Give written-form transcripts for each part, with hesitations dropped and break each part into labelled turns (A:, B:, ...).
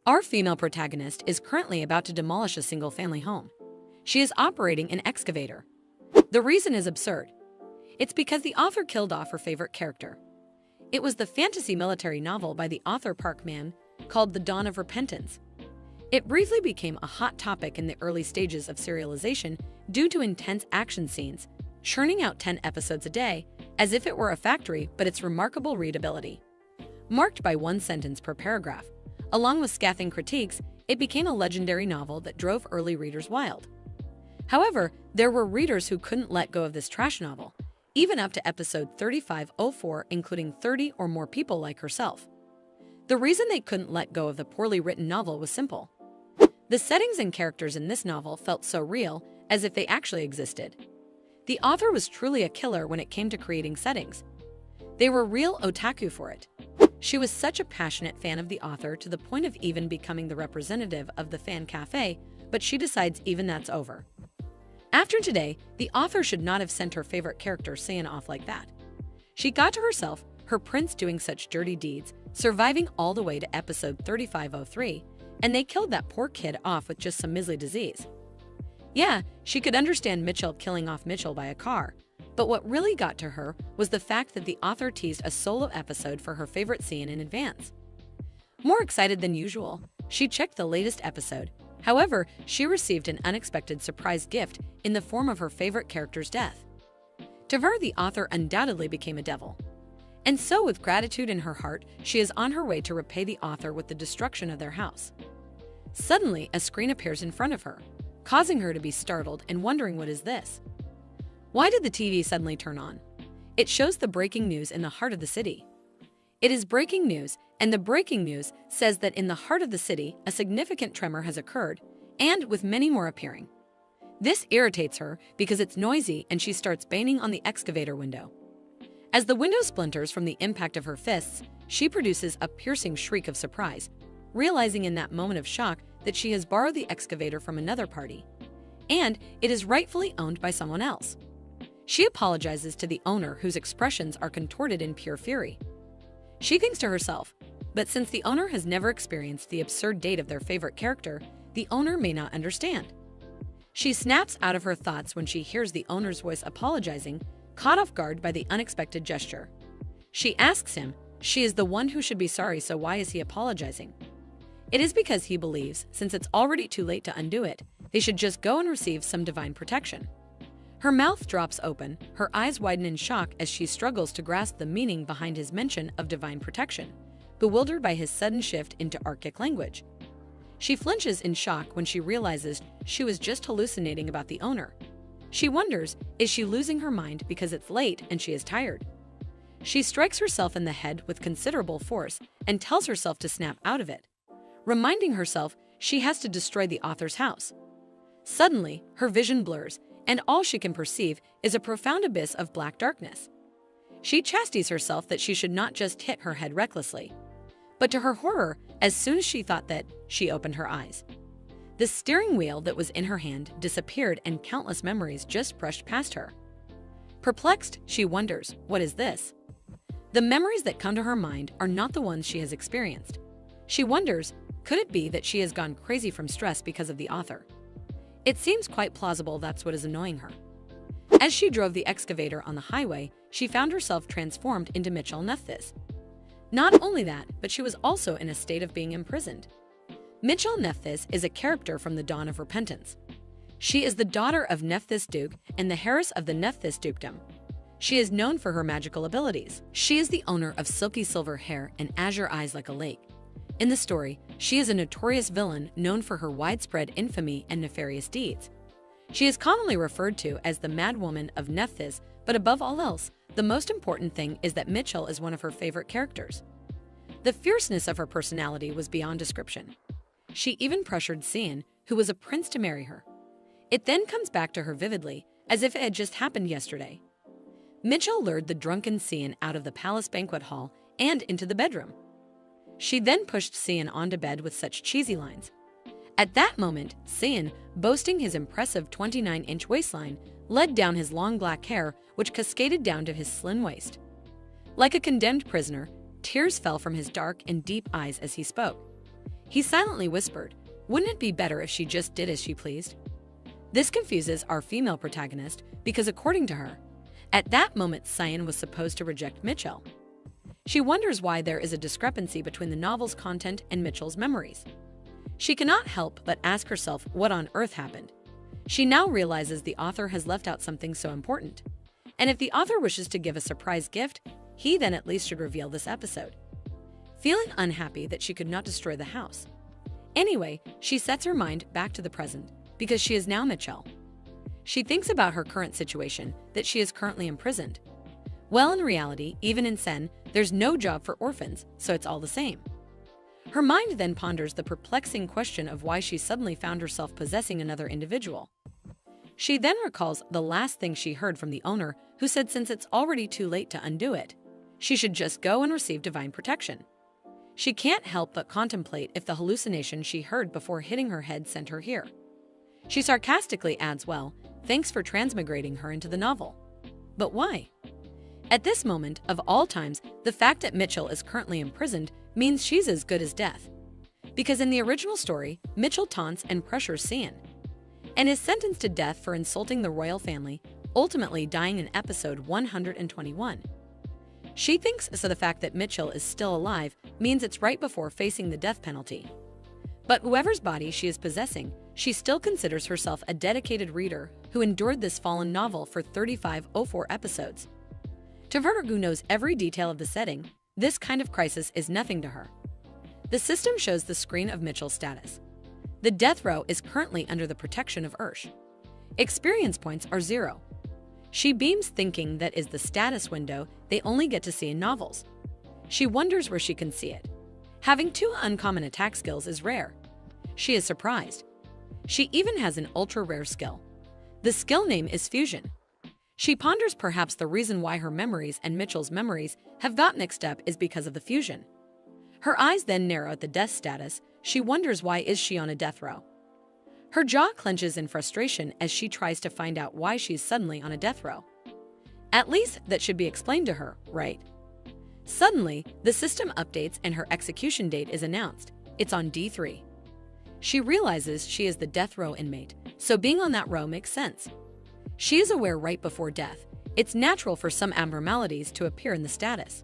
A: Our female protagonist is currently about to demolish a single-family home. She is operating an excavator. The reason is absurd. It's because the author killed off her favorite character. It was the fantasy military novel by the author Park Man called The Dawn of Repentance. It briefly became a hot topic in the early stages of serialization due to intense action scenes, churning out 10 episodes a day, as if it were a factory, but its remarkable readability. Marked by one sentence per paragraph, along with scathing critiques, it became a legendary novel that drove early readers wild. However, there were readers who couldn't let go of this trash novel, even up to episode 3504, including 30 or more people like herself. The reason they couldn't let go of the poorly written novel was simple. The settings and characters in this novel felt so real, as if they actually existed. The author was truly a killer when it came to creating settings. They were real otaku for it. She was such a passionate fan of the author to the point of even becoming the representative of the fan cafe, but she decides even that's over. After today, the author should not have sent her favorite character Cyan off like that. She got to herself, her prince doing such dirty deeds, surviving all the way to episode 3503, and they killed that poor kid off with just some measly disease. Yeah, she could understand Mitchell killing off Mitchell by a car, but what really got to her was the fact that the author teased a solo episode for her favorite Cyan in advance. More excited than usual, she checked the latest episode. However, she received an unexpected surprise gift in the form of her favorite character's death. To her, the author undoubtedly became a devil. And so, with gratitude in her heart, she is on her way to repay the author with the destruction of their house. Suddenly, a screen appears in front of her, causing her to be startled and wondering what is this. Why did the TV suddenly turn on? It shows the breaking news in the heart of the city. It is breaking news, and the breaking news says that in the heart of the city, a significant tremor has occurred, and with many more appearing. This irritates her because it's noisy and she starts banging on the excavator window. As the window splinters from the impact of her fists, she produces a piercing shriek of surprise, realizing in that moment of shock that she has borrowed the excavator from another party, and it is rightfully owned by someone else. She apologizes to the owner, whose expressions are contorted in pure fury. She thinks to herself, but since the owner has never experienced the absurd date of their favorite character, the owner may not understand. She snaps out of her thoughts when she hears the owner's voice apologizing, caught off guard by the unexpected gesture. She asks him, she is the one who should be sorry, so why is he apologizing? It is because he believes, since it's already too late to undo it, they should just go and receive some divine protection. Her mouth drops open, her eyes widen in shock as she struggles to grasp the meaning behind his mention of divine protection, bewildered by his sudden shift into Archaic language. She flinches in shock when she realizes she was just hallucinating about the owner. She wonders, is she losing her mind because it's late and she is tired? She strikes herself in the head with considerable force and tells herself to snap out of it, reminding herself she has to destroy the author's house. Suddenly, her vision blurs, and all she can perceive is a profound abyss of black darkness. She chastises herself that she should not just hit her head recklessly. But to her horror, as soon as she thought that, she opened her eyes. The steering wheel that was in her hand disappeared and countless memories just brushed past her. Perplexed, she wonders, what is this? The memories that come to her mind are not the ones she has experienced. She wonders, could it be that she has gone crazy from stress because of the author? It seems quite plausible that's what is annoying her. As she drove the excavator on the highway, she found herself transformed into Mitchell Nethis. Not only that, but she was also in a state of being imprisoned. Mitchell Nethis is a character from the Dawn of Repentance. She is the daughter of Nethis Duke and the heiress of the Nethis Dukedom. She is known for her magical abilities. She is the owner of silky silver hair and azure eyes like a lake. In the story, she is a notorious villain known for her widespread infamy and nefarious deeds. She is commonly referred to as the Mad Woman of Nethis, but above all else, the most important thing is that Mitchell is one of her favorite characters. The fierceness of her personality was beyond description. She even pressured Cyan, who was a prince, to marry her. It then comes back to her vividly, as if it had just happened yesterday. Mitchell lured the drunken Cyan out of the palace banquet hall and into the bedroom. She then pushed Cyan onto bed with such cheesy lines. At that moment, Cyan, boasting his impressive 29-inch waistline, led down his long black hair, which cascaded down to his slim waist. Like a condemned prisoner, tears fell from his dark and deep eyes as he spoke. He silently whispered, "Wouldn't it be better if she just did as she pleased?" This confuses our female protagonist because, according to her, at that moment Cyan was supposed to reject Mitchell. She wonders why there is a discrepancy between the novel's content and Mitchell's memories. She cannot help but ask herself what on earth happened. She now realizes the author has left out something so important. And if the author wishes to give a surprise gift, he then at least should reveal this episode. Feeling unhappy that she could not destroy the house. Anyway, she sets her mind back to the present because she is now Mitchell. She thinks about her current situation, that she is currently imprisoned. Well, in reality, even in Sen, there's no job for orphans, so it's all the same. Her mind then ponders the perplexing question of why she suddenly found herself possessing another individual. She then recalls the last thing she heard from the owner, who said since it's already too late to undo it, she should just go and receive divine protection. She can't help but contemplate if the hallucination she heard before hitting her head sent her here. She sarcastically adds, "Well, thanks for transmigrating her into the novel." But why? At this moment, of all times, the fact that Mitchell is currently imprisoned means she's as good as death. Because in the original story, Mitchell taunts and pressures Cyan, and is sentenced to death for insulting the royal family, ultimately dying in episode 121. She thinks so the fact that Mitchell is still alive means it's right before facing the death penalty. But whoever's body she is possessing, she still considers herself a dedicated reader who endured this fallen novel for 3504 episodes. To her who knows every detail of the setting, this kind of crisis is nothing to her. The system shows the screen of Mitchell's status. The death row is currently under the protection of Ursh. Experience points are 0. She beams, thinking that is the status window they only get to see in novels. She wonders where she can see it. Having 2 uncommon attack skills is rare. She is surprised. She even has an ultra-rare skill. The skill name is Fusion. She ponders perhaps the reason why her memories and Mitchell's memories have got mixed up is because of the fusion. Her eyes then narrow at the death status. She wonders why is she on a death row. Her jaw clenches in frustration as she tries to find out why she's suddenly on a death row. At least that should be explained to her, right? Suddenly, the system updates and her execution date is announced. It's on D3. She realizes she is the death row inmate, so being on that row makes sense. She is aware right before death, it's natural for some abnormalities to appear in the status.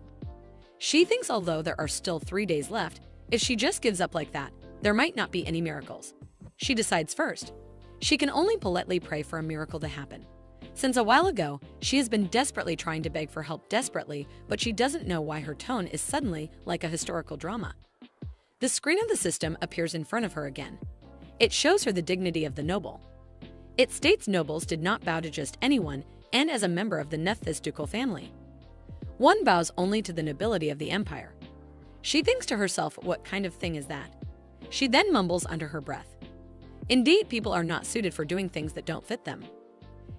A: She thinks although there are still 3 days left, if she just gives up like that, there might not be any miracles. She decides first. She can only politely pray for a miracle to happen. Since a while ago, she has been desperately trying to beg for help desperately, but she doesn't know why her tone is suddenly like a historical drama. The screen of the system appears in front of her again. It shows her the dignity of the noble. It states nobles did not bow to just anyone and as a member of the Nethis ducal family. One bows only to the nobility of the empire. She thinks to herself, what kind of thing is that? She then mumbles under her breath. Indeed, people are not suited for doing things that don't fit them.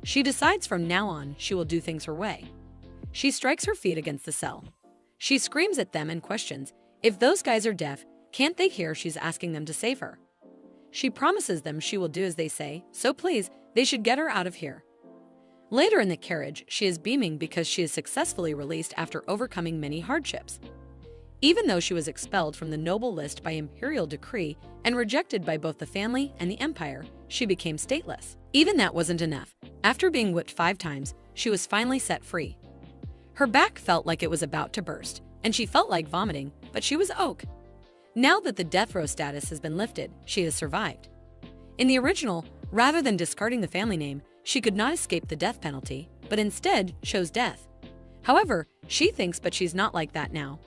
A: She decides from now on she will do things her way. She strikes her feet against the cell. She screams at them and questions, if those guys are deaf, can't they hear she's asking them to save her? She promises them she will do as they say, so please, they should get her out of here. Later in the carriage, she is beaming because she is successfully released after overcoming many hardships. Even though she was expelled from the noble list by imperial decree and rejected by both the family and the empire, she became stateless. Even that wasn't enough. After being whipped 5 times, she was finally set free. Her back felt like it was about to burst, and she felt like vomiting, but she was okay. Now that the death row status has been lifted, she has survived. In the original, rather than discarding the family name, she could not escape the death penalty, but instead chose death. However, she thinks but she's not like that now.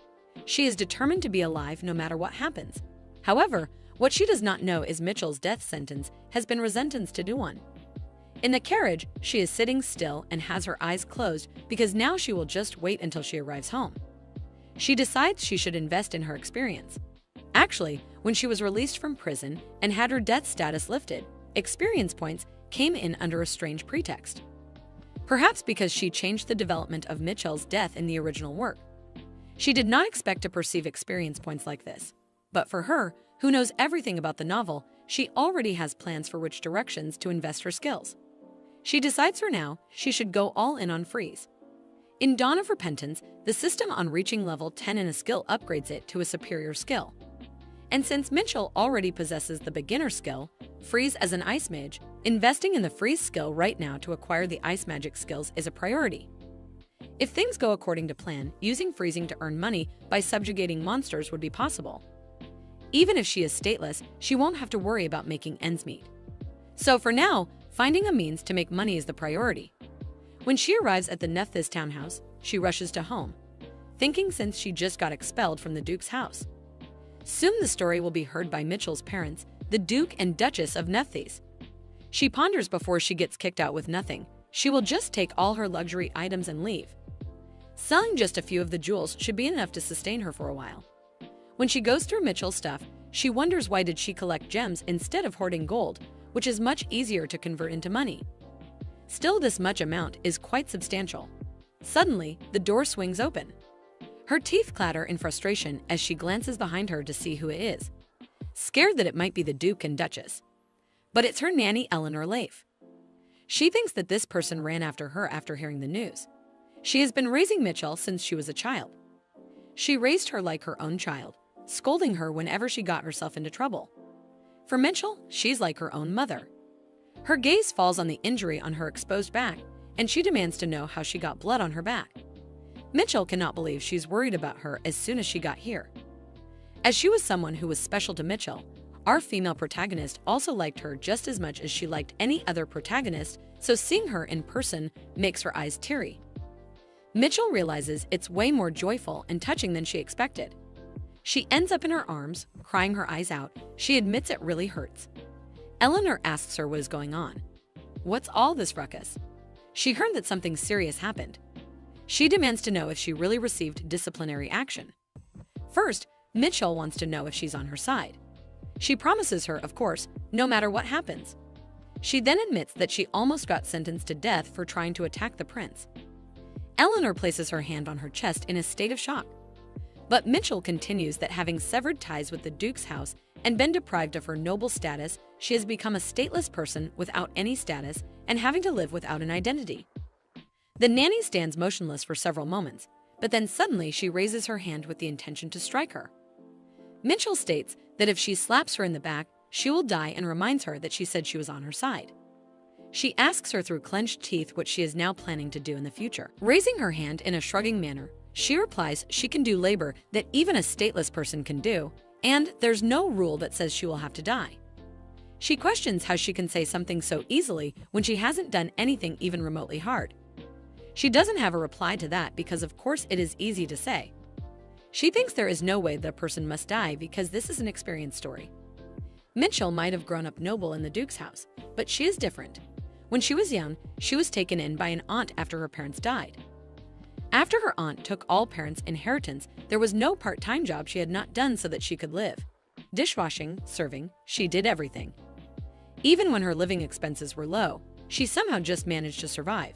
A: She is determined to be alive no matter what happens. However, what she does not know is Mitchell's death sentence has been resentenced to do one. In the carriage, she is sitting still and has her eyes closed because now she will just wait until she arrives home. She decides she should invest in her experience. Actually, when she was released from prison and had her death status lifted, experience points came in under a strange pretext. Perhaps because she changed the development of Mitchell's death in the original work. She did not expect to perceive experience points like this. But for her, who knows everything about the novel, she already has plans for which directions to invest her skills. She decides for now she should go all in on freeze. In Dawn of Repentance, the system on reaching level 10 in a skill upgrades it to a superior skill. And since Mitchell already possesses the beginner skill, Freeze as an ice mage, investing in the freeze skill right now to acquire the ice magic skills is a priority. If things go according to plan, using freezing to earn money by subjugating monsters would be possible. Even if she is stateless, she won't have to worry about making ends meet. So for now, finding a means to make money is the priority. When she arrives at the Nethis townhouse, she rushes to home, thinking since she just got expelled from the Duke's house. Soon the story will be heard by Mitchell's parents, the Duke and Duchess of Nethis. She ponders before she gets kicked out with nothing. She will just take all her luxury items and leave. Selling just a few of the jewels should be enough to sustain her for a while. When she goes through Mitchell's stuff, she wonders why did she collect gems instead of hoarding gold, which is much easier to convert into money. Still, this much amount is quite substantial. Suddenly, the door swings open. Her teeth clatter in frustration as she glances behind her to see who it is, scared that it might be the Duke and Duchess. But it's her nanny Eleanor Leif. She thinks that this person ran after her after hearing the news. She has been raising Mitchell since she was a child. She raised her like her own child, scolding her whenever she got herself into trouble. For Mitchell, she's like her own mother. Her gaze falls on the injury on her exposed back, and she demands to know how she got blood on her back. Mitchell cannot believe she's worried about her as soon as she got here. As she was someone who was special to Mitchell, our female protagonist also liked her just as much as she liked any other protagonist, so seeing her in person makes her eyes teary. Mitchell realizes it's way more joyful and touching than she expected. She ends up in her arms, crying her eyes out. She admits it really hurts. Eleanor asks her what is going on. What's all this ruckus? She heard that something serious happened. She demands to know if she really received disciplinary action. First, Mitchell wants to know if she's on her side. She promises her, of course, no matter what happens. She then admits that she almost got sentenced to death for trying to attack the prince. Eleanor places her hand on her chest in a state of shock. But Mitchell continues that having severed ties with the Duke's house and been deprived of her noble status, she has become a stateless person without any status and having to live without an identity. The nanny stands motionless for several moments, but then suddenly she raises her hand with the intention to strike her. Mitchell states that if she slaps her in the back, she will die and reminds her that she said she was on her side. She asks her through clenched teeth what she is now planning to do in the future. Raising her hand in a shrugging manner, she replies she can do labor that even a stateless person can do, and there's no rule that says she will have to die. She questions how she can say something so easily when she hasn't done anything even remotely hard. She doesn't have a reply to that because of course it is easy to say. She thinks there is no way the person must die because this is an experience story. Mitchell might have grown up noble in the Duke's house, but she is different. When she was young, she was taken in by an aunt after her parents died. After her aunt took all parents' inheritance, there was no part-time job she had not done so that she could live. Dishwashing, serving, she did everything. Even when her living expenses were low, she somehow just managed to survive.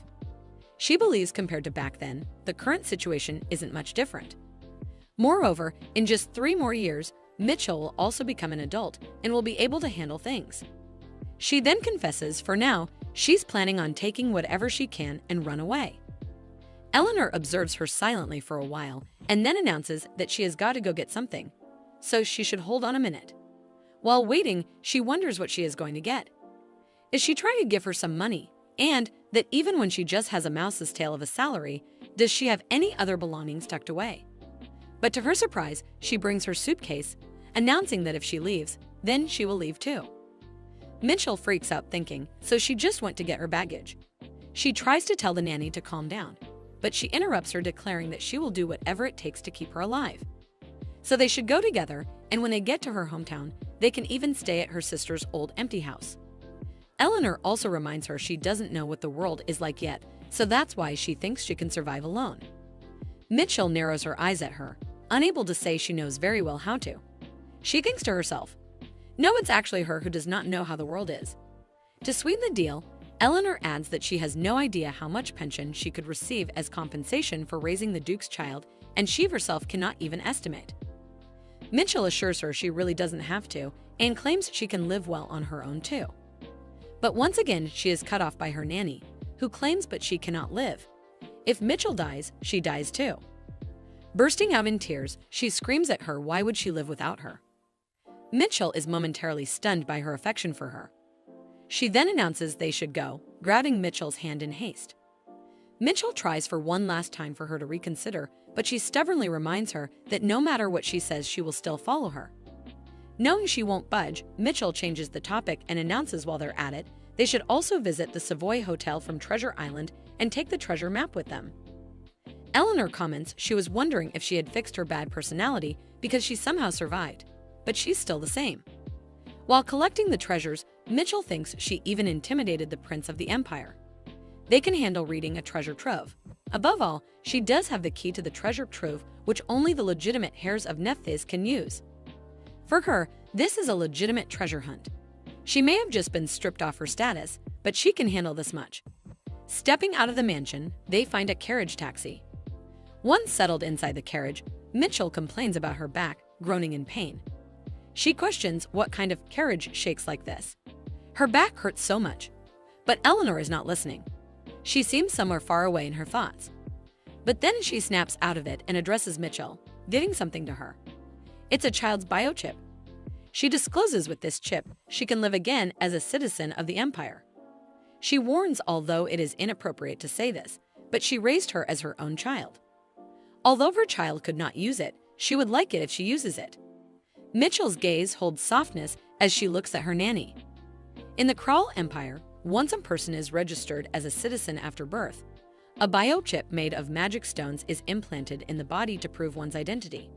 A: She believes compared to back then, the current situation isn't much different. Moreover, in just 3 more years, Mitchell will also become an adult and will be able to handle things. She then confesses, for now, she's planning on taking whatever she can and run away. Eleanor observes her silently for a while and then announces that she has got to go get something, so she should hold on a minute. While waiting, she wonders what she is going to get. Is she trying to give her some money? And that even when she just has a mouse's tail of a salary, does she have any other belongings tucked away? But to her surprise, she brings her suitcase, announcing that if she leaves, then she will leave too. Mitchell freaks out thinking, so she just went to get her baggage. She tries to tell the nanny to calm down, but she interrupts her declaring that she will do whatever it takes to keep her alive. So they should go together, and when they get to her hometown, they can even stay at her sister's old empty house. Eleanor also reminds her she doesn't know what the world is like yet, so that's why she thinks she can survive alone. Mitchell narrows her eyes at her, unable to say she knows very well how to. She thinks to herself, no, it's actually her who does not know how the world is. To sweeten the deal, Eleanor adds that she has no idea how much pension she could receive as compensation for raising the Duke's child, and she herself cannot even estimate. Mitchell assures her she really doesn't have to, and claims she can live well on her own too. But once again, she is cut off by her nanny, who claims but she cannot live. If Mitchell dies, she dies too. Bursting out in tears, she screams at her why would she live without her. Mitchell is momentarily stunned by her affection for her. She then announces they should go, grabbing Mitchell's hand in haste. Mitchell tries for one last time for her to reconsider, but she stubbornly reminds her that no matter what she says, she will still follow her. Knowing she won't budge, Mitchell changes the topic and announces while they're at it, they should also visit the Savoy Hotel from Treasure Island and take the treasure map with them. Eleanor comments she was wondering if she had fixed her bad personality because she somehow survived, but she's still the same. While collecting the treasures, Mitchell thinks she even intimidated the Prince of the Empire. They can handle reading a treasure trove. Above all, she does have the key to the treasure trove, which only the legitimate heirs of Nethis can use. For her, this is a legitimate treasure hunt. She may have just been stripped off her status, but she can handle this much. Stepping out of the mansion, they find a carriage taxi. Once settled inside the carriage, Mitchell complains about her back, groaning in pain. She questions what kind of carriage shakes like this. Her back hurts so much. But Eleanor is not listening. She seems somewhere far away in her thoughts. But then she snaps out of it and addresses Mitchell, giving something to her. It's a child's biochip. She discloses with this chip, she can live again as a citizen of the Empire. She warns although it is inappropriate to say this, but she raised her as her own child. Although her child could not use it, she would like it if she uses it. Mitchell's gaze holds softness as she looks at her nanny. In the Kral Empire, once a person is registered as a citizen after birth, a biochip made of magic stones is implanted in the body to prove one's identity.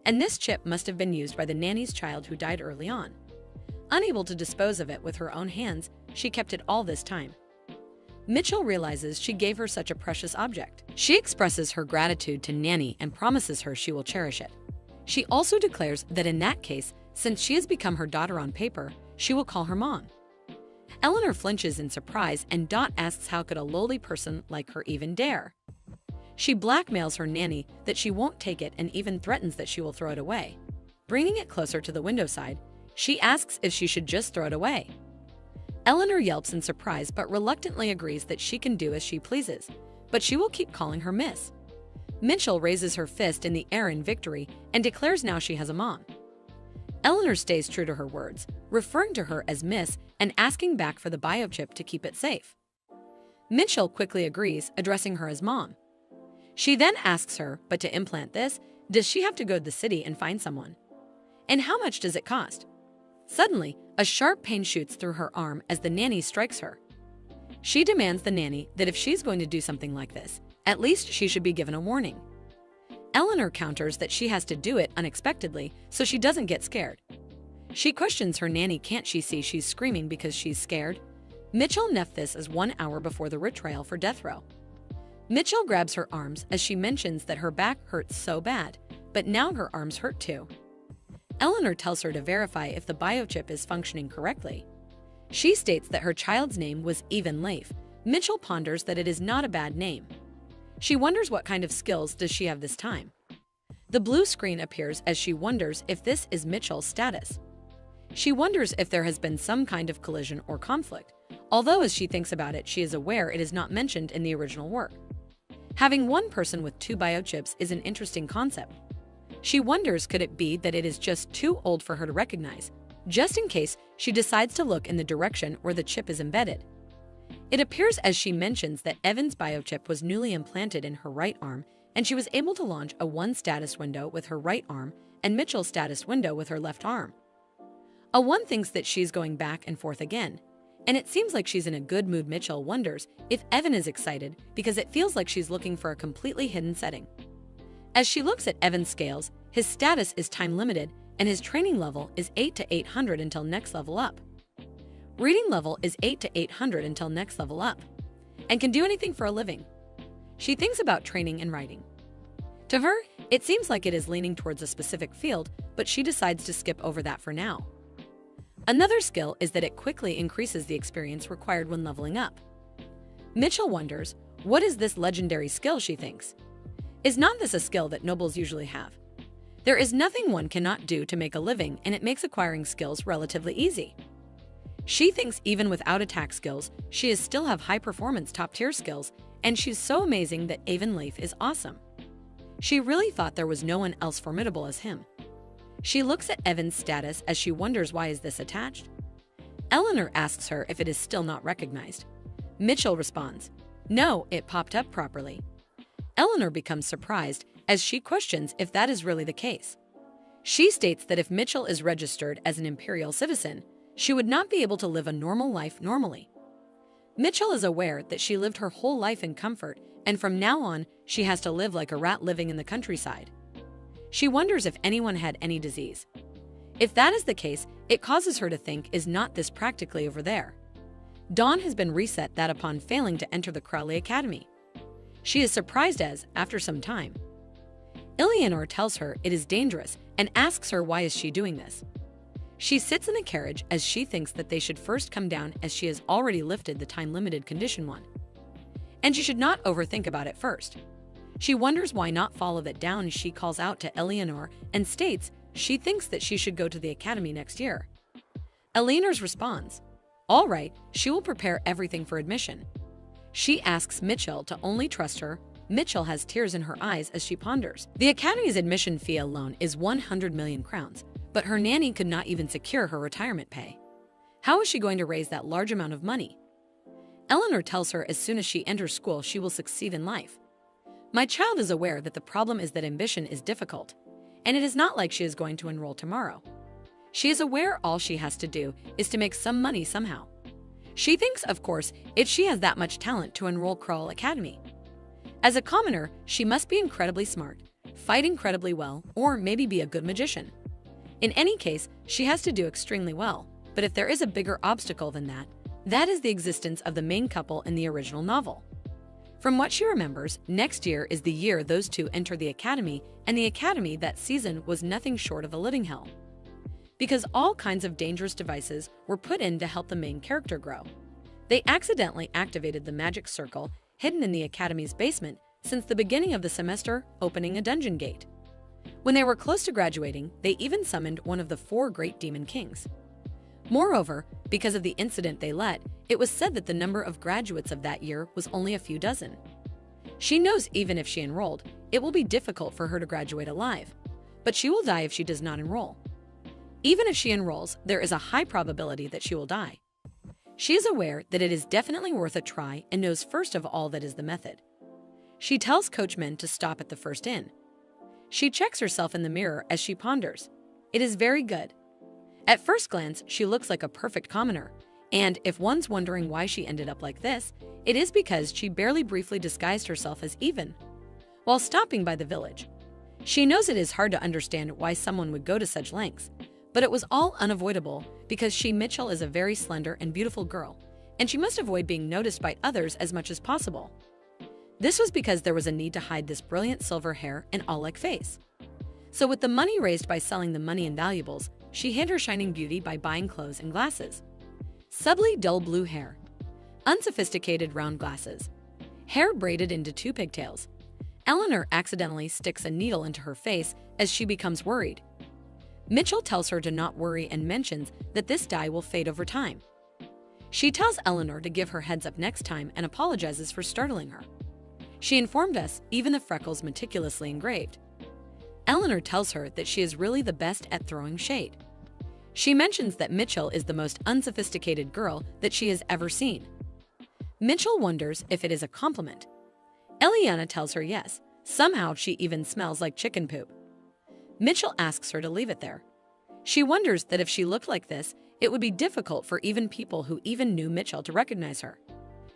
A: And this chip must have been used by the nanny's child who died early on. Unable to dispose of it with her own hands, she kept it all this time. Mitchell realizes she gave her such a precious object. She expresses her gratitude to Nanny and promises her she will cherish it. She also declares that in that case, since she has become her daughter on paper, she will call her mom. Eleanor flinches in surprise and Dot asks how could a lowly person like her even dare. She blackmails her nanny that she won't take it and even threatens that she will throw it away. Bringing it closer to the window side, she asks if she should just throw it away. Eleanor yelps in surprise but reluctantly agrees that she can do as she pleases, but she will keep calling her Miss. Mitchell raises her fist in the air in victory and declares now she has a mom. Eleanor stays true to her words, referring to her as Miss and asking back for the biochip to keep it safe. Mitchell quickly agrees, addressing her as Mom. She then asks her, but to implant this, does she have to go to the city and find someone? And how much does it cost? Suddenly, a sharp pain shoots through her arm as the nanny strikes her. She demands the nanny that if she's going to do something like this, at least she should be given a warning. Eleanor counters that she has to do it unexpectedly so she doesn't get scared. She questions her nanny, can't she see she's screaming because she's scared? Mitchell Nethis is 1 hour before the retrial for death row. Mitchell grabs her arms as she mentions that her back hurts so bad, but now her arms hurt too. Eleanor tells her to verify if the biochip is functioning correctly. She states that her child's name was Even Leif. Mitchell ponders that it is not a bad name. She wonders what kind of skills does she have this time. The blue screen appears as she wonders if this is Mitchell's status. She wonders if there has been some kind of collision or conflict, although as she thinks about it, she is aware it is not mentioned in the original work. Having one person with 2 biochips is an interesting concept. She wonders could it be that it is just too old for her to recognize. Just in case, she decides to look in the direction where the chip is embedded. It appears as she mentions that Evan's biochip was newly implanted in her right arm and she was able to launch a 1 status window with her right arm and Mitchell's status window with her left arm. A 1 thinks that she's going back and forth again, and it seems like she's in a good mood. Mitchell wonders if Evan is excited because it feels like she's looking for a completely hidden setting. As she looks at Evan's scales, his status is time limited and his training level is 8 to 800 until next level up. Reading level is 8 to 800 until next level up, and can do anything for a living. She thinks about training and writing. To her, it seems like it is leaning towards a specific field, but she decides to skip over that for now. Another skill is that it quickly increases the experience required when leveling up. Mitchell wonders, what is this legendary skill, she thinks? Is not this a skill that nobles usually have? There is nothing one cannot do to make a living, and it makes acquiring skills relatively easy. She thinks even without attack skills, she is still have high-performance top-tier skills, and she's so amazing that Even Leif is awesome. She really thought there was no one else formidable as him. She looks at Evan's status as she wonders why is this attached. Eleanor asks her if it is still not recognized. Mitchell responds, "No, it popped up properly." Eleanor becomes surprised as she questions if that is really the case. She states that if Mitchell is registered as an imperial citizen, she would not be able to live a normal life normally. Mitchell is aware that she lived her whole life in comfort, and from now on, she has to live like a rat living in the countryside. She wonders if anyone had any disease. If that is the case, it causes her to think, is not this practically over there? Dawn has been reset that upon failing to enter the Crowley Academy. She is surprised as, after some time, Eleanor tells her it is dangerous and asks her why is she doing this. She sits in the carriage as she thinks that they should first come down as she has already lifted the time-limited condition one. And she should not overthink about it first. She wonders why not follow that down. She calls out to Eleanor and states she thinks that she should go to the academy next year. Eleanor responds, "All right, she will prepare everything for admission." She asks Mitchell to only trust her. Mitchell has tears in her eyes as she ponders. The academy's admission fee alone is 100 million crowns, but her nanny could not even secure her retirement pay. How is she going to raise that large amount of money? Eleanor tells her as soon as she enters school she will succeed in life. My child is aware that the problem is that ambition is difficult, and it is not like she is going to enroll tomorrow. She is aware all she has to do is to make some money somehow. She thinks, of course, if she has that much talent to enroll Crowley Academy. As a commoner, she must be incredibly smart, fight incredibly well, or maybe be a good magician. In any case, she has to do extremely well, but if there is a bigger obstacle than that, that is the existence of the main couple in the original novel. From what she remembers, next year is the year those two enter the academy, and the academy that season was nothing short of a living hell. Because all kinds of dangerous devices were put in to help the main character grow. They accidentally activated the magic circle hidden in the academy's basement since the beginning of the semester, opening a dungeon gate. When they were close to graduating, they even summoned one of the 4 great demon kings. Moreover, because of the incident they let, it was said that the number of graduates of that year was only a few dozen. She knows even if she enrolled, it will be difficult for her to graduate alive, but she will die if she does not enroll. Even if she enrolls, there is a high probability that she will die. She is aware that it is definitely worth a try and knows first of all that is the method. She tells coachmen to stop at the first inn. She checks herself in the mirror as she ponders. It is very good. At first glance, she looks like a perfect commoner, and if one's wondering why she ended up like this, it is because she barely briefly disguised herself as Even. While stopping by the village, she knows it is hard to understand why someone would go to such lengths, but it was all unavoidable because Mitchell is a very slender and beautiful girl, and she must avoid being noticed by others as much as possible. This was because there was a need to hide this brilliant silver hair and all-like face. So with the money raised by selling the money and valuables, she hid her shining beauty by buying clothes and glasses. Subtly dull blue hair, unsophisticated round glasses, hair braided into 2 pigtails. Eleanor accidentally sticks a needle into her face as she becomes worried. Mitchell tells her to not worry and mentions that this dye will fade over time. She tells Eleanor to give her heads up next time and apologizes for startling her. She informed us even the freckles meticulously engraved. Eleanor tells her that she is really the best at throwing shade. She mentions that Mitchell is the most unsophisticated girl that she has ever seen. Mitchell wonders if it is a compliment. Eliana tells her yes. Somehow she even smells like chicken poop. Mitchell asks her to leave it there. She wonders that if she looked like this, it would be difficult for even people who even knew Mitchell to recognize her.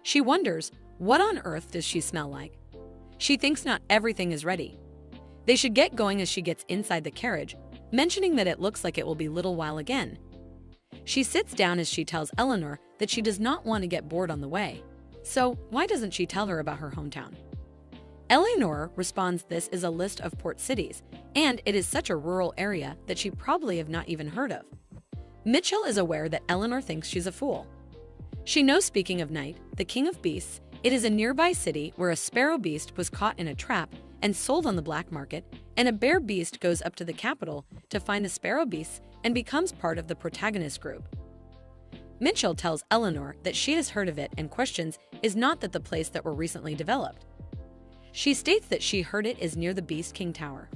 A: She wonders, what on earth does she smell like? She thinks not everything is ready. They should get going as she gets inside the carriage, mentioning that it looks like it will be a little while again. She sits down as she tells Eleanor that she does not want to get bored on the way. So why doesn't she tell her about her hometown? Eleanor responds this is a list of port cities, and it is such a rural area that she probably have not even heard of. Mitchell is aware that Eleanor thinks she's a fool. She knows, speaking of night, the king of beasts, it is a nearby city where a sparrow beast was caught in a trap and sold on the black market, and a bear beast goes up to the capital to find the sparrow beasts and becomes part of the protagonist group. Mitchell tells Eleanor that she has heard of it and questions is not that the place that were recently developed. She states that she heard it is near the Beast King Tower.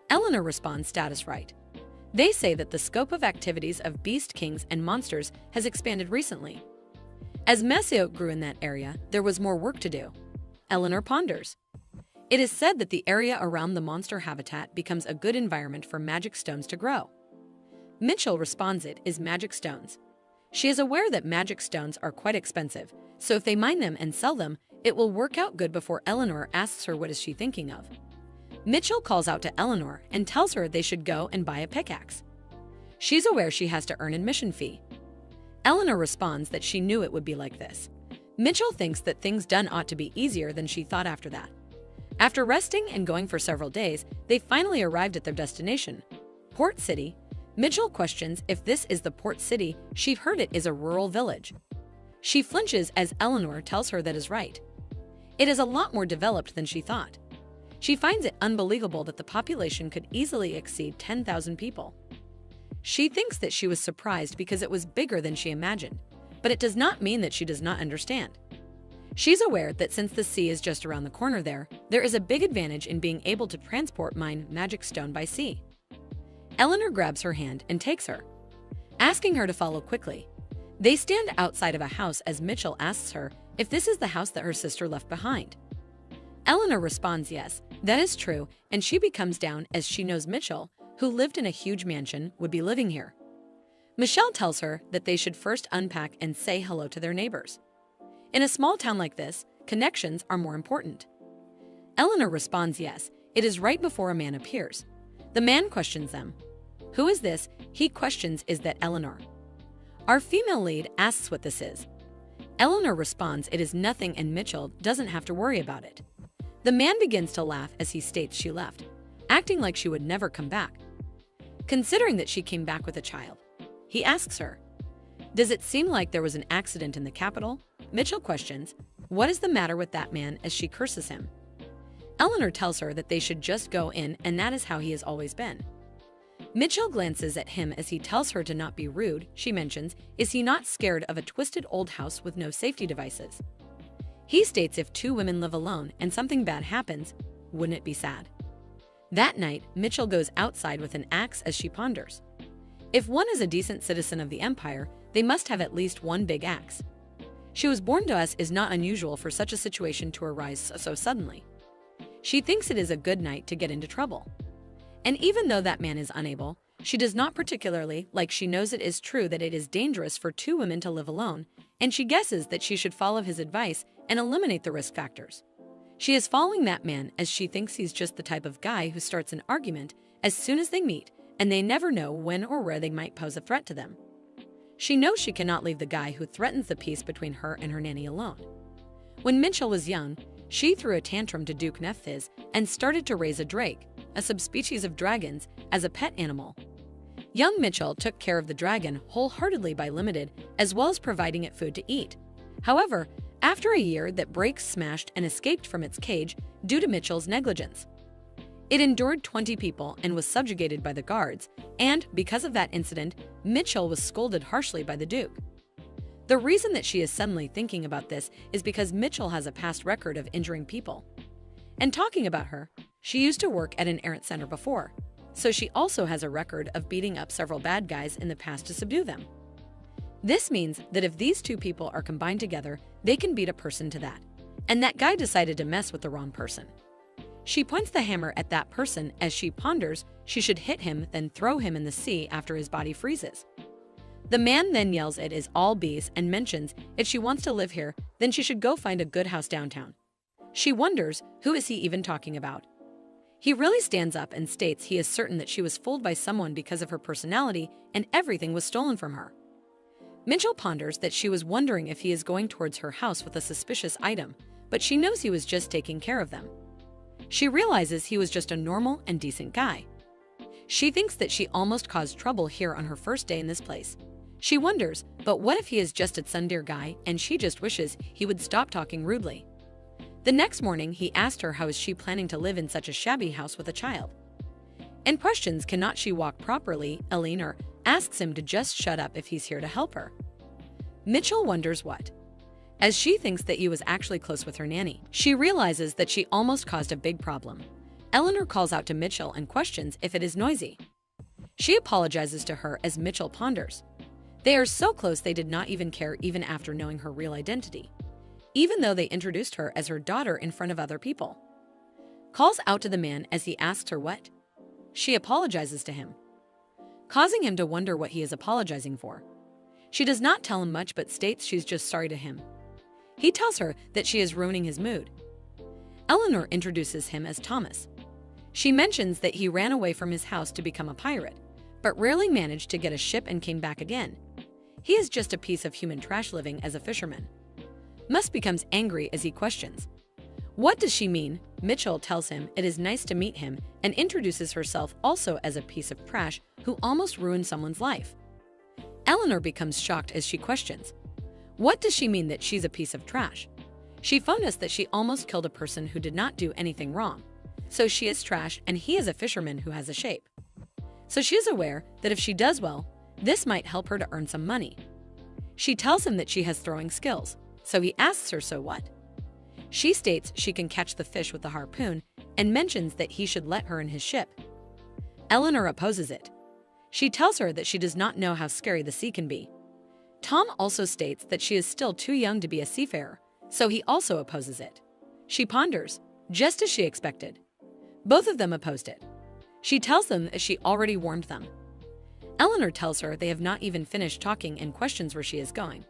A: Eleanor responds status right. They say that the scope of activities of beast kings and monsters has expanded recently. As Messiot grew in that area, there was more work to do. Eleanor ponders. It is said that the area around the monster habitat becomes a good environment for magic stones to grow. Mitchell responds it is magic stones. She is aware that magic stones are quite expensive, so if they mine them and sell them, it will work out good before Eleanor asks her what is she thinking of. Mitchell calls out to Eleanor and tells her they should go and buy a pickaxe. She's aware she has to earn admission fee. Eleanor responds that she knew it would be like this. Mitchell thinks that things done ought to be easier than she thought after that. After resting and going for several days, they finally arrived at their destination, Port City. Mitchell questions if this is the port city she heard it is a rural village. She flinches as Eleanor tells her that is right. It is a lot more developed than she thought. She finds it unbelievable that the population could easily exceed 10,000 people. She thinks that she was surprised because it was bigger than she imagined, but it does not mean that she does not understand. She's aware that since the sea is just around the corner there is a big advantage in being able to transport mine magic stone by sea. Eleanor grabs her hand and takes her, asking her to follow quickly. They stand outside of a house as Mitchell asks her if this is the house that her sister left behind. Eleanor responds yes, that is true, and she becomes down as she knows Mitchell, who lived in a huge mansion, would be living here. Michelle tells her that they should first unpack and say hello to their neighbors. In a small town like this, connections are more important. Eleanor responds yes, it is right before a man appears. The man questions them. Who is this? He questions is that Eleanor. Our female lead asks what this is. Eleanor responds it is nothing and Mitchell doesn't have to worry about it. The man begins to laugh as he states she left, acting like she would never come back. Considering that she came back with a child, he asks her, does it seem like there was an accident in the capital? Mitchell questions, what is the matter with that man as she curses him. Eleanor tells her that they should just go in and that is how he has always been. Mitchell glances at him as he tells her to not be rude. She mentions, is he not scared of a twisted old house with no safety devices? He states if two women live alone and something bad happens, wouldn't it be sad? That night, Mitchell goes outside with an axe as she ponders. If one is a decent citizen of the Empire, they must have at least one big axe. She was born to us is not unusual for such a situation to arise so suddenly. She thinks it is a good night to get into trouble. And even though that man is unable, she does not particularly like she knows it is true that it is dangerous for two women to live alone, and she guesses that she should follow his advice and eliminate the risk factors. She is following that man as she thinks he's just the type of guy who starts an argument as soon as they meet, and they never know when or where they might pose a threat to them. She knows she cannot leave the guy who threatens the peace between her and her nanny alone. When Mitchell was young, she threw a tantrum to Duke Nethis and started to raise a drake, a subspecies of dragons, as a pet animal. Young Mitchell took care of the dragon wholeheartedly by limited, as well as providing it food to eat. However, after a year that Drake smashed and escaped from its cage due to Mitchell's negligence. It endured 20 people and was subjugated by the guards, and because of that incident, Mitchell was scolded harshly by the Duke. The reason that she is suddenly thinking about this is because Mitchell has a past record of injuring people. And talking about her, she used to work at an errant center before, so she also has a record of beating up several bad guys in the past to subdue them. This means that if these two people are combined together, they can beat a person to that. And that guy decided to mess with the wrong person. She points the hammer at that person as she ponders she should hit him then throw him in the sea after his body freezes. The man then yells it is all bees and mentions if she wants to live here, then she should go find a good house downtown. She wonders who is he even talking about. He really stands up and states he is certain that she was fooled by someone because of her personality and everything was stolen from her. Mitchell ponders that she was wondering if he is going towards her house with a suspicious item, but she knows he was just taking care of them. She realizes he was just a normal and decent guy. She thinks that she almost caused trouble here on her first day in this place. She wonders, but what if he is just a tsundere guy and she just wishes he would stop talking rudely? The next morning, he asked her how is she planning to live in such a shabby house with a child. And questions cannot she walk properly, Eleanor asks him to just shut up if he's here to help her. Mitchell wonders what. As she thinks that he was actually close with her nanny, she realizes that she almost caused a big problem. Eleanor calls out to Mitchell and questions if it is noisy. She apologizes to her as Mitchell ponders. They are so close they did not even care even after knowing her real identity, even though they introduced her as her daughter in front of other people. Calls out to the man as he asks her what. She apologizes to him, causing him to wonder what he is apologizing for. She does not tell him much but states she's just sorry to him. He tells her that she is ruining his mood. Eleanor introduces him as Thomas. She mentions that he ran away from his house to become a pirate, but rarely managed to get a ship and came back again. He is just a piece of human trash living as a fisherman. Musk becomes angry as he questions. What does she mean? Mitchell tells him it is nice to meet him and introduces herself also as a piece of trash who almost ruined someone's life. Eleanor becomes shocked as she questions. What does she mean that she's a piece of trash? She phoned us that she almost killed a person who did not do anything wrong. So she is trash and he is a fisherman who has a shape. So she is aware that if she does well, this might help her to earn some money. She tells him that she has throwing skills, so he asks her so what. She states she can catch the fish with the harpoon and mentions that he should let her in his ship. Eleanor opposes it. She tells her that she does not know how scary the sea can be. Tom also states that she is still too young to be a seafarer, so he also opposes it. She ponders, just as she expected. Both of them opposed it. She tells them that she already warned them. Eleanor tells her they have not even finished talking and questions where she is going.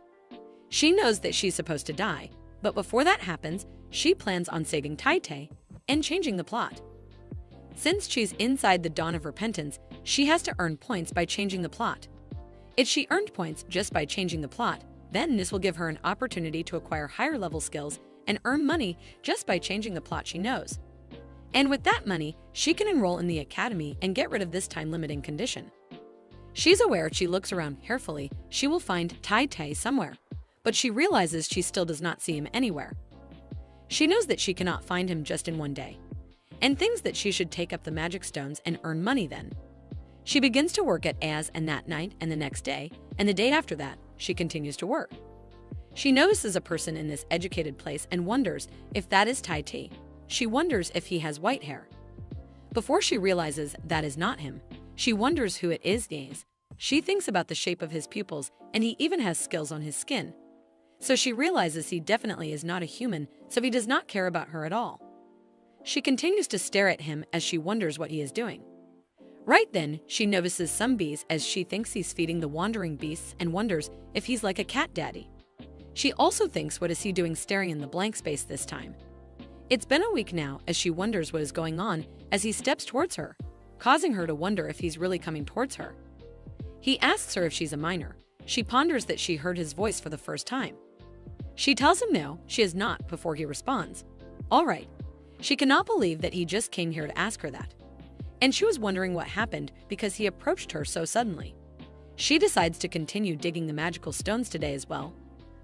A: She knows that she's supposed to die, but before that happens, she plans on saving Tai Tai and changing the plot. Since she's inside the dawn of repentance, she has to earn points by changing the plot. If she earned points just by changing the plot, then this will give her an opportunity to acquire higher level skills and earn money just by changing the plot she knows. And with that money, she can enroll in the academy and get rid of this time-limiting condition. She's aware if she looks around carefully, she will find Tai Tai somewhere, but she realizes she still does not see him anywhere. She knows that she cannot find him just in one day, and thinks that she should take up the magic stones and earn money then. She begins to work at As and that night and the next day, and the day after that, she continues to work. She notices a person in this educated place and wonders if that is Tai Tai. She wonders if he has white hair. Before she realizes that is not him, she wonders who it is. She thinks about the shape of his pupils and he even has skills on his skin. So she realizes he definitely is not a human, so he does not care about her at all. She continues to stare at him as she wonders what he is doing. Right then, she notices some bees as she thinks he's feeding the wandering beasts and wonders if he's like a cat daddy. She also thinks what is he doing staring in the blank space this time. It's been a week now as she wonders what is going on as he steps towards her, causing her to wonder if he's really coming towards her. He asks her if she's a minor. She ponders that she heard his voice for the first time. She tells him no, she is not before he responds. All right. She cannot believe that he just came here to ask her that. And she was wondering what happened because he approached her so suddenly. She decides to continue digging the magical stones today as well.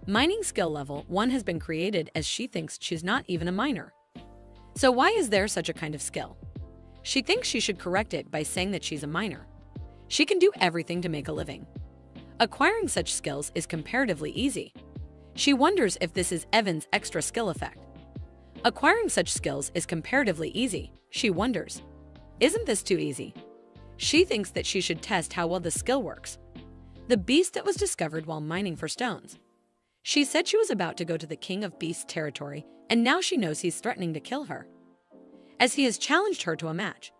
A: Mining skill level 1 has been created as she thinks she's not even a miner. So why is there such a kind of skill? She thinks she should correct it by saying that she's a miner. She can do everything to make a living. Acquiring such skills is comparatively easy. She wonders if this is Evan's extra skill effect. Acquiring such skills is comparatively easy, she wonders. Isn't this too easy? She thinks that she should test how well the skill works. The beast that was discovered while mining for stones. She said she was about to go to the King of Beasts territory, and now she knows he's threatening to kill her, as he has challenged her to a match.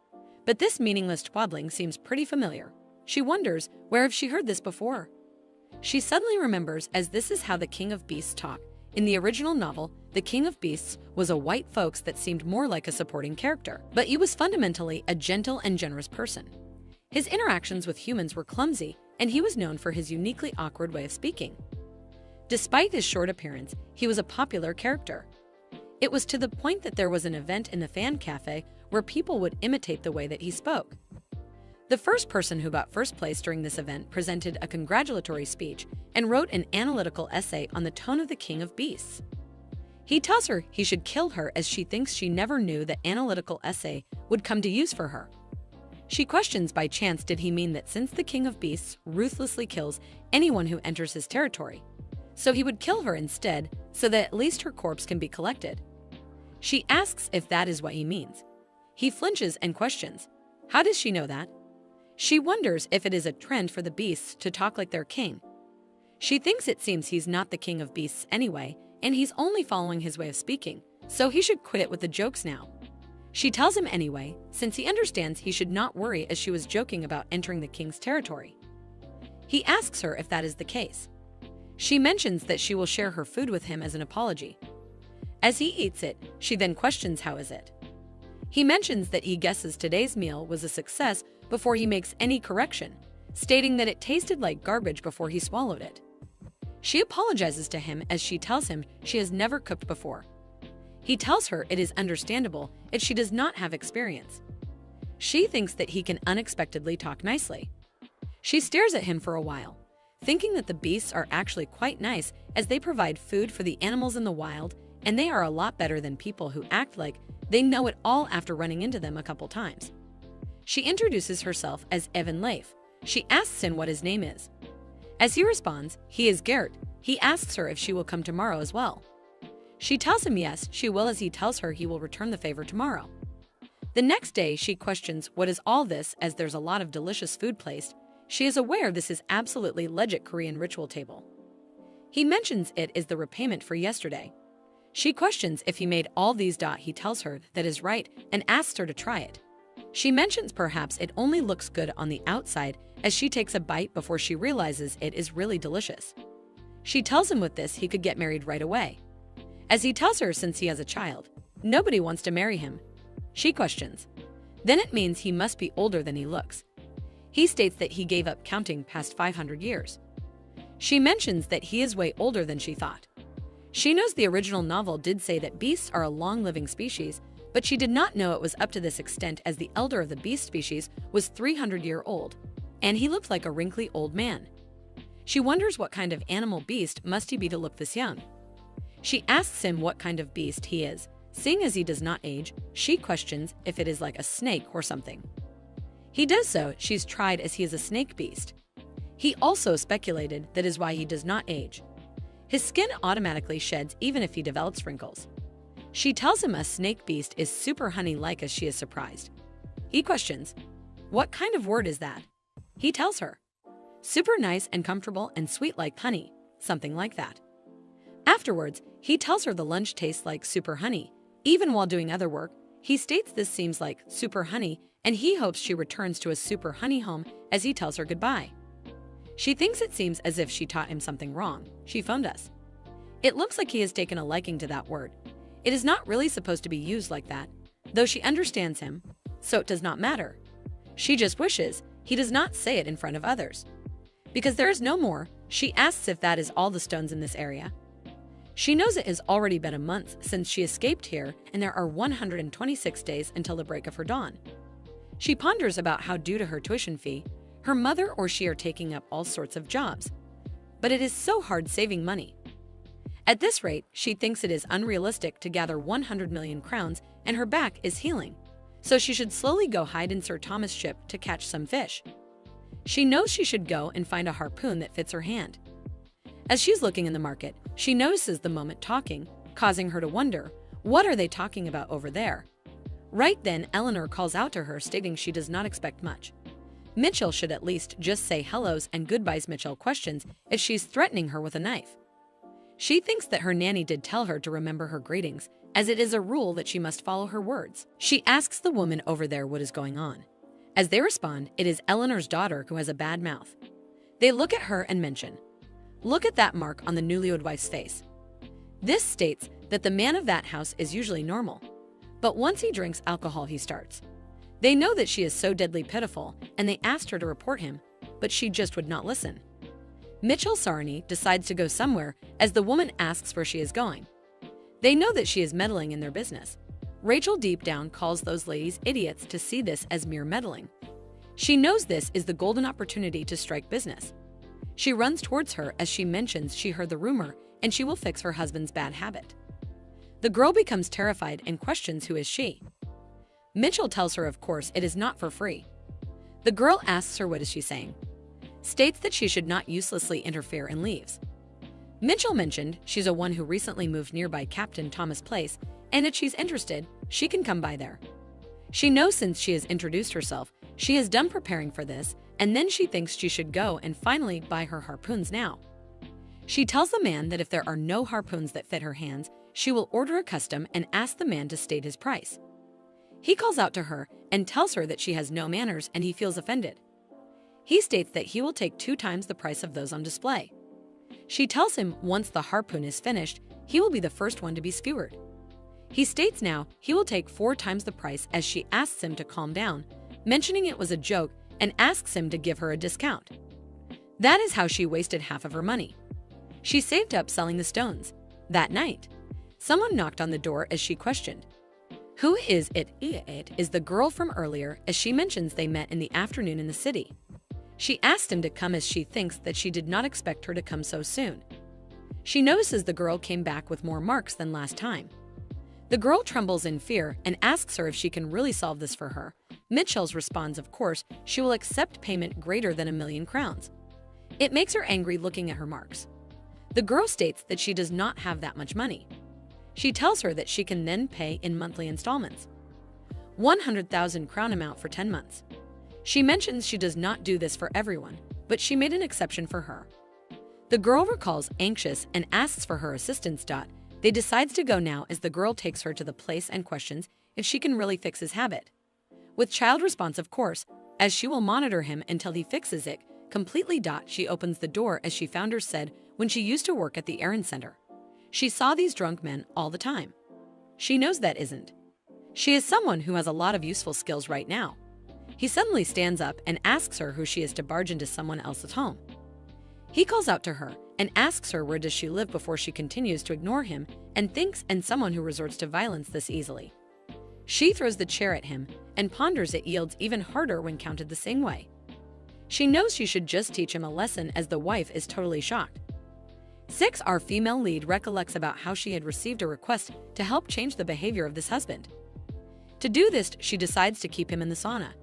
A: But this meaningless twaddling seems pretty familiar. She wonders, where have she heard this before? She suddenly remembers as this is how the King of Beasts talk. In the original novel, the King of Beasts was a white fox that seemed more like a supporting character, but he was fundamentally a gentle and generous person. His interactions with humans were clumsy, and he was known for his uniquely awkward way of speaking. Despite his short appearance, he was a popular character. It was to the point that there was an event in the fan cafe where people would imitate the way that he spoke. The first person who got first place during this event presented a congratulatory speech and wrote an analytical essay on the tone of the King of Beasts. He tells her he should kill her as she thinks she never knew that analytical essay would come to use for her. She questions by chance did he mean that since the King of Beasts ruthlessly kills anyone who enters his territory, so he would kill her instead so that at least her corpse can be collected. She asks if that is what he means. He flinches and questions. How does she know that? She wonders if it is a trend for the beasts to talk like their king. She thinks it seems he's not the king of beasts anyway, and he's only following his way of speaking, so he should quit it with the jokes now. She tells him anyway, since he understands he should not worry, as she was joking about entering the king's territory. He asks her if that is the case. She mentions that she will share her food with him as an apology. As he eats it, she then questions how is it. He mentions that he guesses today's meal was a success before he makes any correction, stating that it tasted like garbage before he swallowed it. She apologizes to him as she tells him she has never cooked before. He tells her it is understandable if she does not have experience. She thinks that he can unexpectedly talk nicely. She stares at him for a while, thinking that the beasts are actually quite nice as they provide food for the animals in the wild, and they are a lot better than people who act like they know it all after running into them a couple times. She introduces herself as Evan Leif. She asks him what his name is. As he responds, he is Gert. He asks her if she will come tomorrow as well. She tells him yes, she will, as he tells her he will return the favor tomorrow. The next day, she questions what is all this as there's a lot of delicious food placed. She is aware this is absolutely legit Korean ritual table. He mentions it is the repayment for yesterday. She questions if he made all these. He tells her that is right and asks her to try it. She mentions perhaps it only looks good on the outside as she takes a bite before she realizes it is really delicious. She tells him with this he could get married right away. As he tells her since he has a child, nobody wants to marry him. She questions. Then it means he must be older than he looks. He states that he gave up counting past 500 years. She mentions that he is way older than she thought. She knows the original novel did say that beasts are a long-living species, but she did not know it was up to this extent as the elder of the beast species was 300-year-old, and he looked like a wrinkly old man. She wonders what kind of animal beast must he be to look this young. She asks him what kind of beast he is. Seeing as he does not age, she questions if it is like a snake or something. He does so. She's tried as he is a snake beast. He also speculated that is why he does not age. His skin automatically sheds even if he develops wrinkles. She tells him a snake beast is super honey-like as she is surprised. He questions, what kind of word is that? He tells her, super nice and comfortable and sweet like honey, something like that. Afterwards, he tells her the lunch tastes like super honey. Even while doing other work, he states this seems like super honey and he hopes she returns to a super honey home as he tells her goodbye. She thinks it seems as if she taught him something wrong. She phoned us. It looks like he has taken a liking to that word. It is not really supposed to be used like that, though she understands him, so it does not matter. She just wishes he does not say it in front of others. Because there is no more, she asks if that is all the stones in this area. She knows it has already been a month since she escaped here and there are 126 days until the break of her dawn. She ponders about how due to her tuition fee, her mother or she are taking up all sorts of jobs. But it is so hard saving money. At this rate, she thinks it is unrealistic to gather 100 million crowns and her back is healing. So she should slowly go hide in Sir Thomas' ship to catch some fish. She knows she should go and find a harpoon that fits her hand. As she's looking in the market, she notices the moment talking, causing her to wonder, what are they talking about over there? Right then, Eleanor calls out to her stating she does not expect much. Mitchell should at least just say hellos and goodbyes. Mitchell questions if she's threatening her with a knife. She thinks that her nanny did tell her to remember her greetings, as it is a rule that she must follow her words. She asks the woman over there what is going on. As they respond, it is Eleanor's daughter who has a bad mouth. They look at her and mention, look at that mark on the newlywed wife's face. This states that the man of that house is usually normal, but once he drinks alcohol he starts. They know that she is so deadly pitiful and they asked her to report him, but she just would not listen. Mitchell Sarney decides to go somewhere as the woman asks where she is going. They know that she is meddling in their business. Rachel deep down calls those ladies idiots to see this as mere meddling. She knows this is the golden opportunity to strike business. She runs towards her as she mentions she heard the rumor and she will fix her husband's bad habit. The girl becomes terrified and questions who is she. Mitchell tells her of course it is not for free. The girl asks her what is she saying. States that she should not uselessly interfere and leaves. Mitchell mentioned she's a one who recently moved nearby Captain Thomas' place and if she's interested, she can come by there. She knows since she has introduced herself, She is done preparing for this, and then she thinks she should go and finally buy her harpoons now. She tells the man that if there are no harpoons that fit her hands, she will order a custom and ask the man to state his price. He calls out to her and tells her that she has no manners, and he feels offended. He states that he will take 2 times the price of those on display. She tells him once the harpoon is finished, he will be the first one to be skewered. He states now he will take 4 times the price as she asks him to calm down, mentioning it was a joke, and asks him to give her a discount. That is how she wasted half of her money. She saved up selling the stones. That night, someone knocked on the door as she questioned, "Who is it?" It is the girl from earlier, as she mentions they met in the afternoon in the city. She asked him to come as she thinks that she did not expect her to come so soon. She notices the girl came back with more marks than last time. The girl trembles in fear and asks her if she can really solve this for her. Mitchell responds of course she will accept payment greater than 1,000,000 crowns. It makes her angry looking at her marks. The girl states that she does not have that much money. She tells her that she can then pay in monthly installments. 100,000 crown amount for 10 months. She mentions she does not do this for everyone, but she made an exception for her. The girl recalls anxious and asks for her assistance. They decides to go now as the girl takes her to the place and questions if she can really fix his habit. With child response of course, as she will monitor him until he fixes it completely. She opens the door as she found her said when she used to work at the errand center. She saw these drunk men all the time. She knows that isn't. She is someone who has a lot of useful skills right now. He suddenly stands up and asks her who she is to barge into someone else's home. He calls out to her and asks her where does she live before she continues to ignore him and thinks and someone who resorts to violence this easily. She throws the chair at him and ponders it yields even harder when counted the same way. She knows she should just teach him a lesson as the wife is totally shocked. 6. Our female lead recollects about how she had received a request to help change the behavior of this husband. To do this, she decides to keep him in the sauna.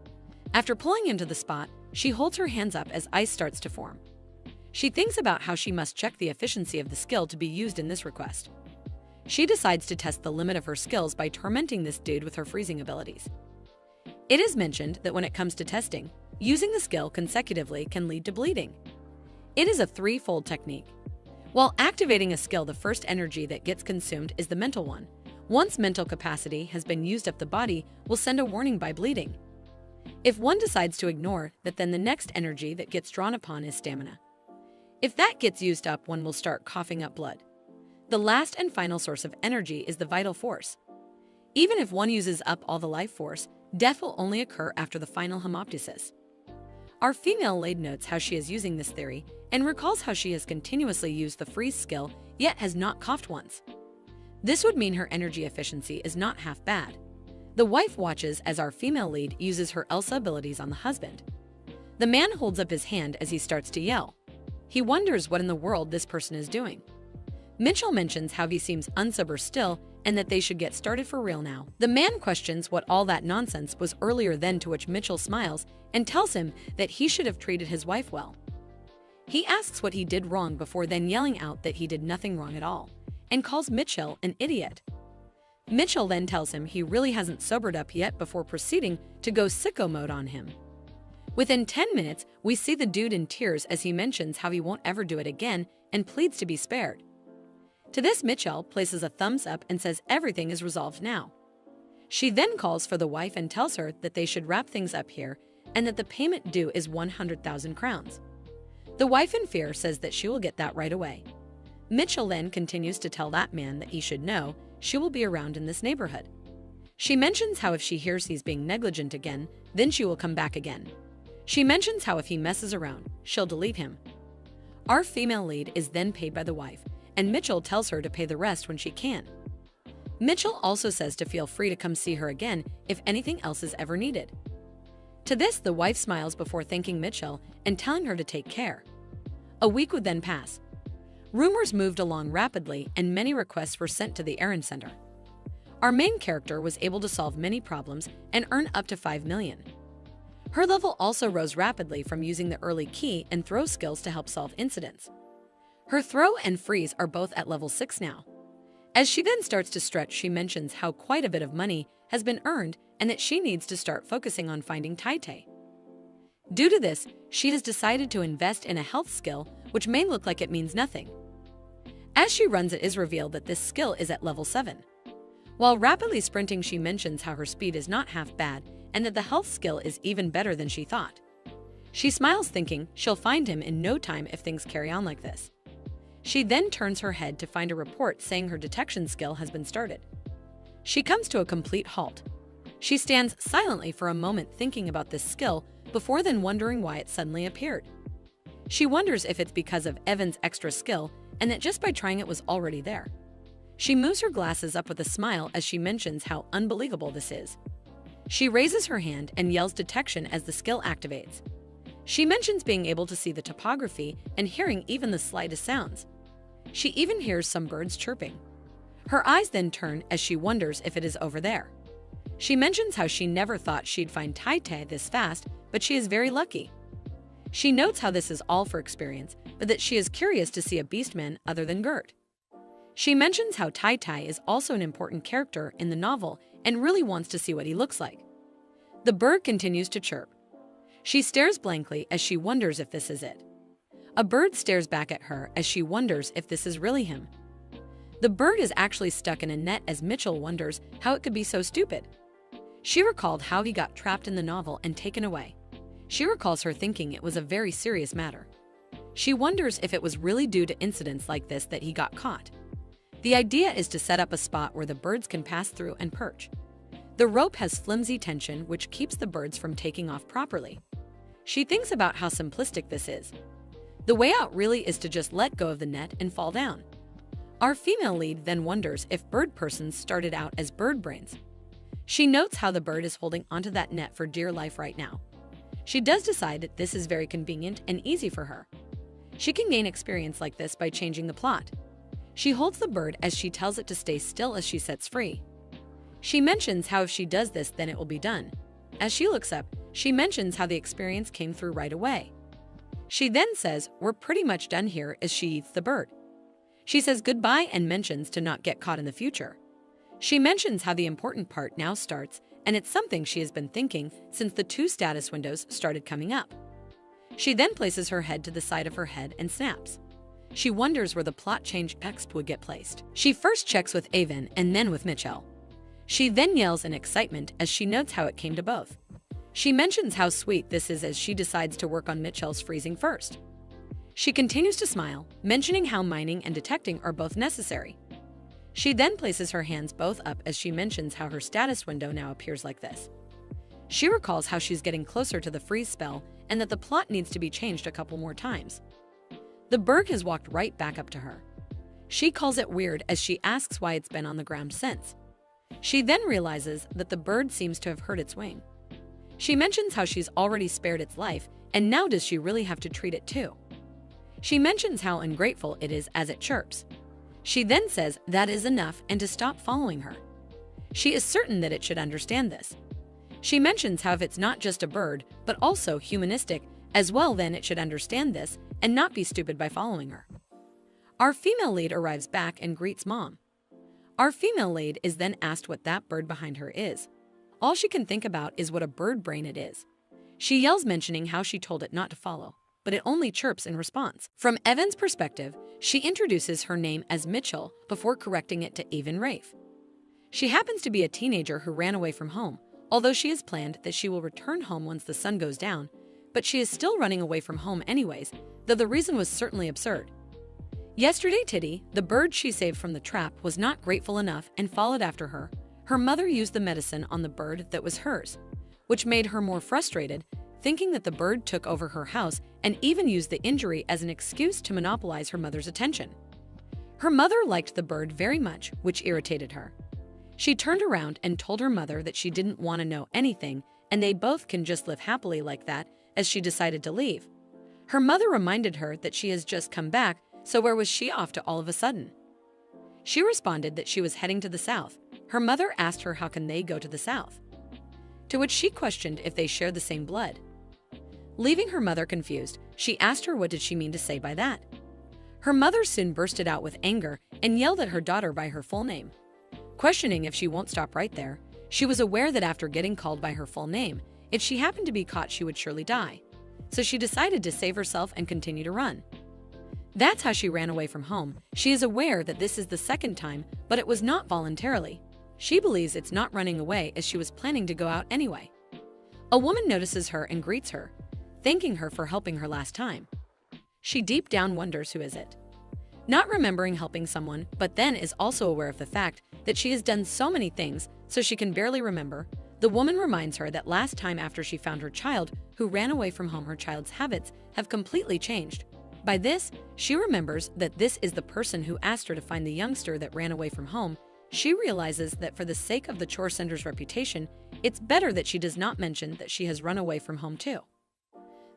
A: After pulling him to the spot, she holds her hands up as ice starts to form. She thinks about how she must check the efficiency of the skill to be used in this request. She decides to test the limit of her skills by tormenting this dude with her freezing abilities. It is mentioned that when it comes to testing, using the skill consecutively can lead to bleeding. It is a 3-fold technique. While activating a skill, the first energy that gets consumed is the mental one. Once mental capacity has been used up, the body will send a warning by bleeding. If one decides to ignore that, then the next energy that gets drawn upon is stamina. If that gets used up, one will start coughing up blood. The last and final source of energy is the vital force. Even if one uses up all the life force, death will only occur after the final hemoptysis. Our female lead notes how she is using this theory and recalls how she has continuously used the freeze skill yet has not coughed once. This would mean her energy efficiency is not half bad. The wife watches as our female lead uses her Elsa abilities on the husband. The man holds up his hand as he starts to yell. He wonders what in the world this person is doing. Mitchell mentions how he seems unsober still and that they should get started for real now. The man questions what all that nonsense was earlier then, to which Mitchell smiles and tells him that he should have treated his wife well. He asks what he did wrong before then yelling out that he did nothing wrong at all and calls Mitchell an idiot. Mitchell then tells him he really hasn't sobered up yet before proceeding to go sicko mode on him. Within 10 minutes, we see the dude in tears as he mentions how he won't ever do it again and pleads to be spared. To this, Mitchell places a thumbs up and says everything is resolved now. She then calls for the wife and tells her that they should wrap things up here and that the payment due is 100,000 crowns. The wife in fear says that she will get that right away. Mitchell then continues to tell that man that he should know she will be around in this neighborhood. She mentions how if she hears he's being negligent again, then she will come back again. She mentions how if he messes around, she'll delete him. Our female lead is then paid by the wife, and Mitchell tells her to pay the rest when she can. Mitchell also says to feel free to come see her again if anything else is ever needed. To this, the wife smiles before thanking Mitchell and telling her to take care. A week would then pass. Rumors moved along rapidly and many requests were sent to the errand center. Our main character was able to solve many problems and earn up to 5 million. Her level also rose rapidly from using the early key and throw skills to help solve incidents. Her throw and freeze are both at level 6 now. As she then starts to stretch, she mentions how quite a bit of money has been earned and that she needs to start focusing on finding Tai Tai. Due to this, she has decided to invest in a health skill, which may look like it means nothing. As she runs, it is revealed that this skill is at level 7. While rapidly sprinting, she mentions how her speed is not half bad and that the health skill is even better than she thought. She smiles, thinking she'll find him in no time if things carry on like this. She then turns her head to find a report saying her detection skill has been started. She comes to a complete halt. She stands silently for a moment thinking about this skill before then wondering why it suddenly appeared. She wonders if it's because of Evan's extra skill and that just by trying it was already there. She moves her glasses up with a smile as she mentions how unbelievable this is. She raises her hand and yells detection as the skill activates. She mentions being able to see the topography and hearing even the slightest sounds. She even hears some birds chirping. Her eyes then turn as she wonders if it is over there. She mentions how she never thought she'd find Tai Tai this fast, but she is very lucky. She notes how this is all for experience, but that she is curious to see a beastman other than Gert. She mentions how Tai Tai is also an important character in the novel and really wants to see what he looks like. The bird continues to chirp. She stares blankly as she wonders if this is it. A bird stares back at her as she wonders if this is really him. The bird is actually stuck in a net as Mitchell wonders how it could be so stupid. She recalled how he got trapped in the novel and taken away. She recalls her thinking it was a very serious matter. She wonders if it was really due to incidents like this that he got caught. The idea is to set up a spot where the birds can pass through and perch. The rope has flimsy tension which keeps the birds from taking off properly. She thinks about how simplistic this is. The way out really is to just let go of the net and fall down. Our female lead then wonders if bird persons started out as bird brains. She notes how the bird is holding onto that net for dear life right now. She does decide that this is very convenient and easy for her. She can gain experience like this by changing the plot. She holds the bird as she tells it to stay still as she sets free. She mentions how if she does this, then it will be done. As she looks up, she mentions how the experience came through right away. She then says, "We're pretty much done here," as she eats the bird. She says goodbye and mentions to not get caught in the future. She mentions how the important part now starts, and it's something she has been thinking since the 2 status windows started coming up. She then places her head to the side of her head and snaps. She wonders where the plot change text would get placed. She first checks with Avon and then with Mitchell. She then yells in excitement as she notes how it came to both. She mentions how sweet this is as she decides to work on Mitchell's freezing first. She continues to smile, mentioning how mining and detecting are both necessary. She then places her hands both up as she mentions how her status window now appears like this. She recalls how she's getting closer to the freeze spell and that the plot needs to be changed a couple more times. The bird has walked right back up to her. She calls it weird as she asks why it's been on the ground since. She then realizes that the bird seems to have hurt its wing. She mentions how she's already spared its life, and now does she really have to treat it too? She mentions how ungrateful it is as it chirps. She then says that is enough and to stop following her. She is certain that it should understand this. She mentions how if it's not just a bird, but also humanistic as well, then it should understand this and not be stupid by following her. Our female lead arrives back and greets Mom. Our female lead is then asked what that bird behind her is. All she can think about is what a bird brain it is. She yells, mentioning how she told it not to follow, but it only chirps in response. From Evan's perspective, she introduces her name as Mitchell before correcting it to Evan Rafe. She happens to be a teenager who ran away from home, although she has planned that she will return home once the sun goes down, but she is still running away from home anyways, though the reason was certainly absurd. Yesterday, Titty, the bird she saved from the trap, was not grateful enough and followed after her. Her mother used the medicine on the bird that was hers, which made her more frustrated, thinking that the bird took over her house and even used the injury as an excuse to monopolize her mother's attention. Her mother liked the bird very much, which irritated her. She turned around and told her mother that she didn't want to know anything and they both can just live happily like that, as she decided to leave. Her mother reminded her that she has just come back, so where was she off to all of a sudden? She responded that she was heading to the south. Her mother asked her how can they go to the south, to which she questioned if they shared the same blood. Leaving her mother confused, she asked her what did she mean to say by that. Her mother soon bursted out with anger and yelled at her daughter by her full name. Questioning if she won't stop right there, she was aware that after getting called by her full name, if she happened to be caught she would surely die. so she decided to save herself and continue to run. That's how she ran away from home. She is aware that this is the second time, but it was not voluntarily. She believes it's not running away as she was planning to go out anyway. A woman notices her and greets her, thanking her for helping her last time. She deep down wonders who is it. Not remembering helping someone, but then is also aware of the fact that she has done so many things so she can barely remember, the woman reminds her that last time after she found her child who ran away from home, her child's habits have completely changed. By this, she remembers that this is the person who asked her to find the youngster that ran away from home. She realizes that for the sake of the chore sender's reputation, it's better that she does not mention that she has run away from home too.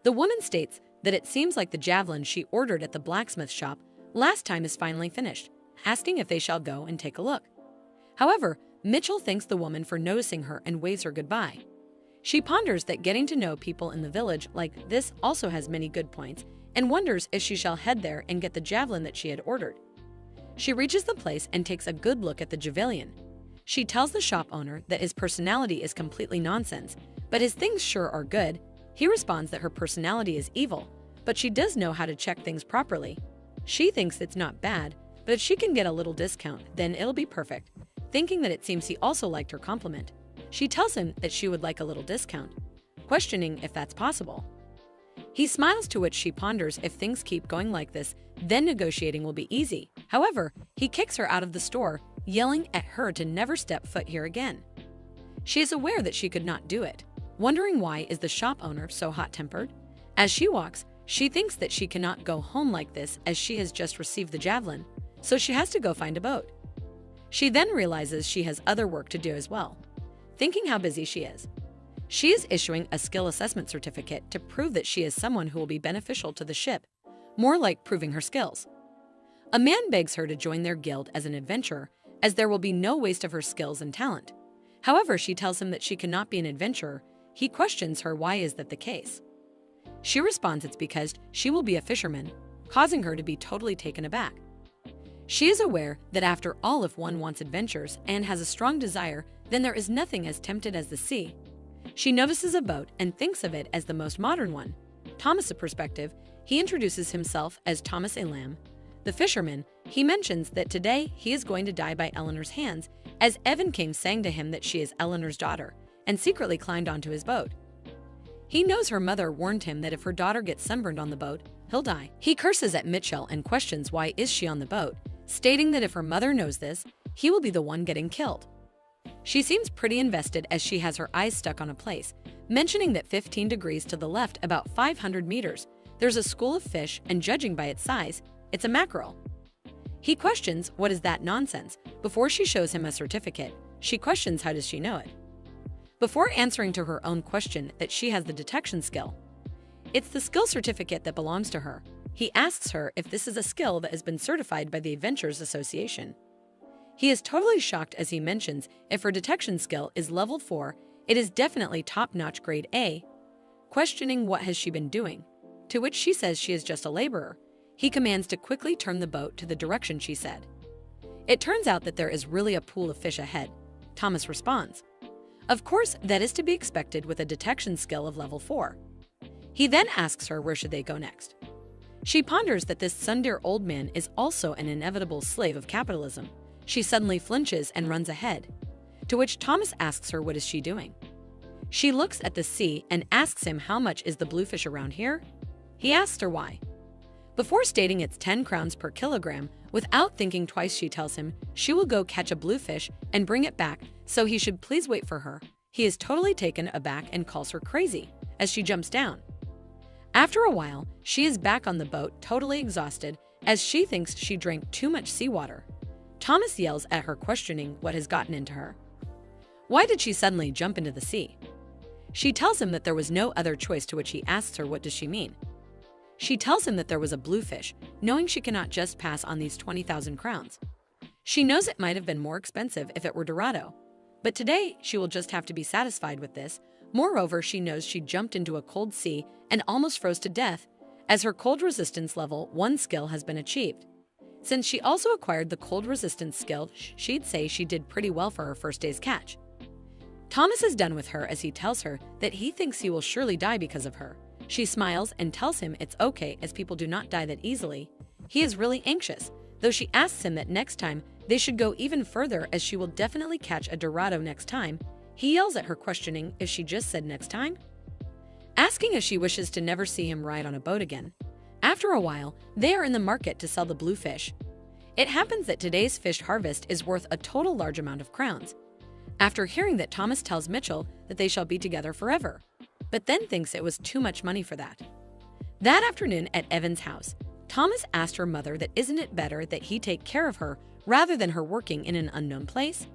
A: The woman states that it seems like the javelin she ordered at the blacksmith shop last time is finally finished, asking if they shall go and take a look. However, Mitchell thanks the woman for noticing her and waves her goodbye. She ponders that getting to know people in the village like this also has many good points and wonders if she shall head there and get the javelin that she had ordered. She reaches the place and takes a good look at the javelin. She tells the shop owner that his personality is completely nonsense, but his things sure are good. He responds that her personality is evil, but she does know how to check things properly. She thinks it's not bad, but if she can get a little discount, then it'll be perfect. Thinking that it seems he also liked her compliment, she tells him that she would like a little discount, questioning if that's possible. He smiles, to which she ponders if things keep going like this, then negotiating will be easy. However, he kicks her out of the store, yelling at her to never step foot here again. She is aware that she could not do it, wondering why is the shop owner so hot-tempered. As she walks, she thinks that she cannot go home like this as she has just received the javelin, so she has to go find a boat. She then realizes she has other work to do as well, thinking how busy she is. She is issuing a skill assessment certificate to prove that she is someone who will be beneficial to the ship, more like proving her skills. A man begs her to join their guild as an adventurer, as there will be no waste of her skills and talent. However, she tells him that she cannot be an adventurer. He questions her why is that the case. She responds it's because she will be a fisherman, causing her to be totally taken aback. She is aware that after all, if one wants adventures and has a strong desire, then there is nothing as tempted as the sea. She notices a boat and thinks of it as the most modern one. Thomas' perspective, he introduces himself as Thomas A. Lamb. The fisherman, he mentions that today he is going to die by Eleanor's hands, as Evan King sang to him that she is Eleanor's daughter, and secretly climbed onto his boat. He knows her mother warned him that if her daughter gets sunburned on the boat, he'll die. He curses at Mitchell and questions why is she on the boat, stating that if her mother knows this, he will be the one getting killed. She seems pretty invested as she has her eyes stuck on a place, mentioning that 15 degrees to the left, about 500 meters, there's a school of fish, and judging by its size, it's a mackerel. He questions what is that nonsense. Before she shows him a certificate, she questions how does she know it. Before answering to her own question that she has the detection skill. It's the skill certificate that belongs to her. He asks her if this is a skill that has been certified by the Adventurers Association. He is totally shocked as he mentions if her detection skill is level 4, it is definitely top-notch grade A, questioning what has she been doing, to which she says she is just a laborer. He commands to quickly turn the boat to the direction she said. It turns out that there is really a pool of fish ahead. Thomas responds. Of course, that is to be expected with a detection skill of level 4. He then asks her where should they go next. She ponders that this sundear old man is also an inevitable slave of capitalism. She suddenly flinches and runs ahead, to which Thomas asks her what is she doing. She looks at the sea and asks him how much is the bluefish around here. He asks her why. Before stating it's 10 crowns per kilogram, without thinking twice she tells him she will go catch a bluefish and bring it back, so he should please wait for her. He is totally taken aback and calls her crazy as she jumps down. After a while, she is back on the boat, totally exhausted, as she thinks she drank too much seawater. Thomas yells at her, questioning what has gotten into her. Why did she suddenly jump into the sea? She tells him that there was no other choice, to which he asks her what does she mean. She tells him that there was a bluefish, knowing she cannot just pass on these 20,000 crowns. She knows it might have been more expensive if it were Dorado, but today she will just have to be satisfied with this. Moreover, she knows she jumped into a cold sea and almost froze to death, as her cold resistance level 1 skill has been achieved. Since she also acquired the cold resistance skill, she'd say she did pretty well for her first day's catch. Thomas is done with her as he tells her that he thinks he will surely die because of her. She smiles and tells him it's okay as people do not die that easily. He is really anxious, though she asks him that next time they should go even further as she will definitely catch a Dorado next time. He yells at her, questioning if she just said next time, asking if she wishes to never see him ride on a boat again. After a while, they are in the market to sell the blue fish. It happens that today's fish harvest is worth a total large amount of crowns. After hearing that, Thomas tells Mitchell that they shall be together forever, but then thinks it was too much money for that. That afternoon at Evan's house, Thomas asked her mother that isn't it better that he take care of her rather than her working in an unknown place?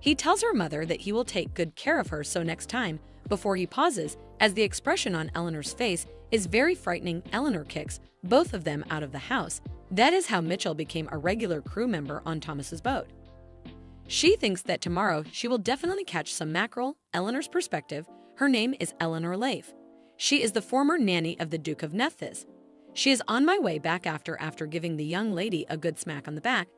A: He tells her mother that he will take good care of her, so next time, before he pauses, as the expression on Eleanor's face is very frightening, Eleanor kicks both of them out of the house. That is how Mitchell became a regular crew member on Thomas's boat. She thinks that tomorrow she will definitely catch some mackerel. Eleanor's perspective, her name is Eleanor Leif. She is the former nanny of the Duke of Nethis. She is on my way back after giving the young lady a good smack on the back.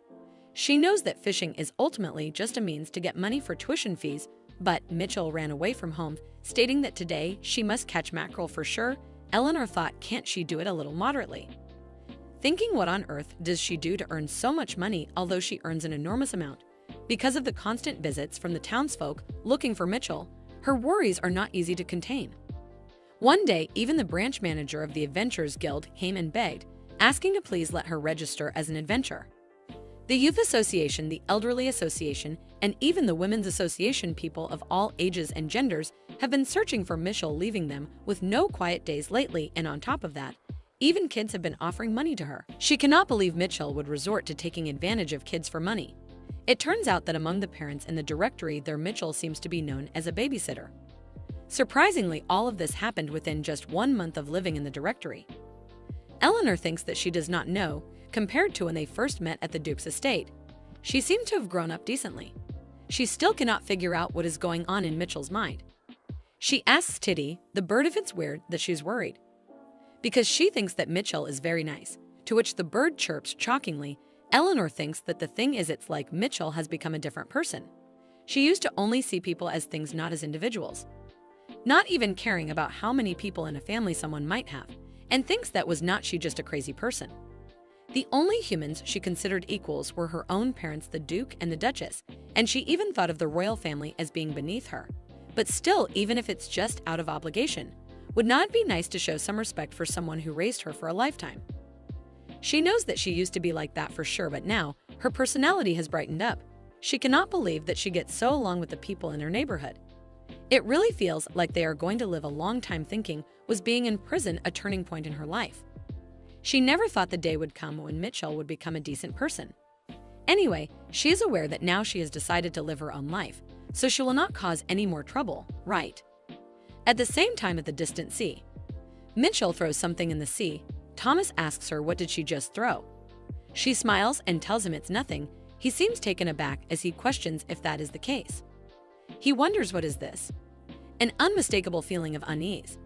A: She knows that fishing is ultimately just a means to get money for tuition fees, but Mitchell ran away from home, stating that today she must catch mackerel for sure. Eleanor thought, can't she do it a little moderately? Thinking, what on earth does she do to earn so much money, although she earns an enormous amount? Because of the constant visits from the townsfolk looking for Mitchell, her worries are not easy to contain. One day, even the branch manager of the Adventurers Guild came and begged, asking to please let her register as an adventurer. The Youth Association, the Elderly Association, and even the Women's Association, people of all ages and genders, have been searching for Mitchell, leaving them with no quiet days lately, and on top of that, even kids have been offering money to her. She cannot believe Mitchell would resort to taking advantage of kids for money. It turns out that among the parents in the directory there, Mitchell seems to be known as a babysitter. Surprisingly, all of this happened within just 1 month of living in the directory. Eleanor thinks that she does not know, compared to when they first met at the Duke's estate. She seemed to have grown up decently. She still cannot figure out what is going on in Mitchell's mind. She asks Titty, the bird, if it's weird that she's worried, because she thinks that Mitchell is very nice, to which the bird chirps shockingly. Eleanor thinks that the thing is, it's like Mitchell has become a different person. She used to only see people as things, not as individuals, not even caring about how many people in a family someone might have, and thinks that was not she, just a crazy person. The only humans she considered equals were her own parents, the Duke and the Duchess, and she even thought of the royal family as being beneath her. But still, even if it's just out of obligation, would not it be nice to show some respect for someone who raised her for a lifetime? She knows that she used to be like that for sure, but now her personality has brightened up. She cannot believe that she gets so along with the people in her neighborhood. It really feels like they are going to live a long time. Thinking was being in prison a turning point in her life. She never thought the day would come when Mitchell would become a decent person. Anyway, she is aware that now she has decided to live her own life, so she will not cause any more trouble, right? At the same time, at the distant sea, Mitchell throws something in the sea. Thomas asks her, what did she just throw? She smiles and tells him it's nothing. He seems taken aback as he questions if that is the case. He wonders, what is this? An unmistakable feeling of unease.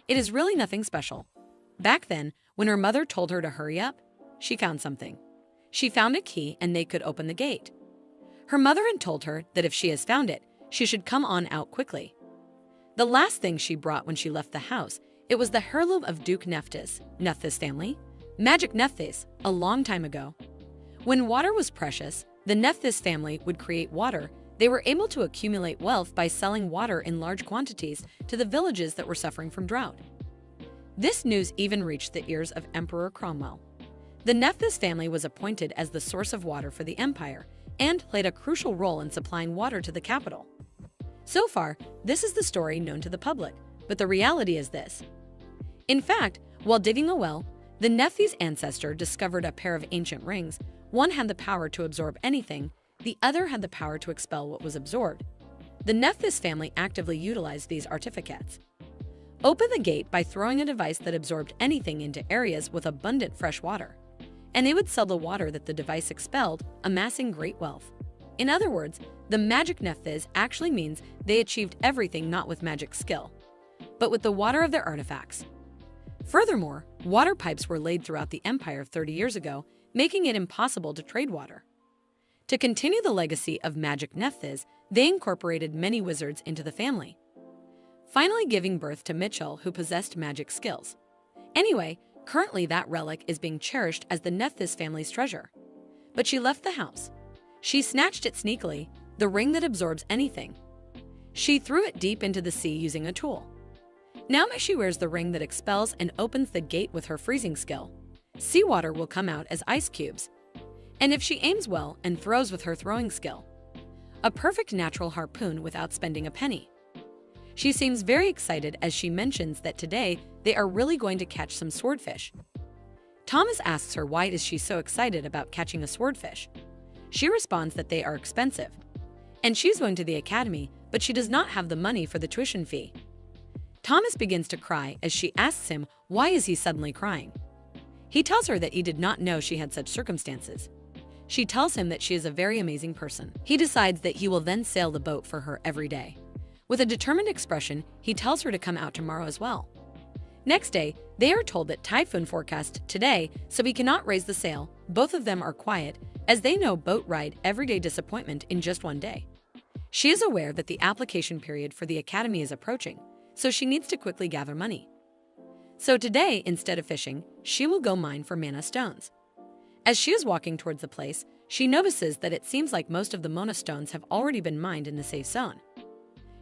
A: It is really nothing special. Back then, when her mother told her to hurry up, she found something. She found a key and they could open the gate. Her mother had told her that if she has found it, she should come on out quickly. The last thing she brought when she left the house, it was the heirloom of Duke Nethis family, Magic Nethis, a long time ago. When water was precious, the Nethis family would create water. They were able to accumulate wealth by selling water in large quantities to the villages that were suffering from drought. This news even reached the ears of Emperor Cromwell. The Nethis family was appointed as the source of water for the empire and played a crucial role in supplying water to the capital. So far, this is the story known to the public, but the reality is this. In fact, while digging a well, the Nethis ancestor discovered a pair of ancient rings. One had the power to absorb anything, the other had the power to expel what was absorbed. The Nethis family actively utilized these artifacts. Open the gate by throwing a device that absorbed anything into areas with abundant fresh water, and they would sell the water that the device expelled, amassing great wealth. In other words, the magic Nethis actually means they achieved everything not with magic skill, but with the water of their artifacts. Furthermore, water pipes were laid throughout the empire 30 years ago, making it impossible to trade water. To continue the legacy of magic Nethis, they incorporated many wizards into the family. finally giving birth to Mitchell, who possessed magic skills. Anyway, currently that relic is being cherished as the Nethis family's treasure. But she left the house. She snatched it sneakily, the ring that absorbs anything. She threw it deep into the sea using a tool. Now that she wears the ring that expels and opens the gate with her freezing skill, seawater will come out as ice cubes. And if she aims well and throws with her throwing skill, a perfect natural harpoon without spending a penny. She seems very excited as she mentions that today they are really going to catch some swordfish. Thomas asks her why is she so excited about catching a swordfish. She responds that they are expensive, and she's going to the academy, but she does not have the money for the tuition fee. Thomas begins to cry as she asks him why is he suddenly crying. He tells her that he did not know she had such circumstances. She tells him that she is a very amazing person. He decides that he will then sail the boat for her every day. With a determined expression, he tells her to come out tomorrow as well. Next day, they are told that typhoon forecast today, so he cannot raise the sail. Both of them are quiet, as they know boat ride everyday disappointment in just one day. She is aware that the application period for the academy is approaching, so she needs to quickly gather money. So today, instead of fishing, she will go mine for mana stones. As she is walking towards the place, she notices that it seems like most of the mana stones have already been mined in the safe zone.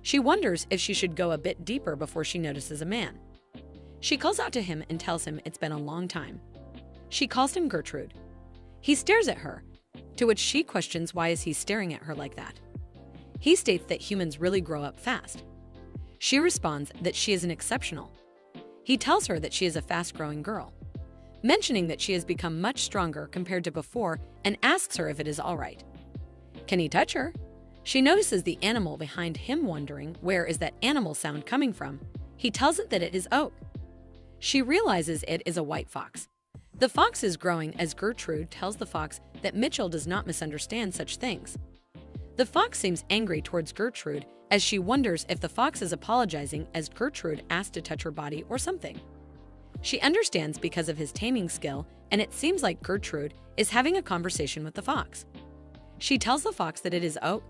A: She wonders if she should go a bit deeper before she notices a man. She calls out to him and tells him it's been a long time. She calls him Gertrude. He stares at her, to which she questions why is he staring at her like that. He states that humans really grow up fast. She responds that she is an exceptional. He tells her that she is a fast-growing girl, mentioning that she has become much stronger compared to before and asks her if it is all right. Can he touch her? She notices the animal behind him, wondering where is that animal sound coming from. He tells it that it is oak. She realizes it is a white fox. The fox is growing as Gertrude tells the fox that Mitchell does not misunderstand such things. The fox seems angry towards Gertrude as she wonders if the fox is apologizing as Gertrude asked to touch her body or something. She understands because of his taming skill, and it seems like Gertrude is having a conversation with the fox. She tells the fox that it is oak.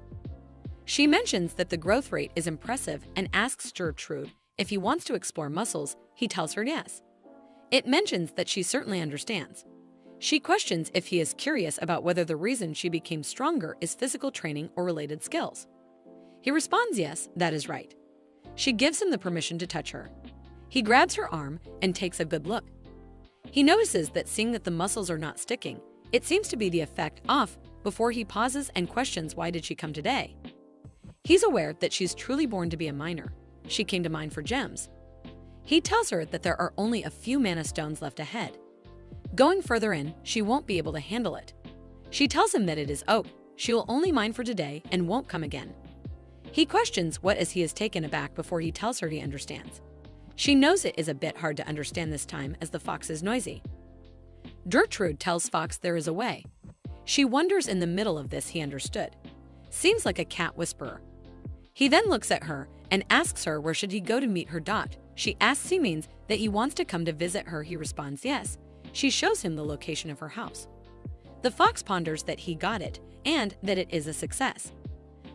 A: She mentions that the growth rate is impressive and asks Gertrude if he wants to explore muscles. He tells her yes. It mentions that she certainly understands. She questions if he is curious about whether the reason she became stronger is physical training or related skills. He responds yes, that is right. She gives him the permission to touch her. He grabs her arm and takes a good look. He notices that seeing that the muscles are not sticking, it seems to be the effect off before he pauses and questions why did she come today. He's aware that she's truly born to be a miner. She came to mine for gems. He tells her that there are only a few mana stones left ahead. Going further in, she won't be able to handle it. She tells him that it is oak. She will only mine for today and won't come again. He questions what as he is taken aback before he tells her he understands. She knows it is a bit hard to understand this time as the fox is noisy. Gertrude tells Fox there is a way. She wonders in the middle of this he understood. Seems like a cat whisperer. He then looks at her and asks her where should he go to meet her dot. She asks he means that he wants to come to visit her. He responds yes. She shows him the location of her house. The fox ponders that he got it and that it is a success.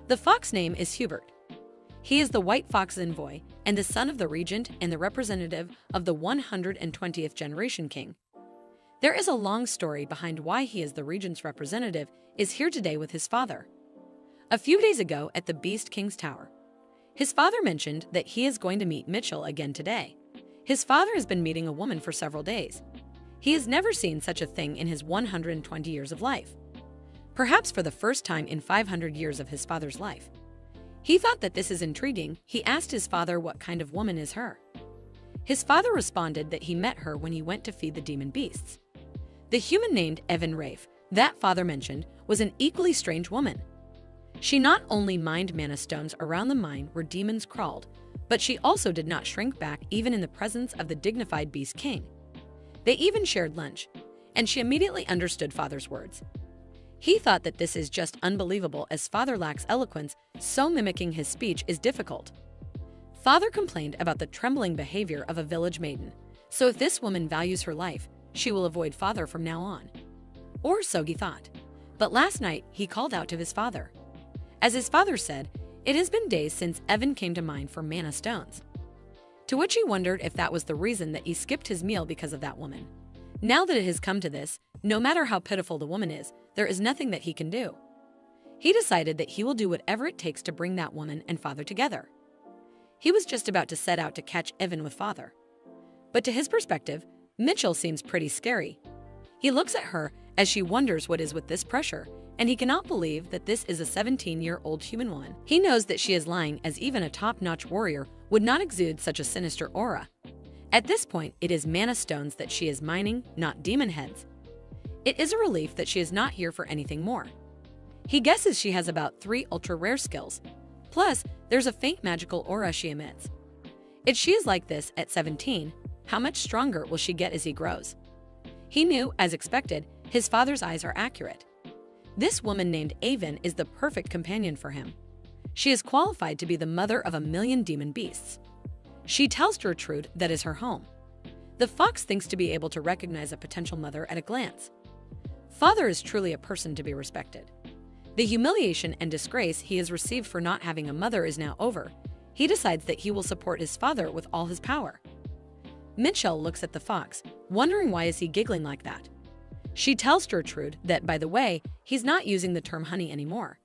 A: The fox name is Hubert. He is the white fox envoy and the son of the regent and the representative of the 120th generation king. There is a long story behind why he is the regent's representative is here today with his father. A few days ago at the Beast King's Tower, his father mentioned that he is going to meet Mitchell again today. His father has been meeting a woman for several days. He has never seen such a thing in his 120 years of life. Perhaps for the first time in 500 years of his father's life. He thought that this is intriguing. He asked his father what kind of woman is her. His father responded that he met her when he went to feed the demon beasts. The human named Evan Rafe, that father mentioned, was an equally strange woman. She not only mined mana stones around the mine where demons crawled, but she also did not shrink back even in the presence of the dignified Beast King. They even shared lunch, and she immediately understood father's words. He thought that this is just unbelievable as father lacks eloquence, so mimicking his speech is difficult. Father complained about the trembling behavior of a village maiden, so if this woman values her life, she will avoid father from now on. Or so he thought. But last night, he called out to his father. As his father said, it has been days since Evan came to mine for mana stones. to which he wondered if that was the reason that he skipped his meal because of that woman. Now that it has come to this, no matter how pitiful the woman is, there is nothing that he can do. He decided that he will do whatever it takes to bring that woman and father together. He was just about to set out to catch Evan with father. But to his perspective, Mitchell seems pretty scary. He looks at her as she wonders what is with this pressure, and he cannot believe that this is a 17-year-old human woman. He knows that she is lying, as even a top-notch warrior would not exude such a sinister aura. At this point, it is mana stones that she is mining, not demon heads. It is a relief that she is not here for anything more. He guesses she has about 3 ultra-rare skills. Plus, there's a faint magical aura she emits. If she is like this at 17, how much stronger will she get as he grows? He knew, as expected, his father's eyes are accurate. This woman named Avon is the perfect companion for him. She is qualified to be the mother of 1,000,000 demon beasts. She tells Gertrude that is her home. The fox thinks to be able to recognize a potential mother at a glance. Father is truly a person to be respected. The humiliation and disgrace he has received for not having a mother is now over. He decides that he will support his father with all his power. Mitchell looks at the fox, wondering why is he giggling like that. She tells Gertrude that, by the way, he's not using the term honey anymore.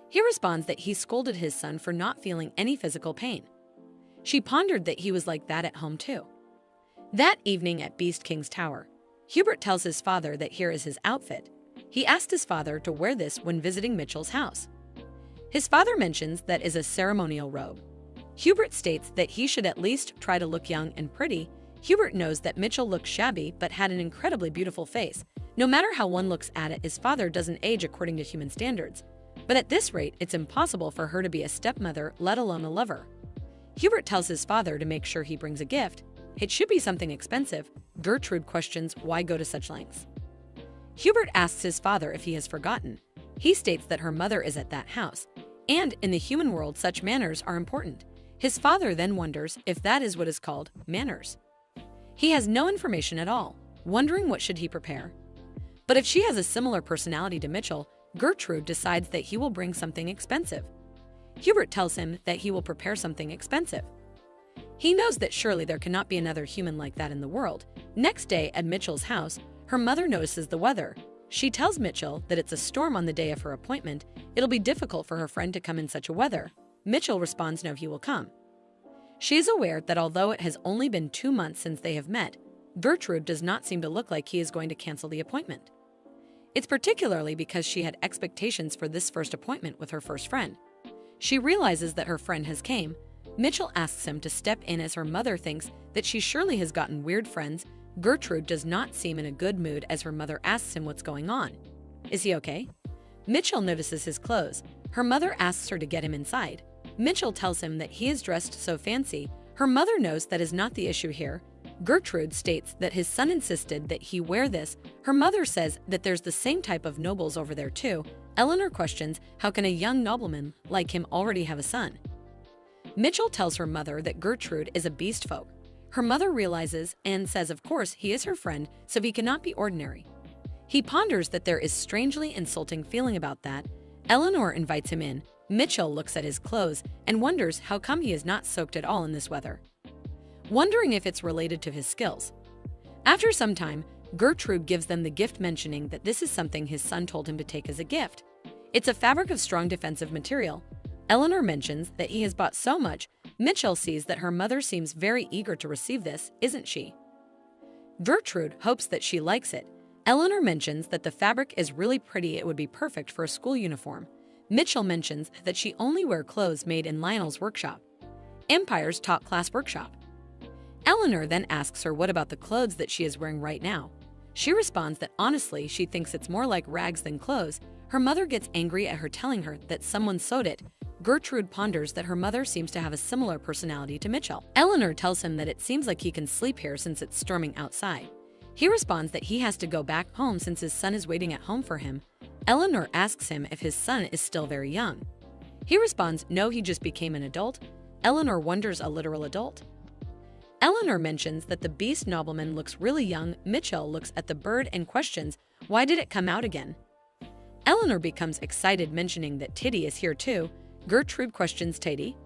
A: He responds that he scolded his son for not feeling any physical pain. She pondered that he was like that at home too. That evening at Beast King's Tower, Hubert tells his father that here is his outfit. He asked his father to wear this when visiting Mitchell's house. His father mentions that is a ceremonial robe. Hubert states that he should at least try to look young and pretty. Hubert knows that Mitchell looked shabby but had an incredibly beautiful face. No matter how one looks at it, his father doesn't age according to human standards. But at this rate, it's impossible for her to be a stepmother, let alone a lover. Hubert tells his father to make sure he brings a gift. It should be something expensive. Gertrude questions why go to such lengths. Hubert asks his father if he has forgotten. He states that her mother is at that house, and in the human world such manners are important. His father then wonders if that is what is called manners. He has no information at all, wondering what should he prepare. But if she has a similar personality to Mitchell, Gertrude decides that he will bring something expensive. Hubert tells him that he will prepare something expensive. He knows that surely there cannot be another human like that in the world. Next day at Mitchell's house, her mother notices the weather. She tells Mitchell that it's a storm on the day of her appointment. It'll be difficult for her friend to come in such a weather. Mitchell responds no, he will come. She is aware that although it has only been 2 months since they have met, Gertrude does not seem to look like he is going to cancel the appointment. It's particularly because she had expectations for this first appointment with her first friend. She realizes that her friend has came. Mitchell asks him to step in as her mother thinks that she surely has gotten weird friends. Gertrude does not seem in a good mood as her mother asks him what's going on. Is he okay? Mitchell notices his clothes. Her mother asks her to get him inside. Mitchell tells him that he is dressed so fancy. Her mother knows that is not the issue here. Gertrude states that his son insisted that he wear this. Her mother says that there's the same type of nobles over there too. Eleanor questions how can a young nobleman like him already have a son. Mitchell tells her mother that Gertrude is a beast folk. Her mother realizes and says of course he is her friend, so he cannot be ordinary. He ponders that there is strangely insulting feeling about that. Eleanor invites him in. Mitchell looks at his clothes and wonders how come he is not soaked at all in this weather, wondering if it's related to his skills. After some time, Gertrude gives them the gift, mentioning that this is something his son told him to take as a gift. It's a fabric of strong defensive material. Eleanor mentions that he has bought so much. Mitchell sees that her mother seems very eager to receive this, isn't she? Gertrude hopes that she likes it. Eleanor mentions that the fabric is really pretty, it would be perfect for a school uniform. Mitchell mentions that she only wears clothes made in Lionel's workshop, Empire's top-class workshop. Eleanor then asks her what about the clothes that she is wearing right now. She responds that honestly she thinks it's more like rags than clothes. Her mother gets angry at her, telling her that someone sewed it. Gertrude ponders that her mother seems to have a similar personality to Mitchell. Eleanor tells him that it seems like he can sleep here since it's storming outside. He responds that he has to go back home since his son is waiting at home for him. Eleanor asks him if his son is still very young. He responds no, he just became an adult. Eleanor wonders, a literal adult? Eleanor mentions that the beast nobleman looks really young. Mitchell looks at the bird and questions, why did it come out again? Eleanor becomes excited, mentioning that Titty is here too. Gertrude questions Teddy.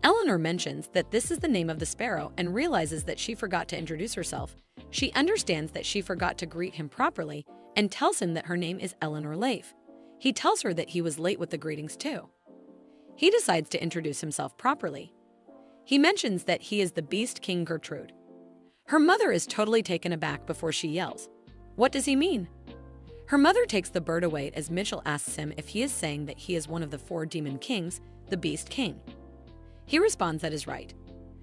A: Eleanor mentions that this is the name of the sparrow and realizes that she forgot to introduce herself. She understands that she forgot to greet him properly and tells him that her name is Eleanor Leif. He tells her that he was late with the greetings too. He decides to introduce himself properly. He mentions that he is the Beast King Gertrude. Her mother is totally taken aback before she yells, "What does he mean?" Her mother takes the bird away as Mitchell asks him if he is saying that he is one of the 4 demon kings, the Beast King. He responds that is right.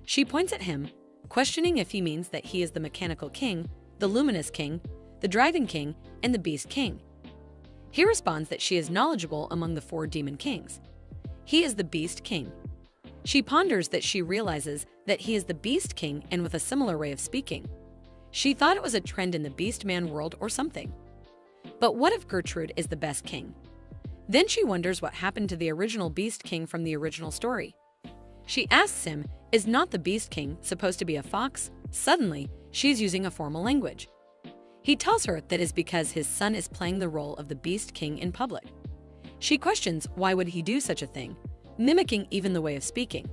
A: She points at him, questioning if he means that he is the Mechanical King, the Luminous King, the Dragon King, and the Beast King. He responds that she is knowledgeable among the 4 demon kings. He is the Beast King. She ponders that she realizes that he is the Beast King and with a similar way of speaking. She thought it was a trend in the Beast Man world or something. But what if Gertrude is the best king? Then she wonders what happened to the original Beast King from the original story. She asks him, is not the Beast King supposed to be a fox? Suddenly, she's using a formal language. He tells her that is because his son is playing the role of the Beast King in public. She questions why would he do such a thing, mimicking even the way of speaking.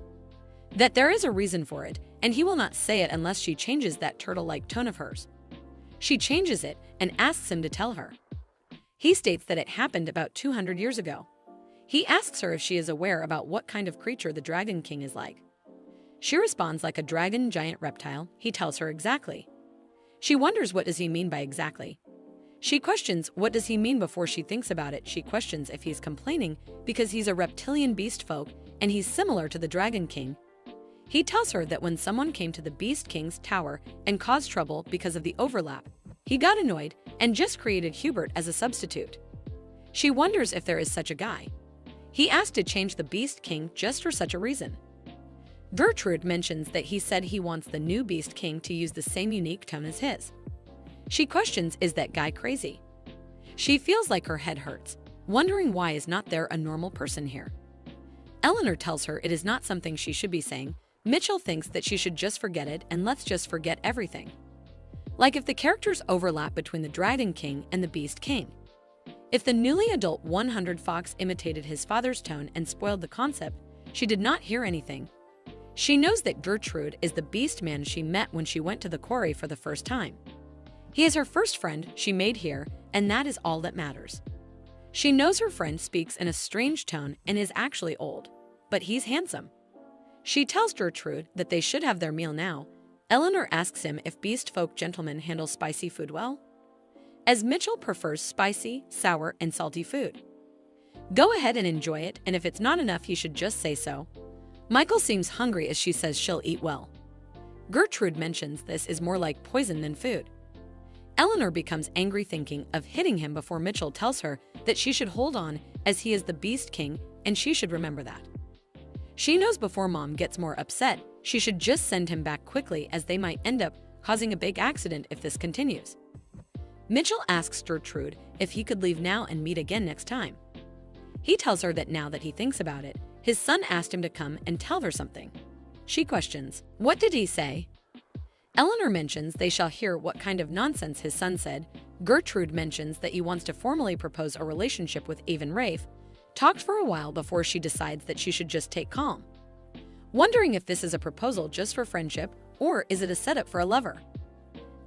A: That there is a reason for it, and he will not say it unless she changes that turtle-like tone of hers. She changes it and asks him to tell her. He states that it happened about 200 years ago. He asks her if she is aware about what kind of creature the Dragon King is like. She responds like a dragon giant reptile. He tells her exactly. She wonders what does he mean by exactly. She questions what does he mean before she thinks about it. She questions if he's complaining because he's a reptilian beast folk and he's similar to the Dragon King. He tells her that when someone came to the Beast King's tower and caused trouble because of the overlap, he got annoyed and just created Hubert as a substitute. She wonders if there is such a guy. He asked to change the Beast King just for such a reason. Gertrude mentions that he said he wants the new Beast King to use the same unique tone as his. She questions, is that guy crazy? She feels like her head hurts, wondering why is not there a normal person here. Eleanor tells her it is not something she should be saying. Mitchell thinks that she should just forget it and let's just forget everything. Like if the characters overlap between the Dragon King and the Beast King. If the newly adult 100 fox imitated his father's tone and spoiled the concept, she did not hear anything. She knows that Gertrude is the beast man she met when she went to the quarry for the first time. He is her first friend she made here, and that is all that matters. She knows her friend speaks in a strange tone and is actually old, but he's handsome. She tells Gertrude that they should have their meal now. Eleanor asks him if beast folk gentlemen handle spicy food well, as Mitchell prefers spicy, sour, and salty food. Go ahead and enjoy it, and if it's not enough, he should just say so. Michael seems hungry as she says she'll eat well. Gertrude mentions this is more like poison than food. Eleanor becomes angry thinking of hitting him before Mitchell tells her that she should hold on as he is the Beast King and she should remember that. She knows before Mom gets more upset, she should just send him back quickly as they might end up causing a big accident if this continues. Mitchell asks Gertrude if he could leave now and meet again next time. He tells her that now that he thinks about it, his son asked him to come and tell her something. She questions, what did he say? Eleanor mentions they shall hear what kind of nonsense his son said. Gertrude mentions that he wants to formally propose a relationship with Avon Rafe, talked for a while before she decides that she should just take calm. Wondering if this is a proposal just for friendship or is it a setup for a lover?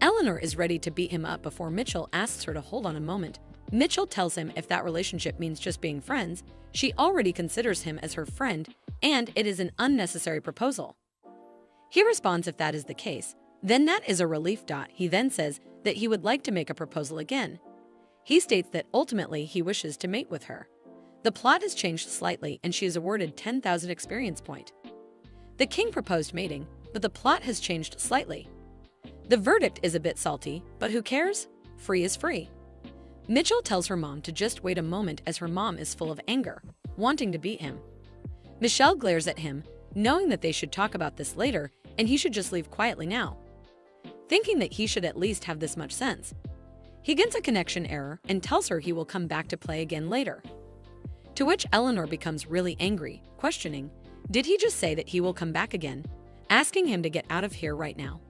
A: Eleanor is ready to beat him up before Mitchell asks her to hold on a moment. Mitchell tells him if that relationship means just being friends, she already considers him as her friend and it is an unnecessary proposal. He responds if that is the case, then that is a relief. He then says that he would like to make a proposal again. He states that ultimately he wishes to mate with her. The plot has changed slightly and she is awarded 10,000 experience point. The king proposed mating, but the plot has changed slightly. The verdict is a bit salty, but who cares? Free is free. Mitchell tells her mom to just wait a moment as her mom is full of anger, wanting to beat him. Michelle glares at him, knowing that they should talk about this later and he should just leave quietly now. Thinking that he should at least have this much sense. He gets a connection error and tells her he will come back to play again later. To which Eleanor becomes really angry, questioning, did he just say that he will come back again? Asking him to get out of here right now.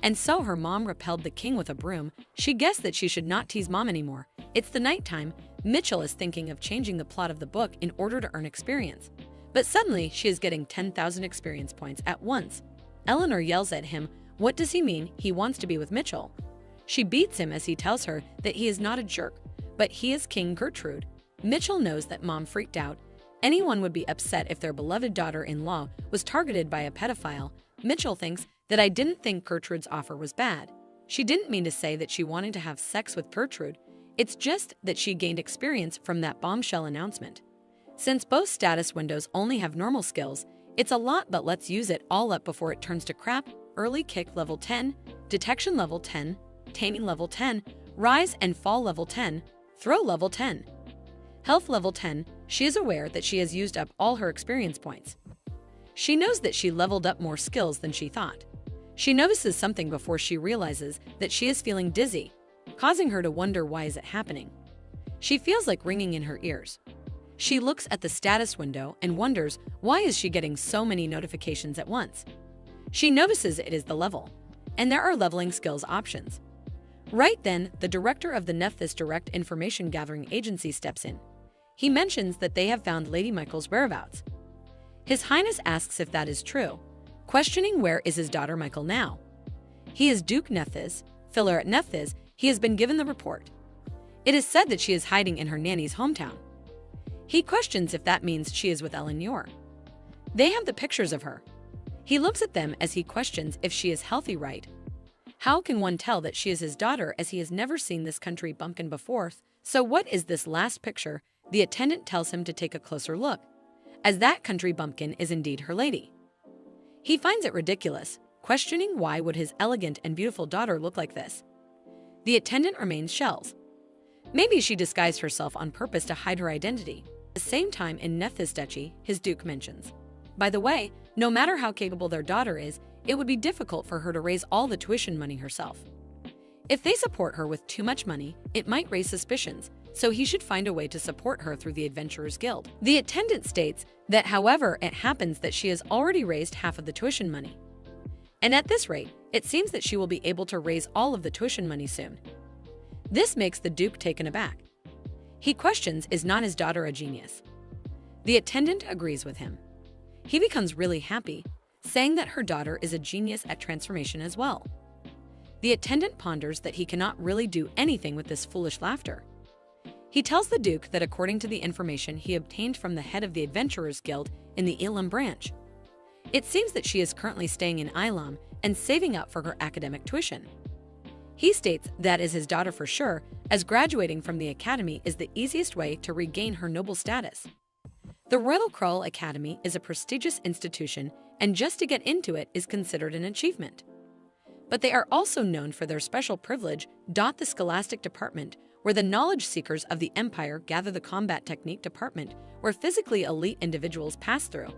A: And so her mom repelled the king with a broom. She guessed that she should not tease mom anymore. It's the nighttime. Mitchell is thinking of changing the plot of the book in order to earn experience. But suddenly, she is getting 10,000 experience points at once. Eleanor yells at him, what does he mean he wants to be with Mitchell? She beats him as he tells her that he is not a jerk, but he is King Gertrude. Mitchell knows that Mom freaked out. Anyone would be upset if their beloved daughter-in-law was targeted by a pedophile. Mitchell thinks that I didn't think Gertrude's offer was bad. She didn't mean to say that she wanted to have sex with Gertrude. It's just that she gained experience from that bombshell announcement. Since both status windows only have normal skills, it's a lot, but let's use it all up before it turns to crap. Early kick level 10, detection level 10, taming level 10, rise and fall level 10, throw level 10. Health level 10, she is aware that she has used up all her experience points. She knows that she leveled up more skills than she thought. She notices something before she realizes that she is feeling dizzy, causing her to wonder why is it happening. She feels like ringing in her ears. She looks at the status window and wonders why is she getting so many notifications at once. She notices it is the level, and there are leveling skills options. Right then, the director of the Nethis Direct Information Gathering Agency steps in. He mentions that they have found Lady Michael's whereabouts. His Highness asks if that is true, questioning where is his daughter Michael now. He is Duke Nethis, filler at Nethis. He has been given the report. It is said that she is hiding in her nanny's hometown. He questions if that means she is with Eleanor. They have the pictures of her. He looks at them as he questions if she is healthy, right? How can one tell that she is his daughter as he has never seen this country bumpkin before? So what is this last picture? The attendant tells him to take a closer look, as that country bumpkin is indeed her lady. He finds it ridiculous, questioning why would his elegant and beautiful daughter look like this. The attendant remains shells. Maybe she disguised herself on purpose to hide her identity. At the same time in Nethis Duchy, his duke mentions, by the way, no matter how capable their daughter is, it would be difficult for her to raise all the tuition money herself. If they support her with too much money, it might raise suspicions, so he should find a way to support her through the Adventurers Guild. The attendant states that, however, it happens that she has already raised half of the tuition money. And at this rate, it seems that she will be able to raise all of the tuition money soon. This makes the Duke taken aback. He questions, is not his daughter a genius? The attendant agrees with him. He becomes really happy, saying that her daughter is a genius at transformation as well. The attendant ponders that he cannot really do anything with this foolish laughter. He tells the Duke that according to the information he obtained from the head of the Adventurers Guild in the Elam branch, it seems that she is currently staying in Elam and saving up for her academic tuition. He states that is his daughter for sure, as graduating from the academy is the easiest way to regain her noble status. The Royal Krull Academy is a prestigious institution, and just to get into it is considered an achievement. But they are also known for their special privilege. The Scholastic Department, where the knowledge seekers of the Empire gather, the Combat Technique Department, where physically elite individuals pass through,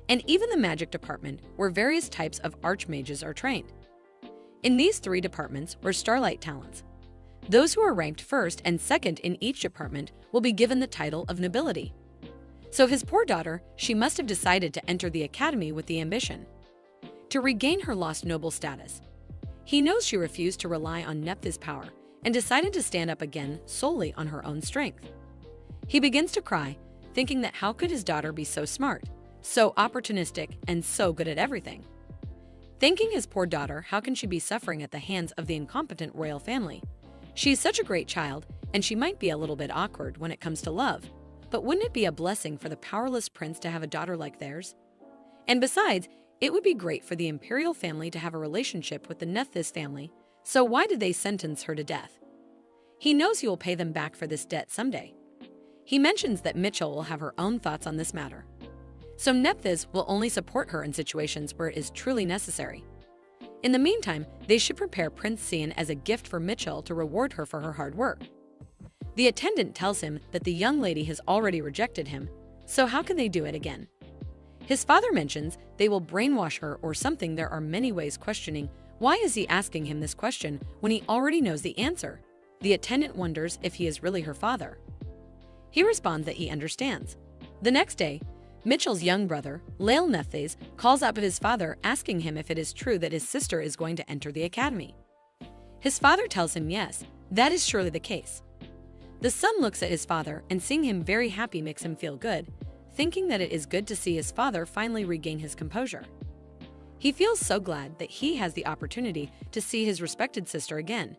A: and even the Magic Department, where various types of archmages are trained. In these three departments were Starlight talents. Those who are ranked first and second in each department will be given the title of nobility. So his poor daughter, she must have decided to enter the academy with the ambition to regain her lost noble status. He knows she refused to rely on Nethys' power and decided to stand up again solely on her own strength. He begins to cry, thinking that how could his daughter be so smart, so opportunistic, and so good at everything? Thinking his poor daughter, how can she be suffering at the hands of the incompetent royal family? She is such a great child, and she might be a little bit awkward when it comes to love. But wouldn't it be a blessing for the powerless prince to have a daughter like theirs? And besides, it would be great for the imperial family to have a relationship with the Nethys family, so why did they sentence her to death? He knows he will pay them back for this debt someday. He mentions that Mitchell will have her own thoughts on this matter. So Nethys will only support her in situations where it is truly necessary. In the meantime, they should prepare Prince Cyan as a gift for Mitchell to reward her for her hard work. The attendant tells him that the young lady has already rejected him, so how can they do it again? His father mentions they will brainwash her or something. There are many ways, questioning why is he asking him this question when he already knows the answer. The attendant wonders if he is really her father. He responds that he understands. The next day, Mitchell's young brother, Lael Nethys, calls up his father asking him if it is true that his sister is going to enter the academy. His father tells him yes, that is surely the case. The son looks at his father and seeing him very happy makes him feel good, thinking that it is good to see his father finally regain his composure. He feels so glad that he has the opportunity to see his respected sister again.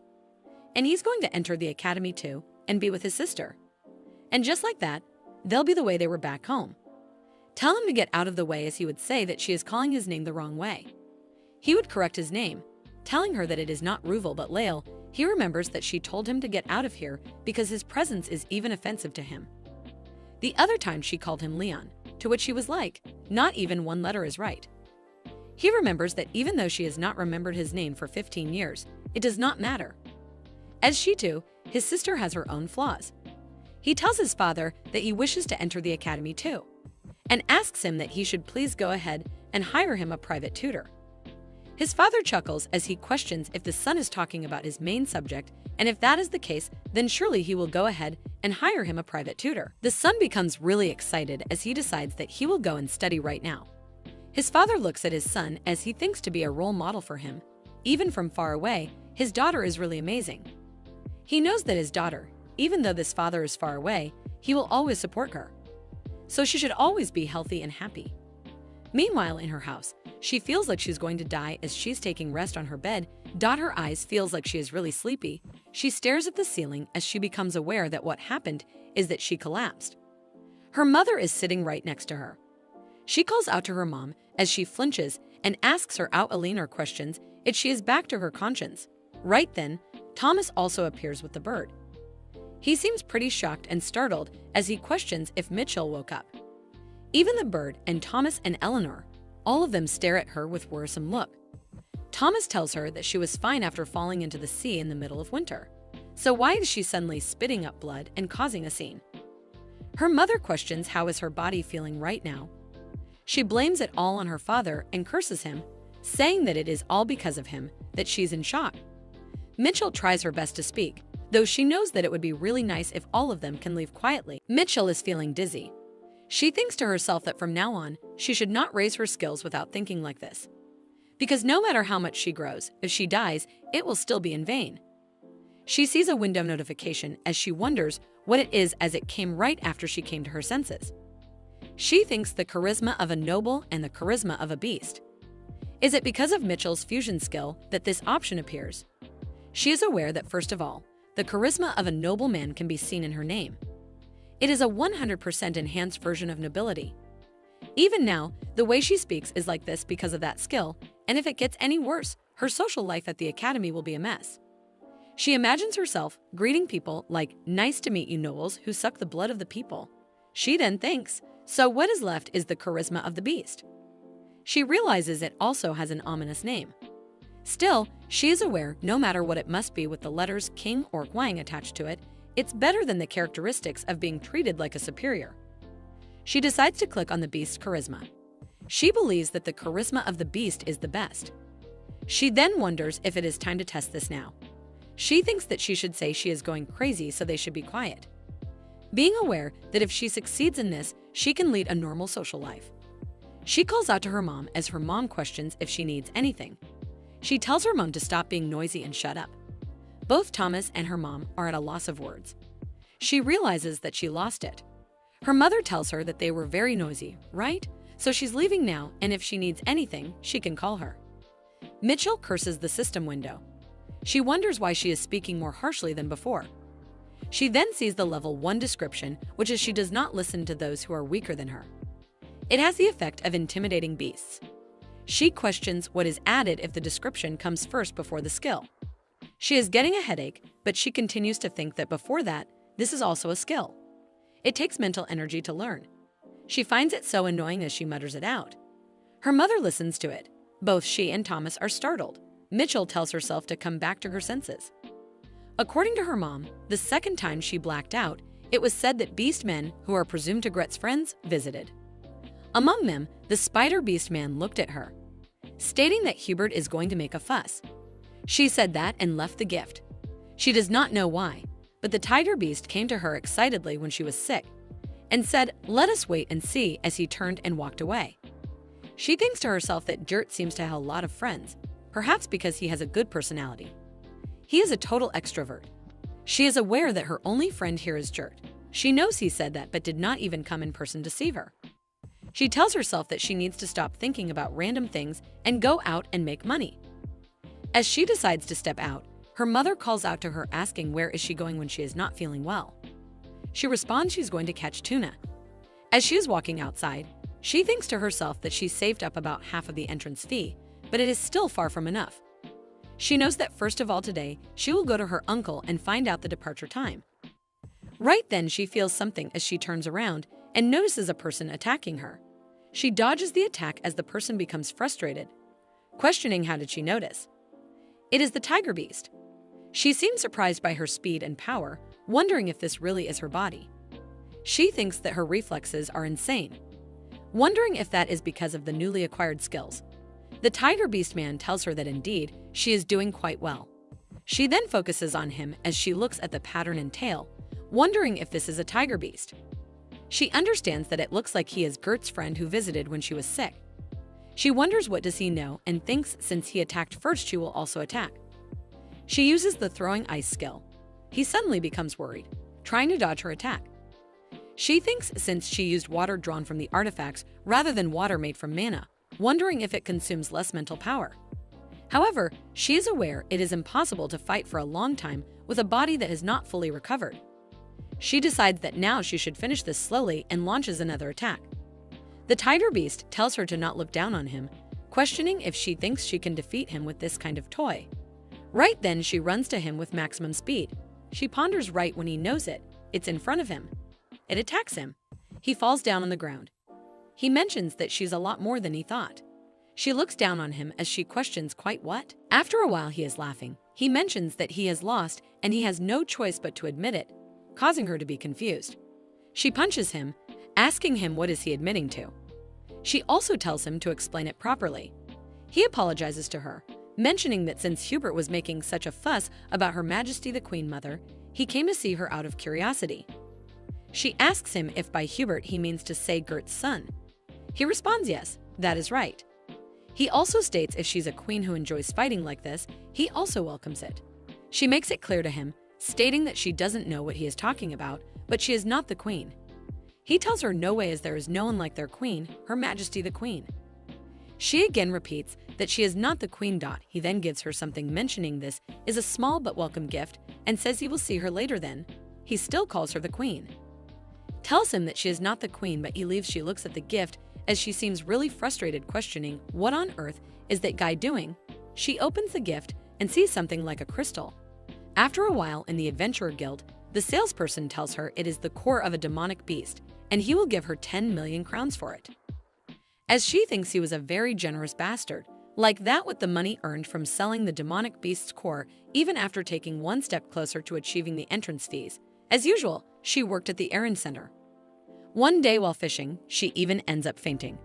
A: And he's going to enter the academy too and be with his sister. And just like that, they'll be the way they were back home. Tell him to get out of the way, as he would say that she is calling his name the wrong way. He would correct his name, telling her that it is not Ruval but Lael. He remembers that she told him to get out of here because his presence is even offensive to him. The other time she called him Leon, to which he was like, not even one letter is right. He remembers that even though she has not remembered his name for 15 years, it does not matter. As she too, his sister has her own flaws. He tells his father that he wishes to enter the academy too, and asks him that he should please go ahead and hire him a private tutor. His father chuckles as he questions if the son is talking about his main subject, and if that is the case, then surely he will go ahead and hire him a private tutor. The son becomes really excited as he decides that he will go and study right now. His father looks at his son as he thinks to be a role model for him. Even from far away, his daughter is really amazing. He knows that his daughter, even though this father is far away, he will always support her. So she should always be healthy and happy. Meanwhile, in her house, she feels like she's going to die as she's taking rest on her bed. Her eyes feels like she is really sleepy. She stares at the ceiling as she becomes aware that what happened is that she collapsed. Her mother is sitting right next to her. She calls out to her mom as she flinches and asks her out Alina questions if she is back to her conscience. Right then, Thomas also appears with the bird. He seems pretty shocked and startled as he questions if Mitchell woke up. Even the bird and Thomas and Eleanor, all of them stare at her with worrisome look. Thomas tells her that she was fine after falling into the sea in the middle of winter. So why is she suddenly spitting up blood and causing a scene? Her mother questions how is her body feeling right now. She blames it all on her father and curses him, saying that it is all because of him that she's in shock. Mitchell tries her best to speak, though she knows that it would be really nice if all of them can leave quietly. Mitchell is feeling dizzy. She thinks to herself that from now on, she should not raise her skills without thinking like this. Because no matter how much she grows, if she dies, it will still be in vain. She sees a window notification as she wonders what it is, as it came right after she came to her senses. She thinks the charisma of a noble and the charisma of a beast. Is it because of Mitchell's fusion skill that this option appears? She is aware that first of all, the charisma of a noble man can be seen in her name. It is a 100% enhanced version of nobility. Even now, the way she speaks is like this because of that skill, and if it gets any worse, her social life at the academy will be a mess. She imagines herself greeting people like, "Nice to meet you, nobles who suck the blood of the people." She then thinks, so what is left is the charisma of the beast. She realizes it also has an ominous name. Still, she is aware no matter what it must be with the letters King or Huang attached to it, it's better than the characteristics of being treated like a superior. She decides to click on the beast's charisma. She believes that the charisma of the beast is the best. She then wonders if it is time to test this now. She thinks that she should say she is going crazy, so they should be quiet. Being aware that if she succeeds in this, she can lead a normal social life. She calls out to her mom as her mom questions if she needs anything. She tells her mom to stop being noisy and shut up. Both Thomas and her mom are at a loss of words. She realizes that she lost it. Her mother tells her that they were very noisy, right? So she's leaving now, and if she needs anything, she can call her. Mitchell curses the system window. She wonders why she is speaking more harshly than before. She then sees the level 1 description, which is she does not listen to those who are weaker than her. It has the effect of intimidating beasts. She questions what is added if the description comes first before the skill. She is getting a headache, but she continues to think that before that, this is also a skill. It takes mental energy to learn. She finds it so annoying as she mutters it out. Her mother listens to it. Both she and Thomas are startled. Mitchell tells herself to come back to her senses. According to her mom, the second time she blacked out, it was said that beast men, who are presumed to Gret's friends, visited. Among them, the spider beast man looked at her, stating that Hubert is going to make a fuss. She said that and left the gift. She does not know why, but the tiger beast came to her excitedly when she was sick and said, "Let us wait and see," as he turned and walked away. She thinks to herself that Gert seems to have a lot of friends, perhaps because he has a good personality. He is a total extrovert. She is aware that her only friend here is Gert. She knows he said that but did not even come in person to see her. She tells herself that she needs to stop thinking about random things and go out and make money. As she decides to step out, her mother calls out to her asking where is she going when she is not feeling well. She responds she's going to catch tuna. As she is walking outside, she thinks to herself that she's saved up about half of the entrance fee, but it is still far from enough. She knows that first of all today, she will go to her uncle and find out the departure time. Right then she feels something as she turns around and notices a person attacking her. She dodges the attack as the person becomes frustrated, questioning how did she notice. It is the tiger beast. She seems surprised by her speed and power, wondering if this really is her body. She thinks that her reflexes are insane, wondering if that is because of the newly acquired skills. The tiger beast man tells her that indeed, she is doing quite well. She then focuses on him as she looks at the pattern and tail, wondering if this is a tiger beast. She understands that it looks like he is Gert's friend who visited when she was sick. She wonders what does he know and thinks since he attacked first she will also attack. She uses the throwing ice skill. He suddenly becomes worried, trying to dodge her attack. She thinks since she used water drawn from the artifacts rather than water made from mana, wondering if it consumes less mental power. However, she is aware it is impossible to fight for a long time with a body that has not fully recovered. She decides that now she should finish this slowly and launches another attack. The tiger beast tells her to not look down on him, questioning if she thinks she can defeat him with this kind of toy. Right then she runs to him with maximum speed. She ponders right when he knows it. It's in front of him. It attacks him. He falls down on the ground. He mentions that she's a lot more than he thought. She looks down on him as she questions quite what? After a while he is laughing. He mentions that he has lost and he has no choice but to admit it, causing her to be confused. She punches him, asking him what is he admitting to. She also tells him to explain it properly. He apologizes to her, mentioning that since Hubert was making such a fuss about Her Majesty the Queen Mother, he came to see her out of curiosity. She asks him if by Hubert he means to say Gert's son. He responds yes, that is right. He also states if she's a queen who enjoys fighting like this, he also welcomes it. She makes it clear to him, stating that she doesn't know what he is talking about, but she is not the queen. He tells her no way as there is no one like their queen, Her Majesty the Queen. She again repeats that she is not the queen. He then gives her something mentioning this is a small but welcome gift and says he will see her later then. He still calls her the queen. Tells him that she is not the queen but he leaves. She looks at the gift as she seems really frustrated, questioning what on earth is that guy doing. She opens the gift and sees something like a crystal. After a while in the Adventurer Guild, the salesperson tells her it is the core of a demonic beast and he will give her 10 million crowns for it. As she thinks he was a very generous bastard, like that with the money earned from selling the demonic beast's core even after taking one step closer to achieving the entrance fees. As usual, she worked at the errand center. One day while fishing, she even ends up fainting.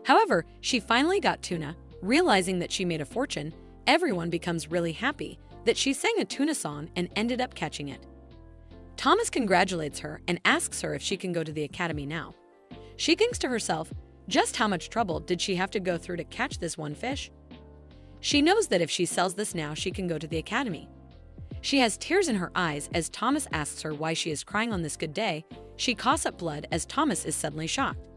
A: However, she finally got tuna, realizing that she made a fortune. Everyone becomes really happy that she sang a tuna song and ended up catching it. Thomas congratulates her and asks her if she can go to the academy now. She thinks to herself, just how much trouble did she have to go through to catch this one fish? She knows that if she sells this now, she can go to the academy. She has tears in her eyes as Thomas asks her why she is crying on this good day. She coughs up blood as Thomas is suddenly shocked.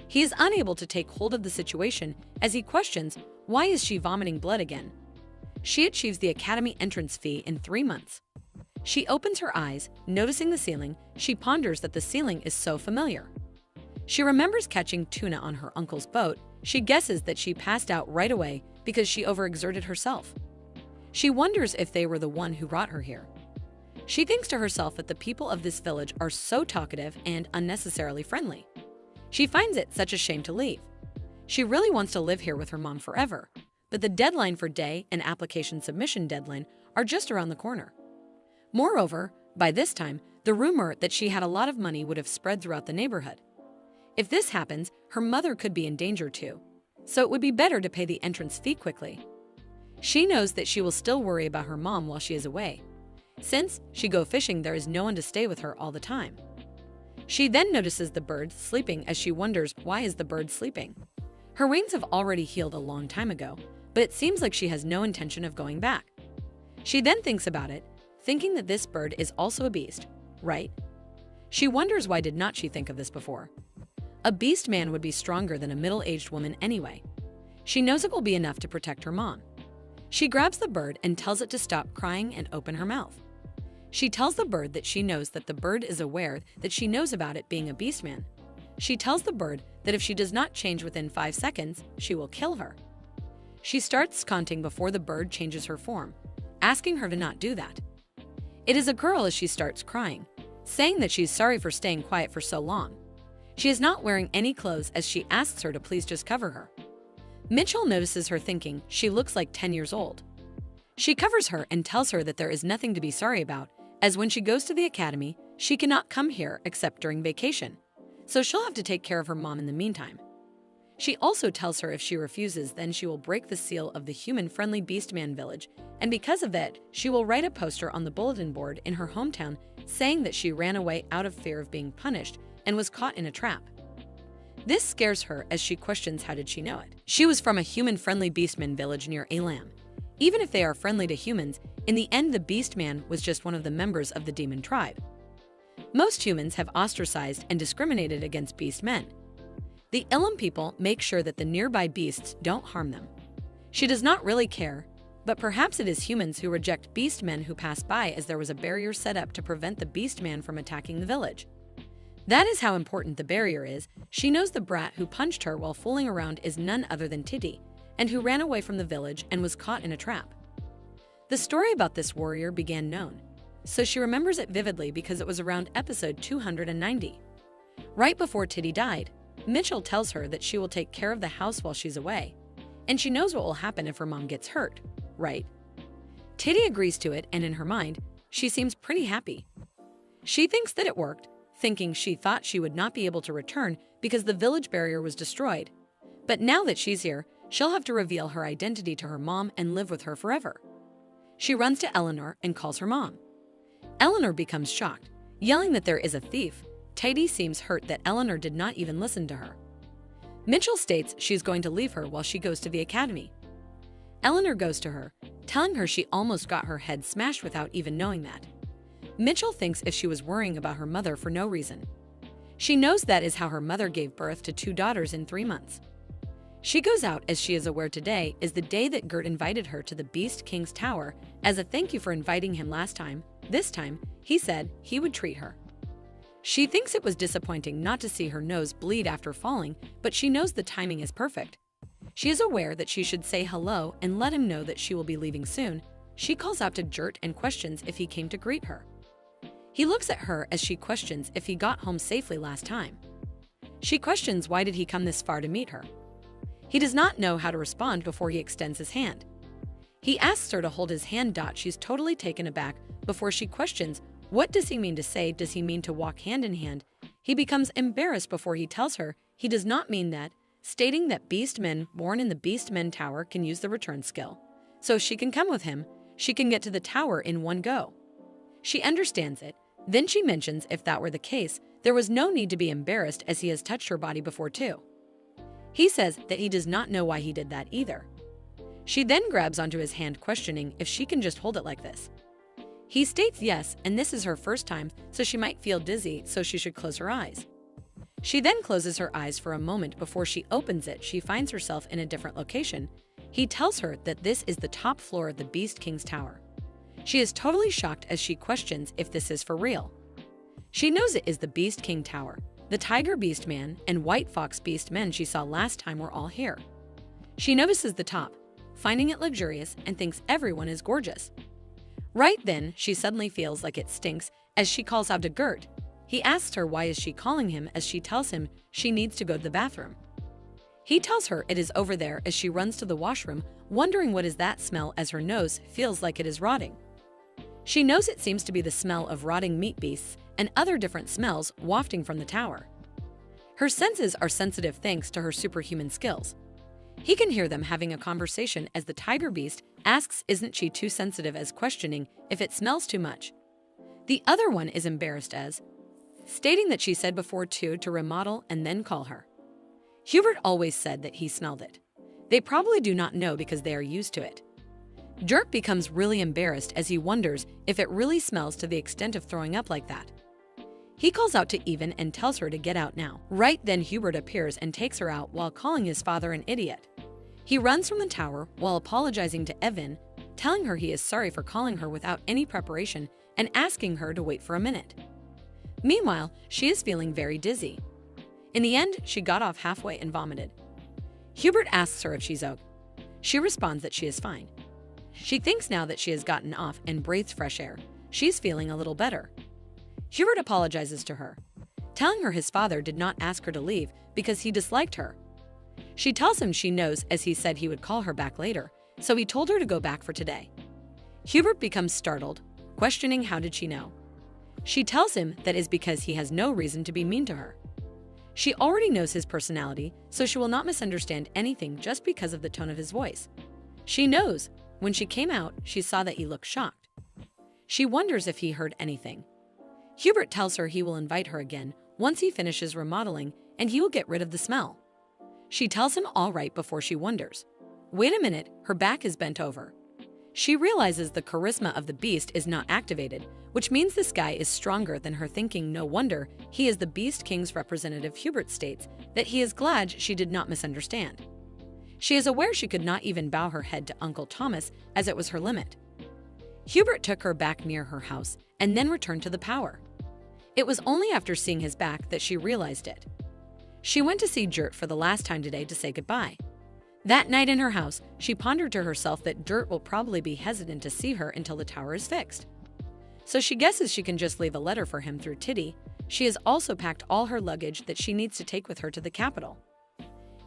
A: He is unable to take hold of the situation as he questions why is she vomiting blood again. She achieves the academy entrance fee in 3 months. She opens her eyes, noticing the ceiling. She ponders that the ceiling is so familiar. She remembers catching tuna on her uncle's boat. She guesses that she passed out right away because she overexerted herself. She wonders if they were the one who brought her here. She thinks to herself that the people of this village are so talkative and unnecessarily friendly. She finds it such a shame to leave. She really wants to live here with her mom forever, but the deadline for day and application submission deadline are just around the corner. Moreover, by this time, the rumor that she had a lot of money would have spread throughout the neighborhood. If this happens, her mother could be in danger too, so it would be better to pay the entrance fee quickly. She knows that she will still worry about her mom while she is away. Since she go fishing, there is no one to stay with her all the time. She then notices the bird sleeping as she wonders why is the bird sleeping. Her wings have already healed a long time ago, but it seems like she has no intention of going back. She then thinks about it, thinking that this bird is also a beast, right? She wonders why did not she think of this before. A beast man would be stronger than a middle-aged woman anyway. She knows it will be enough to protect her mom. She grabs the bird and tells it to stop crying and open her mouth. She tells the bird that she knows that the bird is aware that she knows about it being a beast man. She tells the bird that if she does not change within 5 seconds, she will kill her. She starts counting before the bird changes her form, asking her to not do that. It is a girl as she starts crying, saying that she's sorry for staying quiet for so long. She is not wearing any clothes as she asks her to please just cover her. Mitchell notices her thinking she looks like 10 years old. She covers her and tells her that there is nothing to be sorry about, as when she goes to the academy, she cannot come here except during vacation, so she'll have to take care of her mom in the meantime. She also tells her if she refuses, then she will break the seal of the human-friendly Beastman village, and because of that, she will write a poster on the bulletin board in her hometown saying that she ran away out of fear of being punished and was caught in a trap. This scares her as she questions how did she know it. She was from a human-friendly Beastman village near Alam. Even if they are friendly to humans, in the end the Beastman was just one of the members of the demon tribe. Most humans have ostracized and discriminated against beastmen. The Ilum people make sure that the nearby beasts don't harm them. She does not really care, but perhaps it is humans who reject beastmen who pass by as there was a barrier set up to prevent the beastman from attacking the village. That is how important the barrier is. She knows the brat who punched her while fooling around is none other than Titi, and who ran away from the village and was caught in a trap. The story about this warrior began known, so she remembers it vividly because it was around episode 290. Right before Titi died, Mitchell tells her that she will take care of the house while she's away, and she knows what will happen if her mom gets hurt, right? Titi agrees to it, and in her mind, she seems pretty happy. She thinks that it worked, thinking she thought she would not be able to return because the village barrier was destroyed. But now that she's here, she'll have to reveal her identity to her mom and live with her forever. She runs to Eleanor and calls her mom. Eleanor becomes shocked, yelling that there is a thief. Titi seems hurt that Eleanor did not even listen to her. Mitchell states she's going to leave her while she goes to the academy. Eleanor goes to her, telling her she almost got her head smashed without even knowing that. Mitchell thinks if she was worrying about her mother for no reason. She knows that is how her mother gave birth to 2 daughters in 3 months. She goes out as she is aware today is the day that Gert invited her to the Beast King's tower as a thank you for inviting him last time. This time, he said he would treat her. She thinks it was disappointing not to see her nose bleed after falling, but she knows the timing is perfect. She is aware that she should say hello and let him know that she will be leaving soon. She calls out to Gert and questions if he came to greet her. He looks at her as she questions if he got home safely last time. She questions why did he come this far to meet her. He does not know how to respond before he extends his hand. He asks her to hold his hand. She's totally taken aback before she questions what does he mean to say. Does he mean to walk hand in hand? He becomes embarrassed before he tells her he does not mean that, stating that beastmen born in the Beastmen Tower can use the return skill. So she can come with him, she can get to the tower in one go. She understands it. Then she mentions if that were the case, there was no need to be embarrassed as he has touched her body before too. He says that he does not know why he did that either. She then grabs onto his hand questioning if she can just hold it like this. He states yes, and this is her first time, so she might feel dizzy, so she should close her eyes. She then closes her eyes for a moment before she opens it. She finds herself in a different location. He tells her that this is the top floor of the Beast King's tower. She is totally shocked as she questions if this is for real. She knows it is the Beast King Tower. The Tiger Beast Man and White Fox Beast Men she saw last time were all here. She notices the top, finding it luxurious, and thinks everyone is gorgeous. Right then, she suddenly feels like it stinks as she calls out to Gert. He asks her why is she calling him as she tells him she needs to go to the bathroom. He tells her it is over there as she runs to the washroom, wondering what is that smell as her nose feels like it is rotting. She knows it seems to be the smell of rotting meat beasts and other different smells wafting from the tower. Her senses are sensitive thanks to her superhuman skills. He can hear them having a conversation as the tiger beast asks isn't she too sensitive as questioning if it smells too much. The other one is embarrassed as stating that she said before to remodel and then call her. Hubert always said that he smelled it. They probably do not know because they are used to it. Dirk becomes really embarrassed as he wonders if it really smells to the extent of throwing up like that. He calls out to Even and tells her to get out now. Right then Hubert appears and takes her out while calling his father an idiot. He runs from the tower while apologizing to Evan, telling her he is sorry for calling her without any preparation and asking her to wait for a minute. Meanwhile, she is feeling very dizzy. In the end, she got off halfway and vomited. Hubert asks her if she's okay. She responds that she is fine. She thinks now that she has gotten off and breathes fresh air, she's feeling a little better. Hubert apologizes to her, telling her his father did not ask her to leave because he disliked her. She tells him she knows as he said he would call her back later, so he told her to go back for today. Hubert becomes startled, questioning how did she know. She tells him that is because he has no reason to be mean to her. She already knows his personality, so she will not misunderstand anything just because of the tone of his voice. She knows when she came out, she saw that he looked shocked. She wonders if he heard anything. Hubert tells her he will invite her again once he finishes remodeling and he will get rid of the smell. She tells him all right before she wonders. Wait a minute, her back is bent over. She realizes the charisma of the beast is not activated, which means this guy is stronger than her, thinking no wonder he is the Beast King's representative. Hubert states that he is glad she did not misunderstand. She is aware she could not even bow her head to Uncle Thomas as it was her limit. Hubert took her back near her house and then returned to the power. It was only after seeing his back that she realized it. She went to see Jurt for the last time today to say goodbye. That night in her house, she pondered to herself that Jurt will probably be hesitant to see her until the tower is fixed. So she guesses she can just leave a letter for him through Titty. She has also packed all her luggage that she needs to take with her to the capital.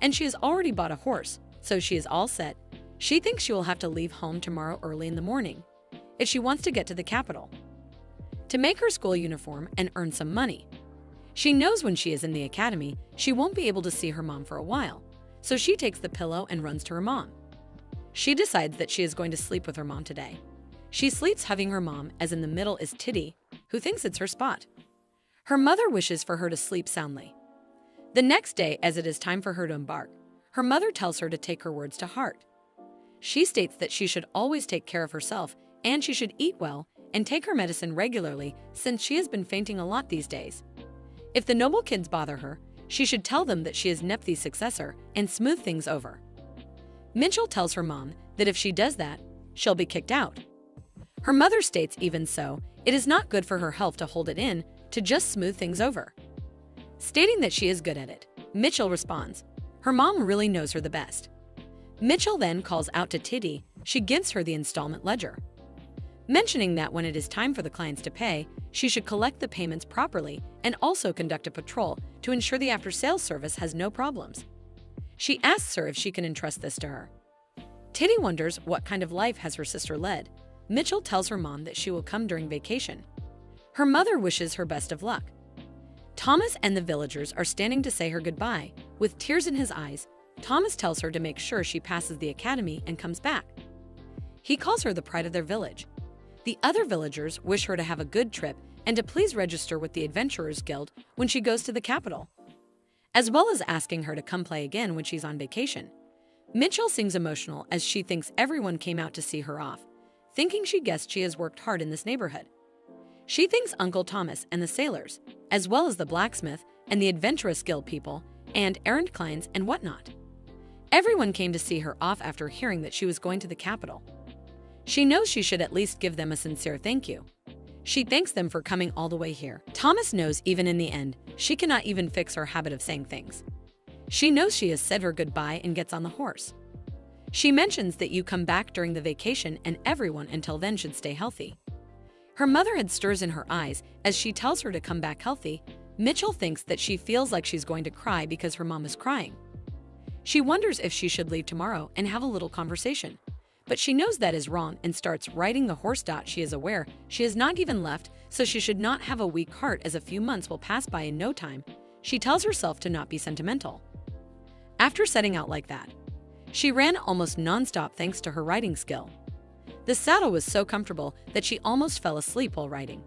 A: And she has already bought a horse, so she is all set. She thinks she will have to leave home tomorrow early in the morning if she wants to get to the capital to make her school uniform and earn some money. She knows when she is in the academy, she won't be able to see her mom for a while, so she takes the pillow and runs to her mom. She decides that she is going to sleep with her mom today. She sleeps hugging her mom, as in the middle is Titty, who thinks it's her spot. Her mother wishes for her to sleep soundly. The next day, as it is time for her to embark, her mother tells her to take her words to heart. She states that she should always take care of herself and she should eat well and take her medicine regularly since she has been fainting a lot these days. If the noble kids bother her, she should tell them that she is Nethis' successor and smooth things over. Mitchell tells her mom that if she does that, she'll be kicked out. Her mother states even so, it is not good for her health to hold it in, to just smooth things over. Stating that she is good at it, Mitchell responds, her mom really knows her the best. Mitchell then calls out to Titty, she gives her the installment ledger, mentioning that when it is time for the clients to pay, she should collect the payments properly and also conduct a patrol to ensure the after-sales service has no problems. She asks her if she can entrust this to her. Titty wonders what kind of life has her sister led. Mitchell tells her mom that she will come during vacation. Her mother wishes her best of luck. Thomas and the villagers are standing to say her goodbye. With tears in his eyes, Thomas tells her to make sure she passes the academy and comes back. He calls her the pride of their village. The other villagers wish her to have a good trip and to please register with the Adventurers Guild when she goes to the capital, as well as asking her to come play again when she's on vacation. Mitchell seems emotional as she thinks everyone came out to see her off, thinking she guessed she has worked hard in this neighborhood. She thinks Uncle Thomas and the sailors, as well as the blacksmith and the Adventurous Guild people, and errand clients and whatnot. Everyone came to see her off after hearing that she was going to the capital. She knows she should at least give them a sincere thank you. She thanks them for coming all the way here. Thomas knows even in the end, she cannot even fix her habit of saying things. She knows she has said her goodbye and gets on the horse. She mentions that you come back during the vacation and everyone until then should stay healthy. Her mother had stirs in her eyes as she tells her to come back healthy. Mitchell thinks that she feels like she's going to cry because her mom is crying. She wonders if she should leave tomorrow and have a little conversation. But she knows that is wrong and starts riding the horse. She is aware she has not even left, so she should not have a weak heart as a few months will pass by in no time. She tells herself to not be sentimental. After setting out like that, she ran almost non-stop thanks to her riding skill. The saddle was so comfortable that she almost fell asleep while riding.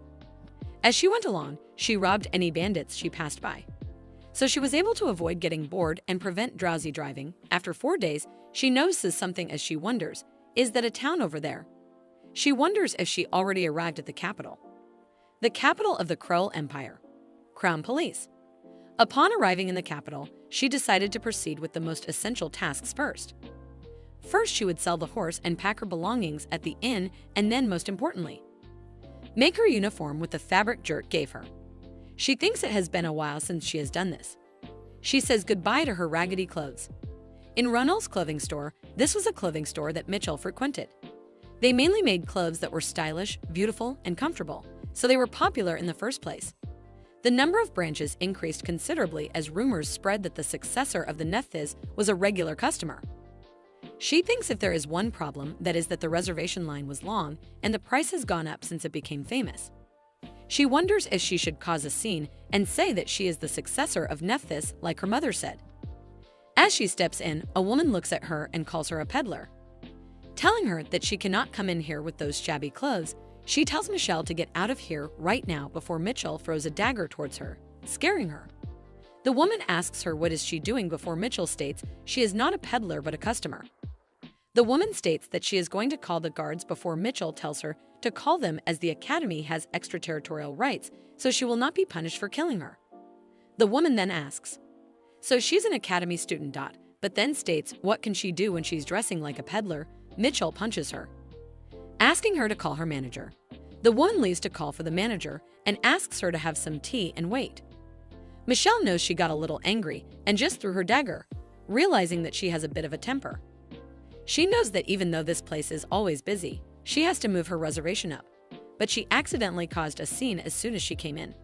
A: As she went along, she robbed any bandits she passed by. So she was able to avoid getting bored and prevent drowsy driving. After 4 days, she notices something as she wonders, is that a town over there? She wonders if she already arrived at the capital. The capital of the Krull Empire. Crown Police. Upon arriving in the capital, she decided to proceed with the most essential tasks first. First, she would sell the horse and pack her belongings at the inn, and then, most importantly, make her uniform with the fabric Jurt gave her. She thinks it has been a while since she has done this. She says goodbye to her raggedy clothes. In Runnell's clothing store, this was a clothing store that Mitchell frequented. They mainly made clothes that were stylish, beautiful, and comfortable, so they were popular in the first place. The number of branches increased considerably as rumors spread that the successor of the Nethis was a regular customer. She thinks if there is one problem, that is that the reservation line was long and the price has gone up since it became famous. She wonders if she should cause a scene and say that she is the successor of Nethis like her mother said. As she steps in, a woman looks at her and calls her a peddler. Telling her that she cannot come in here with those shabby clothes, she tells Michelle to get out of here right now before Mitchell throws a dagger towards her, scaring her. The woman asks her what is she doing before Mitchell states she is not a peddler but a customer. The woman states that she is going to call the guards before Mitchell tells her to call them as the academy has extraterritorial rights, so she will not be punished for killing her. The woman then asks, so she's an academy student, but then states what can she do when she's dressing like a peddler. Mitchell punches her, asking her to call her manager. The woman leaves to call for the manager and asks her to have some tea and wait. Michelle knows she got a little angry and just threw her dagger, realizing that she has a bit of a temper. She knows that even though this place is always busy, she has to move her reservation up, but she accidentally caused a scene as soon as she came in.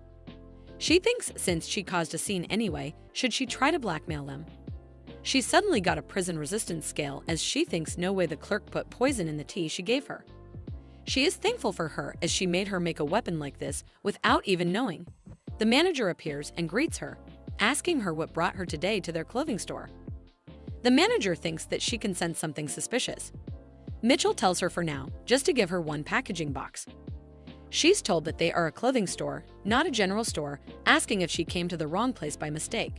A: She thinks since she caused a scene anyway, should she try to blackmail them? She suddenly got a prison resistance scale as she thinks no way the clerk put poison in the tea she gave her. She is thankful for her as she made her make a weapon like this without even knowing. The manager appears and greets her, asking her what brought her today to their clothing store. The manager thinks that she can sense something suspicious. Mitchell tells her for now, just to give her one packaging box. She's told that they are a clothing store, not a general store, asking if she came to the wrong place by mistake.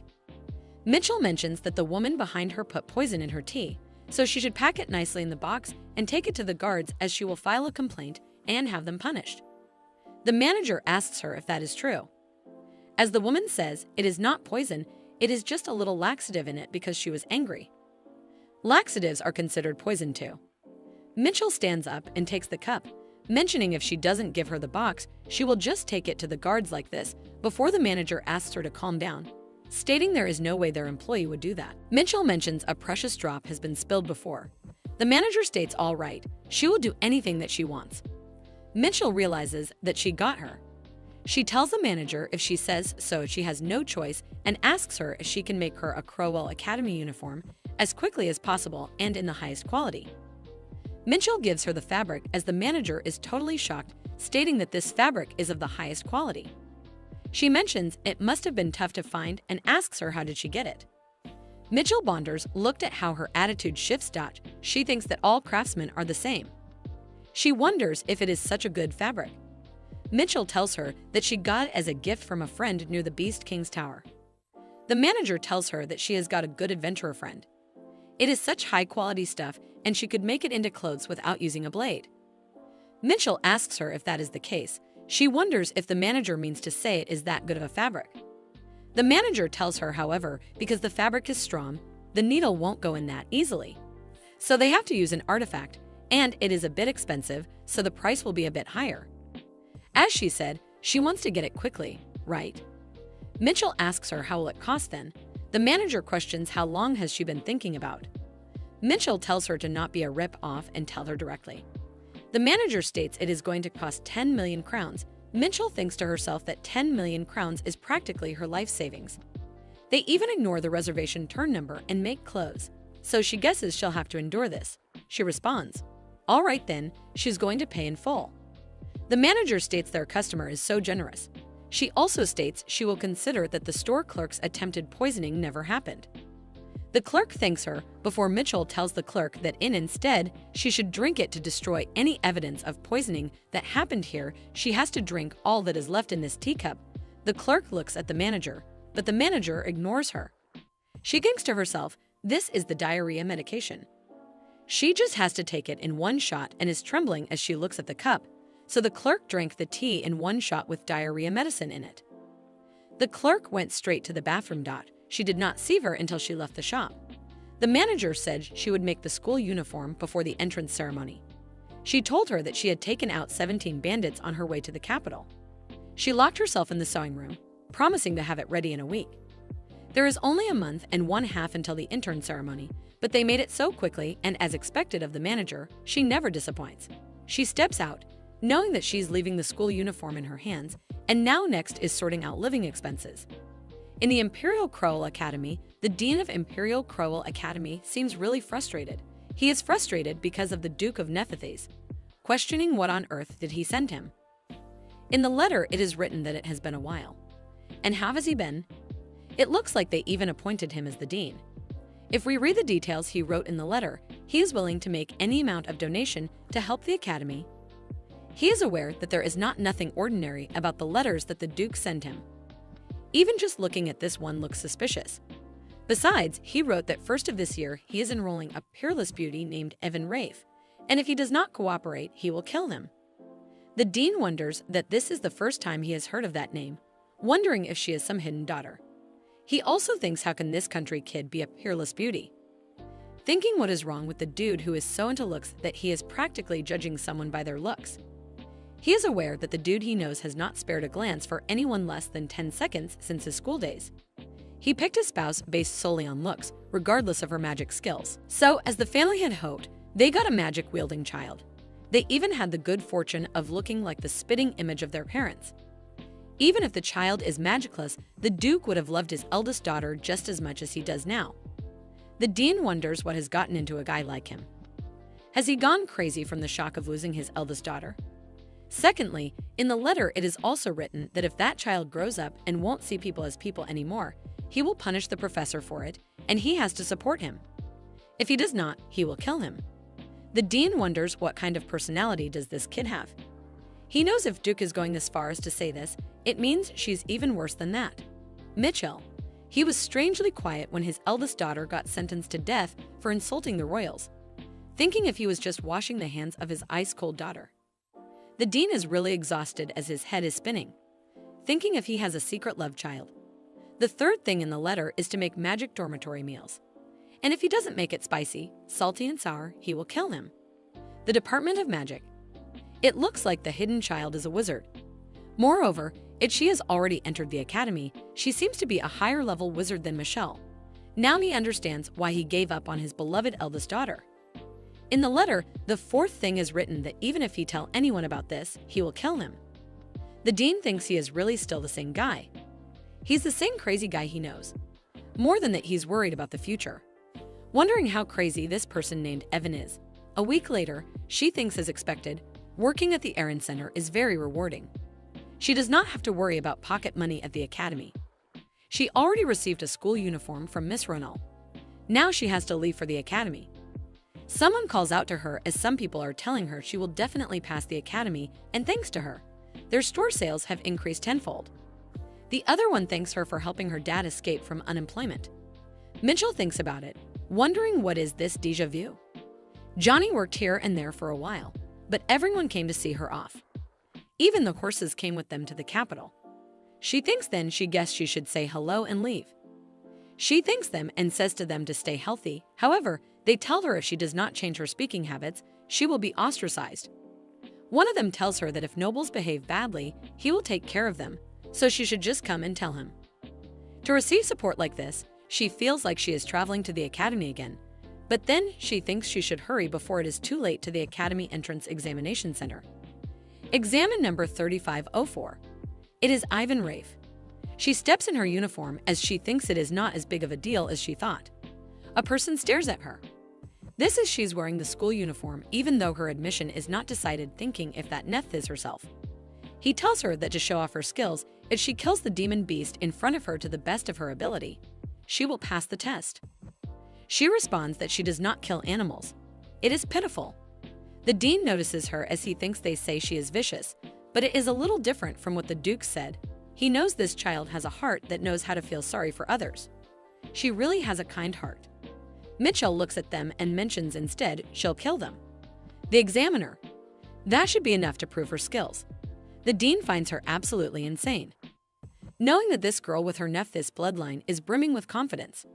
A: Mitchell mentions that the woman behind her put poison in her tea, so she should pack it nicely in the box and take it to the guards as she will file a complaint and have them punished. The manager asks her if that is true. As the woman says, it is not poison, it is just a little laxative in it because she was angry. Laxatives are considered poison too. Mitchell stands up and takes the cup, mentioning if she doesn't give her the box, she will just take it to the guards like this before the manager asks her to calm down, stating there is no way their employee would do that. Mitchell mentions a precious drop has been spilled before. The manager states all right, she will do anything that she wants. Mitchell realizes that she got her. She tells the manager if she says so she has no choice and asks her if she can make her a Crowell Academy uniform as quickly as possible and in the highest quality. Mitchell gives her the fabric as the manager is totally shocked, stating that this fabric is of the highest quality. She mentions it must have been tough to find and asks her how did she get it. Mitchell Bonders looked at how her attitude shifts. She thinks that all craftsmen are the same. She wonders if it is such a good fabric. Mitchell tells her that she got it as a gift from a friend near the Beast King's Tower. The manager tells her that she has got a good adventurer friend. It is such high-quality stuff and she could make it into clothes without using a blade. Mitchell asks her if that is the case. She wonders if the manager means to say it is that good of a fabric. The manager tells her, however, because the fabric is strong, the needle won't go in that easily. So they have to use an artifact, and it is a bit expensive, so the price will be a bit higher. As she said, she wants to get it quickly, right? Mitchell asks her how will it cost then. The manager questions how long has she been thinking about. Mitchell tells her to not be a rip-off and tell her directly. The manager states it is going to cost 10 million crowns. Mitchell thinks to herself that 10 million crowns is practically her life savings. They even ignore the reservation turn number and make clothes, so she guesses she'll have to endure this. She responds, all right then, she's going to pay in full. The manager states their customer is so generous. She also states she will consider that the store clerk's attempted poisoning never happened. The clerk thanks her before Mitchell tells the clerk that instead, she should drink it to destroy any evidence of poisoning that happened here. She has to drink all that is left in this teacup. The clerk looks at the manager, but the manager ignores her. She thinks to herself, this is the diarrhea medication. She just has to take it in one shot and is trembling as she looks at the cup, so the clerk drank the tea in one shot with diarrhea medicine in it. The clerk went straight to the bathroom. She did not see her until she left the shop. The manager said she would make the school uniform before the entrance ceremony. She told her that she had taken out 17 bandits on her way to the capital. She locked herself in the sewing room, promising to have it ready in a week. There is only a month and one half until the intern ceremony, but they made it so quickly, and as expected of the manager, she never disappoints. She steps out, knowing that she's leaving the school uniform in her hands, and now next is sorting out living expenses. In the Imperial Crowell Academy, the dean of Imperial Crowell Academy seems really frustrated. He is frustrated because of the Duke of Nethis, questioning what on earth did he send him. In the letter, it is written that it has been a while. And how has he been? It looks like they even appointed him as the dean. If we read the details he wrote in the letter, he is willing to make any amount of donation to help the academy. He is aware that there is nothing ordinary about the letters that the Duke sent him. Even just looking at this one looks suspicious. Besides, he wrote that first of this year he is enrolling a peerless beauty named Evan Rafe, and if he does not cooperate, he will kill him. The dean wonders that this is the first time he has heard of that name, wondering if she is some hidden daughter. He also thinks, how can this country kid be a peerless beauty? Thinking what is wrong with the dude who is so into looks that he is practically judging someone by their looks. He is aware that the dude he knows has not spared a glance for anyone less than 10 seconds since his school days. He picked his spouse based solely on looks, regardless of her magic skills. So, as the family had hoped, they got a magic-wielding child. They even had the good fortune of looking like the spitting image of their parents. Even if the child is magicless, the Duke would have loved his eldest daughter just as much as he does now. The dean wonders what has gotten into a guy like him. Has he gone crazy from the shock of losing his eldest daughter? Secondly, in the letter it is also written that if that child grows up and won't see people as people anymore, he will punish the professor for it, and he has to support him. If he does not, he will kill him. The dean wonders what kind of personality does this kid have. He knows if Duke is going as far as to say this, it means she's even worse than that. Mitchell. He was strangely quiet when his eldest daughter got sentenced to death for insulting the royals, thinking if he was just washing the hands of his ice-cold daughter. The dean is really exhausted as his head is spinning, thinking if he has a secret love child. The third thing in the letter is to make magic dormitory meals. And if he doesn't make it spicy, salty, and sour, he will kill him. The Department of Magic. It looks like the hidden child is a wizard. Moreover, if she has already entered the academy, she seems to be a higher-level wizard than Michelle. Now he understands why he gave up on his beloved eldest daughter. In the letter, the fourth thing is written that even if he tell anyone about this, he will kill him. The dean thinks he is really still the same guy. He's the same crazy guy he knows. More than that, he's worried about the future, wondering how crazy this person named Evan is. A week later, she thinks as expected, working at the errand center is very rewarding. She does not have to worry about pocket money at the academy. She already received a school uniform from Miss Ronald. Now she has to leave for the academy. Someone calls out to her as some people are telling her she will definitely pass the academy, and thanks to her, their store sales have increased tenfold. The other one thanks her for helping her dad escape from unemployment. Mitchell thinks about it, wondering what is this déjà vu. Johnny worked here and there for a while, but everyone came to see her off. Even the horses came with them to the capital. She thinks then she guessed she should say hello and leave. She thanks them and says to them to stay healthy. However, they tell her if she does not change her speaking habits, she will be ostracized. One of them tells her that if nobles behave badly, he will take care of them, so she should just come and tell him. To receive support like this, she feels like she is traveling to the academy again, but then she thinks she should hurry before it is too late to the academy entrance examination center. Examine number 3504. It is Ivan Rafe. She steps in her uniform as she thinks it is not as big of a deal as she thought. A person stares at her. This is she's wearing the school uniform even though her admission is not decided, thinking if that Nethis is herself. He tells her that to show off her skills, if she kills the demon beast in front of her to the best of her ability, she will pass the test. She responds that she does not kill animals. It is pitiful. The dean notices her as he thinks they say she is vicious, but it is a little different from what the Duke said. He knows this child has a heart that knows how to feel sorry for others. She really has a kind heart. Mitchell looks at them and mentions instead she'll kill them. The examiner. That should be enough to prove her skills. The dean finds her absolutely insane. knowing that this girl with her Nethis bloodline is brimming with confidence.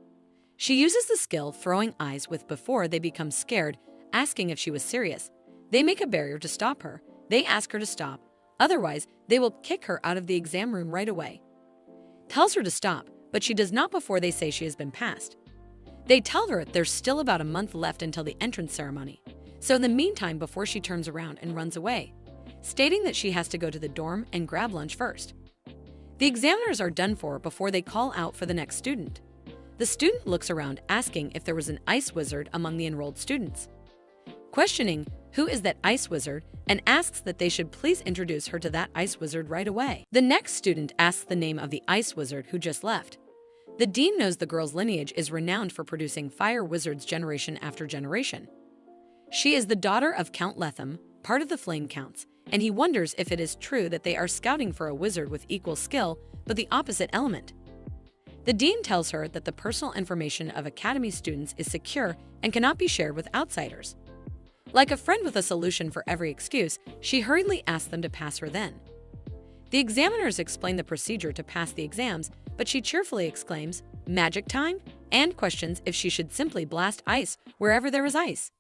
A: She uses the skill throwing eyes with before they become scared, asking if she was serious. They make a barrier to stop her. They ask her to stop, otherwise they will kick her out of the exam room right away. Tells her to stop, but she does not before they say she has been passed. They tell her there's still about a month left until the entrance ceremony, so in the meantime before she turns around and runs away, stating that she has to go to the dorm and grab lunch first. The examiners are done for before they call out for the next student. The student looks around asking if there was an ice wizard among the enrolled students. Questioning who is that ice wizard and asks that they should please introduce her to that ice wizard right away. The next student asks the name of the ice wizard who just left. The dean knows the girl's lineage is renowned for producing fire wizards generation after generation. She is the daughter of Count Lethem, part of the Flame Counts, and he wonders if it is true that they are scouting for a wizard with equal skill but the opposite element. The dean tells her that the personal information of academy students is secure and cannot be shared with outsiders. Like a friend with a solution for every excuse, she hurriedly asks them to pass her then. The examiners explain the procedure to pass the exams, but she cheerfully exclaims, "Magic time?" and questions if she should simply blast ice wherever there is ice.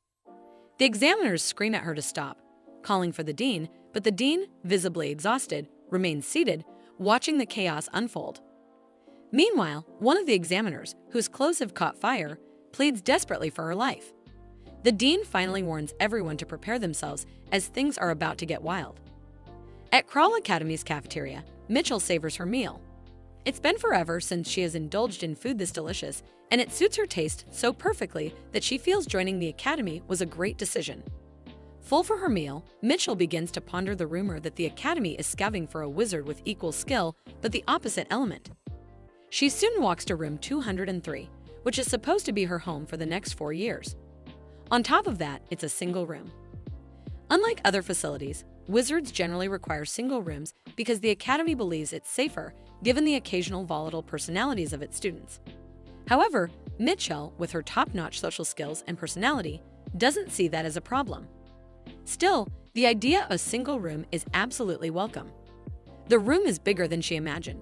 A: The examiners scream at her to stop, calling for the dean, but the dean, visibly exhausted, remains seated, watching the chaos unfold. Meanwhile, one of the examiners, whose clothes have caught fire, pleads desperately for her life. The dean finally warns everyone to prepare themselves as things are about to get wild. At Crawl Academy's cafeteria, Mitchell savors her meal. It's been forever since she has indulged in food this delicious, and it suits her taste so perfectly that she feels joining the academy was a great decision. Full for her meal, Mitchell begins to ponder the rumor that the academy is scouting for a wizard with equal skill but the opposite element. She soon walks to room 203, which is supposed to be her home for the next 4 years. On top of that, it's a single room. Unlike other facilities, wizards generally require single rooms because the academy believes it's safer given the occasional volatile personalities of its students. However, Mitchell, with her top-notch social skills and personality, doesn't see that as a problem. Still, the idea of a single room is absolutely welcome. The room is bigger than she imagined.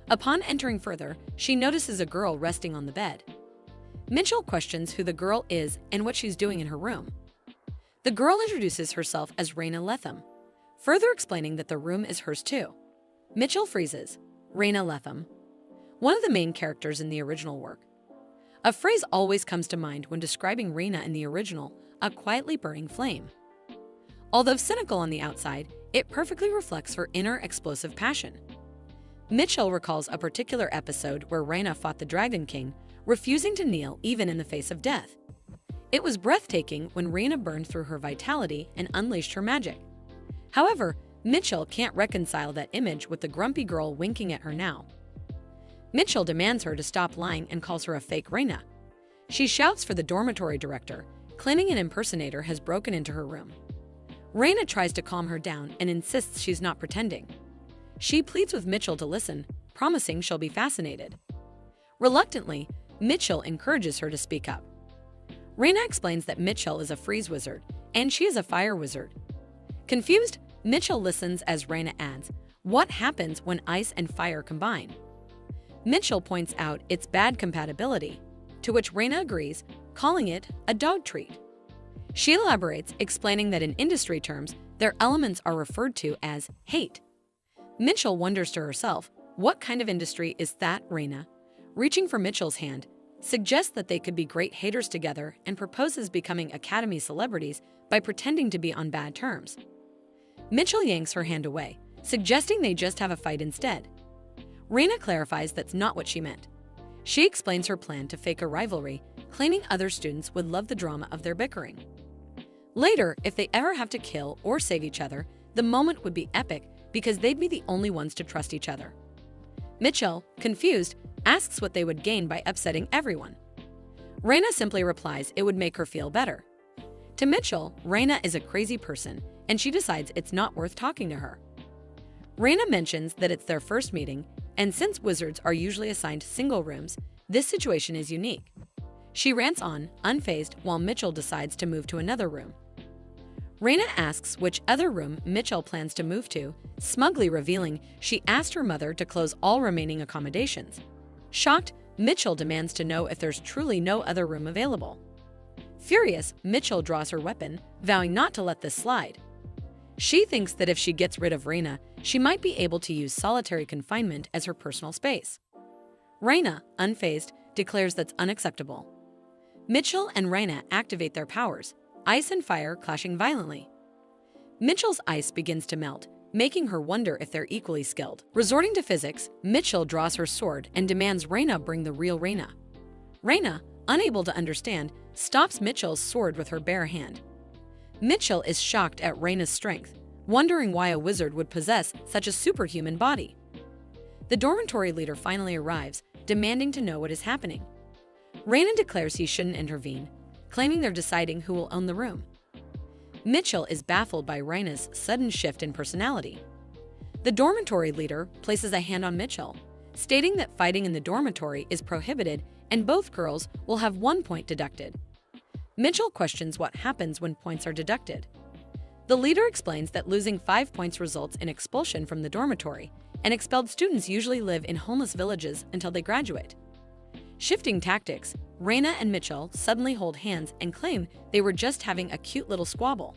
A: Upon entering further, she notices a girl resting on the bed. Mitchell questions who the girl is and what she's doing in her room. The girl introduces herself as Reina Lethem, further explaining that the room is hers too. Mitchell freezes. Reina Lethem, one of the main characters in the original work. A phrase always comes to mind when describing Reina in the original, a quietly burning flame. Although cynical on the outside, it perfectly reflects her inner explosive passion. Mitchell recalls a particular episode where Reina fought the Dragon King, refusing to kneel even in the face of death. It was breathtaking when Reina burned through her vitality and unleashed her magic. However, Mitchell can't reconcile that image with the grumpy girl winking at her now. Mitchell demands her to stop lying and calls her a fake Reina. She shouts for the dormitory director, claiming an impersonator has broken into her room. Reina tries to calm her down and insists she's not pretending. She pleads with Mitchell to listen, promising she'll be fascinated. Reluctantly, Mitchell encourages her to speak up. Reina explains that Mitchell is a freeze wizard, and she is a fire wizard. Confused, Mitchell listens as Reina adds, "What happens when ice and fire combine?" Mitchell points out its bad compatibility, to which Reina agrees, calling it a dog treat. She elaborates, explaining that in industry terms, their elements are referred to as hate. Mitchell wonders to herself, what kind of industry is that, Reina? Reaching for Mitchell's hand, suggests that they could be great haters together and proposes becoming academy celebrities by pretending to be on bad terms. Mitchell yanks her hand away, suggesting they just have a fight instead. Reina clarifies that's not what she meant. She explains her plan to fake a rivalry, claiming other students would love the drama of their bickering. Later, if they ever have to kill or save each other, the moment would be epic because they'd be the only ones to trust each other. Mitchell, confused, asks what they would gain by upsetting everyone. Reina simply replies it would make her feel better. To Mitchell, Reina is a crazy person, and she decides it's not worth talking to her. Reina mentions that it's their first meeting, and since wizards are usually assigned single rooms, this situation is unique. She rants on, unfazed, while Mitchell decides to move to another room. Reina asks which other room Mitchell plans to move to, smugly revealing she asked her mother to close all remaining accommodations. Shocked, Mitchell demands to know if there's truly no other room available. Furious, Mitchell draws her weapon, vowing not to let this slide. She thinks that if she gets rid of Reina, she might be able to use solitary confinement as her personal space. Reina, unfazed, declares that's unacceptable. Mitchell and Reina activate their powers, ice and fire clashing violently. Mitchell's ice begins to melt, making her wonder if they're equally skilled. Resorting to physics, Mitchell draws her sword and demands Reina bring the real Reina. Reina, unable to understand, stops Mitchell's sword with her bare hand. Mitchell is shocked at Reina's strength, wondering why a wizard would possess such a superhuman body. The dormitory leader finally arrives, demanding to know what is happening. Reina declares he shouldn't intervene, claiming they're deciding who will own the room. Mitchell is baffled by Reina's sudden shift in personality. The dormitory leader places a hand on Mitchell, stating that fighting in the dormitory is prohibited and both girls will have 1 point deducted. Mitchell questions what happens when points are deducted. The leader explains that losing 5 points results in expulsion from the dormitory, and expelled students usually live in homeless villages until they graduate. Shifting tactics, Reina and Mitchell suddenly hold hands and claim they were just having a cute little squabble.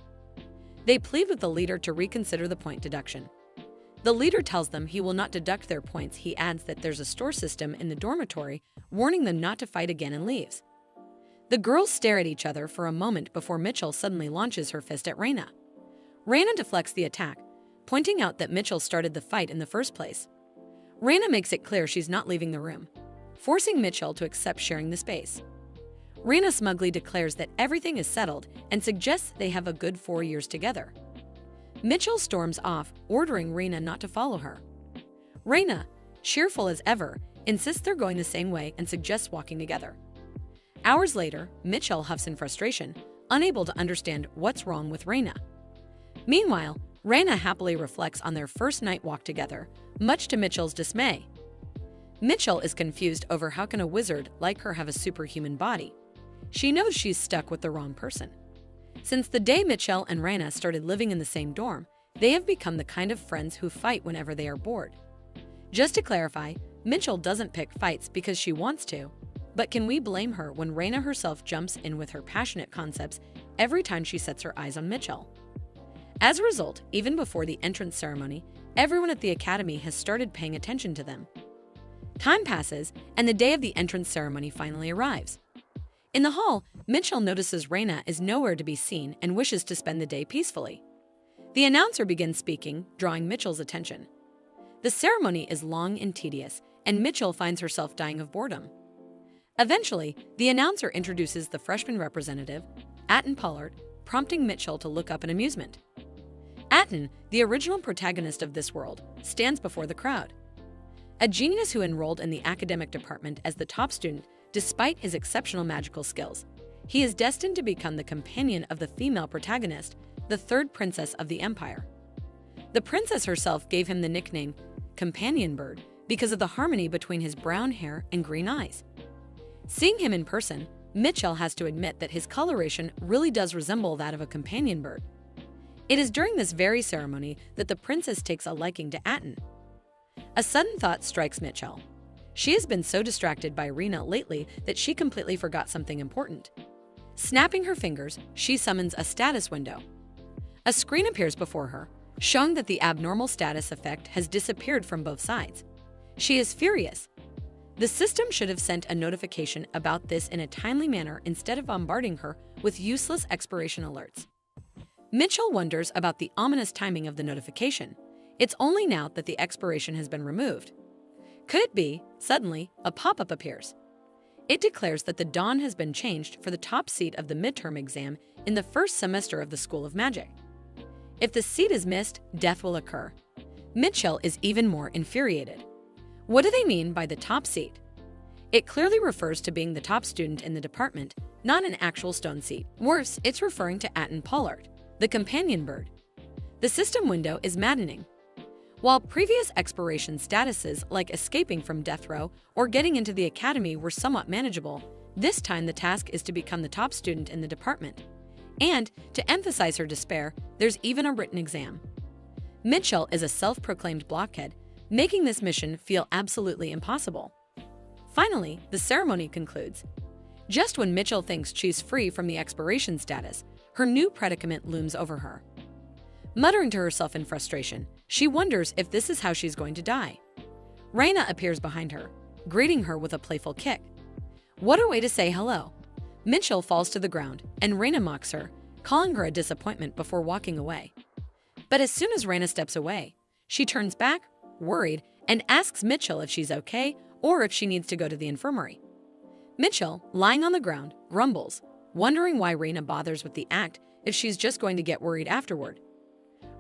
A: They plead with the leader to reconsider the point deduction. The leader tells them he will not deduct their points. He adds that there's a store system in the dormitory, warning them not to fight again, and leaves. The girls stare at each other for a moment before Mitchell suddenly launches her fist at Reina. Reina deflects the attack, pointing out that Mitchell started the fight in the first place. Reina makes it clear she's not leaving the room, forcing Mitchell to accept sharing the space. Reina smugly declares that everything is settled and suggests they have a good 4 years together. Mitchell storms off, ordering Reina not to follow her. Reina, cheerful as ever, insists they're going the same way and suggests walking together. Hours later, Mitchell huffs in frustration, unable to understand what's wrong with Reina. Meanwhile, Reina happily reflects on their first night walk together, much to Mitchell's dismay. Mitchell is confused over how can a wizard like her have a superhuman body. She knows she's stuck with the wrong person. Since the day Mitchell and Reina started living in the same dorm, they have become the kind of friends who fight whenever they are bored. Just to clarify, Mitchell doesn't pick fights because she wants to, but can we blame her when Reina herself jumps in with her passionate concepts every time she sets her eyes on Mitchell? As a result, even before the entrance ceremony, everyone at the academy has started paying attention to them. Time passes, and the day of the entrance ceremony finally arrives. In the hall, Mitchell notices Reina is nowhere to be seen and wishes to spend the day peacefully. The announcer begins speaking, drawing Mitchell's attention. The ceremony is long and tedious, and Mitchell finds herself dying of boredom. Eventually, the announcer introduces the freshman representative, Atten Pollard, prompting Mitchell to look up in amusement. Atten, the original protagonist of this world, stands before the crowd. A genius who enrolled in the academic department as the top student despite his exceptional magical skills, he is destined to become the companion of the female protagonist, the third princess of the empire. The princess herself gave him the nickname Companion Bird because of the harmony between his brown hair and green eyes. Seeing him in person, Mitchell has to admit that his coloration really does resemble that of a companion bird. It is during this very ceremony that the princess takes a liking to Atten. A sudden thought strikes Mitchell. She has been so distracted by Reina lately that she completely forgot something important. Snapping her fingers, she summons a status window. A screen appears before her, showing that the abnormal status effect has disappeared from both sides. She is furious. The system should have sent a notification about this in a timely manner instead of bombarding her with useless expiration alerts. Mitchell wonders about the ominous timing of the notification. It's only now that the expiration has been removed. Could it be, suddenly, a pop-up appears? It declares that the dawn has been changed for the top seat of the midterm exam in the first semester of the School of Magic. If the seat is missed, death will occur. Mitchell is even more infuriated. What do they mean by the top seat? It clearly refers to being the top student in the department, not an actual stone seat. Worse, it's referring to Atten Pollard, the companion bird. The system window is maddening. While previous expiration statuses like escaping from death row or getting into the academy were somewhat manageable, this time the task is to become the top student in the department. And, to emphasize her despair, there's even a written exam. Mitchell is a self-proclaimed blockhead, making this mission feel absolutely impossible. Finally, the ceremony concludes. Just when Mitchell thinks she's free from the expiration status, her new predicament looms over her. Muttering to herself in frustration, she wonders if this is how she's going to die. Raina appears behind her, greeting her with a playful kick. What a way to say hello! Mitchell falls to the ground, and Raina mocks her, calling her a disappointment before walking away. But as soon as Raina steps away, she turns back, worried, and asks Mitchell if she's okay or if she needs to go to the infirmary. Mitchell, lying on the ground, grumbles, wondering why Raina bothers with the act if she's just going to get worried afterward.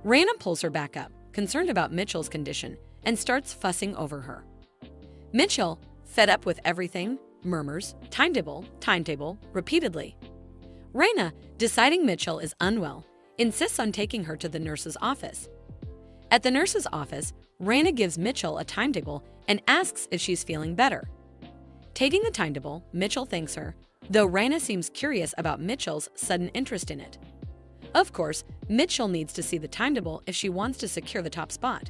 A: Raina pulls her back up, concerned about Mitchell's condition, and starts fussing over her. Mitchell, fed up with everything, murmurs, timetable, repeatedly. Raina, deciding Mitchell is unwell, insists on taking her to the nurse's office. At the nurse's office, Raina gives Mitchell a timetable and asks if she's feeling better. Taking the timetable, Mitchell thanks her, though Raina seems curious about Mitchell's sudden interest in it. Of course, Mitchell needs to see the timetable if she wants to secure the top spot.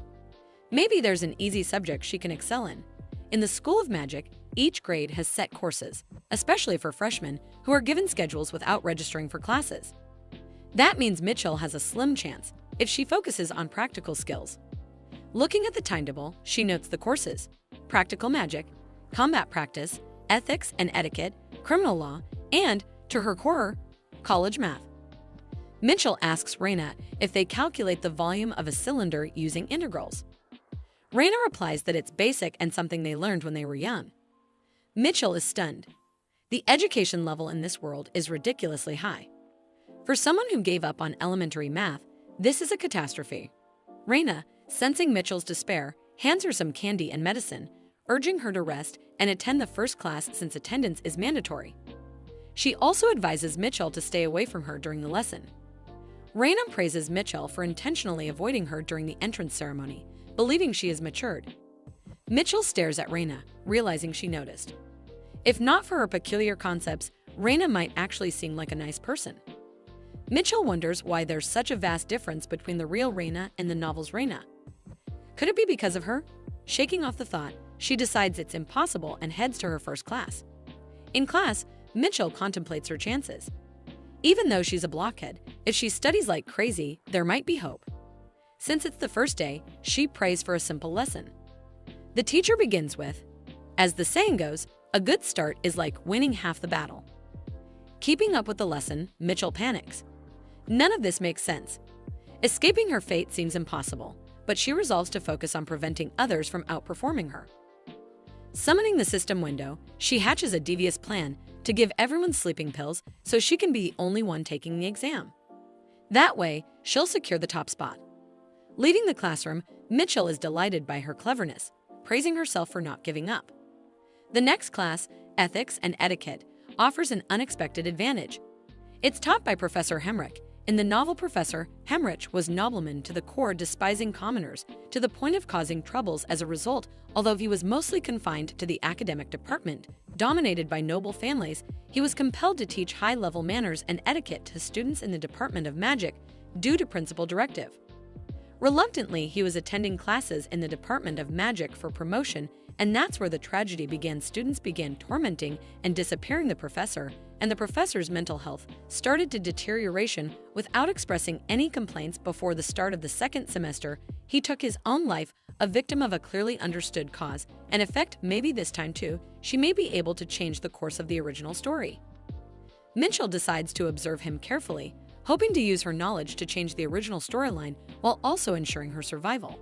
A: Maybe there's an easy subject she can excel in. In the School of Magic, each grade has set courses, especially for freshmen who are given schedules without registering for classes. That means Mitchell has a slim chance if she focuses on practical skills. Looking at the timetable, she notes the courses: practical magic, combat practice, ethics and etiquette, criminal law, and, to her core, college math. Mitchell asks Raina if they calculate the volume of a cylinder using integrals. Raina replies that it's basic and something they learned when they were young. Mitchell is stunned. The education level in this world is ridiculously high. For someone who gave up on elementary math, this is a catastrophe. Raina, sensing Mitchell's despair, hands her some candy and medicine, urging her to rest and attend the first class since attendance is mandatory. She also advises Mitchell to stay away from her during the lesson. Raina praises Mitchell for intentionally avoiding her during the entrance ceremony, believing she has matured. Mitchell stares at Raina, realizing she noticed. If not for her peculiar concepts, Raina might actually seem like a nice person. Mitchell wonders why there's such a vast difference between the real Raina and the novel's Raina. Could it be because of her? Shaking off the thought, she decides it's impossible and heads to her first class. In class, Mitchell contemplates her chances. Even though she's a blockhead, if she studies like crazy, there might be hope. Since it's the first day, she prays for a simple lesson. The teacher begins with, "As the saying goes, a good start is like winning half the battle." Keeping up with the lesson, Mitchell panics. None of this makes sense. Escaping her fate seems impossible, but she resolves to focus on preventing others from outperforming her. Summoning the system window, she hatches a devious plan to give everyone sleeping pills so she can be the only one taking the exam. That way, she'll secure the top spot. Leaving the classroom, Mitchell is delighted by her cleverness, praising herself for not giving up. The next class, Ethics and Etiquette, offers an unexpected advantage. It's taught by Professor Hemrick. In the novel, Professor Hemrick was nobleman to the core, despising commoners to the point of causing troubles as a result. Although he was mostly confined to the academic department, dominated by noble families, he was compelled to teach high-level manners and etiquette to students in the Department of Magic due to principal directive. Reluctantly, he was attending classes in the Department of Magic for promotion, and that's where the tragedy began. Students began tormenting and disappearing the professor, and the professor's mental health started to deterioration. Without expressing any complaints before the start of the second semester, he took his own life, a victim of a clearly understood cause and effect. Maybe this time too, she may be able to change the course of the original story. Mitchell decides to observe him carefully, hoping to use her knowledge to change the original storyline while also ensuring her survival.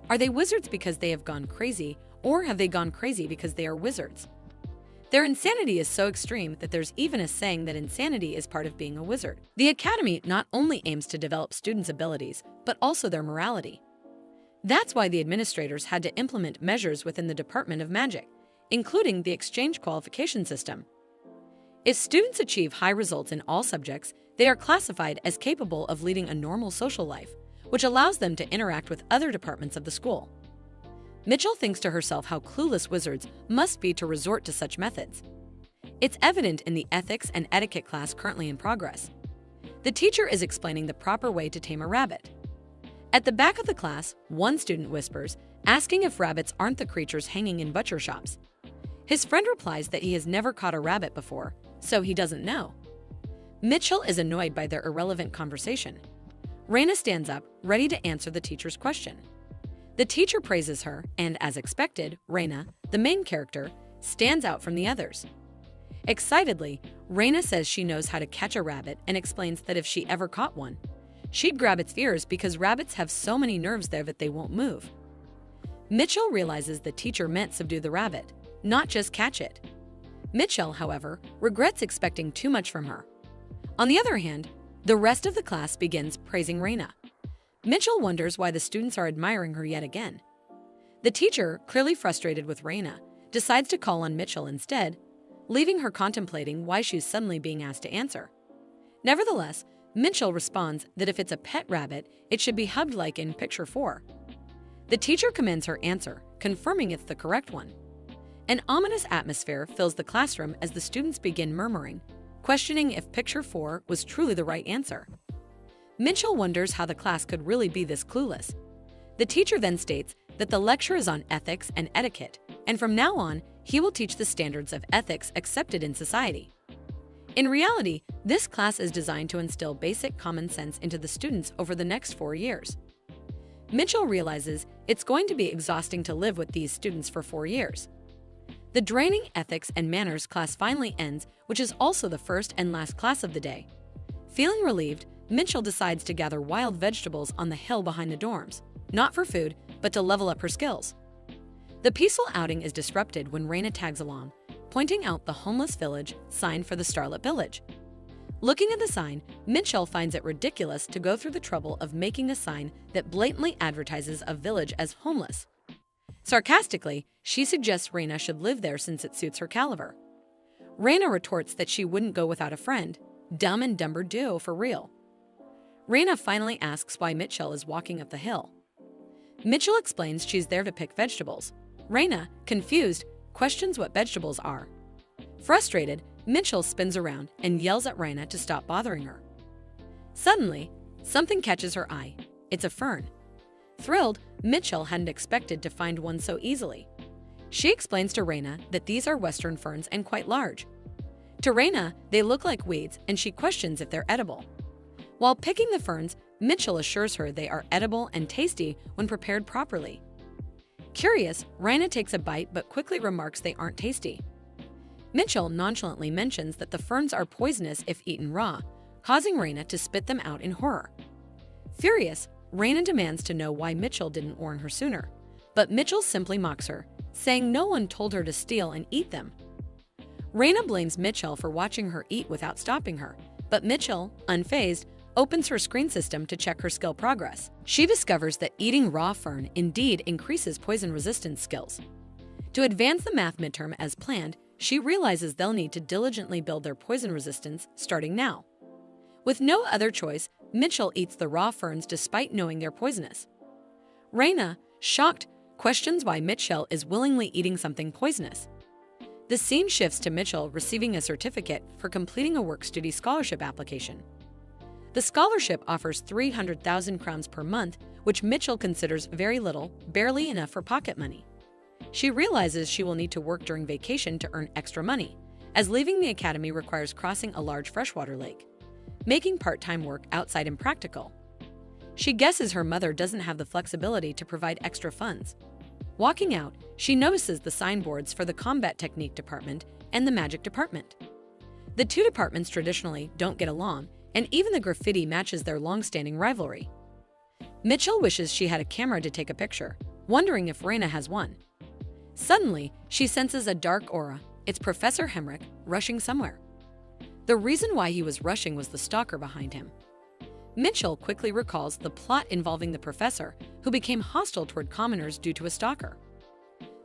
A: Are they wizards because they have gone crazy, or have they gone crazy because they are wizards? Their insanity is so extreme that there's even a saying that insanity is part of being a wizard. The Academy not only aims to develop students' abilities, but also their morality. That's why the administrators had to implement measures within the Department of Magic, including the exchange qualification system. If students achieve high results in all subjects, they are classified as capable of leading a normal social life, which allows them to interact with other departments of the school. Mitchell thinks to herself how clueless wizards must be to resort to such methods. It's evident in the ethics and etiquette class currently in progress. The teacher is explaining the proper way to tame a rabbit. At the back of the class, one student whispers, asking if rabbits aren't the creatures hanging in butcher shops. His friend replies that he has never caught a rabbit before, so he doesn't know. Mitchell is annoyed by their irrelevant conversation. Raina stands up, ready to answer the teacher's question. The teacher praises her, and as expected, Raina, the main character, stands out from the others. Excitedly, Raina says she knows how to catch a rabbit and explains that if she ever caught one, she'd grab its ears because rabbits have so many nerves there that they won't move. Mitchell realizes the teacher meant subdue the rabbit, not just catch it. Mitchell, however, regrets expecting too much from her. On the other hand, the rest of the class begins praising Raina. Mitchell wonders why the students are admiring her yet again. The teacher, clearly frustrated with Raina, decides to call on Mitchell instead, leaving her contemplating why she's suddenly being asked to answer. Nevertheless, Mitchell responds that if it's a pet rabbit, it should be hugged like in picture 4. The teacher commends her answer, confirming it's the correct one. An ominous atmosphere fills the classroom as the students begin murmuring, questioning if picture 4 was truly the right answer. Mitchell wonders how the class could really be this clueless. The teacher then states that the lecture is on ethics and etiquette, and from now on, he will teach the standards of ethics accepted in society. In reality, this class is designed to instill basic common sense into the students over the next 4 years. Mitchell realizes it's going to be exhausting to live with these students for 4 years. The draining ethics and manners class finally ends, which is also the first and last class of the day. Feeling relieved, Mitchell decides to gather wild vegetables on the hill behind the dorms, not for food, but to level up her skills. The peaceful outing is disrupted when Raina tags along, pointing out the homeless village sign for the Starlit Village. Looking at the sign, Mitchell finds it ridiculous to go through the trouble of making a sign that blatantly advertises a village as homeless. Sarcastically, she suggests Raina should live there since it suits her caliber. Raina retorts that she wouldn't go without a friend. Dumb and Dumber duo for real. Raina finally asks why Mitchell is walking up the hill. Mitchell explains she's there to pick vegetables. Raina, confused, questions what vegetables are. Frustrated, Mitchell spins around and yells at Raina to stop bothering her. Suddenly, something catches her eye. It's a fern. Thrilled, Mitchell hadn't expected to find one so easily. She explains to Raina that these are Western ferns and quite large. To Raina, they look like weeds, and she questions if they're edible. While picking the ferns, Mitchell assures her they are edible and tasty when prepared properly. Curious, Raina takes a bite but quickly remarks they aren't tasty. Mitchell nonchalantly mentions that the ferns are poisonous if eaten raw, causing Raina to spit them out in horror. Furious, Raina demands to know why Mitchell didn't warn her sooner, but Mitchell simply mocks her, saying no one told her to steal and eat them. Raina blames Mitchell for watching her eat without stopping her, but Mitchell, unfazed, opens her screen system to check her skill progress. She discovers that eating raw fern indeed increases poison resistance skills. To advance the math midterm as planned, she realizes they'll need to diligently build their poison resistance starting now. With no other choice, Mitchell eats the raw ferns despite knowing they're poisonous. Raina, shocked, questions why Mitchell is willingly eating something poisonous. The scene shifts to Mitchell receiving a certificate for completing a work-study scholarship application. The scholarship offers 300,000 crowns per month, which Mitchell considers very little, barely enough for pocket money. She realizes she will need to work during vacation to earn extra money, as leaving the academy requires crossing a large freshwater lake, making part-time work outside impractical. She guesses her mother doesn't have the flexibility to provide extra funds. Walking out, she notices the signboards for the combat technique department and the magic department. The two departments traditionally don't get along, and even the graffiti matches their long-standing rivalry. Mitchell wishes she had a camera to take a picture, wondering if Raina has one. Suddenly, she senses a dark aura. It's Professor Hemrick, rushing somewhere. The reason why he was rushing was the stalker behind him. Mitchell quickly recalls the plot involving the professor, who became hostile toward commoners due to a stalker.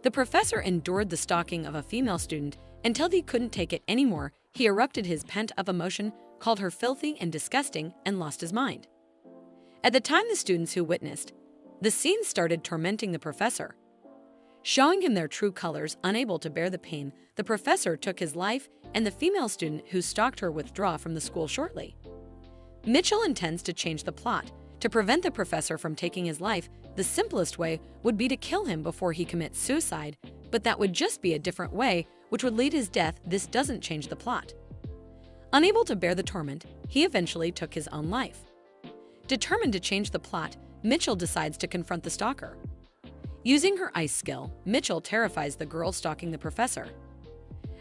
A: The professor endured the stalking of a female student until he couldn't take it anymore. He erupted his pent-up emotion, called her filthy and disgusting, and lost his mind. At the time the students who witnessed, the scene started tormenting the professor. Showing him their true colors, unable to bear the pain, the professor took his life, and the female student who stalked her withdrew from the school shortly. Mitchell intends to change the plot. To prevent the professor from taking his life, the simplest way would be to kill him before he commits suicide, but that would just be a different way, which would lead his death. This doesn't change the plot. Unable to bear the torment, he eventually took his own life. Determined to change the plot, Mitchell decides to confront the stalker. Using her ice skill, Mitchell terrifies the girl stalking the professor.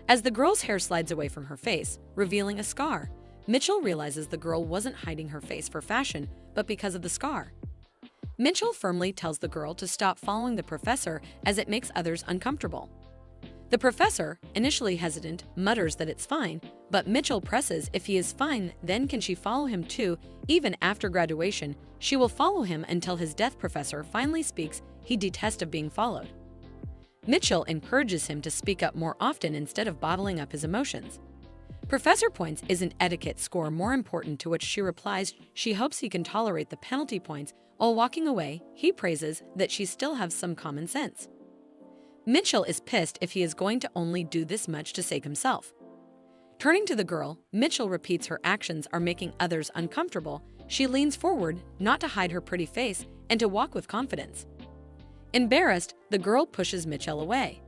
A: As the girl's hair slides away from her face, revealing a scar, Mitchell realizes the girl wasn't hiding her face for fashion, but because of the scar. Mitchell firmly tells the girl to stop following the professor as it makes others uncomfortable. The professor, initially hesitant, mutters that it's fine, but Mitchell presses if he is fine, then can she follow him too? Even after graduation, she will follow him until his death. Professor finally speaks. He detests of being followed. Mitchell encourages him to speak up more often instead of bottling up his emotions. Professor points isn't etiquette score more important, to which she replies she hopes he can tolerate the penalty points. While walking away, he praises that she still has some common sense. Mitchell is pissed if he is going to only do this much to save himself. Turning to the girl, Mitchell repeats her actions are making others uncomfortable. She leans forward, not to hide her pretty face, and to walk with confidence. Embarrassed, the girl pushes Mitchell away.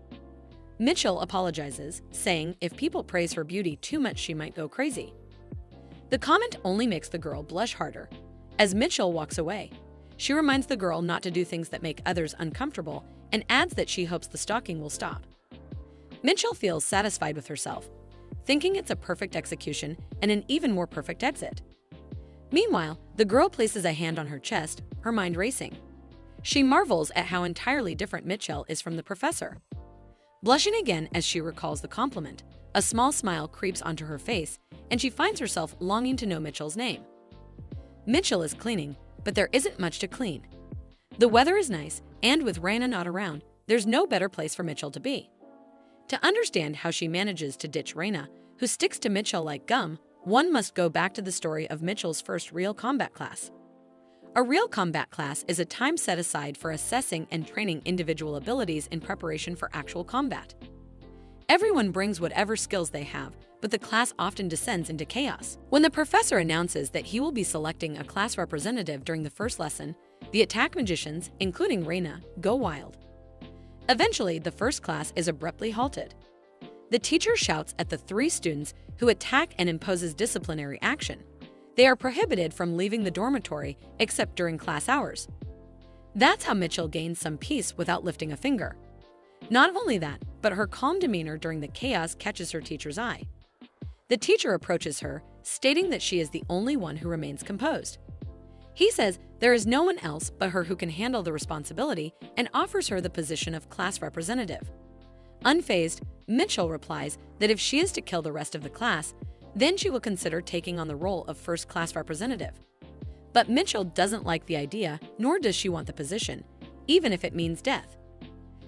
A: Mitchell apologizes, saying if people praise her beauty too much she might go crazy. The comment only makes the girl blush harder. As Mitchell walks away, she reminds the girl not to do things that make others uncomfortable and adds that she hopes the stalking will stop. Mitchell feels satisfied with herself, thinking it's a perfect execution and an even more perfect exit. Meanwhile, the girl places a hand on her chest, her mind racing. She marvels at how entirely different Mitchell is from the professor. Blushing again as she recalls the compliment, a small smile creeps onto her face, and she finds herself longing to know Mitchell's name. Mitchell is cleaning, but there isn't much to clean. The weather is nice, and with Raina not around, there's no better place for Mitchell to be. To understand how she manages to ditch Raina, who sticks to Mitchell like gum, one must go back to the story of Mitchell's first real combat class. A real combat class is a time set aside for assessing and training individual abilities in preparation for actual combat. Everyone brings whatever skills they have, but the class often descends into chaos. When the professor announces that he will be selecting a class representative during the first lesson, the attack magicians, including Raina, go wild. Eventually, the first class is abruptly halted. The teacher shouts at the 3 students who attack and imposes disciplinary action. They are prohibited from leaving the dormitory except during class hours. That's how Mitchell gains some peace without lifting a finger. Not only that, but her calm demeanor during the chaos catches her teacher's eye. The teacher approaches her, stating that she is the only one who remains composed. He says there is no one else but her who can handle the responsibility and offers her the position of class representative. Unfazed, Mitchell replies that if she is to kill the rest of the class, then she will consider taking on the role of first class representative. But Mitchell doesn't like the idea, nor does she want the position, even if it means death.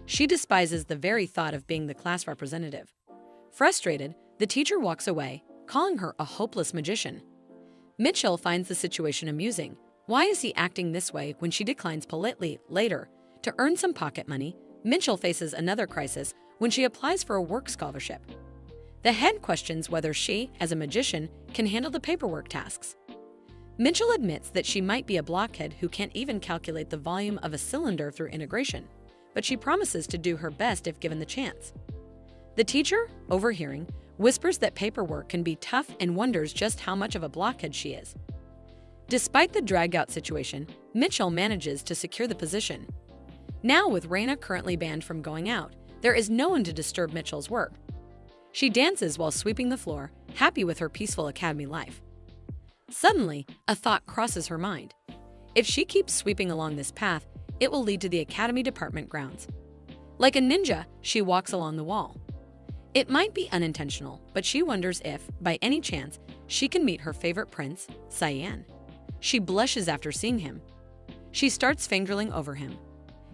A: She despises the very thought of being the class representative. Frustrated, the teacher walks away, calling her a hopeless magician. Mitchell finds the situation amusing. Why is he acting this way when she declines politely? Later, to earn some pocket money, Mitchell faces another crisis when she applies for a work scholarship. The head questions whether she, as a magician, can handle the paperwork tasks. Mitchell admits that she might be a blockhead who can't even calculate the volume of a cylinder through integration, but she promises to do her best if given the chance. The teacher, overhearing, whispers that paperwork can be tough and wonders just how much of a blockhead she is. Despite the dragged-out situation, Mitchell manages to secure the position. Now, with Raina currently banned from going out, there is no one to disturb Mitchell's work. She dances while sweeping the floor, happy with her peaceful academy life. Suddenly, a thought crosses her mind. If she keeps sweeping along this path, it will lead to the academy department grounds. Like a ninja, she walks along the wall. It might be unintentional, but she wonders if, by any chance, she can meet her favorite prince, Cyan. She blushes after seeing him. She starts fangirling over him.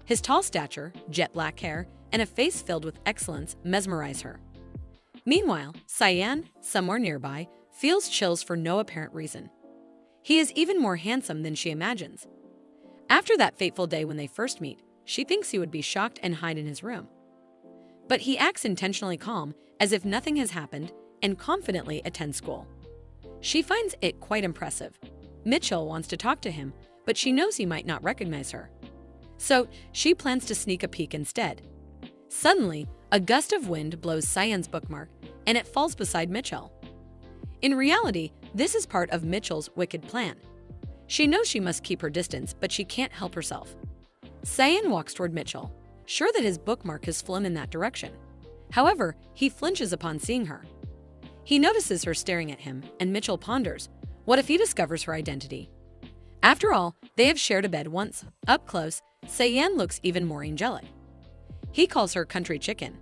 A: His tall stature, jet black hair, and a face filled with excellence mesmerize her. Meanwhile, Cyan, somewhere nearby, feels chills for no apparent reason. He is even more handsome than she imagines. After that fateful day when they first meet, she thinks he would be shocked and hide in his room. But he acts intentionally calm, as if nothing has happened, and confidently attends school. She finds it quite impressive. Mitchell wants to talk to him, but she knows he might not recognize her. So she plans to sneak a peek instead. Suddenly, a gust of wind blows Cyan's bookmark, and it falls beside Mitchell. In reality, this is part of Mitchell's wicked plan. She knows she must keep her distance, but she can't help herself. Cyan walks toward Mitchell, sure that his bookmark has flown in that direction. However, he flinches upon seeing her. He notices her staring at him, and Mitchell ponders, what if he discovers her identity? After all, they have shared a bed once. Up close, Cyan looks even more angelic. He calls her country chicken.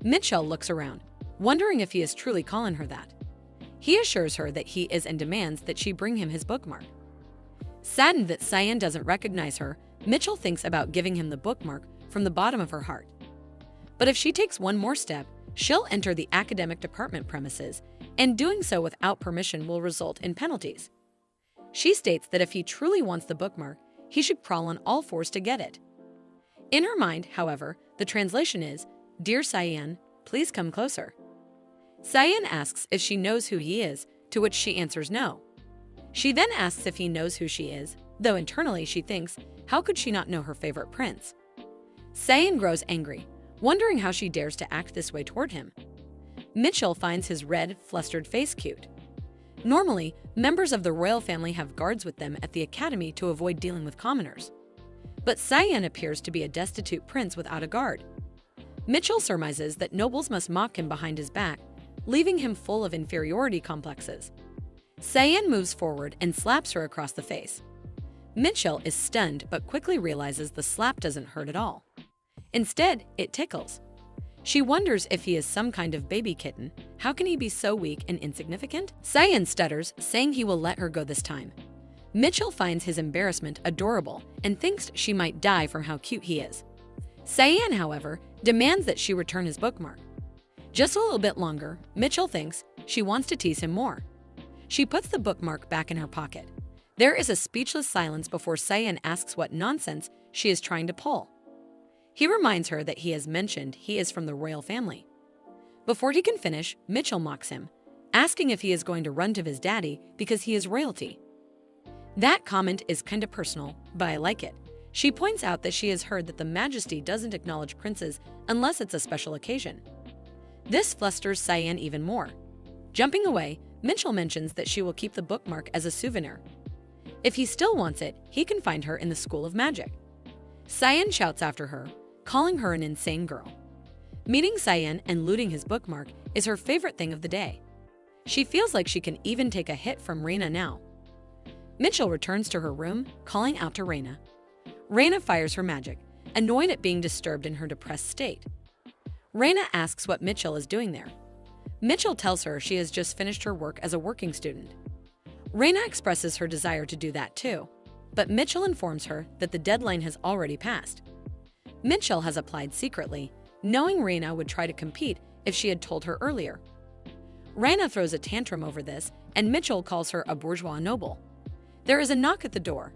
A: Mitchell looks around, wondering if he is truly calling her that. He assures her that he is and demands that she bring him his bookmark. Saddened that Cyan doesn't recognize her, Mitchell thinks about giving him the bookmark from the bottom of her heart. But if she takes one more step, she'll enter the academic department premises, and doing so without permission will result in penalties. She states that if he truly wants the bookmark, he should crawl on all fours to get it. In her mind, however, the translation is, "Dear Cyan, please come closer." Cyan asks if she knows who he is, to which she answers no. She then asks if he knows who she is, though internally she thinks, how could she not know her favorite prince? Cyan grows angry, wondering how she dares to act this way toward him. Mitchell finds his red, flustered face cute. Normally, members of the royal family have guards with them at the academy to avoid dealing with commoners. But Cyan appears to be a destitute prince without a guard. Mitchell surmises that nobles must mock him behind his back, leaving him full of inferiority complexes. Cyan moves forward and slaps her across the face. Mitchell is stunned but quickly realizes the slap doesn't hurt at all. Instead, it tickles. She wonders if he is some kind of baby kitten. How can he be so weak and insignificant? Cyan stutters, saying he will let her go this time. Mitchell finds his embarrassment adorable and thinks she might die from how cute he is. Cyan, however, demands that she return his bookmark. Just a little bit longer, Mitchell thinks she wants to tease him more. She puts the bookmark back in her pocket. There is a speechless silence before Cyan asks what nonsense she is trying to pull. He reminds her that he has mentioned he is from the royal family. Before he can finish, Mitchell mocks him, asking if he is going to run to his daddy because he is royalty. That comment is kinda personal, but I like it. She points out that she has heard that the Majesty doesn't acknowledge princes unless it's a special occasion. This flusters Cyan even more. Jumping away, Mitchell mentions that she will keep the bookmark as a souvenir. If he still wants it, he can find her in the School of Magic. Cyan shouts after her, calling her an insane girl. Meeting Cyan and looting his bookmark is her favorite thing of the day. She feels like she can even take a hit from Reina now. Mitchell returns to her room, calling out to Reina. Reina fires her magic, annoyed at being disturbed in her depressed state. Reina asks what Mitchell is doing there. Mitchell tells her she has just finished her work as a working student. Reina expresses her desire to do that too, but Mitchell informs her that the deadline has already passed. Mitchell has applied secretly, knowing Reina would try to compete if she had told her earlier. Reina throws a tantrum over this, and Mitchell calls her a bourgeois noble. There is a knock at the door.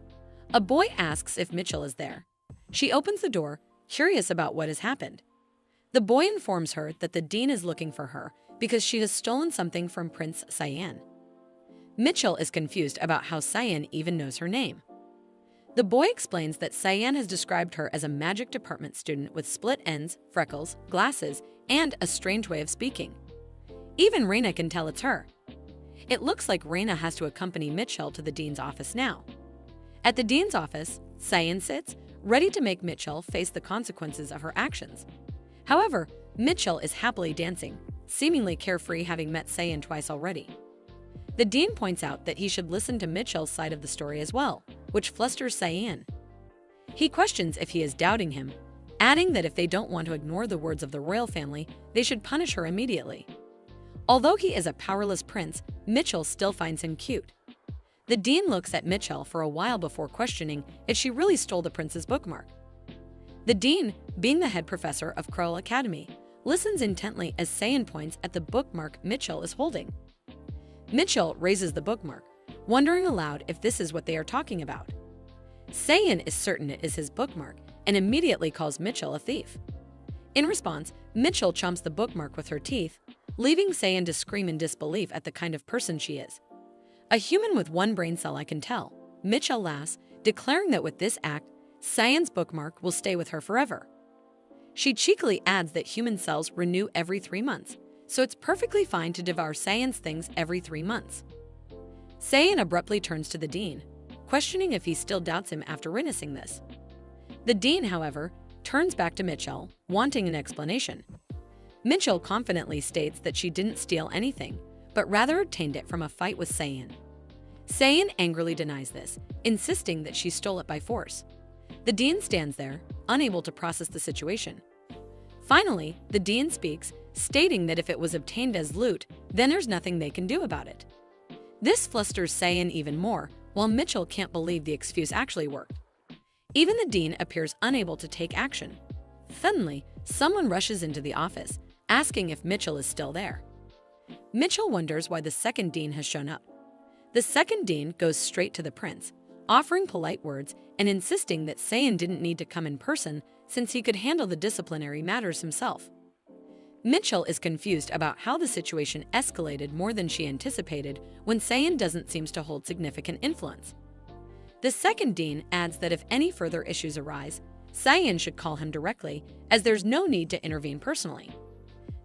A: A boy asks if Mitchell is there. She opens the door, curious about what has happened. The boy informs her that the dean is looking for her because she has stolen something from Prince Cyan. Mitchell is confused about how Cyan even knows her name. The boy explains that Cyan has described her as a magic department student with split ends, freckles, glasses, and a strange way of speaking. Even Reina can tell it's her. It looks like Reina has to accompany Mitchell to the dean's office now. At the dean's office, Cyan sits, ready to make Mitchell face the consequences of her actions. However, Mitchell is happily dancing, seemingly carefree, having met Cyan twice already. The dean points out that he should listen to Mitchell's side of the story as well, which flusters Cyan. He questions if he is doubting him, adding that if they don't want to ignore the words of the royal family, they should punish her immediately. Although he is a powerless prince, Mitchell still finds him cute. The dean looks at Mitchell for a while before questioning if she really stole the prince's bookmark. The dean, being the head professor of Krull Academy, listens intently as Cyan points at the bookmark Mitchell is holding. Mitchell raises the bookmark, wondering aloud if this is what they are talking about. Cyan is certain it is his bookmark and immediately calls Mitchell a thief. In response, Mitchell chomps the bookmark with her teeth, leaving Cyan to scream in disbelief at the kind of person she is. A human with one brain cell, I can tell. Mitchell laughs, declaring that with this act, Cyan's bookmark will stay with her forever. She cheekily adds that human cells renew every 3 months, so it's perfectly fine to devour Cyan's things every 3 months. Cyan abruptly turns to the dean, questioning if he still doubts him after witnessing this. The dean, however, turns back to Mitchell, wanting an explanation. Mitchell confidently states that she didn't steal anything, but rather obtained it from a fight with Cyan. Cyan angrily denies this, insisting that she stole it by force. The dean stands there, unable to process the situation. Finally, the dean speaks, stating that if it was obtained as loot, then there's nothing they can do about it. This flusters Cyan even more, while Mitchell can't believe the excuse actually worked. Even the dean appears unable to take action. Suddenly, someone rushes into the office, asking if Mitchell is still there. Mitchell wonders why the second dean has shown up. The second dean goes straight to the prince, offering polite words and insisting that Cyan didn't need to come in person since he could handle the disciplinary matters himself. Mitchell is confused about how the situation escalated more than she anticipated when Cyan doesn't seem to hold significant influence. The second dean adds that if any further issues arise, Cyan should call him directly, as there's no need to intervene personally.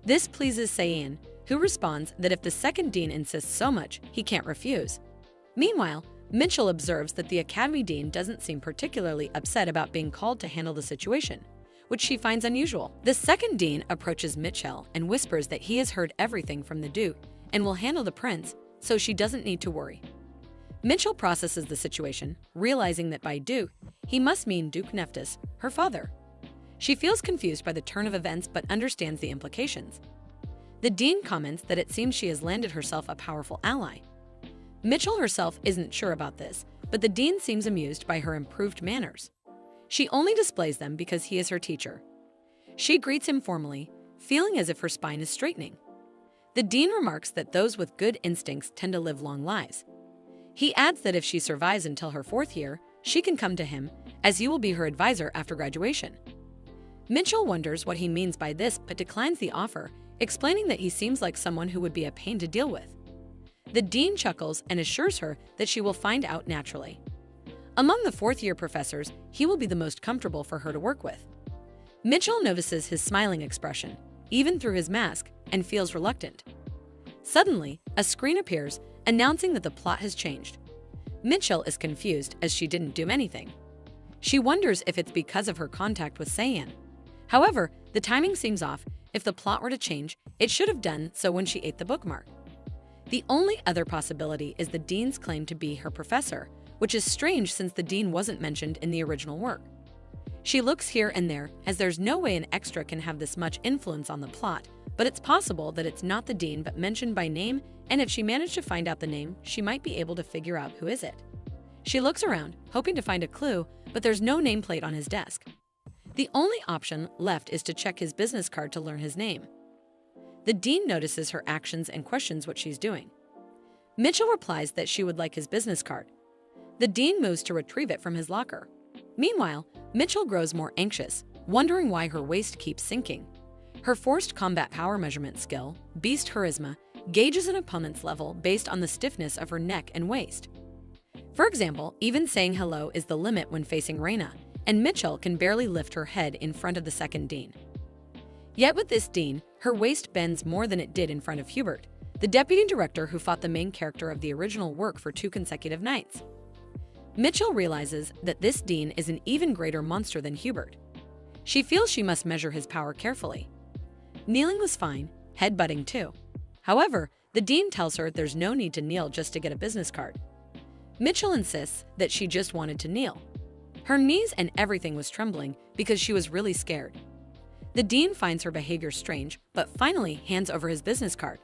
A: This pleases Cyan, who responds that if the second dean insists so much, he can't refuse. Meanwhile, Mitchell observes that the academy dean doesn't seem particularly upset about being called to handle the situation, which she finds unusual. The second dean approaches Mitchell and whispers that he has heard everything from the Duke and will handle the prince, so she doesn't need to worry. Mitchell processes the situation, realizing that by Duke, he must mean Duke Nethis, her father. She feels confused by the turn of events but understands the implications. The dean comments that it seems she has landed herself a powerful ally. Mitchell herself isn't sure about this, but the dean seems amused by her improved manners. She only displays them because he is her teacher. She greets him formally, feeling as if her spine is straightening. The dean remarks that those with good instincts tend to live long lives. He adds that if she survives until her 4th year, she can come to him, as he will be her advisor after graduation. Mitchell wonders what he means by this but declines the offer, explaining that he seems like someone who would be a pain to deal with. The dean chuckles and assures her that she will find out naturally. Among the 4th-year professors, he will be the most comfortable for her to work with. Mitchell notices his smiling expression, even through his mask, and feels reluctant. Suddenly, a screen appears, announcing that the plot has changed. Mitchell is confused as she didn't do anything. She wonders if it's because of her contact with Cyan. However, the timing seems off. If the plot were to change, it should have done so when she ate the bookmark. The only other possibility is the dean's claim to be her professor, which is strange since the dean wasn't mentioned in the original work. She looks here and there, as there's no way an extra can have this much influence on the plot, but it's possible that it's not the dean but mentioned by name, and if she managed to find out the name, she might be able to figure out who is it. She looks around, hoping to find a clue, but there's no nameplate on his desk. The only option left is to check his business card to learn his name. The dean notices her actions and questions what she's doing. Mitchell replies that she would like his business card. The dean moves to retrieve it from his locker. Meanwhile, Mitchell grows more anxious, wondering why her waist keeps sinking. Her forced combat power measurement skill, Beast Charisma, gauges an opponent's level based on the stiffness of her neck and waist. For example, even saying hello is the limit when facing Reina, and Mitchell can barely lift her head in front of the second dean. Yet with this dean, her waist bends more than it did in front of Hubert, the deputy director who fought the main character of the original work for 2 consecutive nights. Mitchell realizes that this dean is an even greater monster than Hubert. She feels she must measure his power carefully. Kneeling was fine, headbutting too. However, the dean tells her there's no need to kneel just to get a business card. Mitchell insists that she just wanted to kneel. Her knees and everything was trembling because she was really scared. The dean finds her behavior strange, but finally hands over his business card.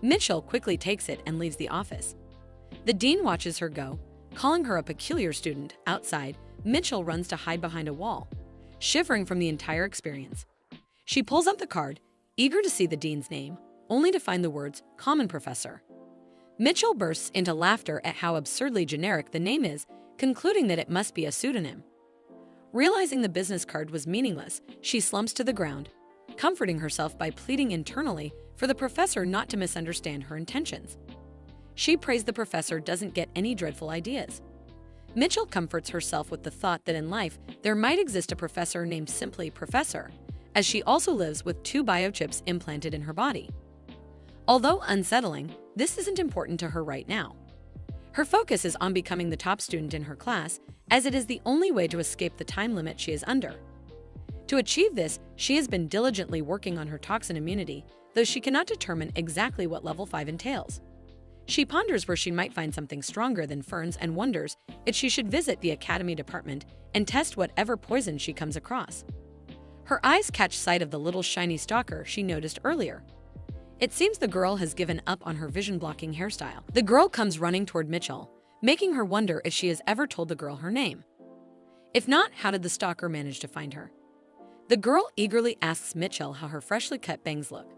A: Mitchell quickly takes it and leaves the office. The dean watches her go, calling her a peculiar student. Outside, Mitchell runs to hide behind a wall, shivering from the entire experience. She pulls up the card, eager to see the dean's name, only to find the words, "Common Professor." Mitchell bursts into laughter at how absurdly generic the name is, concluding that it must be a pseudonym. Realizing the business card was meaningless, she slumps to the ground, comforting herself by pleading internally for the professor not to misunderstand her intentions. She prays the professor doesn't get any dreadful ideas. Mitchell comforts herself with the thought that in life there might exist a professor named simply Professor, as she also lives with 2 biochips implanted in her body. Although unsettling, this isn't important to her right now. Her focus is on becoming the top student in her class, as it is the only way to escape the time limit she is under. To achieve this, she has been diligently working on her toxin immunity, though she cannot determine exactly what level 5 entails. She ponders where she might find something stronger than ferns and wonders if she should visit the academy department and test whatever poison she comes across. Her eyes catch sight of the little shiny stalker she noticed earlier. It seems the girl has given up on her vision-blocking hairstyle. The girl comes running toward Mitchell, making her wonder if she has ever told the girl her name. If not, how did the stalker manage to find her? The girl eagerly asks Mitchell how her freshly cut bangs look.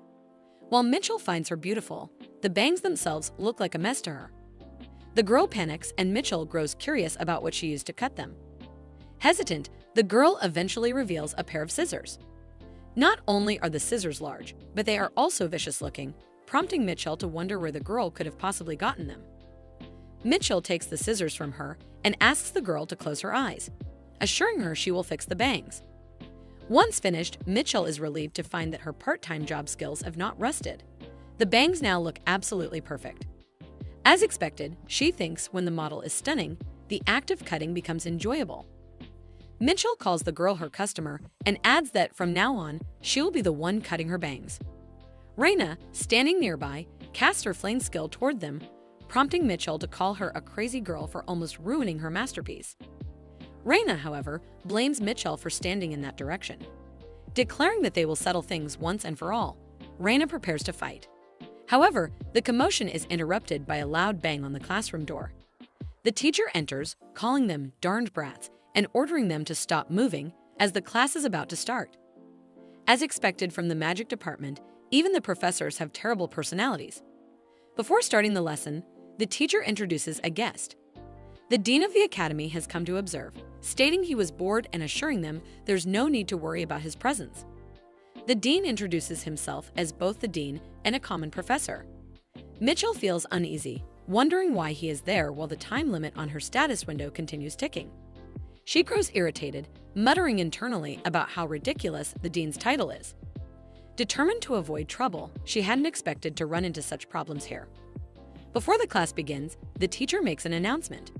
A: While Mitchell finds her beautiful, the bangs themselves look like a mess to her. The girl panics and Mitchell grows curious about what she used to cut them. Hesitant, the girl eventually reveals a pair of scissors. Not only are the scissors large, but they are also vicious-looking, prompting Mitchell to wonder where the girl could have possibly gotten them. Mitchell takes the scissors from her and asks the girl to close her eyes, assuring her she will fix the bangs. Once finished, Mitchell is relieved to find that her part-time job skills have not rusted. The bangs now look absolutely perfect. As expected, she thinks when the model is stunning, the act of cutting becomes enjoyable. Mitchell calls the girl her customer and adds that from now on, she will be the one cutting her bangs. Raina, standing nearby, casts her flame skill toward them, prompting Mitchell to call her a crazy girl for almost ruining her masterpiece. Raina, however, blames Mitchell for standing in that direction. Declaring that they will settle things once and for all, Raina prepares to fight. However, the commotion is interrupted by a loud bang on the classroom door. The teacher enters, calling them darned brats and ordering them to stop moving as the class is about to start. As expected from the magic department, even the professors have terrible personalities. Before starting the lesson, the teacher introduces a guest. The dean of the academy has come to observe, stating he was bored and assuring them there's no need to worry about his presence. The dean introduces himself as both the dean and a common professor. Mitchell feels uneasy, wondering why he is there while the time limit on her status window continues ticking. She grows irritated, muttering internally about how ridiculous the dean's title is. Determined to avoid trouble, she hadn't expected to run into such problems here. Before the class begins, the teacher makes an announcement.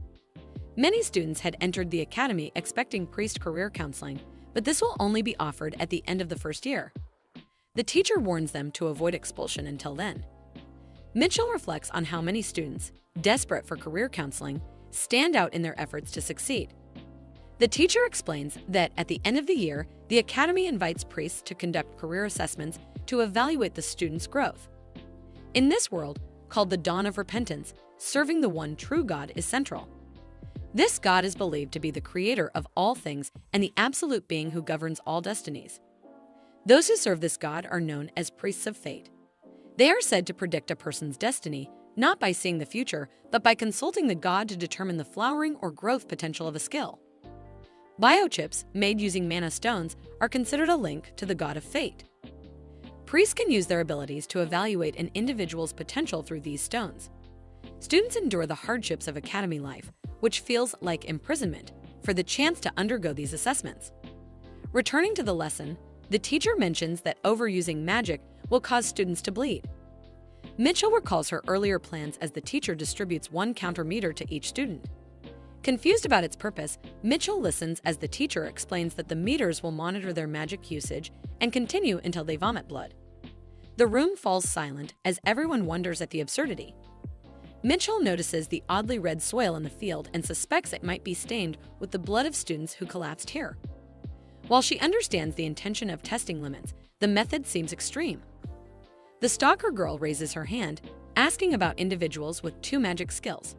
A: Many students had entered the academy expecting priest career counseling, but this will only be offered at the end of the first year. The teacher warns them to avoid expulsion until then. Mitchell reflects on how many students, desperate for career counseling, stand out in their efforts to succeed. The teacher explains that at the end of the year, the academy invites priests to conduct career assessments to evaluate the students' growth. In this world, called the Dawn of Repentance, serving the one true God is central. This God is believed to be the creator of all things and the absolute being who governs all destinies. Those who serve this God are known as priests of fate. They are said to predict a person's destiny, not by seeing the future, but by consulting the God to determine the flowering or growth potential of a skill. Biochips, made using mana stones, are considered a link to the God of fate. Priests can use their abilities to evaluate an individual's potential through these stones. Students endure the hardships of academy life, which feels like imprisonment, for the chance to undergo these assessments. Returning to the lesson, the teacher mentions that overusing magic will cause students to bleed. Mitchell recalls her earlier plans as the teacher distributes one counter meter to each student. Confused about its purpose, Mitchell listens as the teacher explains that the meters will monitor their magic usage and continue until they vomit blood. The room falls silent as everyone wonders at the absurdity. Mitchell notices the oddly red soil in the field and suspects it might be stained with the blood of students who collapsed here. While she understands the intention of testing limits, the method seems extreme. The stalker girl raises her hand, asking about individuals with 2 magic skills.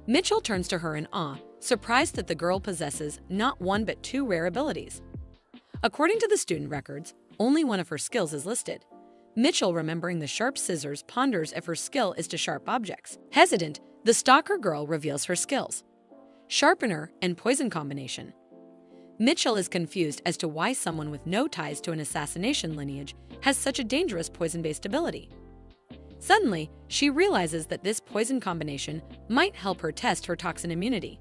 A: Mitchell turns to her in awe, surprised that the girl possesses not 1 but 2 rare abilities. According to the student records, only one of her skills is listed. Mitchell, remembering the sharp scissors, ponders if her skill is to sharp objects. Hesitant, the stalker girl reveals her skills: Sharpener and Poison combination. Mitchell is confused as to why someone with no ties to an assassination lineage has such a dangerous poison-based ability. Suddenly, she realizes that this poison combination might help her test her toxin immunity.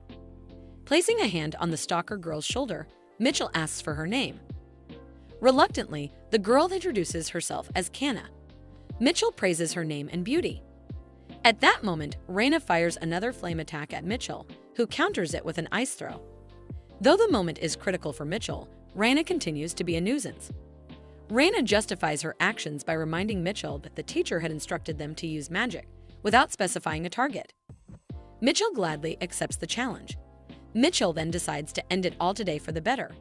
A: Placing a hand on the stalker girl's shoulder, Mitchell asks for her name. Reluctantly, the girl introduces herself as Canna. Mitchell praises her name and beauty. At that moment, Raina fires another flame attack at Mitchell, who counters it with an ice throw. Though the moment is critical for Mitchell, Raina continues to be a nuisance. Raina justifies her actions by reminding Mitchell that the teacher had instructed them to use magic, without specifying a target. Mitchell gladly accepts the challenge. Mitchell then decides to end it all today for the better.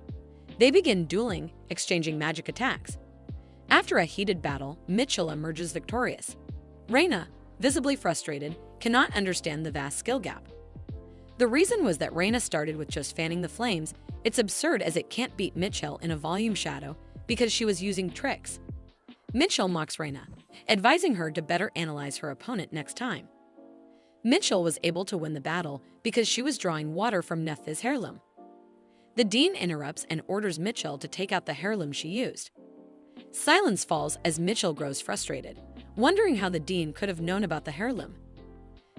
A: They begin dueling, exchanging magic attacks. After a heated battle, Mitchell emerges victorious. Raina, visibly frustrated, cannot understand the vast skill gap. The reason was that Raina started with just fanning the flames. It's absurd as it can't beat Mitchell in a volume shadow because she was using tricks. Mitchell mocks Raina, advising her to better analyze her opponent next time. Mitchell was able to win the battle because she was drawing water from Nethis' heirloom. The dean interrupts and orders Mitchell to take out the heirloom she used. Silence falls as Mitchell grows frustrated, wondering how the dean could have known about the heirloom.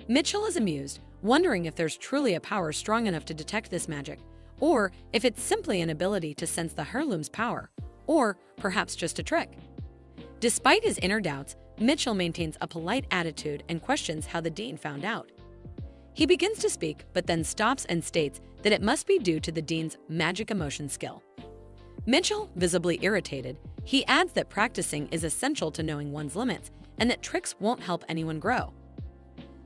A: Mitchell is amused, wondering if there's truly a power strong enough to detect this magic, or if it's simply an ability to sense the heirloom's power, or perhaps just a trick. Despite his inner doubts, Mitchell maintains a polite attitude and questions how the dean found out. He begins to speak, but then stops and states that it must be due to the dean's magic emotion skill. Mitchell, visibly irritated, he adds that practicing is essential to knowing one's limits and that tricks won't help anyone grow.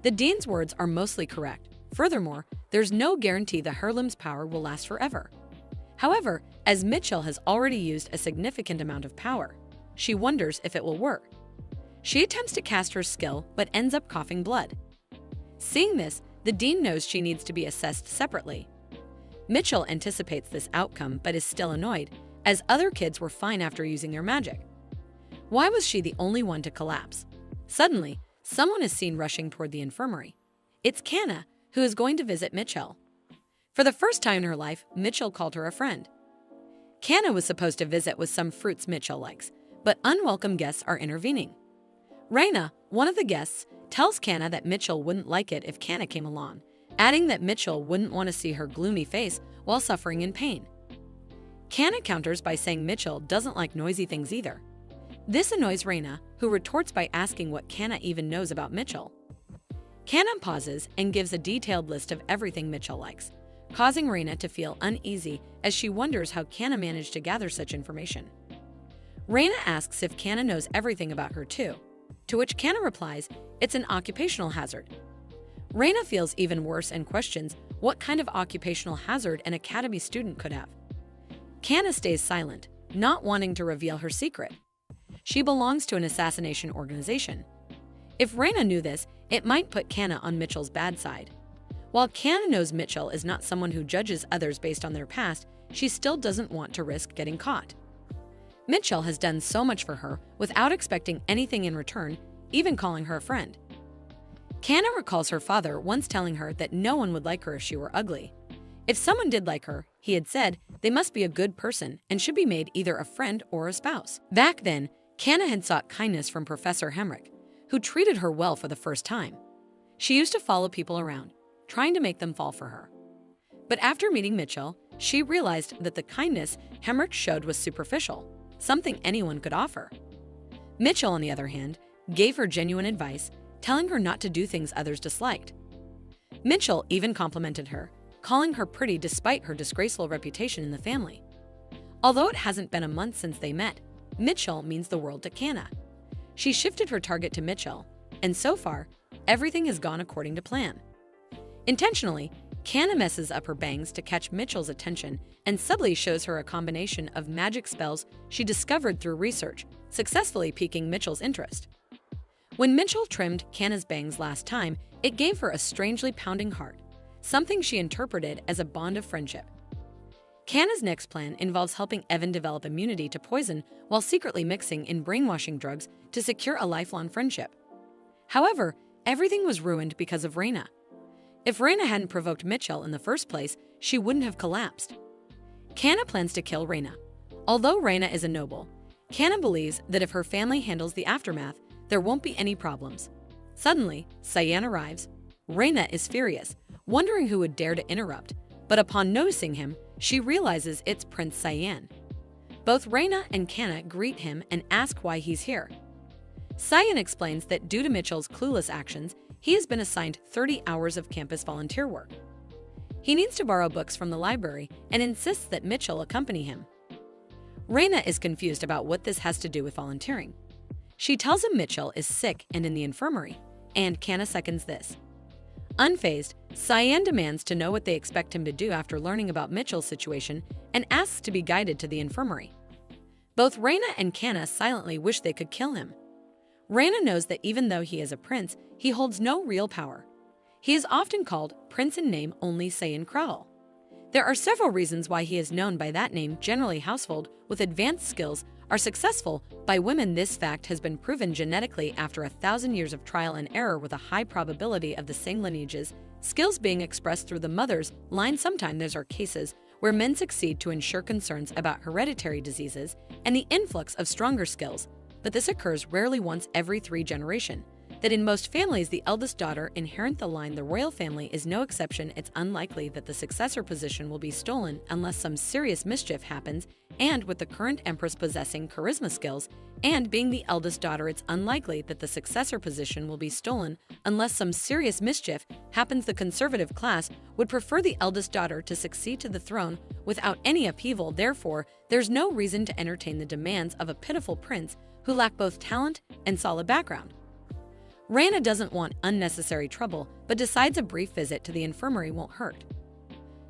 A: The dean's words are mostly correct. Furthermore, there's no guarantee the heirloom's power will last forever. However, as Mitchell has already used a significant amount of power, she wonders if it will work. She attempts to cast her skill but ends up coughing blood. Seeing this, the dean knows she needs to be assessed separately. Mitchell anticipates this outcome but is still annoyed, as other kids were fine after using their magic. Why was she the only one to collapse? Suddenly, someone is seen rushing toward the infirmary. It's Canna, who is going to visit Mitchell. For the first time in her life, Mitchell called her a friend. Canna was supposed to visit with some fruits Mitchell likes, but unwelcome guests are intervening. Raina, one of the guests, tells Canna that Mitchell wouldn't like it if Canna came along, adding that Mitchell wouldn't want to see her gloomy face while suffering in pain. Canna counters by saying Mitchell doesn't like noisy things either. This annoys Raina, who retorts by asking what Canna even knows about Mitchell. Canna pauses and gives a detailed list of everything Mitchell likes, causing Raina to feel uneasy as she wonders how Canna managed to gather such information. Raina asks if Canna knows everything about her too, to which Canna replies it's an occupational hazard. Raina feels even worse and questions what kind of occupational hazard an academy student could have. Canna stays silent, not wanting to reveal her secret. She belongs to an assassination organization. If Raina knew this, it might put Canna on Mitchell's bad side. While Canna knows Mitchell is not someone who judges others based on their past, she still doesn't want to risk getting caught. Mitchell has done so much for her without expecting anything in return, even calling her a friend. Canna recalls her father once telling her that no one would like her if she were ugly. If someone did like her, he had said, they must be a good person and should be made either a friend or a spouse. Back then, Canna had sought kindness from Professor Hemrick, who treated her well for the first time. She used to follow people around, trying to make them fall for her. But after meeting Mitchell, she realized that the kindness Hemrick showed was superficial, something anyone could offer. Mitchell, on the other hand, gave her genuine advice, telling her not to do things others disliked. Mitchell even complimented her, calling her pretty despite her disgraceful reputation in the family. Although it hasn't been a month since they met, Mitchell means the world to Canna. She shifted her target to Mitchell, and so far, everything has gone according to plan. Intentionally, Canna messes up her bangs to catch Mitchell's attention and subtly shows her a combination of magic spells she discovered through research, successfully piquing Mitchell's interest. When Mitchell trimmed Canna's bangs last time, it gave her a strangely pounding heart, something she interpreted as a bond of friendship. Canna's next plan involves helping Evan develop immunity to poison while secretly mixing in brainwashing drugs to secure a lifelong friendship. However, everything was ruined because of Raina. If Raina hadn't provoked Mitchell in the first place, she wouldn't have collapsed. Canna plans to kill Raina. Although Raina is a noble, Canna believes that if her family handles the aftermath, there won't be any problems. Suddenly, Cyan arrives. Reina is furious, wondering who would dare to interrupt, but upon noticing him, she realizes it's Prince Cyan. Both Reina and Canna greet him and ask why he's here. Cyan explains that due to Mitchell's clueless actions, he has been assigned 30 hours of campus volunteer work. He needs to borrow books from the library and insists that Mitchell accompany him. Reina is confused about what this has to do with volunteering. She tells him Mitchell is sick and in the infirmary, and Canna seconds this. Unfazed, Cyan demands to know what they expect him to do after learning about Mitchell's situation and asks to be guided to the infirmary. Both Reina and Canna silently wish they could kill him. Reina knows that even though he is a prince, he holds no real power. He is often called Prince in name only Cyan Crowell. There are several reasons why he is known by that name. Generally, household with advanced skills are successful by women. This fact has been proven genetically after 1,000 years of trial and error with a high probability of the same lineages, skills being expressed through the mother's line. Sometimes there are cases where men succeed to ensure concerns about hereditary diseases and the influx of stronger skills, but this occurs rarely, once every 3 generations. That in most families the eldest daughter inherits the line. The royal family is no exception. It's unlikely that the successor position will be stolen unless some serious mischief happens, and with the current empress possessing charisma skills and being the eldest daughter, it's unlikely that the successor position will be stolen unless some serious mischief happens. The conservative class would prefer the eldest daughter to succeed to the throne without any upheaval. Therefore, there's no reason to entertain the demands of a pitiful prince who lack both talent and solid background. Reina doesn't want unnecessary trouble, but decides a brief visit to the infirmary won't hurt.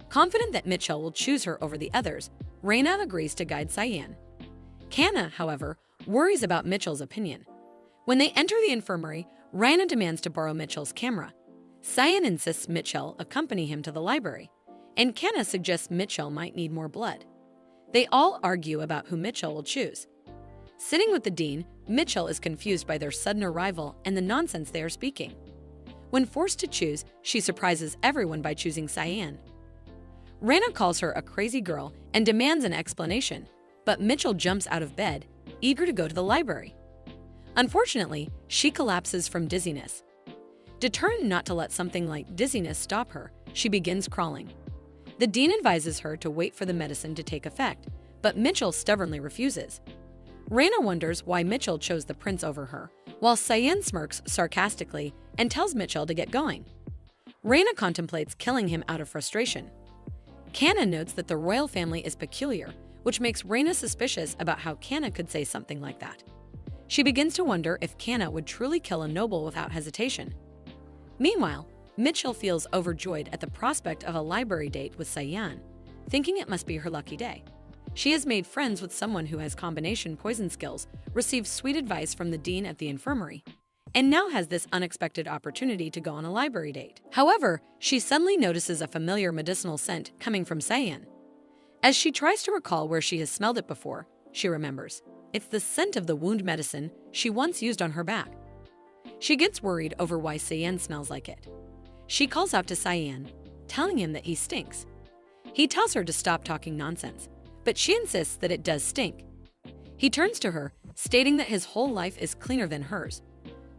A: Confident that Mitchell will choose her over the others, Reina agrees to guide Cyan. Canna, however, worries about Mitchell's opinion. When they enter the infirmary, Reina demands to borrow Mitchell's camera. Cyan insists Mitchell accompany him to the library, and Canna suggests Mitchell might need more blood. They all argue about who Mitchell will choose. Sitting with the dean, Mitchell is confused by their sudden arrival and the nonsense they are speaking. When forced to choose, she surprises everyone by choosing Cyan. Reina calls her a crazy girl and demands an explanation, but Mitchell jumps out of bed, eager to go to the library. Unfortunately, she collapses from dizziness. Determined not to let something like dizziness stop her, she begins crawling. The dean advises her to wait for the medicine to take effect, but Mitchell stubbornly refuses. Reina wonders why Mitchell chose the prince over her, while Cyan smirks sarcastically and tells Mitchell to get going. Reina contemplates killing him out of frustration. Canna notes that the royal family is peculiar, which makes Reina suspicious about how Canna could say something like that. She begins to wonder if Canna would truly kill a noble without hesitation. Meanwhile, Mitchell feels overjoyed at the prospect of a library date with Cyan, thinking it must be her lucky day. She has made friends with someone who has combination poison skills, received sweet advice from the dean at the infirmary, and now has this unexpected opportunity to go on a library date. However, she suddenly notices a familiar medicinal scent coming from Cyan. As she tries to recall where she has smelled it before, she remembers. It's the scent of the wound medicine she once used on her back. She gets worried over why Cyan smells like it. She calls out to Cyan, telling him that he stinks. He tells her to stop talking nonsense, but she insists that it does stink. He turns to her, stating that his whole life is cleaner than hers,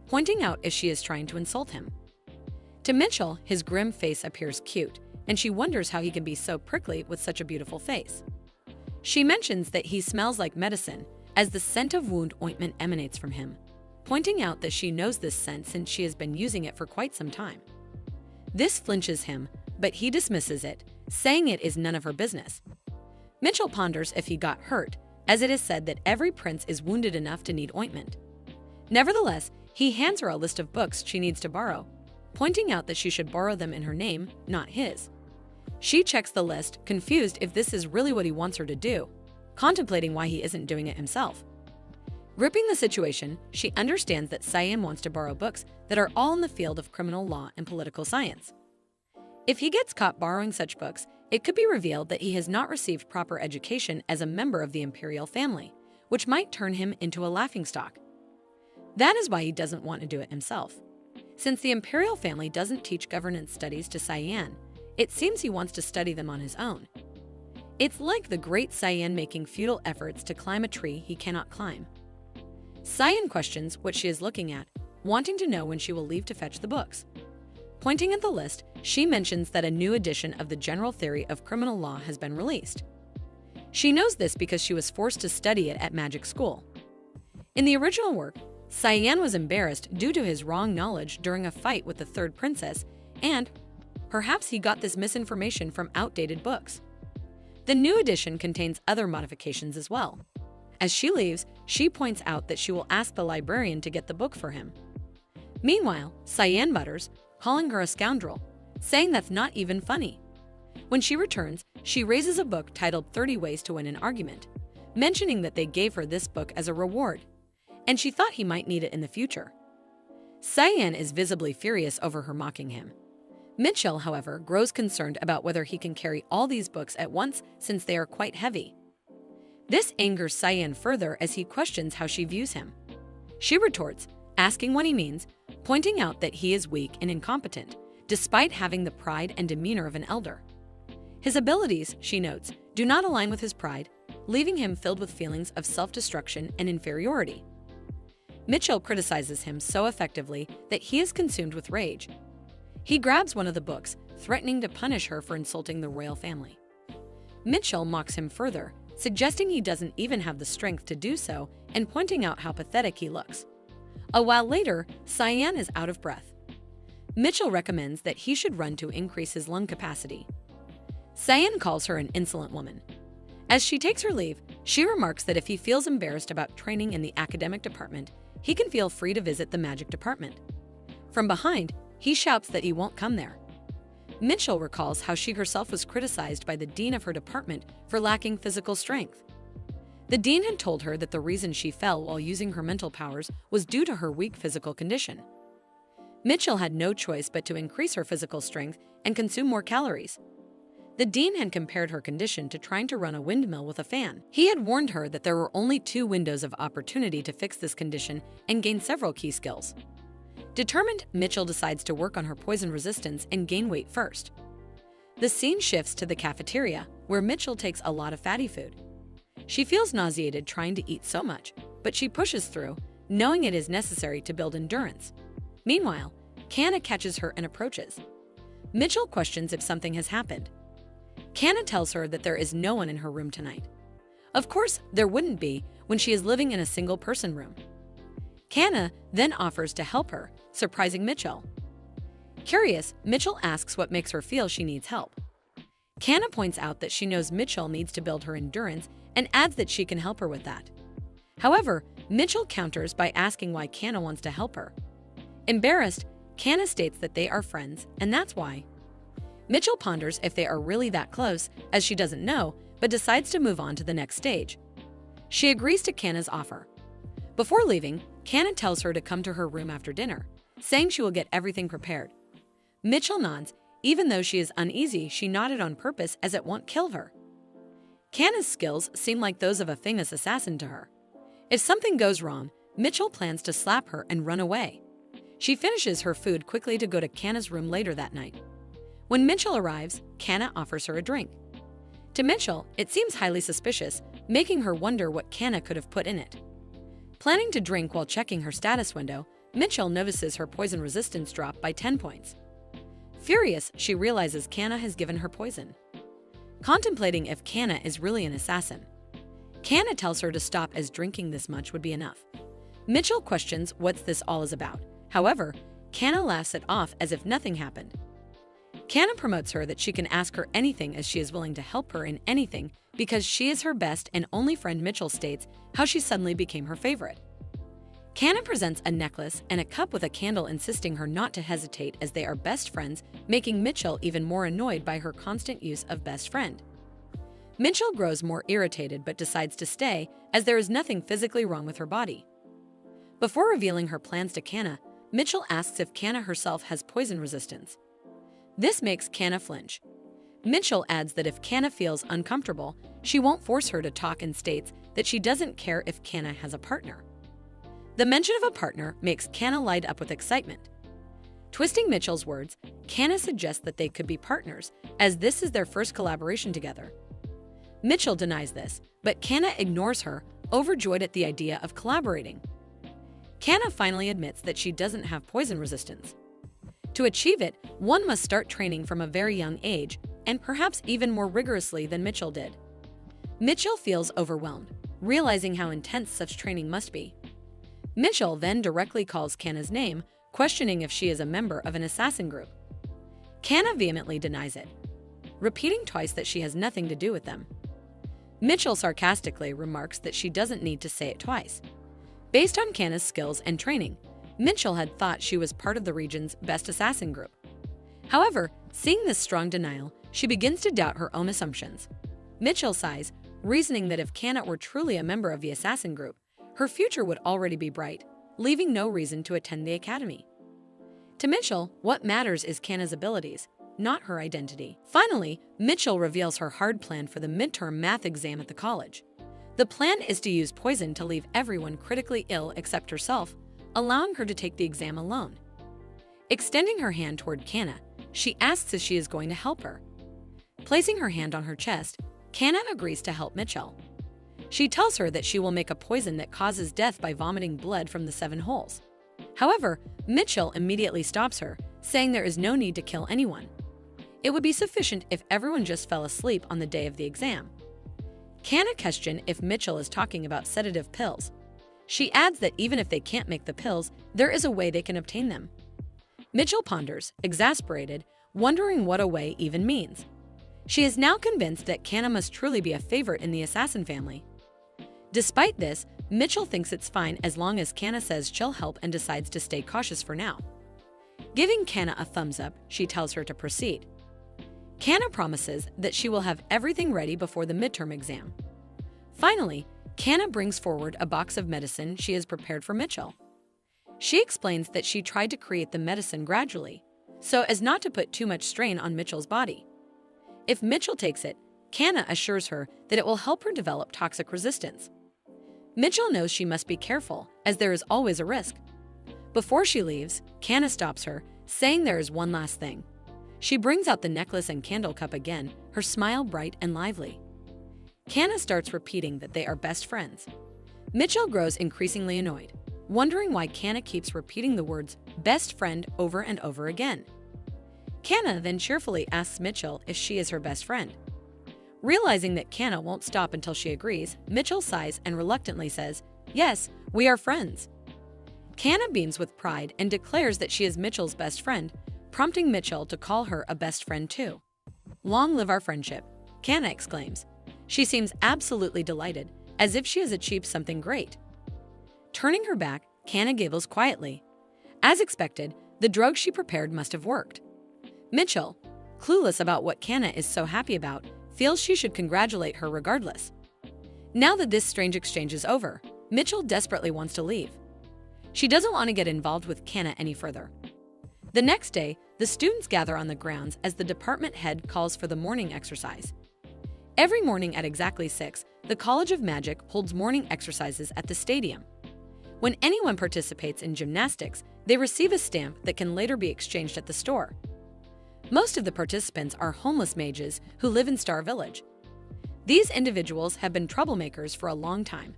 A: pointing out if she is trying to insult him. To Mitchell, his grim face appears cute, and she wonders how he can be so prickly with such a beautiful face. She mentions that he smells like medicine, as the scent of wound ointment emanates from him, pointing out that she knows this scent since she has been using it for quite some time. This flinches him, but he dismisses it, saying it is none of her business. Mitchell ponders if he got hurt, as it is said that every prince is wounded enough to need ointment. Nevertheless, he hands her a list of books she needs to borrow, pointing out that she should borrow them in her name, not his. She checks the list, confused if this is really what he wants her to do, contemplating why he isn't doing it himself. Gripping the situation, she understands that Cyan wants to borrow books that are all in the field of criminal law and political science. If he gets caught borrowing such books, it could be revealed that he has not received proper education as a member of the imperial family, which might turn him into a laughingstock. That is why he doesn't want to do it himself. Since the imperial family doesn't teach governance studies to Cyan, it seems he wants to study them on his own. It's like the great Cyan making futile efforts to climb a tree he cannot climb. Cyan questions what she is looking at, wanting to know when she will leave to fetch the books. Pointing at the list, she mentions that a new edition of the General Theory of Criminal Law has been released. She knows this because she was forced to study it at magic school. In the original work, Cyan was embarrassed due to his wrong knowledge during a fight with the third princess, and perhaps he got this misinformation from outdated books. The new edition contains other modifications as well. As she leaves, she points out that she will ask the librarian to get the book for him. Meanwhile, Cyan mutters, calling her a scoundrel, saying that's not even funny. When she returns, she raises a book titled 30 Ways to Win an Argument, mentioning that they gave her this book as a reward, and she thought he might need it in the future. Cyan is visibly furious over her mocking him. Mitchell, however, grows concerned about whether he can carry all these books at once since they are quite heavy. This angers Cyan further as he questions how she views him. She retorts, asking what he means, pointing out that he is weak and incompetent, despite having the pride and demeanor of an elder. His abilities, she notes, do not align with his pride, leaving him filled with feelings of self-destruction and inferiority. Mitchell criticizes him so effectively that he is consumed with rage. He grabs one of the books, threatening to punish her for insulting the royal family. Mitchell mocks him further, suggesting he doesn't even have the strength to do so and pointing out how pathetic he looks. A while later, Cyan is out of breath. Mitchell recommends that he should run to increase his lung capacity. Cyan calls her an insolent woman. As she takes her leave, she remarks that if he feels embarrassed about training in the academic department, he can feel free to visit the magic department. From behind, he shouts that he won't come there. Mitchell recalls how she herself was criticized by the dean of her department for lacking physical strength. The dean had told her that the reason she fell while using her mental powers was due to her weak physical condition. Mitchell had no choice but to increase her physical strength and consume more calories. The dean had compared her condition to trying to run a windmill with a fan. He had warned her that there were only 2 windows of opportunity to fix this condition and gain several key skills. Determined, Mitchell decides to work on her poison resistance and gain weight first. The scene shifts to the cafeteria, where Mitchell takes a lot of fatty food. She feels nauseated trying to eat so much, but she pushes through, knowing it is necessary to build endurance. Meanwhile, Canna catches her and approaches. Mitchell questions if something has happened. Canna tells her that there is no one in her room tonight. Of course, there wouldn't be when she is living in a single-person room. Canna then offers to help her, surprising Mitchell. Curious, Mitchell asks what makes her feel she needs help. Canna points out that she knows Mitchell needs to build her endurance and adds that she can help her with that. However, Mitchell counters by asking why Canna wants to help her. Embarrassed, Canna states that they are friends, and that's why. Mitchell ponders if they are really that close, as she doesn't know, but decides to move on to the next stage. She agrees to Canna's offer. Before leaving, Canna tells her to come to her room after dinner, saying she will get everything prepared. Mitchell nods. Even though she is uneasy, she nodded on purpose as it won't kill her. Canna's skills seem like those of a famous assassin to her. If something goes wrong, Mitchell plans to slap her and run away. She finishes her food quickly to go to Canna's room later that night. When Mitchell arrives, Canna offers her a drink. To Mitchell, it seems highly suspicious, making her wonder what Canna could have put in it. Planning to drink while checking her status window, Mitchell notices her poison resistance drop by 10 points. Furious, she realizes Canna has given her poison. Contemplating if Canna is really an assassin, Canna tells her to stop as drinking this much would be enough. Mitchell questions what this all is about. However, Canna laughs it off as if nothing happened. Canna promotes her that she can ask her anything as she is willing to help her in anything because she is her best and only friend. Mitchell states how she suddenly became her favorite. Canna presents a necklace and a cup with a candle, insisting her not to hesitate as they are best friends, making Mitchell even more annoyed by her constant use of best friend. Mitchell grows more irritated but decides to stay as there is nothing physically wrong with her body. Before revealing her plans to Canna, Mitchell asks if Canna herself has poison resistance. This makes Canna flinch. Mitchell adds that if Canna feels uncomfortable, she won't force her to talk and states that she doesn't care if Canna has a partner. The mention of a partner makes Canna light up with excitement. Twisting Mitchell's words, Canna suggests that they could be partners, as this is their first collaboration together. Mitchell denies this, but Canna ignores her, overjoyed at the idea of collaborating. Kana finally admits that she doesn't have poison resistance. To achieve it, one must start training from a very young age, and perhaps even more rigorously than Mitchell did. Mitchell feels overwhelmed, realizing how intense such training must be. Mitchell then directly calls Kana's name, questioning if she is a member of an assassin group. Kana vehemently denies it, repeating twice that she has nothing to do with them. Mitchell sarcastically remarks that she doesn't need to say it twice. Based on Kana's skills and training, Mitchell had thought she was part of the region's best assassin group. However, seeing this strong denial, she begins to doubt her own assumptions. Mitchell sighs, reasoning that if Kana were truly a member of the assassin group, her future would already be bright, leaving no reason to attend the academy. To Mitchell, what matters is Kana's abilities, not her identity. Finally, Mitchell reveals her hard plan for the midterm math exam at the college. The plan is to use poison to leave everyone critically ill except herself, allowing her to take the exam alone. Extending her hand toward Kana, she asks if she is going to help her. Placing her hand on her chest, Kana agrees to help Mitchell. She tells her that she will make a poison that causes death by vomiting blood from the 7 holes. However, Mitchell immediately stops her, saying there is no need to kill anyone. It would be sufficient if everyone just fell asleep on the day of the exam. Kana questions if Mitchell is talking about sedative pills. She adds that even if they can't make the pills, there is a way they can obtain them. Mitchell ponders, exasperated, wondering what a way even means. She is now convinced that Kana must truly be a favorite in the assassin family. Despite this, Mitchell thinks it's fine as long as Kana says she'll help and decides to stay cautious for now. Giving Kana a thumbs up, she tells her to proceed. Kana promises that she will have everything ready before the midterm exam. Finally, Kana brings forward a box of medicine she has prepared for Mitchell. She explains that she tried to create the medicine gradually, so as not to put too much strain on Mitchell's body. If Mitchell takes it, Kana assures her that it will help her develop toxic resistance. Mitchell knows she must be careful, as there is always a risk. Before she leaves, Kana stops her, saying there is one last thing. She brings out the necklace and candle cup again, her smile bright and lively. Kana starts repeating that they are best friends. Mitchell grows increasingly annoyed, wondering why Kana keeps repeating the words best friend over and over again. Kana then cheerfully asks Mitchell if she is her best friend. Realizing that Kana won't stop until she agrees, Mitchell sighs and reluctantly says, "Yes, we are friends." Kana beams with pride and declares that she is Mitchell's best friend, prompting Mitchell to call her a best friend too. "Long live our friendship," Kana exclaims. She seems absolutely delighted, as if she has achieved something great. Turning her back, Kana giggles quietly. As expected, the drug she prepared must have worked. Mitchell, clueless about what Kana is so happy about, feels she should congratulate her regardless. Now that this strange exchange is over, Mitchell desperately wants to leave. She doesn't want to get involved with Kana any further. The next day, the students gather on the grounds as the department head calls for the morning exercise. Every morning at exactly 6, the College of Magic holds morning exercises at the stadium. When anyone participates in gymnastics, they receive a stamp that can later be exchanged at the store. Most of the participants are homeless mages who live in Star Village. These individuals have been troublemakers for a long time.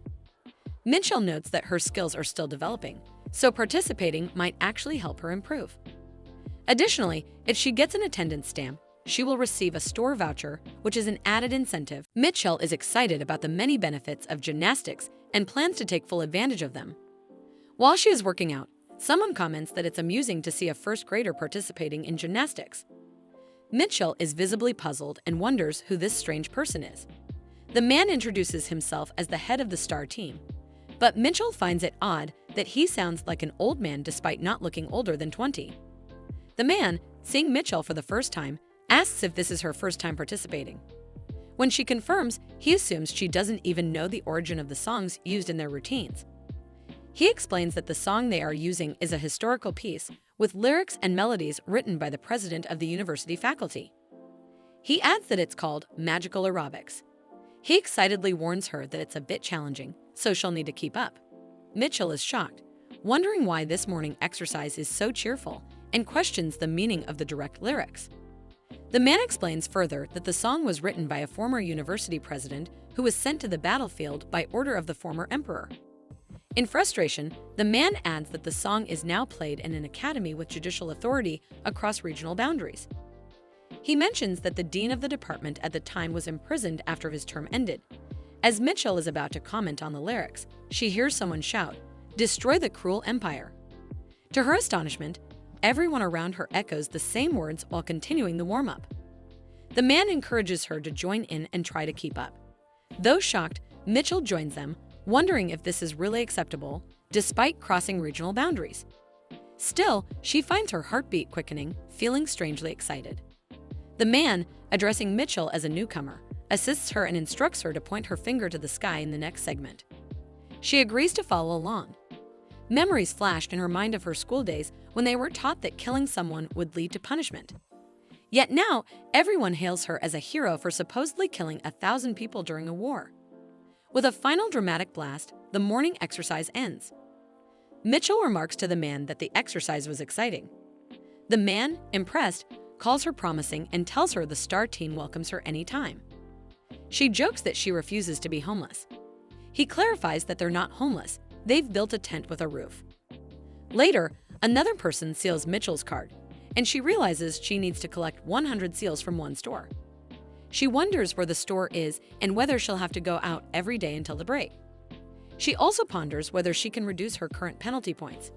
A: Mitchell notes that her skills are still developing, so participating might actually help her improve. Additionally, if she gets an attendance stamp, she will receive a store voucher, which is an added incentive. Mitchell is excited about the many benefits of gymnastics and plans to take full advantage of them. While she is working out, someone comments that it's amusing to see a first grader participating in gymnastics. Mitchell is visibly puzzled and wonders who this strange person is. The man introduces himself as the head of the star team, but Mitchell finds it odd that he sounds like an old man despite not looking older than 20. The man, seeing Mitchell for the first time, asks if this is her first time participating. When she confirms, he assumes she doesn't even know the origin of the songs used in their routines. He explains that the song they are using is a historical piece with lyrics and melodies written by the president of the university faculty. He adds that it's called magical aerobics. He excitedly warns her that it's a bit challenging, so she'll need to keep up. Mitchell is shocked, wondering why this morning exercise is so cheerful, and questions the meaning of the direct lyrics. The man explains further that the song was written by a former university president who was sent to the battlefield by order of the former emperor. In frustration, the man adds that the song is now played in an academy with judicial authority across regional boundaries. He mentions that the dean of the department at the time was imprisoned after his term ended. As Mitchell is about to comment on the lyrics, she hears someone shout, "Destroy the cruel empire." To her astonishment, everyone around her echoes the same words while continuing the warm-up. The man encourages her to join in and try to keep up. Though shocked, Mitchell joins them, wondering if this is really acceptable, despite crossing regional boundaries. Still, she finds her heartbeat quickening, feeling strangely excited. The man, addressing Mitchell as a newcomer, assists her and instructs her to point her finger to the sky in the next segment. She agrees to follow along. Memories flashed in her mind of her school days when they were taught that killing someone would lead to punishment. Yet now, everyone hails her as a hero for supposedly killing 1,000 people during a war. With a final dramatic blast, the morning exercise ends. Mitchell remarks to the man that the exercise was exciting. The man, impressed, calls her promising and tells her the star teen welcomes her anytime. She jokes that she refuses to be homeless. He clarifies that they're not homeless, they've built a tent with a roof. Later, another person seals Mitchell's card, and she realizes she needs to collect 100 seals from one store. She wonders where the store is and whether she'll have to go out every day until the break. She also ponders whether she can reduce her current penalty points.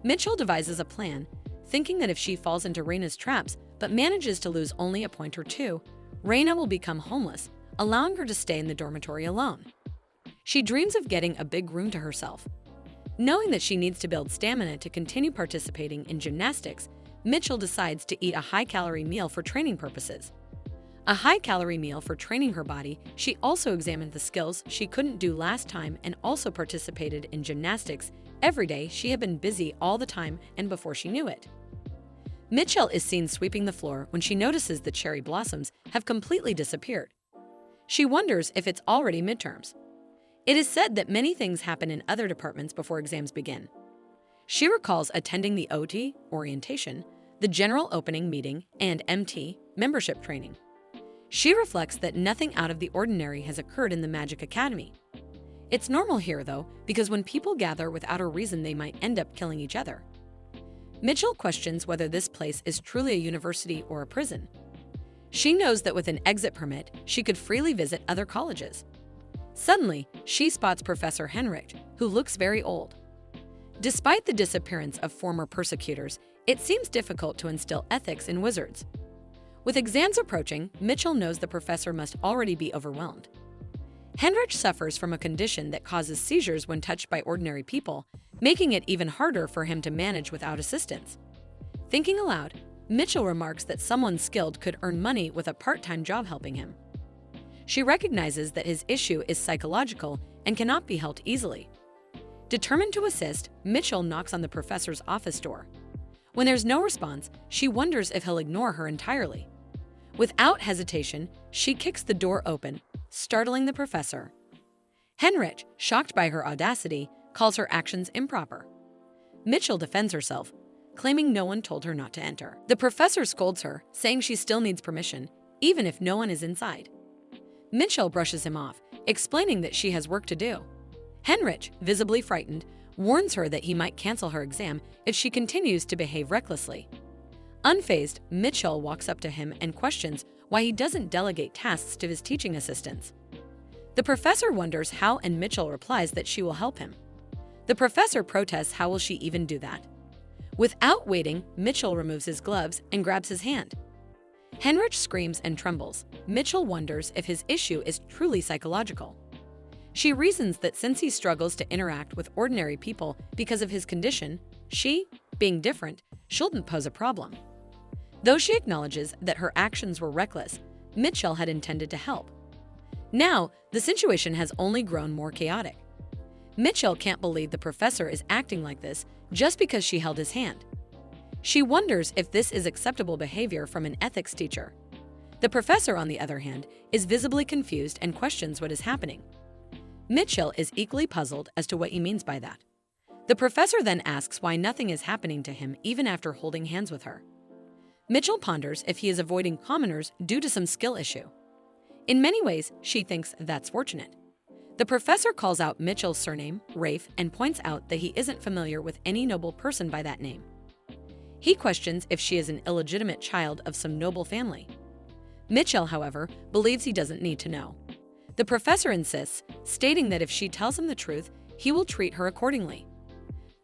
A: Mitchell devises a plan, thinking that if she falls into Raina's traps but manages to lose only a point or two, Raina will become homeless, allowing her to stay in the dormitory alone. She dreams of getting a big room to herself. Knowing that she needs to build stamina to continue participating in gymnastics, Mitchell decides to eat a high-calorie meal for training purposes. A high-calorie meal for training her body, she also examined the skills she couldn't do last time and also participated in gymnastics every day. She had been busy all the time and before she knew it. Mitchell is seen sweeping the floor when she notices the cherry blossoms have completely disappeared. She wonders if it's already midterms. It is said that many things happen in other departments before exams begin. She recalls attending the OT, orientation, the general opening meeting, and MT, membership training. She reflects that nothing out of the ordinary has occurred in the Magic Academy. It's normal here, though, because when people gather without a reason, they might end up killing each other. Mitchell questions whether this place is truly a university or a prison. She knows that with an exit permit, she could freely visit other colleges. Suddenly, she spots Professor Henrich, who looks very old. Despite the disappearance of former persecutors, it seems difficult to instill ethics in wizards. With exams approaching, Mitchell knows the professor must already be overwhelmed. Henrich suffers from a condition that causes seizures when touched by ordinary people, making it even harder for him to manage without assistance. Thinking aloud, Mitchell remarks that someone skilled could earn money with a part-time job helping him. She recognizes that his issue is psychological and cannot be helped easily. Determined to assist, Mitchell knocks on the professor's office door. When there's no response, she wonders if he'll ignore her entirely. Without hesitation, she kicks the door open, startling the professor. Henrich, shocked by her audacity, calls her actions improper. Mitchell defends herself, claiming no one told her not to enter. The professor scolds her, saying she still needs permission, even if no one is inside. Mitchell brushes him off, explaining that she has work to do. Henrich, visibly frightened, warns her that he might cancel her exam if she continues to behave recklessly. Unfazed, Mitchell walks up to him and questions why he doesn't delegate tasks to his teaching assistants. The professor wonders how, and Mitchell replies that she will help him. The professor protests how will she even do that. Without waiting, Mitchell removes his gloves and grabs his hand. Henrich screams and trembles. Mitchell wonders if his issue is truly psychological. She reasons that since he struggles to interact with ordinary people because of his condition, she, being different, shouldn't pose a problem. Though she acknowledges that her actions were reckless, Mitchell had intended to help. Now, the situation has only grown more chaotic. Mitchell can't believe the professor is acting like this just because she held his hand. She wonders if this is acceptable behavior from an ethics teacher. The professor, on the other hand, is visibly confused and questions what is happening. Mitchell is equally puzzled as to what he means by that. The professor then asks why nothing is happening to him even after holding hands with her. Mitchell ponders if he is avoiding commoners due to some skill issue. In many ways, she thinks that's fortunate. The professor calls out Mitchell's surname, Rafe, and points out that he isn't familiar with any noble person by that name. He questions if she is an illegitimate child of some noble family. Mitchell, however, believes he doesn't need to know. The professor insists, stating that if she tells him the truth, he will treat her accordingly.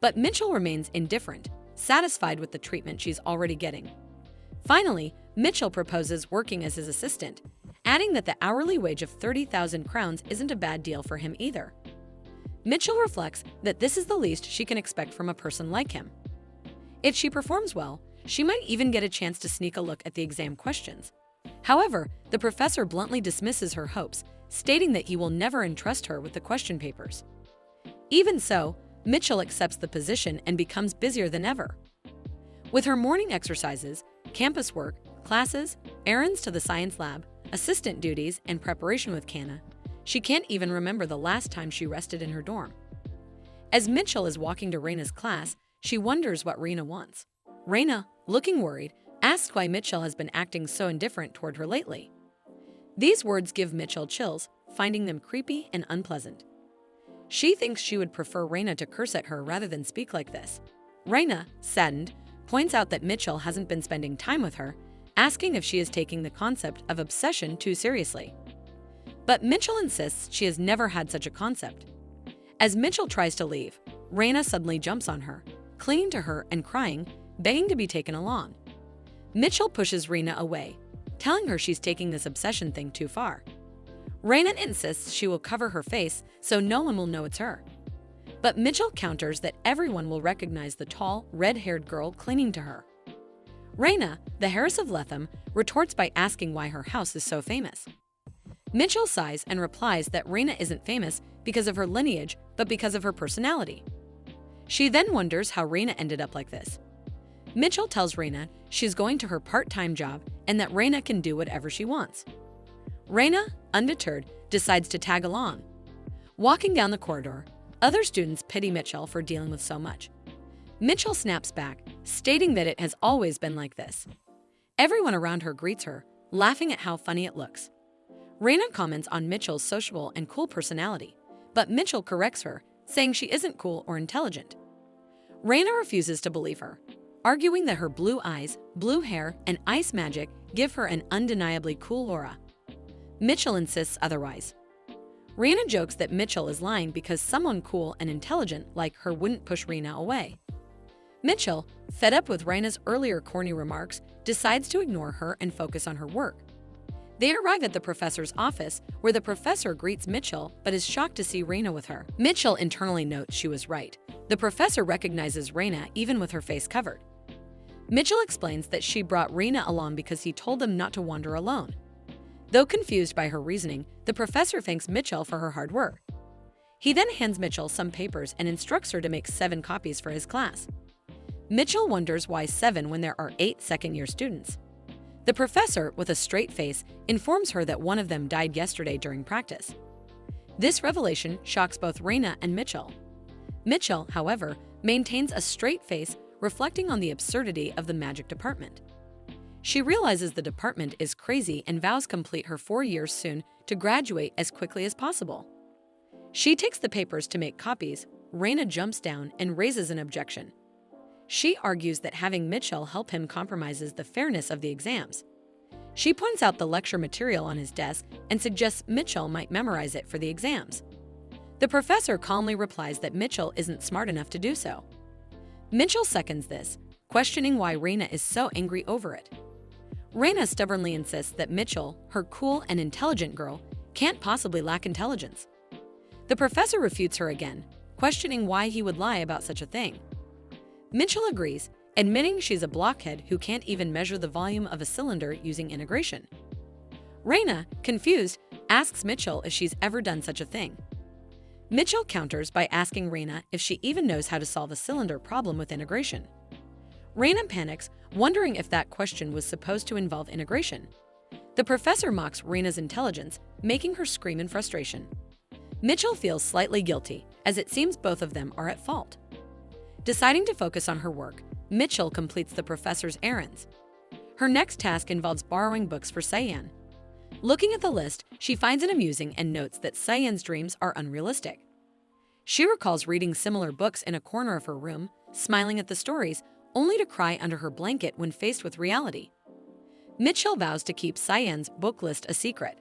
A: But Mitchell remains indifferent, satisfied with the treatment she's already getting. Finally, Mitchell proposes working as his assistant, adding that the hourly wage of 30,000 crowns isn't a bad deal for him either. Mitchell reflects that this is the least she can expect from a person like him. If she performs well, she might even get a chance to sneak a look at the exam questions. However, the professor bluntly dismisses her hopes, stating that he will never entrust her with the question papers. Even so, Mitchell accepts the position and becomes busier than ever. With her morning exercises, campus work, classes, errands to the science lab, assistant duties, and preparation with Kana, she can't even remember the last time she rested in her dorm. As Mitchell is walking to Reina's class, she wonders what Reina wants. Reina, looking worried, asks why Mitchell has been acting so indifferent toward her lately. These words give Mitchell chills, finding them creepy and unpleasant. She thinks she would prefer Reina to curse at her rather than speak like this. Reina, saddened, points out that Mitchell hasn't been spending time with her, asking if she is taking the concept of obsession too seriously. But Mitchell insists she has never had such a concept. As Mitchell tries to leave, Reina suddenly jumps on her, clinging to her and crying, begging to be taken along. Mitchell pushes Reina away, telling her she's taking this obsession thing too far. Reina insists she will cover her face so no one will know it's her. But Mitchell counters that everyone will recognize the tall, red-haired girl clinging to her. Reina, the heiress of Letham, retorts by asking why her house is so famous. Mitchell sighs and replies that Reina isn't famous because of her lineage, but because of her personality. She then wonders how Reina ended up like this. Mitchell tells Reina she's going to her part-time job and that Reina can do whatever she wants. Reina, undeterred, decides to tag along. Walking down the corridor, other students pity Mitchell for dealing with so much. Mitchell snaps back, stating that it has always been like this. Everyone around her greets her, laughing at how funny it looks. Reina comments on Mitchell's sociable and cool personality, but Mitchell corrects her, saying she isn't cool or intelligent. Reina refuses to believe her, arguing that her blue eyes, blue hair, and ice magic give her an undeniably cool aura. Mitchell insists otherwise. Reina jokes that Mitchell is lying because someone cool and intelligent like her wouldn't push Reina away. Mitchell, fed up with Reina's earlier corny remarks, decides to ignore her and focus on her work. They arrive at the professor's office, where the professor greets Mitchell but is shocked to see Reina with her. Mitchell internally notes she was right. The professor recognizes Reina even with her face covered. Mitchell explains that she brought Reina along because he told them not to wander alone. Though confused by her reasoning, the professor thanks Mitchell for her hard work. He then hands Mitchell some papers and instructs her to make 7 copies for his class. Mitchell wonders why 7 when there are 8 second-year students. The professor, with a straight face, informs her that one of them died yesterday during practice. This revelation shocks both Reina and Mitchell. Mitchell, however, maintains a straight face, reflecting on the absurdity of the magic department. She realizes the department is crazy and vows complete her 4 years soon to graduate as quickly as possible. She takes the papers to make copies. Reina jumps down and raises an objection. She argues that having Mitchell help him compromises the fairness of the exams. She points out the lecture material on his desk and suggests Mitchell might memorize it for the exams. The professor calmly replies that Mitchell isn't smart enough to do so. Mitchell seconds this, questioning why Reina is so angry over it. Reina stubbornly insists that Mitchell, her cool and intelligent girl, can't possibly lack intelligence. The professor refutes her again, questioning why he would lie about such a thing. Mitchell agrees, admitting she's a blockhead who can't even measure the volume of a cylinder using integration. Reina, confused, asks Mitchell if she's ever done such a thing. Mitchell counters by asking Reina if she even knows how to solve a cylinder problem with integration. Reina panics, wondering if that question was supposed to involve integration. The professor mocks Reina's intelligence, making her scream in frustration. Mitchell feels slightly guilty, as it seems both of them are at fault. Deciding to focus on her work, Mitchell completes the professor's errands. Her next task involves borrowing books for Cyan. Looking at the list, she finds it amusing and notes that Cyan's dreams are unrealistic. She recalls reading similar books in a corner of her room, smiling at the stories, only to cry under her blanket when faced with reality. Mitchell vows to keep Cyan's book list a secret.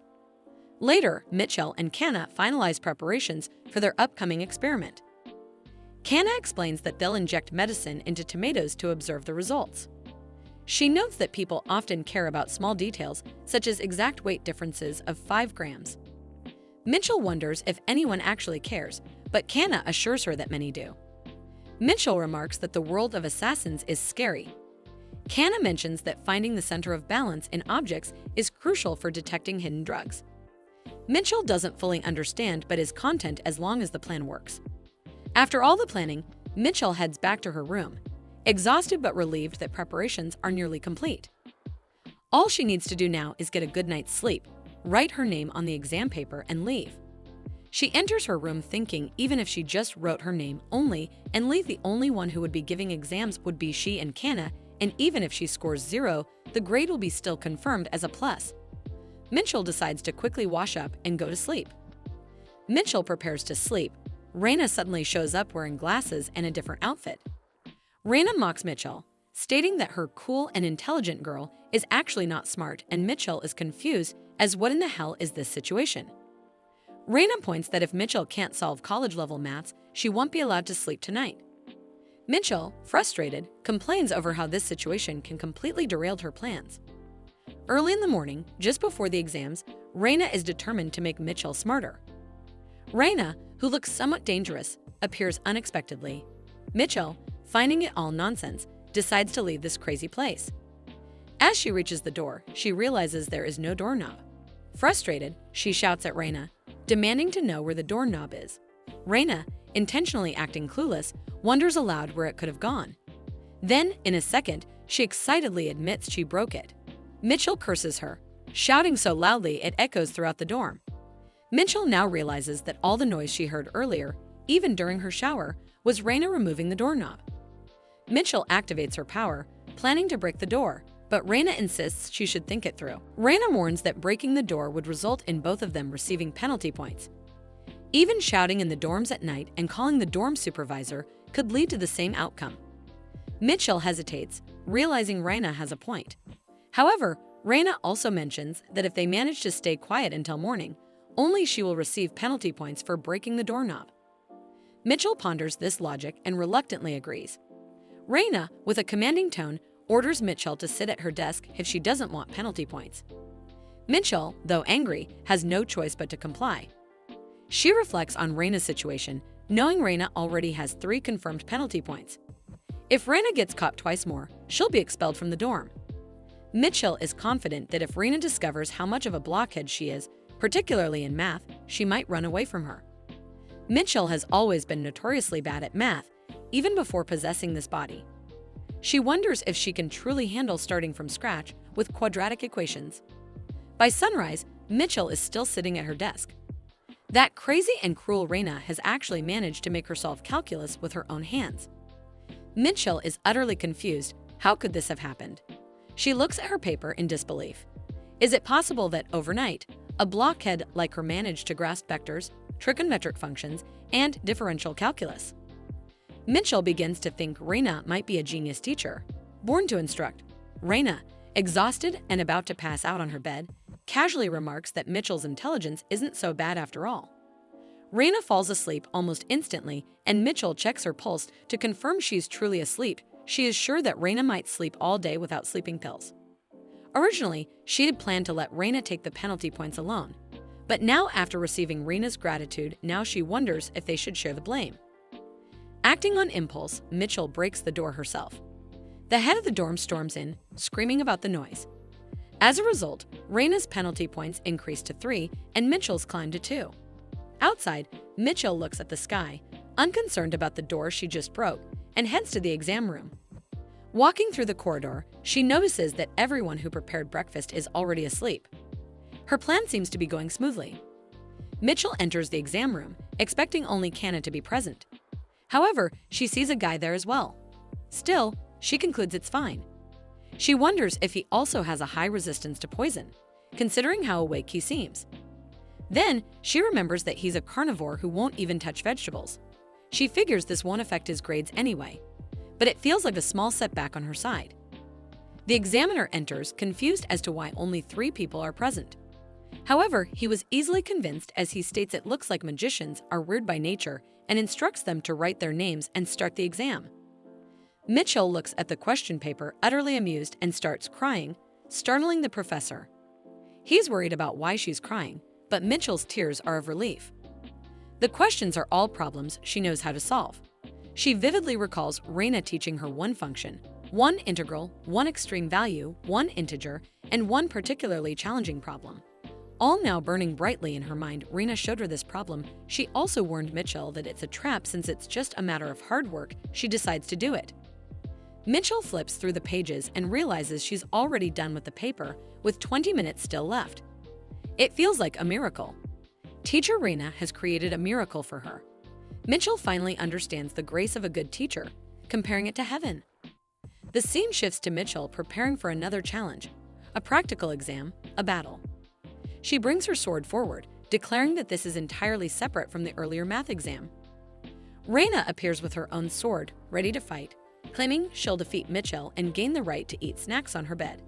A: Later, Mitchell and Kanna finalize preparations for their upcoming experiment. Kanna explains that they'll inject medicine into tomatoes to observe the results. She notes that people often care about small details, such as exact weight differences of 5 grams. Mitchell wonders if anyone actually cares, but Kanna assures her that many do. Mitchell remarks that the world of assassins is scary. Kanna mentions that finding the center of balance in objects is crucial for detecting hidden drugs. Mitchell doesn't fully understand but is content as long as the plan works. After all the planning, Mitchell heads back to her room, exhausted but relieved that preparations are nearly complete. All she needs to do now is get a good night's sleep, write her name on the exam paper, and leave. She enters her room thinking even if she just wrote her name only and leave, the only one who would be giving exams would be she and Kanna, and even if she scores 0, the grade will be still confirmed as a plus. Mitchell decides to quickly wash up and go to sleep. Mitchell prepares to sleep. Raina suddenly shows up wearing glasses and a different outfit. Raina mocks Mitchell, stating that her cool and intelligent girl is actually not smart, and Mitchell is confused as what in the hell is this situation. Raina points that if Mitchell can't solve college-level maths, she won't be allowed to sleep tonight. Mitchell, frustrated, complains over how this situation can completely derail her plans. Early in the morning, just before the exams, Raina is determined to make Mitchell smarter. Raina, who looks somewhat dangerous, appears unexpectedly. Mitchell, finding it all nonsense, decides to leave this crazy place. As she reaches the door, she realizes there is no doorknob. Frustrated, she shouts at Raina, demanding to know where the doorknob is. Raina, intentionally acting clueless, wonders aloud where it could have gone. Then, in a second, she excitedly admits she broke it. Mitchell curses her, shouting so loudly it echoes throughout the dorm. Mitchell now realizes that all the noise she heard earlier, even during her shower, was Raina removing the doorknob. Mitchell activates her power, planning to break the door, but Raina insists she should think it through. Raina warns that breaking the door would result in both of them receiving penalty points. Even shouting in the dorms at night and calling the dorm supervisor could lead to the same outcome. Mitchell hesitates, realizing Raina has a point. However, Raina also mentions that if they manage to stay quiet until morning, only she will receive penalty points for breaking the doorknob. Mitchell ponders this logic and reluctantly agrees. Raina, with a commanding tone, orders Mitchell to sit at her desk if she doesn't want penalty points. Mitchell, though angry, has no choice but to comply. She reflects on Raina's situation, knowing Raina already has 3 confirmed penalty points. If Raina gets caught twice more, she'll be expelled from the dorm. Mitchell is confident that if Raina discovers how much of a blockhead she is, particularly in math, she might run away from her. Mitchell has always been notoriously bad at math, even before possessing this body. She wonders if she can truly handle starting from scratch with quadratic equations. By sunrise, Mitchell is still sitting at her desk. That crazy and cruel Raina has actually managed to make her solve calculus with her own hands. Mitchell is utterly confused. How could this have happened? She looks at her paper in disbelief. Is it possible that overnight, a blockhead like her managed to grasp vectors, trigonometric functions, and differential calculus? Mitchell begins to think Raina might be a genius teacher, born to instruct. Raina, exhausted and about to pass out on her bed, casually remarks that Mitchell's intelligence isn't so bad after all. Raina falls asleep almost instantly, and Mitchell checks her pulse to confirm she's truly asleep. She is sure that Raina might sleep all day without sleeping pills. Originally, she had planned to let Raina take the penalty points alone, but now after receiving Raina's gratitude, now she wonders if they should share the blame. Acting on impulse, Mitchell breaks the door herself. The head of the dorm storms in, screaming about the noise. As a result, Raina's penalty points increase to 3 and Mitchell's climb to 2. Outside, Mitchell looks at the sky, unconcerned about the door she just broke, and heads to the exam room. Walking through the corridor, she notices that everyone who prepared breakfast is already asleep. Her plan seems to be going smoothly. Mitchell enters the exam room, expecting only Kanna to be present. However, she sees a guy there as well. Still, she concludes it's fine. She wonders if he also has a high resistance to poison. considering how awake he seems. Then, she remembers that he's a carnivore who won't even touch vegetables. She figures this won't affect his grades anyway, but it feels like a small setback on her side. The examiner enters, confused as to why only 3 people are present. However, he was easily convinced as he states it looks like magicians are weird by nature and instructs them to write their names and start the exam. Mitchell looks at the question paper, utterly amused, and starts crying, startling the professor. He's worried about why she's crying, but Mitchell's tears are of relief. The questions are all problems she knows how to solve. She vividly recalls Reina teaching her one function, one integral, one extreme value, one integer, and one particularly challenging problem. All now burning brightly in her mind, Reina showed her this problem. She also warned Mitchell that it's a trap since it's just a matter of hard work. She decides to do it. Mitchell flips through the pages and realizes she's already done with the paper, with 20 minutes still left. It feels like a miracle. Teacher Reina has created a miracle for her. Mitchell finally understands the grace of a good teacher, comparing it to heaven. The scene shifts to Mitchell preparing for another challenge, a practical exam, a battle. She brings her sword forward, declaring that this is entirely separate from the earlier math exam. Reina appears with her own sword, ready to fight, claiming she'll defeat Mitchell and gain the right to eat snacks on her bed.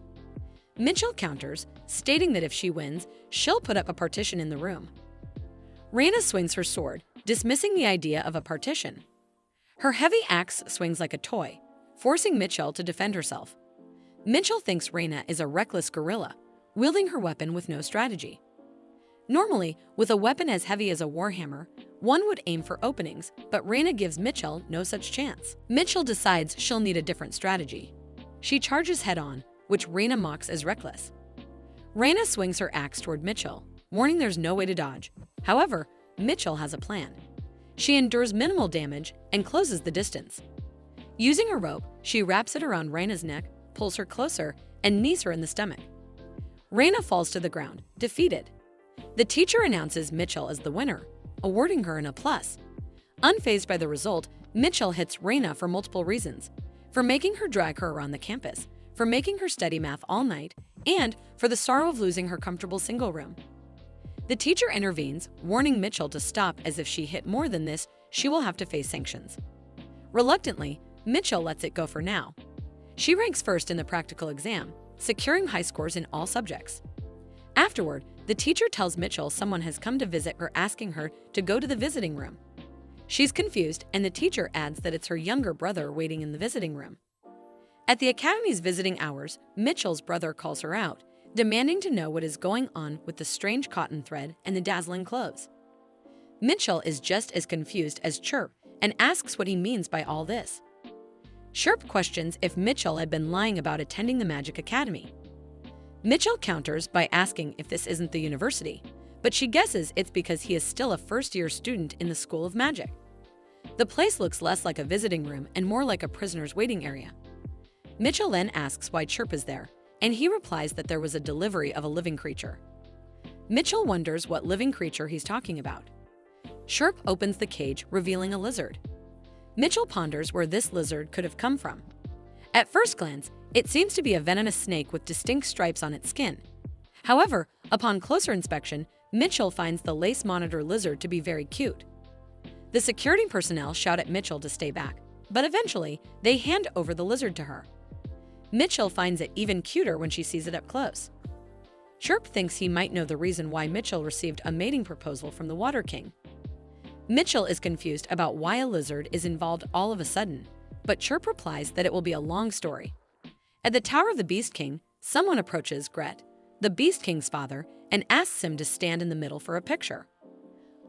A: Mitchell counters, stating that if she wins, she'll put up a partition in the room. Reina swings her sword, dismissing the idea of a partition. Her heavy axe swings like a toy, forcing Mitchell to defend herself. Mitchell thinks Reina is a reckless guerrilla, wielding her weapon with no strategy. Normally, with a weapon as heavy as a warhammer, one would aim for openings, but Reina gives Mitchell no such chance. Mitchell decides she'll need a different strategy. She charges head-on, which Reina mocks as reckless. Reina swings her axe toward Mitchell, warning there's no way to dodge. However, Mitchell has a plan. She endures minimal damage and closes the distance. Using a rope, she wraps it around Reina's neck, pulls her closer, and knees her in the stomach. Reina falls to the ground, defeated. The teacher announces Mitchell as the winner, awarding her an A+. Unfazed by the result, Mitchell hits Reina for multiple reasons: for making her drag her around the campus, for making her study math all night, and for the sorrow of losing her comfortable single room. The teacher intervenes, warning Mitchell to stop, as if she hit more than this, she will have to face sanctions. Reluctantly, Mitchell lets it go for now. She ranks first in the practical exam, securing high scores in all subjects. Afterward, the teacher tells Mitchell someone has come to visit her, asking her to go to the visiting room. She's confused, and the teacher adds that it's her younger brother waiting in the visiting room. At the academy's visiting hours, Mitchell's brother calls her out, demanding to know what is going on with the strange cotton thread and the dazzling clothes. Mitchell is just as confused as Chirp and asks what he means by all this. Chirp questions if Mitchell had been lying about attending the Magic Academy. Mitchell counters by asking if this isn't the university, but she guesses it's because he is still a first-year student in the School of Magic. The place looks less like a visiting room and more like a prisoner's waiting area. Mitchell then asks why Chirp is there, and he replies that there was a delivery of a living creature. Mitchell wonders what living creature he's talking about. Chirp opens the cage, revealing a lizard. Mitchell ponders where this lizard could have come from. At first glance, it seems to be a venomous snake with distinct stripes on its skin. However, upon closer inspection, Mitchell finds the lace monitor lizard to be very cute. The security personnel shout at Mitchell to stay back, but eventually, they hand over the lizard to her. Mitchell finds it even cuter when she sees it up close. Chirp thinks he might know the reason why Mitchell received a mating proposal from the Water King. Mitchell is confused about why a lizard is involved all of a sudden, but Chirp replies that it will be a long story. At the Tower of the Beast King, someone approaches Gret, the Beast King's father, and asks him to stand in the middle for a picture.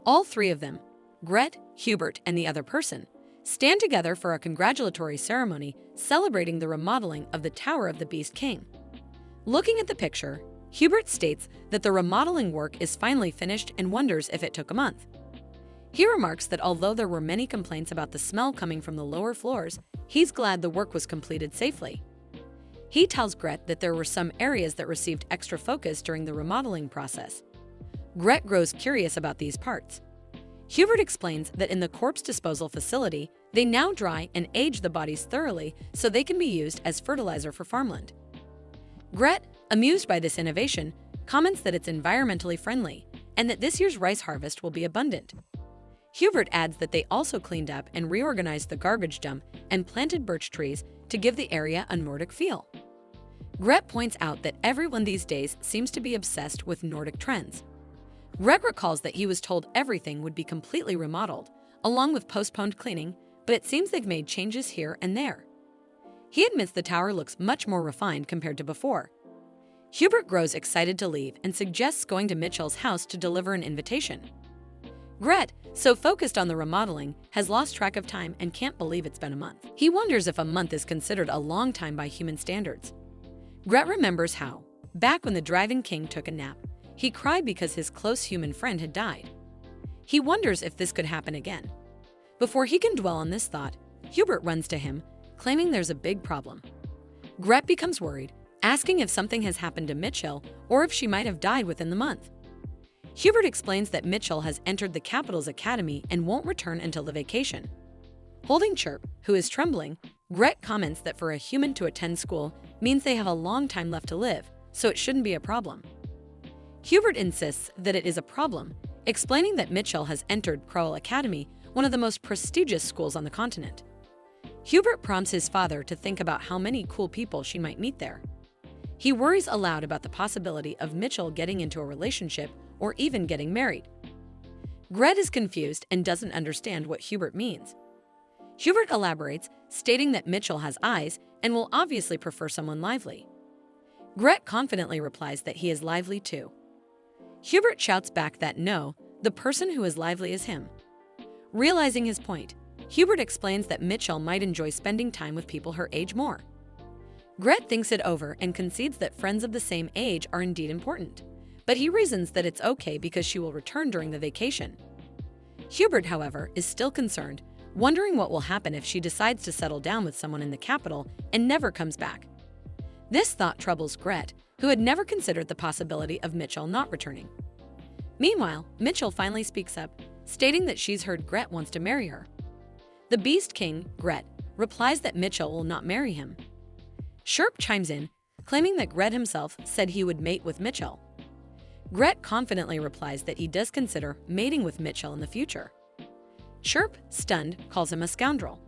A: All 3 of them, Gret, Hubert, and the other person, stand together for a congratulatory ceremony celebrating the remodeling of the Tower of the Beast King. Looking at the picture, Hubert states that the remodeling work is finally finished and wonders if it took a month. He remarks that although there were many complaints about the smell coming from the lower floors, he's glad the work was completed safely. He tells Gret that there were some areas that received extra focus during the remodeling process. Gret grows curious about these parts. Hubert explains that in the corpse disposal facility, they now dry and age the bodies thoroughly so they can be used as fertilizer for farmland. Gret, amused by this innovation, comments that it's environmentally friendly and that this year's rice harvest will be abundant. Hubert adds that they also cleaned up and reorganized the garbage dump and planted birch trees to give the area a Nordic feel. Gret points out that everyone these days seems to be obsessed with Nordic trends. Gret recalls that he was told everything would be completely remodeled, along with postponed cleaning, but it seems they've made changes here and there. He admits the tower looks much more refined compared to before. Hubert grows excited to leave and suggests going to Mitchell's house to deliver an invitation. Gret, so focused on the remodeling, has lost track of time and can't believe it's been a month. He wonders if a month is considered a long time by human standards. Gret remembers how, back when the driving king took a nap, he cried because his close human friend had died. He wonders if this could happen again. Before he can dwell on this thought, Hubert runs to him, claiming there's a big problem. Gret becomes worried, asking if something has happened to Mitchell or if she might have died within the month. Hubert explains that Mitchell has entered the capital's academy and won't return until the vacation. Holding Chirp, who is trembling, Gret comments that for a human to attend school means they have a long time left to live, so it shouldn't be a problem. Hubert insists that it is a problem, explaining that Mitchell has entered Crowell Academy, one of the most prestigious schools on the continent. Hubert prompts his father to think about how many cool people she might meet there. He worries aloud about the possibility of Mitchell getting into a relationship or even getting married. Gret is confused and doesn't understand what Hubert means. Hubert elaborates, stating that Mitchell has eyes and will obviously prefer someone lively. Gret confidently replies that he is lively too. Hubert shouts back that no, the person who is lively is him. Realizing his point, Hubert explains that Mitchell might enjoy spending time with people her age more. Gret thinks it over and concedes that friends of the same age are indeed important, but he reasons that it's okay because she will return during the vacation. Hubert, however, is still concerned, wondering what will happen if she decides to settle down with someone in the capital and never comes back. This thought troubles Gret, who had never considered the possibility of Mitchell not returning. Meanwhile, Mitchell finally speaks up, stating that she's heard Gret wants to marry her. The Beast King, Gret, replies that Mitchell will not marry him. Chirp chimes in, claiming that Gret himself said he would mate with Mitchell. Gret confidently replies that he does consider mating with Mitchell in the future. Chirp, stunned, calls him a scoundrel.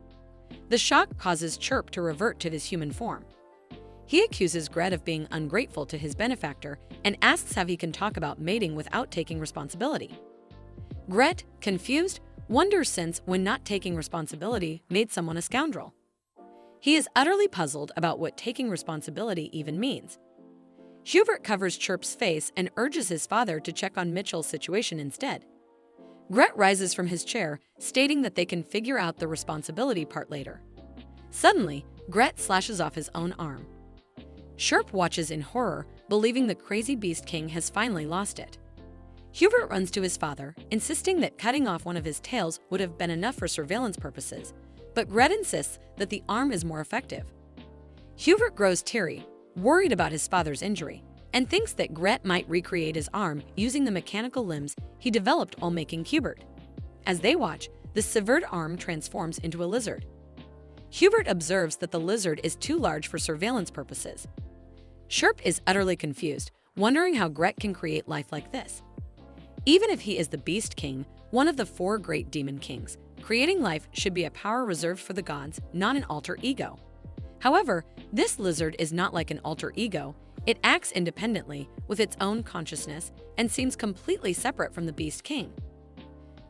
A: The shock causes Chirp to revert to his human form. He accuses Gret of being ungrateful to his benefactor and asks how he can talk about mating without taking responsibility. Gret, confused, wonders since when not taking responsibility made someone a scoundrel. He is utterly puzzled about what taking responsibility even means. Hubert covers Chirp's face and urges his father to check on Mitchell's situation instead. Gret rises from his chair, stating that they can figure out the responsibility part later. Suddenly, Gret slashes off his own arm. Chirp watches in horror, believing the crazy Beast King has finally lost it. Hubert runs to his father, insisting that cutting off one of his tails would have been enough for surveillance purposes, but Gret insists that the arm is more effective. Hubert grows teary, worried about his father's injury, and thinks that Gret might recreate his arm using the mechanical limbs he developed while making Hubert. As they watch, the severed arm transforms into a lizard. Hubert observes that the lizard is too large for surveillance purposes. Chirp is utterly confused, wondering how Gret can create life like this. Even if he is the Beast King, one of the 4 great demon kings, creating life should be a power reserved for the gods, not an alter ego. However, this lizard is not like an alter ego. It acts independently, with its own consciousness, and seems completely separate from the Beast King.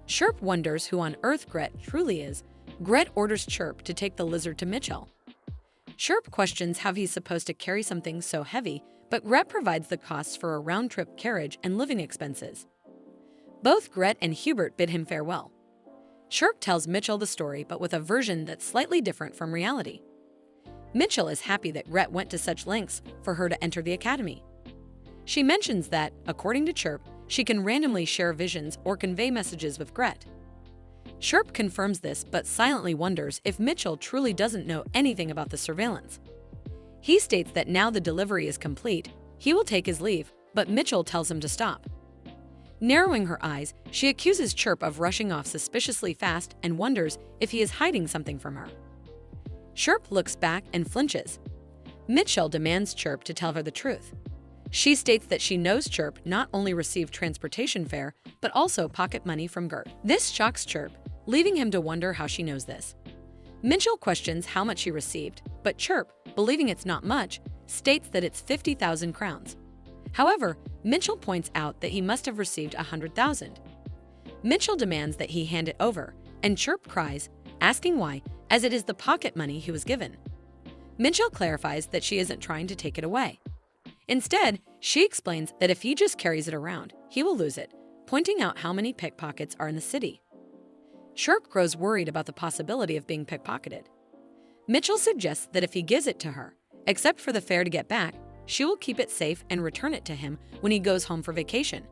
A: Chirp wonders who on earth Gret truly is. Gret orders Chirp to take the lizard to Mitchell. Chirp questions how he's supposed to carry something so heavy, but Gret provides the costs for a round-trip carriage and living expenses. Both Gret and Hubert bid him farewell. Chirp tells Mitchell the story, but with a version that's slightly different from reality. Mitchell is happy that Gret went to such lengths for her to enter the academy. She mentions that, according to Chirp, she can randomly share visions or convey messages with Gret. Chirp confirms this but silently wonders if Mitchell truly doesn't know anything about the surveillance. He states that now the delivery is complete, he will take his leave, but Mitchell tells him to stop. Narrowing her eyes, she accuses Chirp of rushing off suspiciously fast and wonders if he is hiding something from her. Chirp looks back and flinches. Mitchell demands Chirp to tell her the truth. She states that she knows Chirp not only received transportation fare, but also pocket money from Gert. This shocks Chirp, leaving him to wonder how she knows this. Mitchell questions how much she received, but Chirp, believing it's not much, states that it's 50,000 crowns. However, Mitchell points out that he must have received 100,000. Mitchell demands that he hand it over, and Chirp cries, asking why, as it is the pocket money he was given. Mitchell clarifies that she isn't trying to take it away. Instead, she explains that if he just carries it around, he will lose it, pointing out how many pickpockets are in the city. Chirp grows worried about the possibility of being pickpocketed. Mitchell suggests that if he gives it to her, except for the fare to get back, she will keep it safe and return it to him when he goes home for vacation.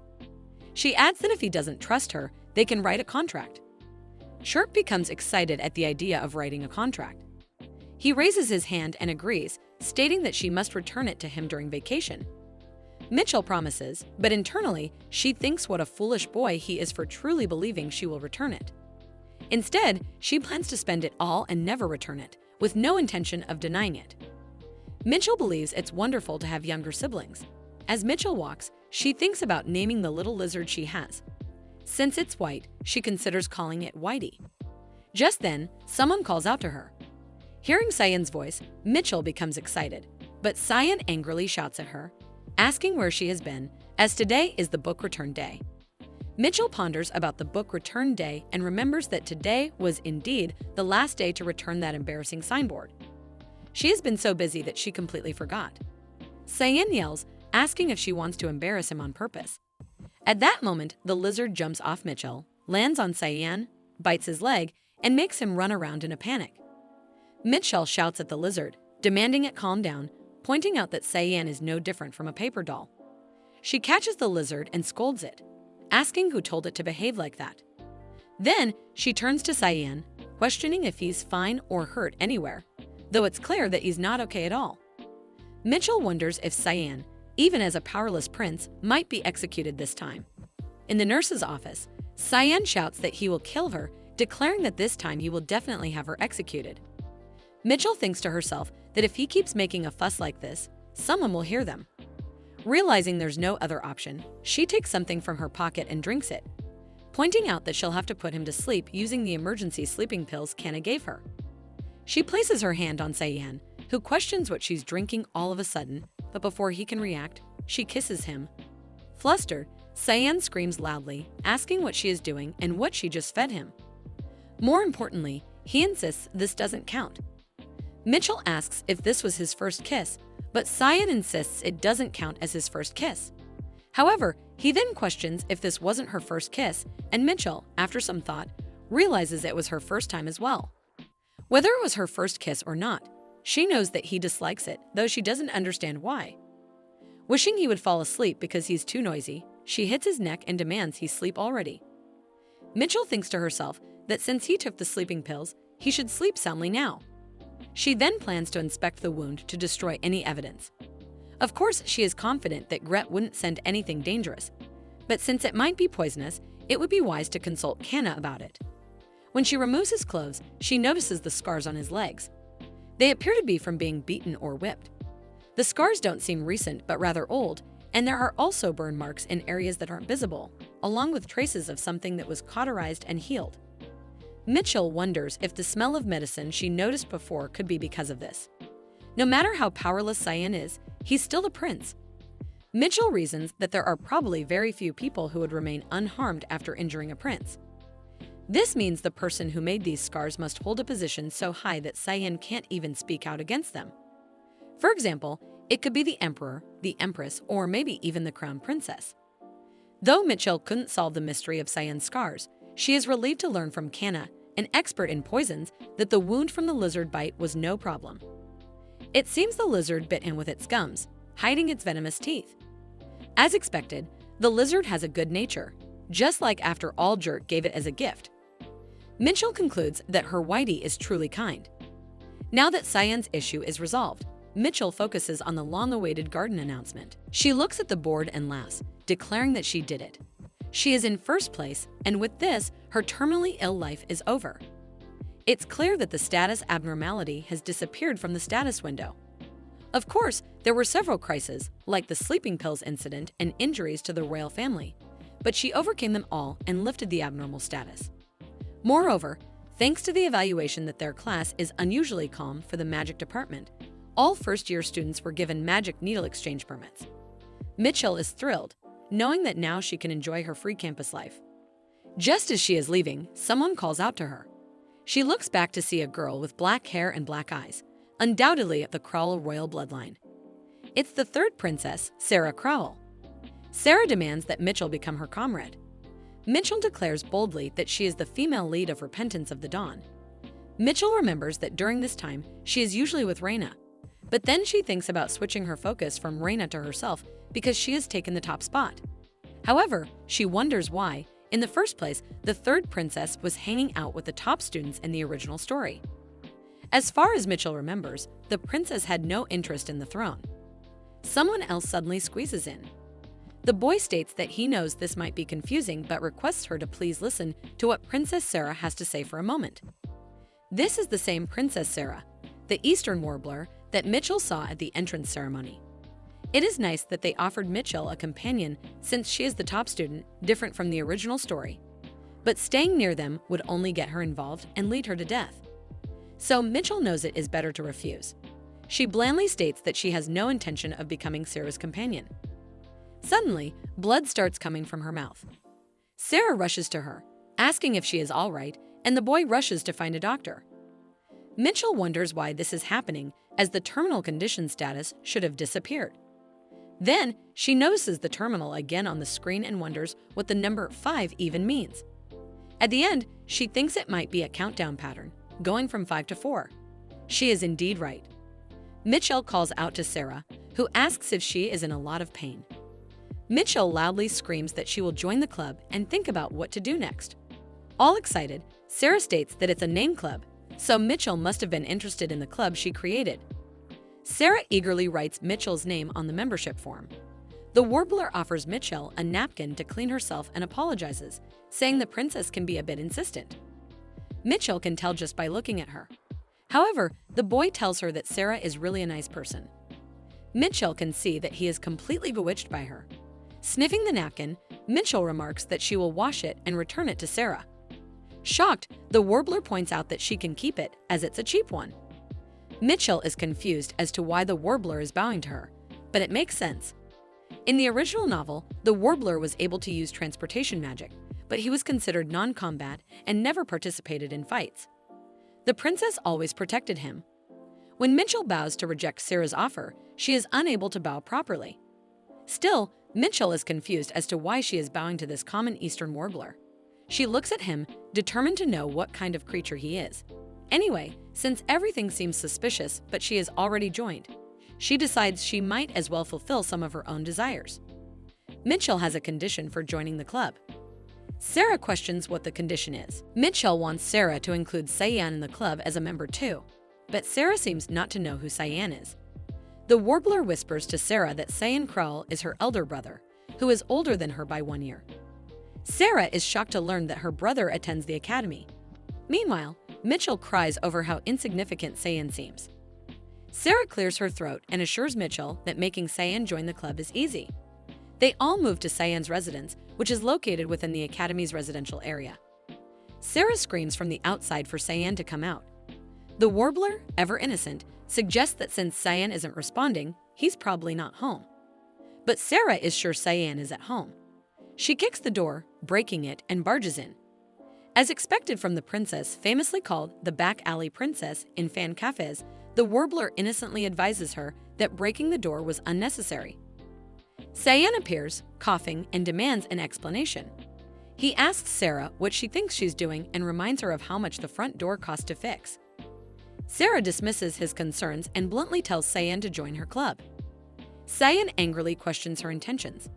A: She adds that if he doesn't trust her, they can write a contract. Chirp becomes excited at the idea of writing a contract. He raises his hand and agrees, stating that she must return it to him during vacation. Mitchell promises, but internally, she thinks what a foolish boy he is for truly believing she will return it. Instead, she plans to spend it all and never return it, with no intention of denying it. Mitchell believes it's wonderful to have younger siblings. As Mitchell walks, she thinks about naming the little lizard she has. Since it's white, she considers calling it Whitey. Just then, someone calls out to her. Hearing Cyan's voice, Mitchell becomes excited, but Cyan angrily shouts at her, asking where she has been, as today is the book return day. Mitchell ponders about the book return day and remembers that today was indeed the last day to return that embarrassing signboard. She has been so busy that she completely forgot. Cyan yells, asking if she wants to embarrass him on purpose. At that moment, the lizard jumps off Mitchell, lands on Cyan, bites his leg, and makes him run around in a panic. Mitchell shouts at the lizard, demanding it calm down, pointing out that Cyan is no different from a paper doll. She catches the lizard and scolds it, asking who told it to behave like that. Then, she turns to Cyan, questioning if he's fine or hurt anywhere, though it's clear that he's not okay at all. Mitchell wonders if Cyan, even as a powerless prince, might be executed this time. In the nurse's office, Cyan shouts that he will kill her, declaring that this time he will definitely have her executed. Mitchell thinks to herself that if he keeps making a fuss like this, someone will hear them. Realizing there's no other option, she takes something from her pocket and drinks it, pointing out that she'll have to put him to sleep using the emergency sleeping pills Kana gave her. She places her hand on Cyan, who questions what she's drinking all of a sudden, but before he can react, she kisses him. Flustered, Cyan screams loudly, asking what she is doing and what she just fed him. More importantly, he insists this doesn't count. Mitchell asks if this was his first kiss, but Cyan insists it doesn't count as his first kiss. However, he then questions if this wasn't her first kiss, and Mitchell, after some thought, realizes it was her first time as well. Whether it was her first kiss or not, she knows that he dislikes it, though she doesn't understand why. Wishing he would fall asleep because he's too noisy, she hits his neck and demands he sleep already. Mitchell thinks to herself that since he took the sleeping pills, he should sleep soundly now. She then plans to inspect the wound to destroy any evidence. Of course, she is confident that Gret wouldn't send anything dangerous, but since it might be poisonous, it would be wise to consult Kana about it. When she removes his clothes, she notices the scars on his legs. They appear to be from being beaten or whipped. The scars don't seem recent but rather old, and there are also burn marks in areas that aren't visible, along with traces of something that was cauterized and healed. Mitchell wonders if the smell of medicine she noticed before could be because of this. No matter how powerless Cyan is, he's still a prince. Mitchell reasons that there are probably very few people who would remain unharmed after injuring a prince. This means the person who made these scars must hold a position so high that Cyan can't even speak out against them. For example, it could be the emperor, the empress, or maybe even the crown princess. Though Mitchell couldn't solve the mystery of Cyan's scars, she is relieved to learn from Kana, an expert in poisons, that the wound from the lizard bite was no problem. It seems the lizard bit him with its gums, hiding its venomous teeth. As expected, the lizard has a good nature, just like after all Jurt gave it as a gift. Mitchell concludes that her Whitey is truly kind. Now that Cyan's issue is resolved, Mitchell focuses on the long-awaited garden announcement. She looks at the board and laughs, declaring that she did it. She is in first place, and with this, her terminally ill life is over. It's clear that the status abnormality has disappeared from the status window. Of course, there were several crises, like the sleeping pills incident and injuries to the royal family, but she overcame them all and lifted the abnormal status. Moreover, thanks to the evaluation that their class is unusually calm for the magic department, all first-year students were given magic needle exchange permits. Mitchell is thrilled, knowing that now she can enjoy her free campus life. Just as she is leaving, someone calls out to her. She looks back to see a girl with black hair and black eyes, undoubtedly of the Crowell royal bloodline. It's the third princess, Sarah Crowell. Sarah demands that Mitchell become her comrade. Mitchell declares boldly that she is the female lead of Repentance of the Dawn. Mitchell remembers that during this time, she is usually with Raina, but then she thinks about switching her focus from Raina to herself because she has taken the top spot. However, she wonders why, in the first place, the third princess was hanging out with the top students in the original story. As far as Mitchell remembers, the princess had no interest in the throne. Someone else suddenly squeezes in. The boy states that he knows this might be confusing but requests her to please listen to what Princess Sarah has to say for a moment. This is the same Princess Sarah, the Eastern Warbler, that Mitchell saw at the entrance ceremony. It is nice that they offered Mitchell a companion since she is the top student, different from the original story. But staying near them would only get her involved and lead her to death. So Mitchell knows it is better to refuse. She blandly states that she has no intention of becoming Sarah's companion. Suddenly, blood starts coming from her mouth. Sarah rushes to her, asking if she is all right, and the boy rushes to find a doctor. Mitchell wonders why this is happening, as the terminal condition status should have disappeared. Then, she notices the terminal again on the screen and wonders what the number 5 even means. At the end, she thinks it might be a countdown pattern, going from 5 to 4. She is indeed right. Mitchell calls out to Sarah, who asks if she is in a lot of pain. Mitchell loudly screams that she will join the club and think about what to do next. All excited, Sarah states that it's a name club, so Mitchell must have been interested in the club she created. Sarah eagerly writes Mitchell's name on the membership form. The Warbler offers Mitchell a napkin to clean herself and apologizes, saying the princess can be a bit insistent. Mitchell can tell just by looking at her. However, the boy tells her that Sarah is really a nice person. Mitchell can see that he is completely bewitched by her. Sniffing the napkin, Mitchell remarks that she will wash it and return it to Sarah. Shocked, the Warbler points out that she can keep it as it's a cheap one. Mitchell is confused as to why the Warbler is bowing to her, but it makes sense. In the original novel, the Warbler was able to use transportation magic, but he was considered non-combat and never participated in fights. The princess always protected him. When Mitchell bows to reject Sarah's offer, she is unable to bow properly. Still, Mitchell is confused as to why she is bowing to this common Eastern Warbler. She looks at him, determined to know what kind of creature he is. Anyway, since everything seems suspicious but she is already joined, she decides she might as well fulfill some of her own desires. Mitchell has a condition for joining the club. Sarah questions what the condition is. Mitchell wants Sarah to include Cyan in the club as a member too, but Sarah seems not to know who Cyan is. The Warbler whispers to Sarah that Cyan Crowell is her elder brother, who is older than her by 1 year. Sarah is shocked to learn that her brother attends the academy. Meanwhile, Mitchell cries over how insignificant Cyan seems. Sarah clears her throat and assures Mitchell that making Cyan join the club is easy. They all move to Cyan's residence, which is located within the academy's residential area. Sarah screams from the outside for Cyan to come out. The Warbler, ever innocent, suggests that since Cyan isn't responding, he's probably not home. But Sarah is sure Cyan is at home. She kicks the door, breaking it, and barges in. As expected from the princess, famously called the back alley princess in fan cafes, the Warbler innocently advises her that breaking the door was unnecessary. Cyan appears, coughing, and demands an explanation. He asks Sarah what she thinks she's doing and reminds her of how much the front door cost to fix. Sarah dismisses his concerns and bluntly tells Cyan to join her club. Cyan angrily questions her intentions.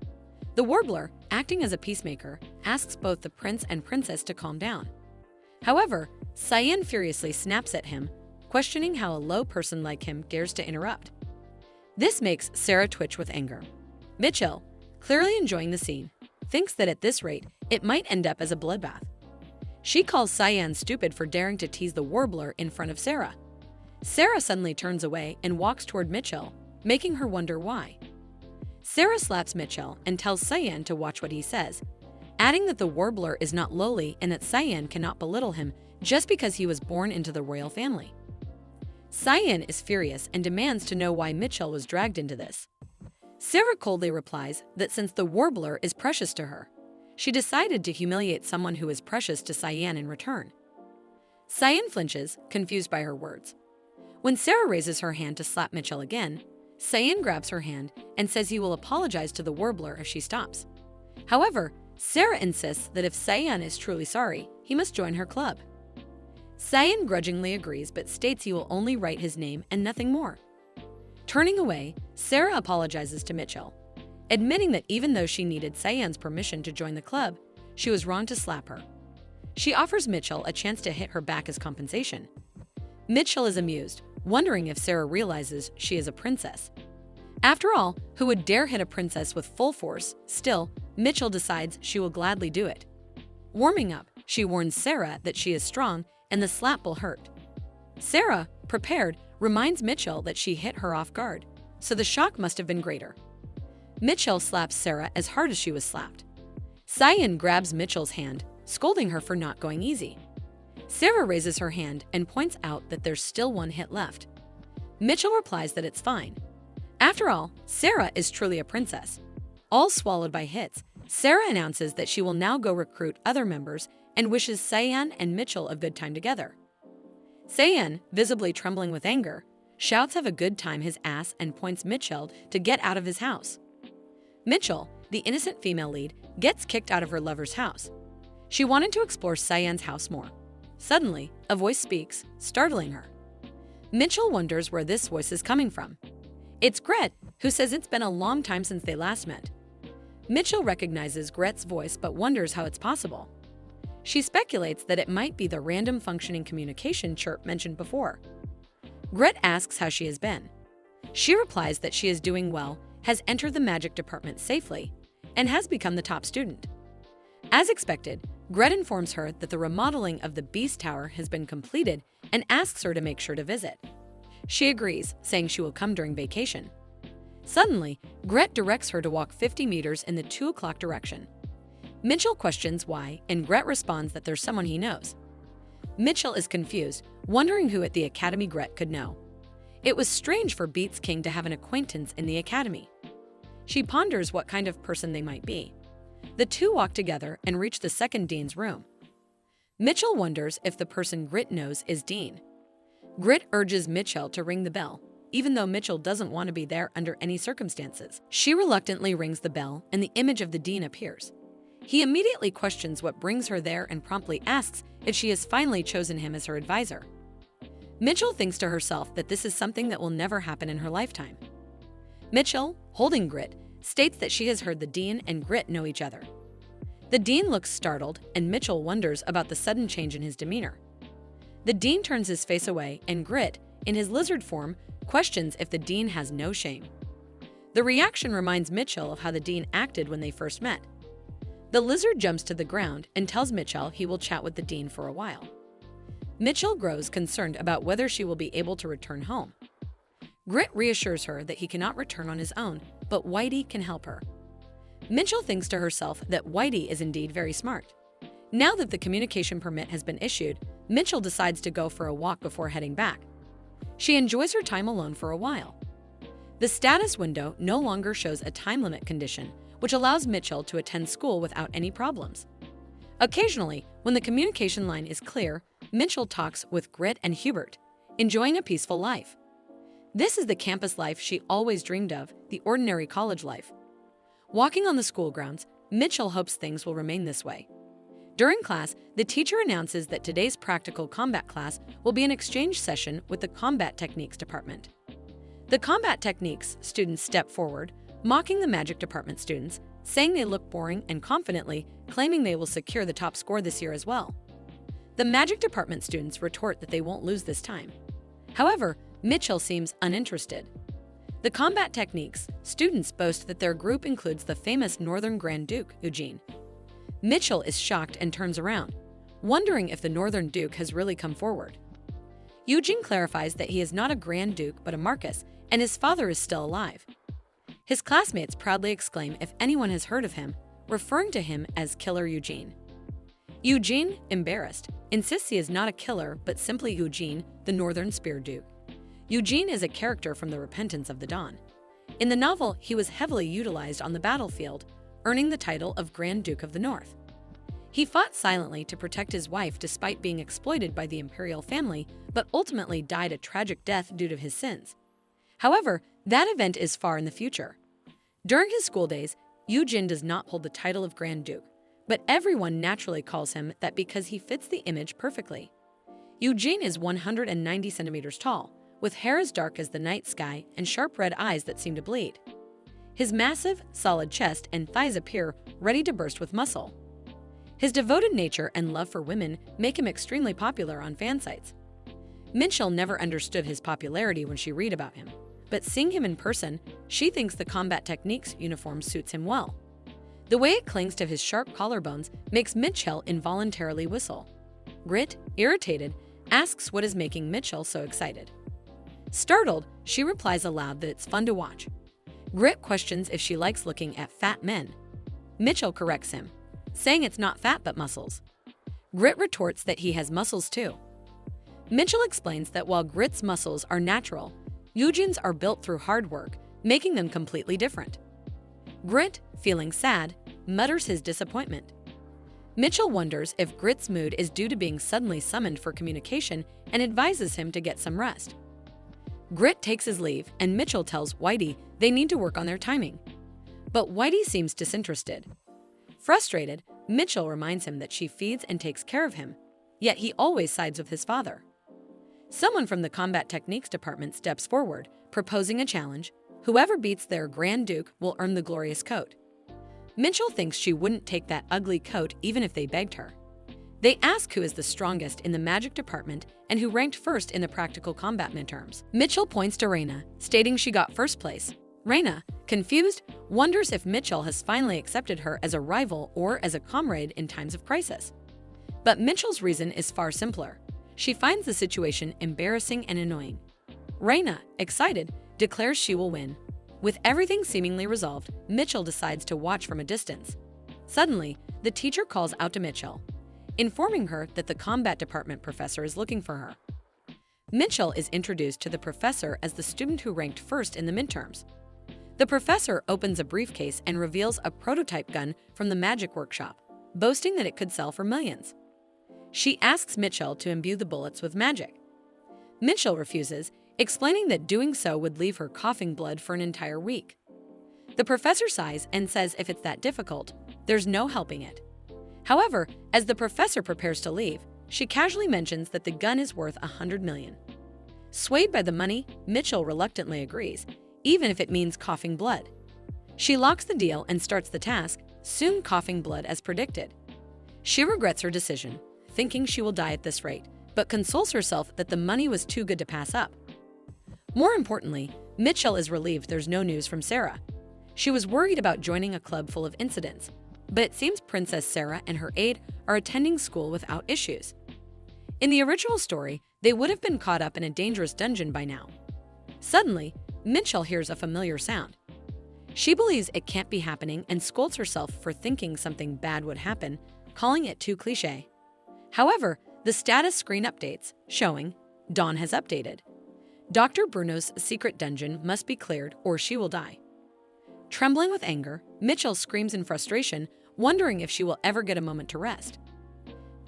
A: The Warbler, acting as a peacemaker, asks both the prince and princess to calm down. However, Cyan furiously snaps at him, questioning how a low person like him dares to interrupt. This makes Sarah twitch with anger. Mitchell, clearly enjoying the scene, thinks that at this rate, it might end up as a bloodbath. She calls Cyan stupid for daring to tease the Warbler in front of Sarah. Sarah suddenly turns away and walks toward Mitchell, making her wonder why. Sarah slaps Mitchell and tells Cyan to watch what he says, adding that the warbler is not lowly and that Cyan cannot belittle him just because he was born into the royal family. Cyan is furious and demands to know why Mitchell was dragged into this. Sarah coldly replies that since the warbler is precious to her, she decided to humiliate someone who is precious to Cyan in return. Cyan flinches, confused by her words. When Sarah raises her hand to slap Mitchell again, Cyan grabs her hand and says he will apologize to the warbler if she stops. However, Sarah insists that if Cyan is truly sorry, he must join her club. Cyan grudgingly agrees but states he will only write his name and nothing more. Turning away, Sarah apologizes to Mitchell, admitting that even though she needed Cyan's permission to join the club, she was wrong to slap her. She offers Mitchell a chance to hit her back as compensation. Mitchell is amused, wondering if Sarah realizes she is a princess. After all, who would dare hit a princess with full force? Still, Mitchell decides she will gladly do it. Warming up, she warns Sarah that she is strong and the slap will hurt. Sarah, prepared, reminds Mitchell that she hit her off guard, so the shock must have been greater. Mitchell slaps Sarah as hard as she was slapped. Cyan grabs Mitchell's hand, scolding her for not going easy. Sarah raises her hand and points out that there's still one hit left. Mitchell replies that it's fine. After all, Sarah is truly a princess. All swallowed by hits, Sarah announces that she will now go recruit other members and wishes Cyan and Mitchell a good time together. Cyan, visibly trembling with anger, shouts have a good time his ass and points Mitchell to get out of his house. Mitchell, the innocent female lead, gets kicked out of her lover's house. She wanted to explore Cyan's house more. Suddenly, a voice speaks, startling her. Mitchell wonders where this voice is coming from. It's Gret, who says it's been a long time since they last met. Mitchell recognizes Gret's voice but wonders how it's possible. She speculates that it might be the random functioning communication chirp mentioned before. Gret asks how she has been. She replies that she is doing well, has entered the magic department safely, and has become the top student. As expected, Gret informs her that the remodeling of the Beast Tower has been completed and asks her to make sure to visit. She agrees, saying she will come during vacation. Suddenly, Gret directs her to walk 50 meters in the 2 o'clock direction. Mitchell questions why, and Gret responds that there's someone he knows. Mitchell is confused, wondering who at the academy Gret could know. It was strange for Beats King to have an acquaintance in the academy. She ponders what kind of person they might be. The two walk together and reach the second dean's room. Mitchell wonders if the person Gret knows is Dean. Gret urges Mitchell to ring the bell, even though Mitchell doesn't want to be there under any circumstances. She reluctantly rings the bell and the image of the dean appears. He immediately questions what brings her there and promptly asks if she has finally chosen him as her advisor. Mitchell thinks to herself that this is something that will never happen in her lifetime. Mitchell, holding Gret, states that she has heard the dean and Gret know each other. The dean looks startled and Mitchell wonders about the sudden change in his demeanor. The dean turns his face away and Gret, in his lizard form, questions if the dean has no shame. The reaction reminds Mitchell of how the dean acted when they first met. The lizard jumps to the ground and tells Mitchell he will chat with the dean for a while. Mitchell grows concerned about whether she will be able to return home. Gret reassures her that he cannot return on his own, but Whitey can help her. Mitchell thinks to herself that Whitey is indeed very smart. Now that the communication permit has been issued, Mitchell decides to go for a walk before heading back. She enjoys her time alone for a while. The status window no longer shows a time limit condition, which allows Mitchell to attend school without any problems. Occasionally, when the communication line is clear, Mitchell talks with Gret and Hubert, enjoying a peaceful life. This is the campus life she always dreamed of, the ordinary college life. Walking on the school grounds, Mitchell hopes things will remain this way. During class, the teacher announces that today's practical combat class will be an exchange session with the combat techniques department. The combat techniques students step forward, mocking the magic department students, saying they look boring and confidently claiming they will secure the top score this year as well. The magic department students retort that they won't lose this time. However, Mitchell seems uninterested. The combat techniques students boast that their group includes the famous Northern Grand Duke, Eugene. Mitchell is shocked and turns around, wondering if the Northern Duke has really come forward. Eugene clarifies that he is not a Grand Duke but a Marquess and his father is still alive. His classmates proudly exclaim if anyone has heard of him, referring to him as Killer Eugene. Eugene, embarrassed, insists he is not a killer but simply Eugene, the Northern Spear Duke. Eugene is a character from The Repentance of the Dawn. In the novel, he was heavily utilized on the battlefield, earning the title of Grand Duke of the North. He fought silently to protect his wife despite being exploited by the imperial family, but ultimately died a tragic death due to his sins. However, that event is far in the future. During his school days, Eugene does not hold the title of Grand Duke, but everyone naturally calls him that because he fits the image perfectly. Eugene is 190 centimeters tall, with hair as dark as the night sky and sharp red eyes that seem to bleed. His massive, solid chest and thighs appear ready to burst with muscle. His devoted nature and love for women make him extremely popular on fan sites. Minchell never understood his popularity when she read about him, but seeing him in person, she thinks the combat techniques uniform suits him well. The way it clings to his sharp collarbones makes Mitchell involuntarily whistle. Grit, irritated, asks what is making Mitchell so excited. Startled, she replies aloud that it's fun to watch. Grit questions if she likes looking at fat men. Mitchell corrects him, saying it's not fat but muscles. Grit retorts that he has muscles too. Mitchell explains that while Grit's muscles are natural, Eugene's are built through hard work, making them completely different. Grit, feeling sad, mutters his disappointment. Mitchell wonders if Grit's mood is due to being suddenly summoned for communication and advises him to get some rest. Grit takes his leave and Mitchell tells Whitey they need to work on their timing. But Whitey seems disinterested. Frustrated, Mitchell reminds him that she feeds and takes care of him, yet he always sides with his father. Someone from the combat techniques department steps forward, proposing a challenge. Whoever beats their Grand Duke will earn the glorious coat. Mitchell thinks she wouldn't take that ugly coat even if they begged her. They ask who is the strongest in the magic department and who ranked first in the practical combat midterms. Mitchell points to Raina, stating she got first place. Raina, confused, wonders if Mitchell has finally accepted her as a rival or as a comrade in times of crisis. But Mitchell's reason is far simpler. She finds the situation embarrassing and annoying. Raina, excited, declares she will win. With everything seemingly resolved, Mitchell decides to watch from a distance. Suddenly, the teacher calls out to Mitchell, informing her that the combat department professor is looking for her. Mitchell is introduced to the professor as the student who ranked first in the midterms. The professor opens a briefcase and reveals a prototype gun from the magic workshop, boasting that it could sell for millions. She asks Mitchell to imbue the bullets with magic. Mitchell refuses, explaining that doing so would leave her coughing blood for an entire week. The professor sighs and says if it's that difficult, there's no helping it. However, as the professor prepares to leave, she casually mentions that the gun is worth $100 million. Swayed by the money, Mitchell reluctantly agrees, even if it means coughing blood. She locks the deal and starts the task, soon coughing blood as predicted. She regrets her decision, thinking she will die at this rate, but consoles herself that the money was too good to pass up. More importantly, Mitchell is relieved there's no news from Sarah. She was worried about joining a club full of incidents, but it seems Princess Sarah and her aide are attending school without issues. In the original story, they would have been caught up in a dangerous dungeon by now. Suddenly, Mitchell hears a familiar sound. She believes it can't be happening and scolds herself for thinking something bad would happen, calling it too cliché. However, the status screen updates, showing Dawn has updated. Dr. Bruno's secret dungeon must be cleared or she will die. Trembling with anger, Mitchell screams in frustration, wondering if she will ever get a moment to rest.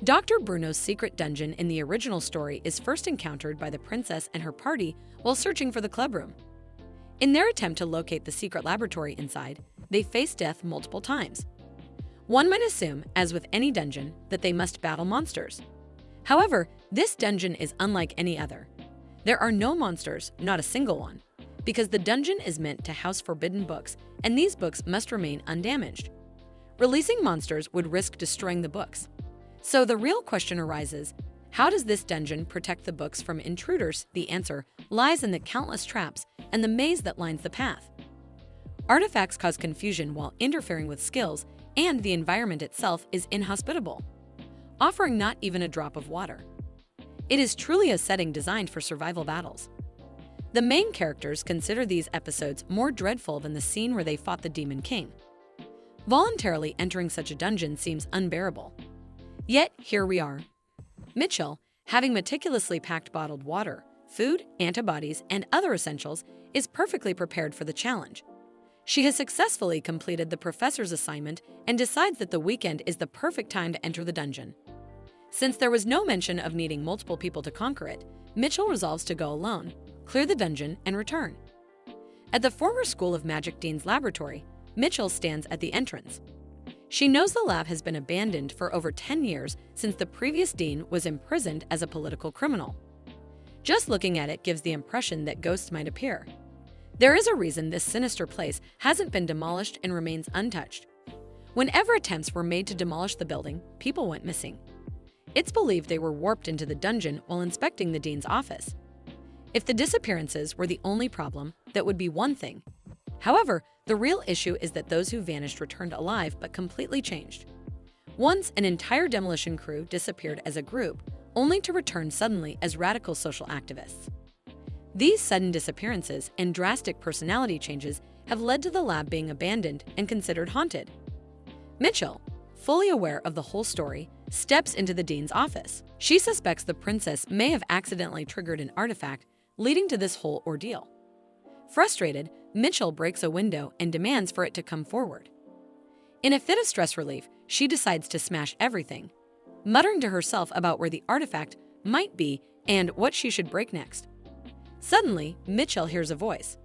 A: Dr. Bruno's secret dungeon in the original story is first encountered by the princess and her party while searching for the club room. In their attempt to locate the secret laboratory inside, they face death multiple times. One might assume, as with any dungeon, that they must battle monsters. However, this dungeon is unlike any other. There are no monsters, not a single one, because the dungeon is meant to house forbidden books, and these books must remain undamaged. Releasing monsters would risk destroying the books. So the real question arises, how does this dungeon protect the books from intruders? The answer lies in the countless traps and the maze that lines the path. Artifacts cause confusion while interfering with skills, and the environment itself is inhospitable, offering not even a drop of water. It is truly a setting designed for survival battles. The main characters consider these episodes more dreadful than the scene where they fought the Demon King. Voluntarily entering such a dungeon seems unbearable. Yet, here we are. Mitchell, having meticulously packed bottled water, food, antibodies, and other essentials, is perfectly prepared for the challenge. She has successfully completed the professor's assignment and decides that the weekend is the perfect time to enter the dungeon. Since there was no mention of needing multiple people to conquer it, Mitchell resolves to go alone, clear the dungeon, and return. At the former School of Magic Dean's laboratory, Mitchell stands at the entrance. She knows the lab has been abandoned for over 10 years since the previous dean was imprisoned as a political criminal. Just looking at it gives the impression that ghosts might appear. There is a reason this sinister place hasn't been demolished and remains untouched. Whenever attempts were made to demolish the building, people went missing. It's believed they were warped into the dungeon while inspecting the dean's office. If the disappearances were the only problem, that would be one thing. However, the real issue is that those who vanished returned alive but completely changed. Once, an entire demolition crew disappeared as a group, only to return suddenly as radical social activists. These sudden disappearances and drastic personality changes have led to the lab being abandoned and considered haunted. Mitchell, fully aware of the whole story, steps into the dean's office. She suspects the princess may have accidentally triggered an artifact, leading to this whole ordeal. Frustrated, Mitchell breaks a window and demands for it to come forward. In a fit of stress relief, she decides to smash everything, muttering to herself about where the artifact might be and what she should break next. Suddenly, Mitchell hears a voice.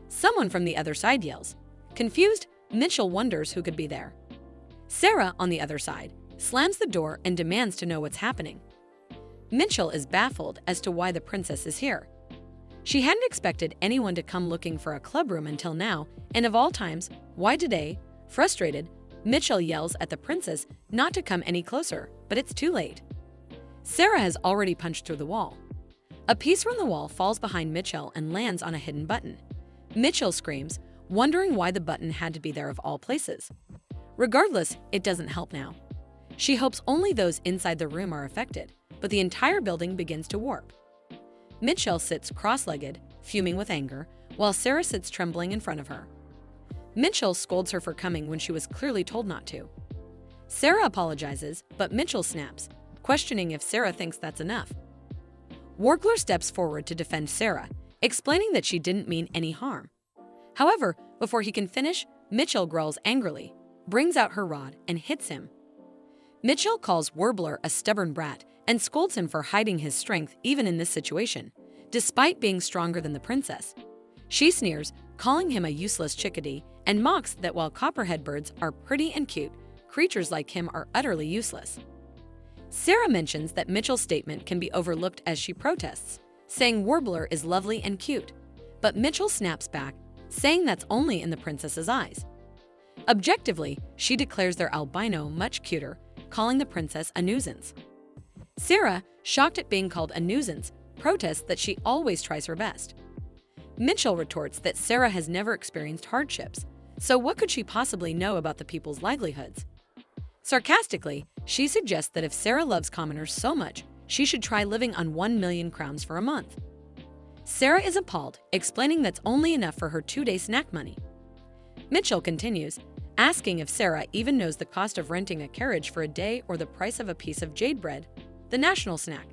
A: Someone from the other side yells. Confused, Mitchell wonders who could be there. Sarah, on the other side, slams the door and demands to know what's happening. Mitchell is baffled as to why the princess is here. She hadn't expected anyone to come looking for a clubroom until now, and of all times, why today? Frustrated, Mitchell yells at the princess not to come any closer, but it's too late. Sarah has already punched through the wall. A piece from the wall falls behind Mitchell and lands on a hidden button. Mitchell screams, wondering why the button had to be there of all places. Regardless, it doesn't help now. She hopes only those inside the room are affected, but the entire building begins to warp. Mitchell sits cross-legged, fuming with anger, while Sarah sits trembling in front of her. Mitchell scolds her for coming when she was clearly told not to. Sarah apologizes, but Mitchell snaps, questioning if Sarah thinks that's enough. Wargler steps forward to defend Sarah, explaining that she didn't mean any harm. However, before he can finish, Mitchell growls angrily, brings out her rod, and hits him. Mitchell calls Warbler a stubborn brat and scolds him for hiding his strength even in this situation, despite being stronger than the princess. She sneers, calling him a useless chickadee, and mocks that while copperhead birds are pretty and cute, creatures like him are utterly useless. Sarah mentions that Mitchell's statement can be overlooked as she protests, saying Warbler is lovely and cute, but Mitchell snaps back, saying that's only in the princess's eyes. Objectively, she declares their albino much cuter, calling the princess a nuisance. Sarah, shocked at being called a nuisance, protests that she always tries her best. Mitchell retorts that Sarah has never experienced hardships, so what could she possibly know about the people's livelihoods? Sarcastically, she suggests that if Sarah loves commoners so much, she should try living on 1 million crowns for a month. Sarah is appalled, explaining that's only enough for her 2-day snack money. Mitchell continues, asking if Sarah even knows the cost of renting a carriage for a day or the price of a piece of jade bread, the national snack.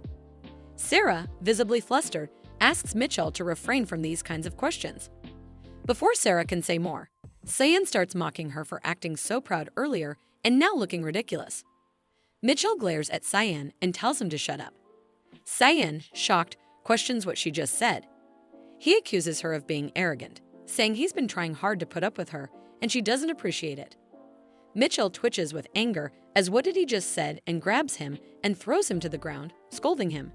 A: Sarah, visibly flustered, asks Mitchell to refrain from these kinds of questions. Before Sarah can say more, Cyan starts mocking her for acting so proud earlier and now looking ridiculous. Mitchell glares at Cyan and tells him to shut up. Cyan, shocked, questions what she just said. He accuses her of being arrogant, saying he's been trying hard to put up with her and she doesn't appreciate it. Mitchell twitches with anger as what did he just said and grabs him and throws him to the ground, scolding him.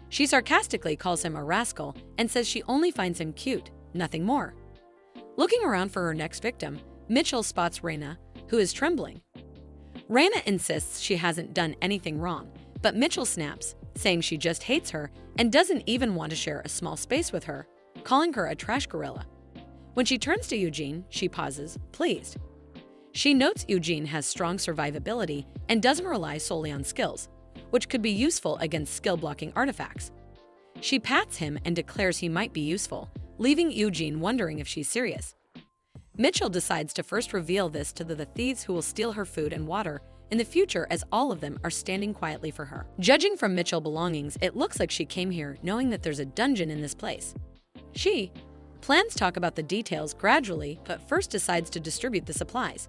A: She sarcastically calls him a rascal and says she only finds him cute, nothing more. Looking around for her next victim, Mitchell spots Raina, who is trembling. Raina insists she hasn't done anything wrong, but Mitchell snaps, saying she just hates her and doesn't even want to share a small space with her, calling her a trash gorilla. When she turns to Eugene, she pauses, pleased. She notes Eugene has strong survivability and doesn't rely solely on skills, which could be useful against skill-blocking artifacts. She pats him and declares he might be useful, leaving Eugene wondering if she's serious. Mitchell decides to first reveal this to the thieves who will steal her food and water in the future, as all of them are standing quietly for her. Judging from Mitchell's belongings, it looks like she came here knowing that there's a dungeon in this place. She plans talk about the details gradually, but first decides to distribute the supplies.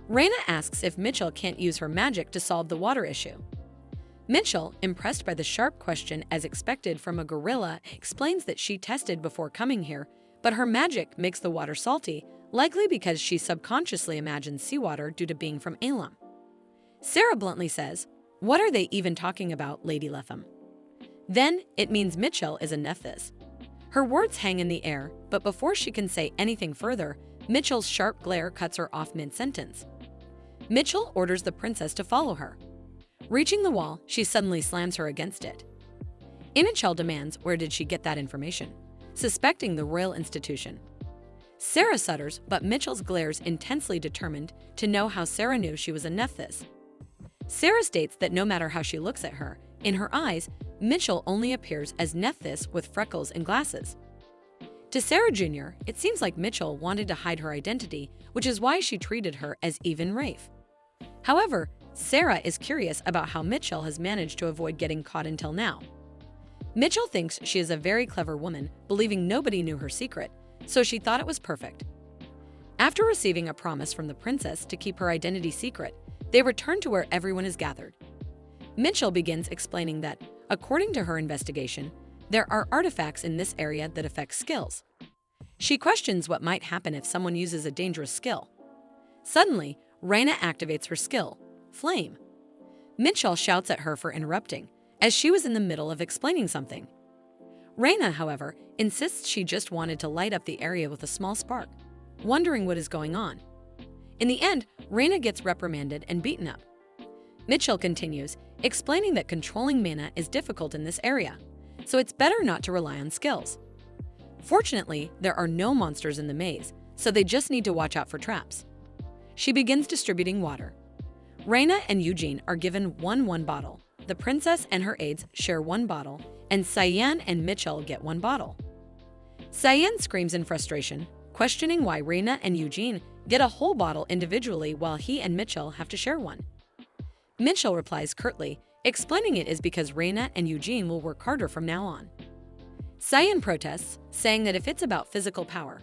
A: Raina asks if Mitchell can't use her magic to solve the water issue. Mitchell, impressed by the sharp question as expected from a gorilla, explains that she tested before coming here, but her magic makes the water salty, likely because she subconsciously imagines seawater due to being from Elam. Sarah bluntly says, "What are they even talking about, Lady Letham?" Then it means Mitchell is a Nethis. Her words hang in the air, but before she can say anything further, Mitchell's sharp glare cuts her off mid-sentence. Mitchell orders the princess to follow her. Reaching the wall, she suddenly slams her against it. Inichel demands where did she get that information, suspecting the royal institution. Sarah sutters, but Mitchell's glares intensely determined to know how Sarah knew she was a Nethis. Sarah states that no matter how she looks at her, in her eyes, Mitchell only appears as Nethis with freckles and glasses. To Sarah Jr., it seems like Mitchell wanted to hide her identity, which is why she treated her as even Rafe. However, Sarah is curious about how Mitchell has managed to avoid getting caught until now. Mitchell thinks she is a very clever woman, believing nobody knew her secret, so she thought it was perfect. After receiving a promise from the princess to keep her identity secret, they return to where everyone is gathered. Mitchell begins explaining that, according to her investigation, there are artifacts in this area that affect skills. She questions what might happen if someone uses a dangerous skill. Suddenly, Raina activates her skill, Flame. Mitchell shouts at her for interrupting, as she was in the middle of explaining something. Raina, however, insists she just wanted to light up the area with a small spark, wondering what is going on. In the end, Raina gets reprimanded and beaten up. Mitchell continues, explaining that controlling mana is difficult in this area, so it's better not to rely on skills. Fortunately, there are no monsters in the maze, so they just need to watch out for traps. She begins distributing water. Raina and Eugene are given one bottle. The princess and her aides share one bottle, and Cyan and Mitchell get one bottle. Cyan screams in frustration, questioning why Raina and Eugene get a whole bottle individually while he and Mitchell have to share one. Mitchell replies curtly, explaining it is because Raina and Eugene will work harder from now on. Cyan protests, saying that if it's about physical power.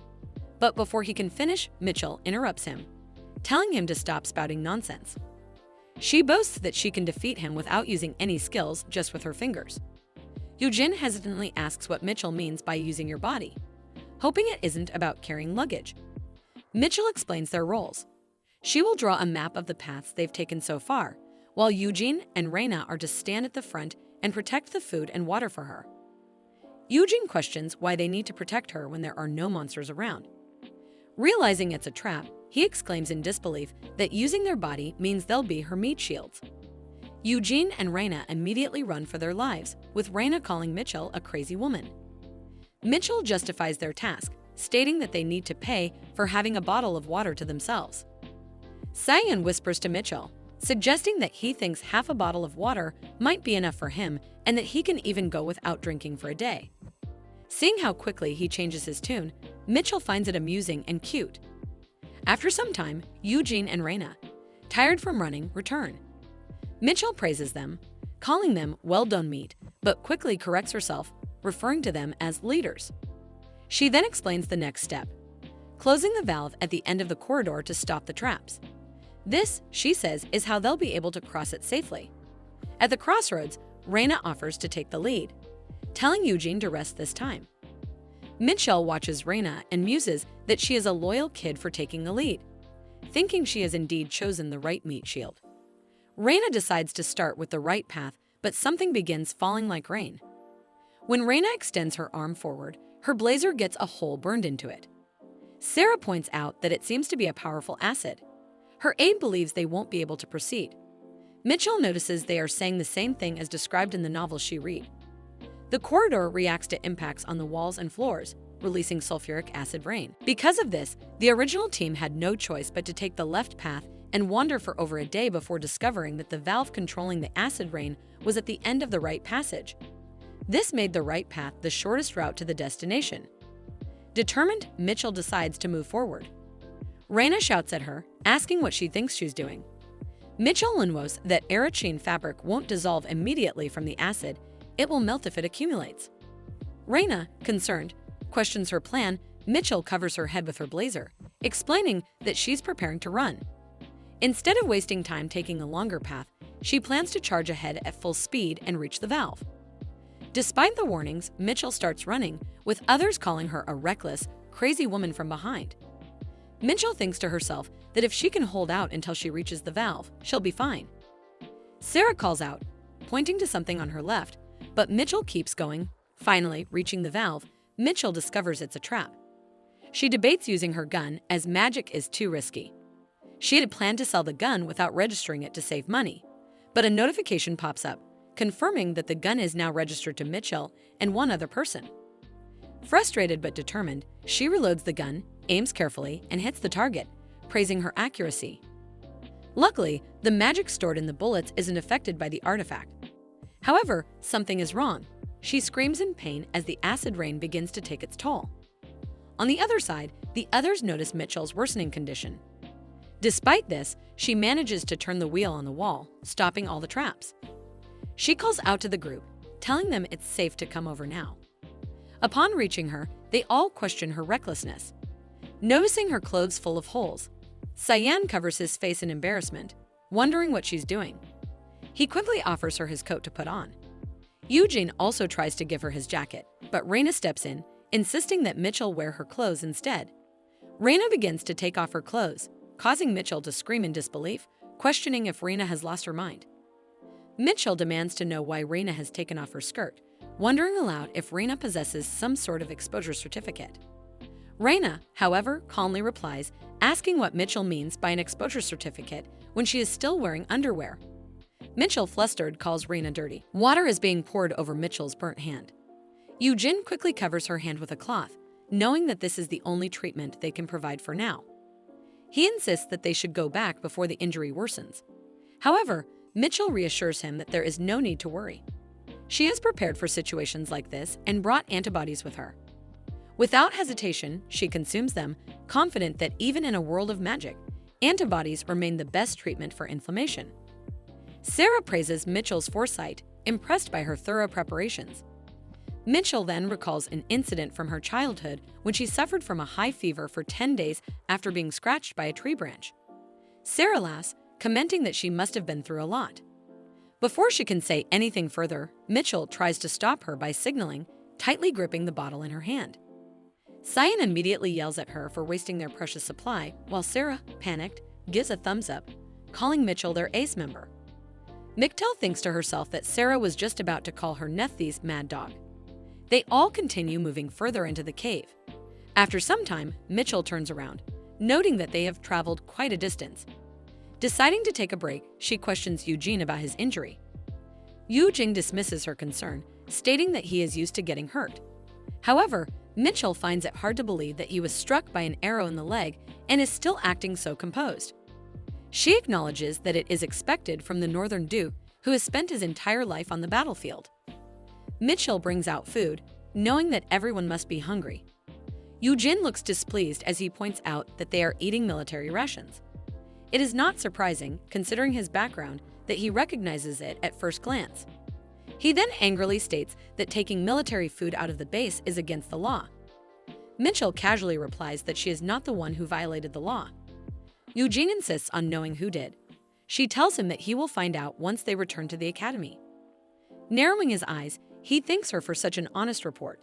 A: But before he can finish, Mitchell interrupts him, telling him to stop spouting nonsense. She boasts that she can defeat him without using any skills, just with her fingers. Eugene hesitantly asks what Mitchell means by using your body, hoping it isn't about carrying luggage. Mitchell explains their roles. She will draw a map of the paths they've taken so far, while Eugene and Raina are to stand at the front and protect the food and water for her. Eugene questions why they need to protect her when there are no monsters around. Realizing it's a trap, he exclaims in disbelief that using their body means they'll be her meat shields. Eugene and Raina immediately run for their lives, with Raina calling Mitchell a crazy woman. Mitchell justifies their task, stating that they need to pay for having a bottle of water to themselves. Cyan whispers to Mitchell, suggesting that he thinks half a bottle of water might be enough for him and that he can even go without drinking for a day. Seeing how quickly he changes his tune, Mitchell finds it amusing and cute. After some time, Eugene and Raina, tired from running, return. Mitchell praises them, calling them well-done meat, but quickly corrects herself, referring to them as leaders. She then explains the next step, closing the valve at the end of the corridor to stop the traps. This, she says, is how they'll be able to cross it safely. At the crossroads, Raina offers to take the lead, telling Eugene to rest this time. Mitchell watches Raina and muses that she is a loyal kid for taking the lead, thinking she has indeed chosen the right meat shield. Raina decides to start with the right path, but something begins falling like rain. When Raina extends her arm forward, her blazer gets a hole burned into it. Sarah points out that it seems to be a powerful acid. Her aide believes they won't be able to proceed. Mitchell notices they are saying the same thing as described in the novel she read. The corridor reacts to impacts on the walls and floors, releasing sulfuric acid rain. Because of this, the original team had no choice but to take the left path and wander for over a day before discovering that the valve controlling the acid rain was at the end of the right passage. This made the right path the shortest route to the destination. Determined, Mitchell decides to move forward. Reina shouts at her, asking what she thinks she's doing. Mitchell knows that Arachine fabric won't dissolve immediately from the acid, it will melt if it accumulates. Reina, concerned, questions her plan. Mitchell covers her head with her blazer, explaining that she's preparing to run. Instead of wasting time taking a longer path, she plans to charge ahead at full speed and reach the valve. Despite the warnings, Mitchell starts running, with others calling her a reckless, crazy woman from behind. Mitchell thinks to herself that if she can hold out until she reaches the valve, she'll be fine. Sarah calls out, pointing to something on her left, but Mitchell keeps going. Finally, reaching the valve, Mitchell discovers it's a trap. She debates using her gun as magic is too risky. She had planned to sell the gun without registering it to save money, but a notification pops up, confirming that the gun is now registered to Mitchell and one other person. Frustrated but determined, she reloads the gun, aims carefully, and hits the target, praising her accuracy. Luckily, the magic stored in the bullets isn't affected by the artifact. However, something is wrong. She screams in pain as the acid rain begins to take its toll. On the other side, the others notice Mitchell's worsening condition. Despite this, she manages to turn the wheel on the wall, stopping all the traps. She calls out to the group, telling them it's safe to come over now. Upon reaching her, they all question her recklessness. Noticing her clothes full of holes, Cyan covers his face in embarrassment, wondering what she's doing. He quickly offers her his coat to put on. Eugene also tries to give her his jacket, but Reina steps in, insisting that Mitchell wear her clothes instead. Reina begins to take off her clothes, causing Mitchell to scream in disbelief, questioning if Reina has lost her mind. Mitchell demands to know why Reina has taken off her skirt, wondering aloud if Reina possesses some sort of exposure certificate. Reina, however, calmly replies, asking what Mitchell means by an exposure certificate when she is still wearing underwear. Mitchell, flustered, calls Reina dirty. Water is being poured over Mitchell's burnt hand. Eugene quickly covers her hand with a cloth, knowing that this is the only treatment they can provide for now. He insists that they should go back before the injury worsens. However, Mitchell reassures him that there is no need to worry. She is prepared for situations like this and brought antibodies with her. Without hesitation, she consumes them, confident that even in a world of magic, antibodies remain the best treatment for inflammation. Sarah praises Mitchell's foresight, impressed by her thorough preparations. Mitchell then recalls an incident from her childhood when she suffered from a high fever for 10 days after being scratched by a tree branch. Sarah laughs, commenting that she must have been through a lot. Before she can say anything further, Mitchell tries to stop her by signaling, tightly gripping the bottle in her hand. Cyan immediately yells at her for wasting their precious supply, while Sarah, panicked, gives a thumbs up, calling Mitchell their ace member. Miktel thinks to herself that Sarah was just about to call her Nethis mad dog. They all continue moving further into the cave. After some time, Mitchell turns around, noting that they have traveled quite a distance. Deciding to take a break, she questions Eugene about his injury. Eugene dismisses her concern, stating that he is used to getting hurt. However, Mitchell finds it hard to believe that he was struck by an arrow in the leg and is still acting so composed. She acknowledges that it is expected from the Northern Duke, who has spent his entire life on the battlefield. Mitchell brings out food, knowing that everyone must be hungry. Eugene looks displeased as he points out that they are eating military rations. It is not surprising, considering his background, that he recognizes it at first glance. He then angrily states that taking military food out of the base is against the law. Mitchell casually replies that she is not the one who violated the law. Eugene insists on knowing who did. She tells him that he will find out once they return to the academy. Narrowing his eyes, he thanks her for such an honest report.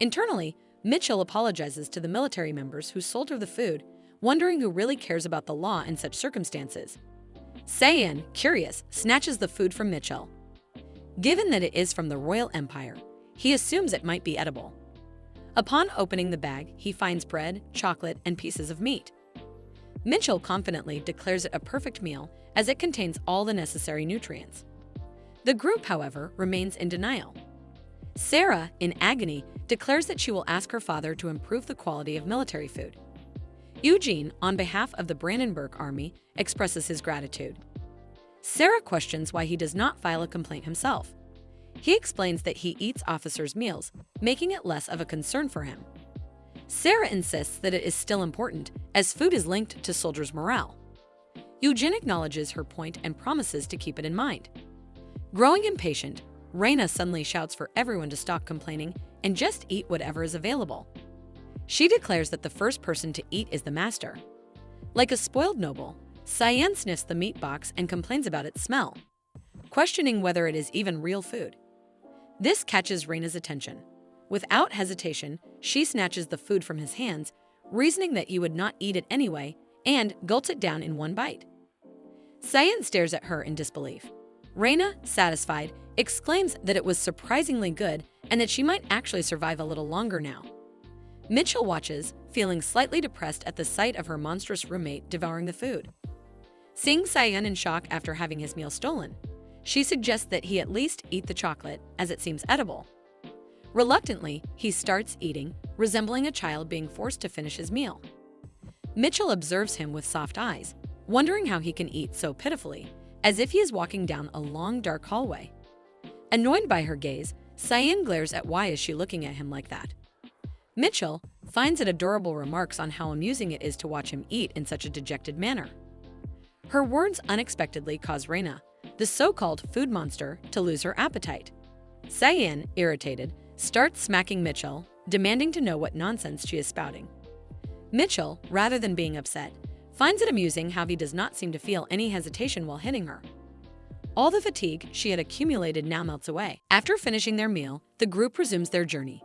A: Internally, Mitchell apologizes to the military members who sold her the food, wondering who really cares about the law in such circumstances. Cyan, curious, snatches the food from Mitchell. Given that it is from the Royal Empire, he assumes it might be edible. Upon opening the bag, he finds bread, chocolate, and pieces of meat. Mitchell confidently declares it a perfect meal as it contains all the necessary nutrients. The group, however, remains in denial. Sarah, in agony, declares that she will ask her father to improve the quality of military food. Eugene, on behalf of the Brandenburg army, expresses his gratitude. Sarah questions why he does not file a complaint himself. He explains that he eats officers' meals, making it less of a concern for him. Sarah insists that it is still important, as food is linked to soldiers' morale. Eugene acknowledges her point and promises to keep it in mind. Growing impatient, Reina suddenly shouts for everyone to stop complaining and just eat whatever is available. She declares that the first person to eat is the master. Like a spoiled noble, Cyan sniffs the meat box and complains about its smell, questioning whether it is even real food. This catches Reina's attention. Without hesitation, she snatches the food from his hands, reasoning that he would not eat it anyway, and gulps it down in one bite. Cyan stares at her in disbelief. Reina, satisfied, exclaims that it was surprisingly good and that she might actually survive a little longer now. Mitchell watches, feeling slightly depressed at the sight of her monstrous roommate devouring the food. Seeing Cyan in shock after having his meal stolen, she suggests that he at least eat the chocolate, as it seems edible. Reluctantly, he starts eating, resembling a child being forced to finish his meal. Mitchell observes him with soft eyes, wondering how he can eat so pitifully, as if he is walking down a long, dark hallway. Annoyed by her gaze, Cyan glares at why is she looking at him like that. Mitchell finds it adorable remarks on how amusing it is to watch him eat in such a dejected manner. Her words unexpectedly cause Reina, the so-called food monster, to lose her appetite. Cyan, irritated, starts smacking Mitchell, demanding to know what nonsense she is spouting. Mitchell, rather than being upset, finds it amusing how he does not seem to feel any hesitation while hitting her. All the fatigue she had accumulated now melts away. After finishing their meal, the group resumes their journey.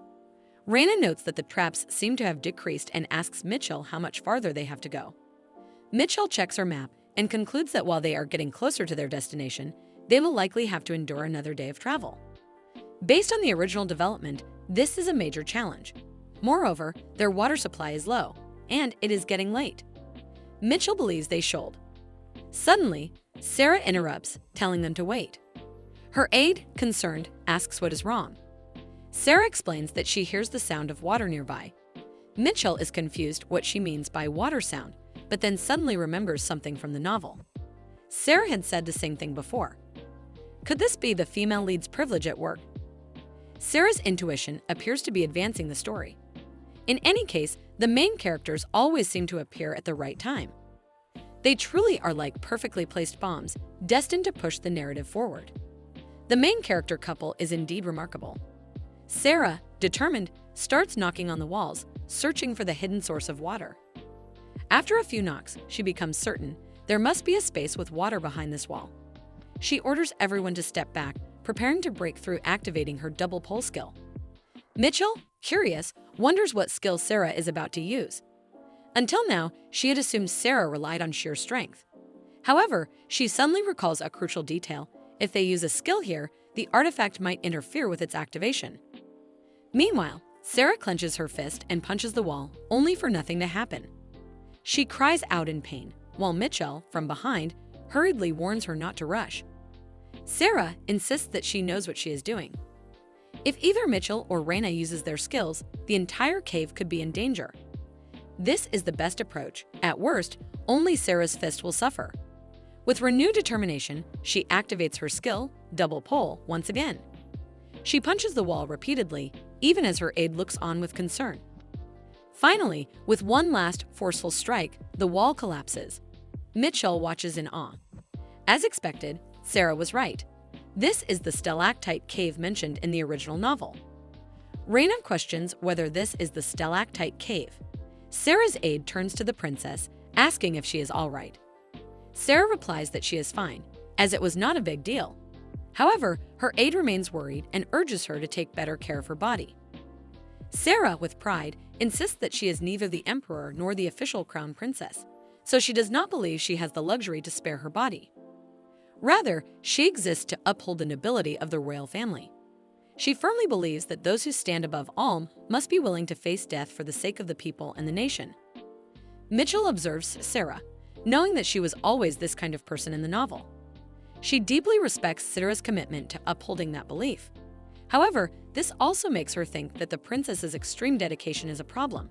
A: Reina notes that the traps seem to have decreased and asks Mitchell how much farther they have to go. Mitchell checks her map and concludes that while they are getting closer to their destination, they will likely have to endure another day of travel. Based on the original development, this is a major challenge. Moreover, their water supply is low, and it is getting late. Mitchell believes they should. Suddenly, Sarah interrupts, telling them to wait. Her aide, concerned, asks what is wrong. Sarah explains that she hears the sound of water nearby. Mitchell is confused what she means by water sound, but then suddenly remembers something from the novel. Sarah had said the same thing before. Could this be the female lead's privilege at work? Sarah's intuition appears to be advancing the story. In any case, the main characters always seem to appear at the right time. They truly are like perfectly placed bombs, destined to push the narrative forward. The main character couple is indeed remarkable. Sarah, determined, starts knocking on the walls, searching for the hidden source of water. After a few knocks, she becomes certain there must be a space with water behind this wall. She orders everyone to step back, preparing to break through, activating her double pole skill. Mitchell, curious, wonders what skill Sarah is about to use. Until now, she had assumed Sarah relied on sheer strength. However, she suddenly recalls a crucial detail. If they use a skill here, the artifact might interfere with its activation. Meanwhile, Sarah clenches her fist and punches the wall, only for nothing to happen. She cries out in pain, while Mitchell, from behind, hurriedly warns her not to rush. Sarah insists that she knows what she is doing. If either Mitchell or Reina uses their skills, the entire cave could be in danger. This is the best approach. At worst, only Sarah's fist will suffer. With renewed determination, she activates her skill, double pole, once again. She punches the wall repeatedly, even as her aide looks on with concern. Finally, with one last forceful strike, the wall collapses. Mitchell watches in awe. As expected, Sarah was right. This is the stalactite cave mentioned in the original novel. Reina questions whether this is the stalactite cave. Sarah's aide turns to the princess, asking if she is all right. Sarah replies that she is fine, as it was not a big deal. However, her aide remains worried and urges her to take better care of her body. Sarah, with pride, insists that she is neither the emperor nor the official crown princess, so she does not believe she has the luxury to spare her body. Rather, she exists to uphold the nobility of the royal family. She firmly believes that those who stand above all must be willing to face death for the sake of the people and the nation. Mitchell observes Sarah, knowing that she was always this kind of person in the novel. She deeply respects Sarah's commitment to upholding that belief. However, this also makes her think that the princess's extreme dedication is a problem.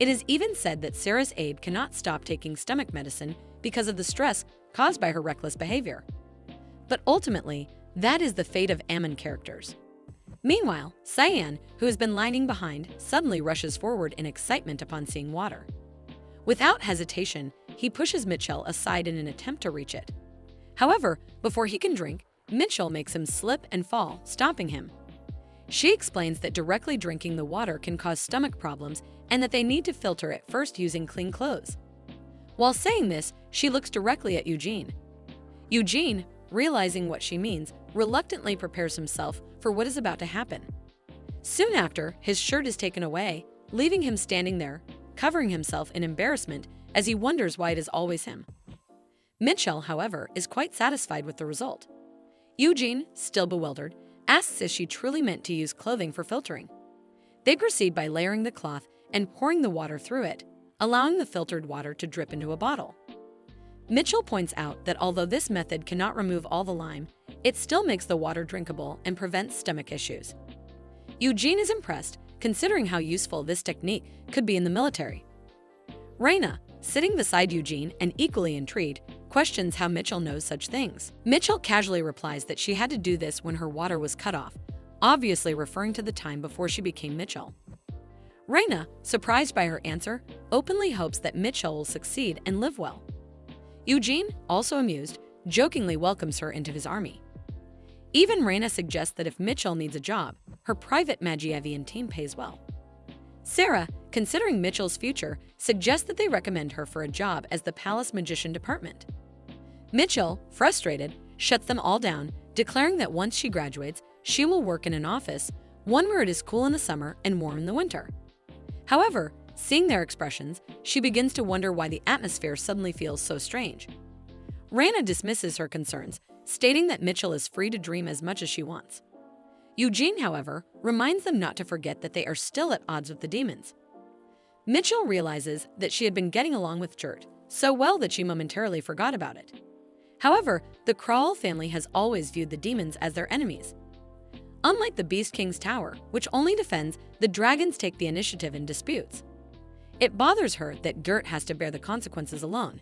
A: It is even said that Sarah's aide cannot stop taking stomach medicine because of the stress caused by her reckless behavior. But ultimately, That is the fate of Ammon characters. Meanwhile, Cyan, who has been lagging behind, suddenly rushes forward in excitement upon seeing water. Without hesitation, he pushes Mitchell aside in an attempt to reach it. However, before he can drink, Mitchell makes him slip and fall, stopping him. She explains that directly drinking the water can cause stomach problems and that they need to filter it first using clean clothes. While saying this, she looks directly at Eugene. Eugene, realizing what she means, reluctantly prepares himself for what is about to happen. Soon after, his shirt is taken away, leaving him standing there, covering himself in embarrassment as he wonders why it is always him. Mitchell, however, is quite satisfied with the result. Eugene, still bewildered, asks if she truly meant to use clothing for filtering. They proceed by layering the cloth and pouring the water through it, allowing the filtered water to drip into a bottle. Mitchell points out that although this method cannot remove all the lime, it still makes the water drinkable and prevents stomach issues. Eugene is impressed, considering how useful this technique could be in the military. Raina, sitting beside Eugene and equally intrigued, questions how Mitchell knows such things. Mitchell casually replies that she had to do this when her water was cut off, obviously referring to the time before she became Mitchell. Raina, surprised by her answer, openly hopes that Mitchell will succeed and live well. Eugene, also amused, jokingly welcomes her into his army. Even Raina suggests that if Mitchell needs a job, her private Magievian team pays well. Sarah, considering Mitchell's future, suggests that they recommend her for a job as the Palace Magician Department. Mitchell, frustrated, shuts them all down, declaring that once she graduates, she will work in an office, one where it is cool in the summer and warm in the winter. However, seeing their expressions, she begins to wonder why the atmosphere suddenly feels so strange. Raina dismisses her concerns, stating that Mitchell is free to dream as much as she wants. Eugene, however, reminds them not to forget that they are still at odds with the demons. Mitchell realizes that she had been getting along with Jurt so well that she momentarily forgot about it. However, the Kral family has always viewed the demons as their enemies. Unlike the Beast King's tower, which only defends, the dragons take the initiative in disputes. It bothers her that Gert has to bear the consequences alone.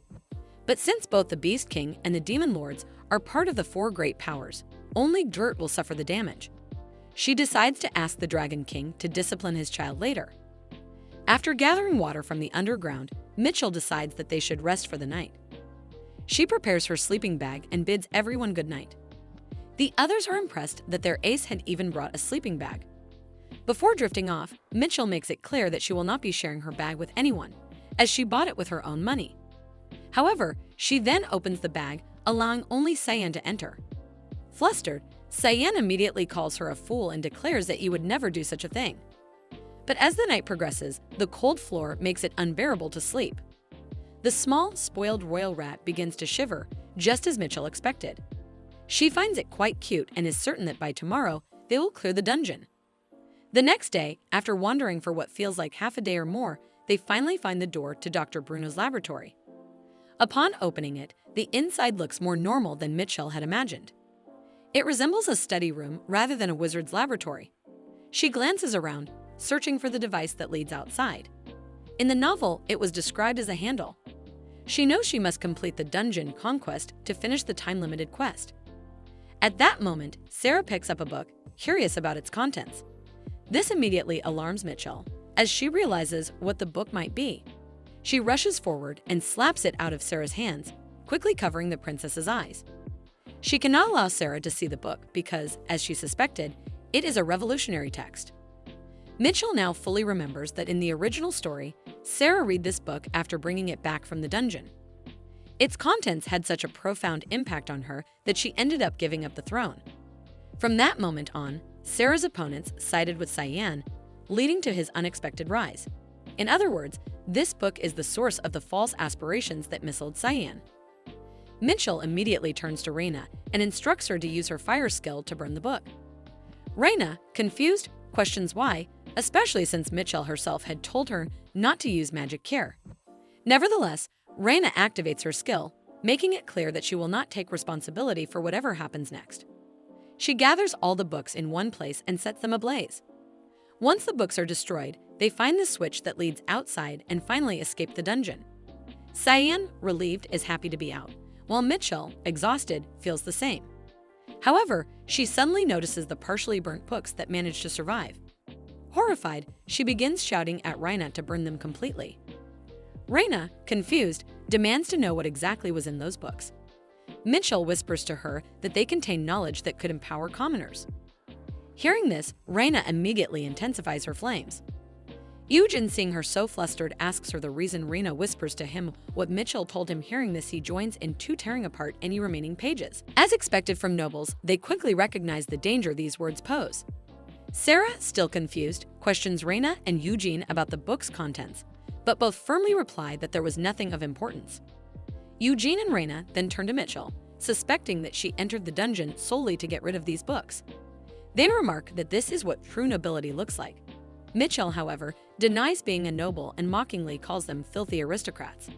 A: But since both the Beast King and the Demon Lords are part of the four great powers, only Gert will suffer the damage. She decides to ask the Dragon King to discipline his child later. After gathering water from the underground, Mitchell decides that they should rest for the night. She prepares her sleeping bag and bids everyone good night. The others are impressed that their ace had even brought a sleeping bag. Before drifting off, Mitchell makes it clear that she will not be sharing her bag with anyone, as she bought it with her own money. However, she then opens the bag, allowing only Cyan to enter. Flustered, Cyan immediately calls her a fool and declares that you would never do such a thing. But as the night progresses, the cold floor makes it unbearable to sleep. The small, spoiled royal rat begins to shiver, just as Mitchell expected. She finds it quite cute and is certain that by tomorrow, they will clear the dungeon. The next day, after wandering for what feels like half a day or more, they finally find the door to Dr. Bruno's laboratory. Upon opening it, the inside looks more normal than Mitchell had imagined. It resembles a study room rather than a wizard's laboratory. She glances around, searching for the device that leads outside. In the novel, it was described as a handle. She knows she must complete the dungeon conquest to finish the time-limited quest. At that moment, Sarah picks up a book, curious about its contents. This immediately alarms Mitchell, as she realizes what the book might be. She rushes forward and slaps it out of Sarah's hands, quickly covering the princess's eyes. She cannot allow Sarah to see the book because, as she suspected, it is a revolutionary text. Mitchell now fully remembers that in the original story, Sarah read this book after bringing it back from the dungeon. Its contents had such a profound impact on her that she ended up giving up the throne. From that moment on, Sarah's opponents sided with Cyan, leading to his unexpected rise. In other words, this book is the source of the false aspirations that misled Cyan. Mitchell immediately turns to Raina and instructs her to use her fire skill to burn the book. Raina, confused, questions why, especially since Mitchell herself had told her not to use magic care. Nevertheless, Raina activates her skill, making it clear that she will not take responsibility for whatever happens next. She gathers all the books in one place and sets them ablaze. Once the books are destroyed, they find the switch that leads outside and finally escape the dungeon. Cyan, relieved, is happy to be out, while Mitchell, exhausted, feels the same. However, she suddenly notices the partially burnt books that managed to survive. Horrified, she begins shouting at Reina to burn them completely. Reina, confused, demands to know what exactly was in those books. Mitchell whispers to her that they contain knowledge that could empower commoners. Hearing this, Reina immediately intensifies her flames. Eugen, seeing her so flustered, asks her the reason. Reina whispers to him what Mitchell told him. Hearing this, he joins in tearing apart any remaining pages. As expected from nobles, they quickly recognize the danger these words pose. Sarah, still confused, questions Reina and Eugene about the book's contents, but both firmly reply that there was nothing of importance. Eugene and Reina then turn to Mitchell, suspecting that she entered the dungeon solely to get rid of these books. They remark that this is what true nobility looks like. Mitchell, however, denies being a noble and mockingly calls them filthy aristocrats.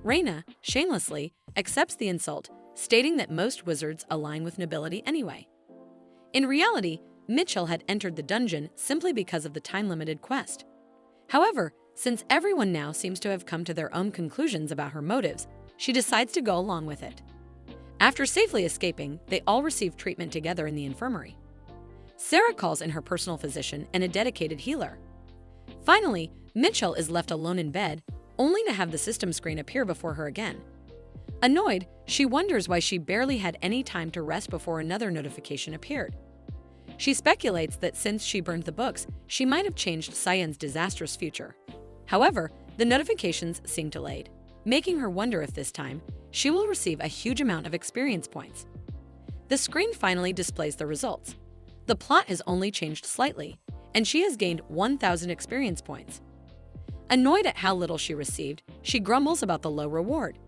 A: Reina, shamelessly, accepts the insult, stating that most wizards align with nobility anyway. In reality, Mitchell had entered the dungeon simply because of the time-limited quest. However, since everyone now seems to have come to their own conclusions about her motives, she decides to go along with it. After safely escaping, they all receive treatment together in the infirmary. Sarah calls in her personal physician and a dedicated healer. Finally, Mitchell is left alone in bed, only to have the system screen appear before her again. Annoyed, she wonders why she barely had any time to rest before another notification appeared. She speculates that since she burned the books, she might have changed Cyan's disastrous future. However, the notifications seem delayed, making her wonder if this time she will receive a huge amount of experience points. The screen finally displays the results. The plot has only changed slightly, and she has gained 1,000 experience points. Annoyed at how little she received, she grumbles about the low reward.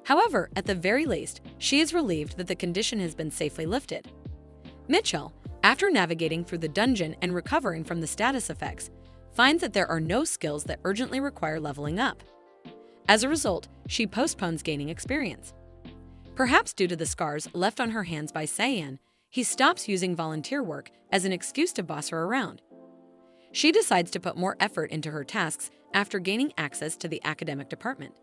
A: However, at the very least, she is relieved that the condition has been safely lifted. Mitchell, after navigating through the dungeon and recovering from the status effects, finds that there are no skills that urgently require leveling up. As a result, she postpones gaining experience. Perhaps due to the scars left on her hands by Cyan, he stops using volunteer work as an excuse to boss her around. She decides to put more effort into her tasks after gaining access to the academic department.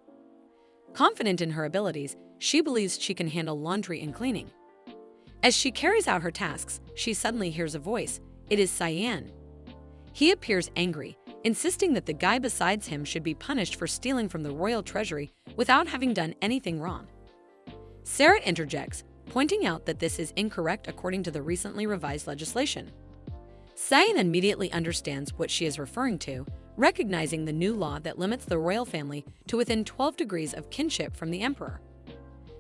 A: Confident in her abilities, she believes she can handle laundry and cleaning. As she carries out her tasks, she suddenly hears a voice. It is Cyan. He appears angry, insisting that the guy beside him should be punished for stealing from the royal treasury without having done anything wrong. Sarah interjects, pointing out that this is incorrect according to the recently revised legislation. Cyan immediately understands what she is referring to, recognizing the new law that limits the royal family to within 12 degrees of kinship from the emperor.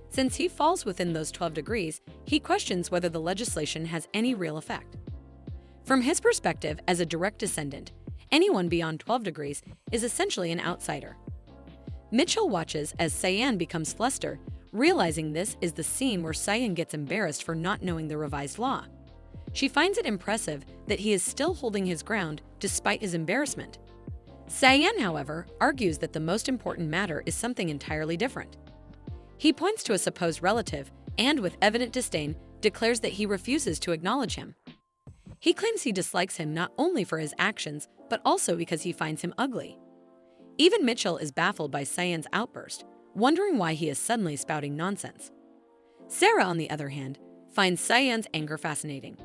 A: Since he falls within those 12 degrees, he questions whether the legislation has any real effect. From his perspective as a direct descendant, anyone beyond 12 degrees is essentially an outsider. Mitchell watches as Cyan becomes flustered, realizing this is the scene where Cyan gets embarrassed for not knowing the revised law. She finds it impressive that he is still holding his ground despite his embarrassment. Cyan, however, argues that the most important matter is something entirely different. He points to a supposed relative and, with evident disdain, declares that he refuses to acknowledge him. He claims he dislikes him not only for his actions, but also because he finds him ugly. Even Mitchell is baffled by Cyan's outburst, wondering why he is suddenly spouting nonsense. Sarah, on the other hand, finds Cyan's anger fascinating.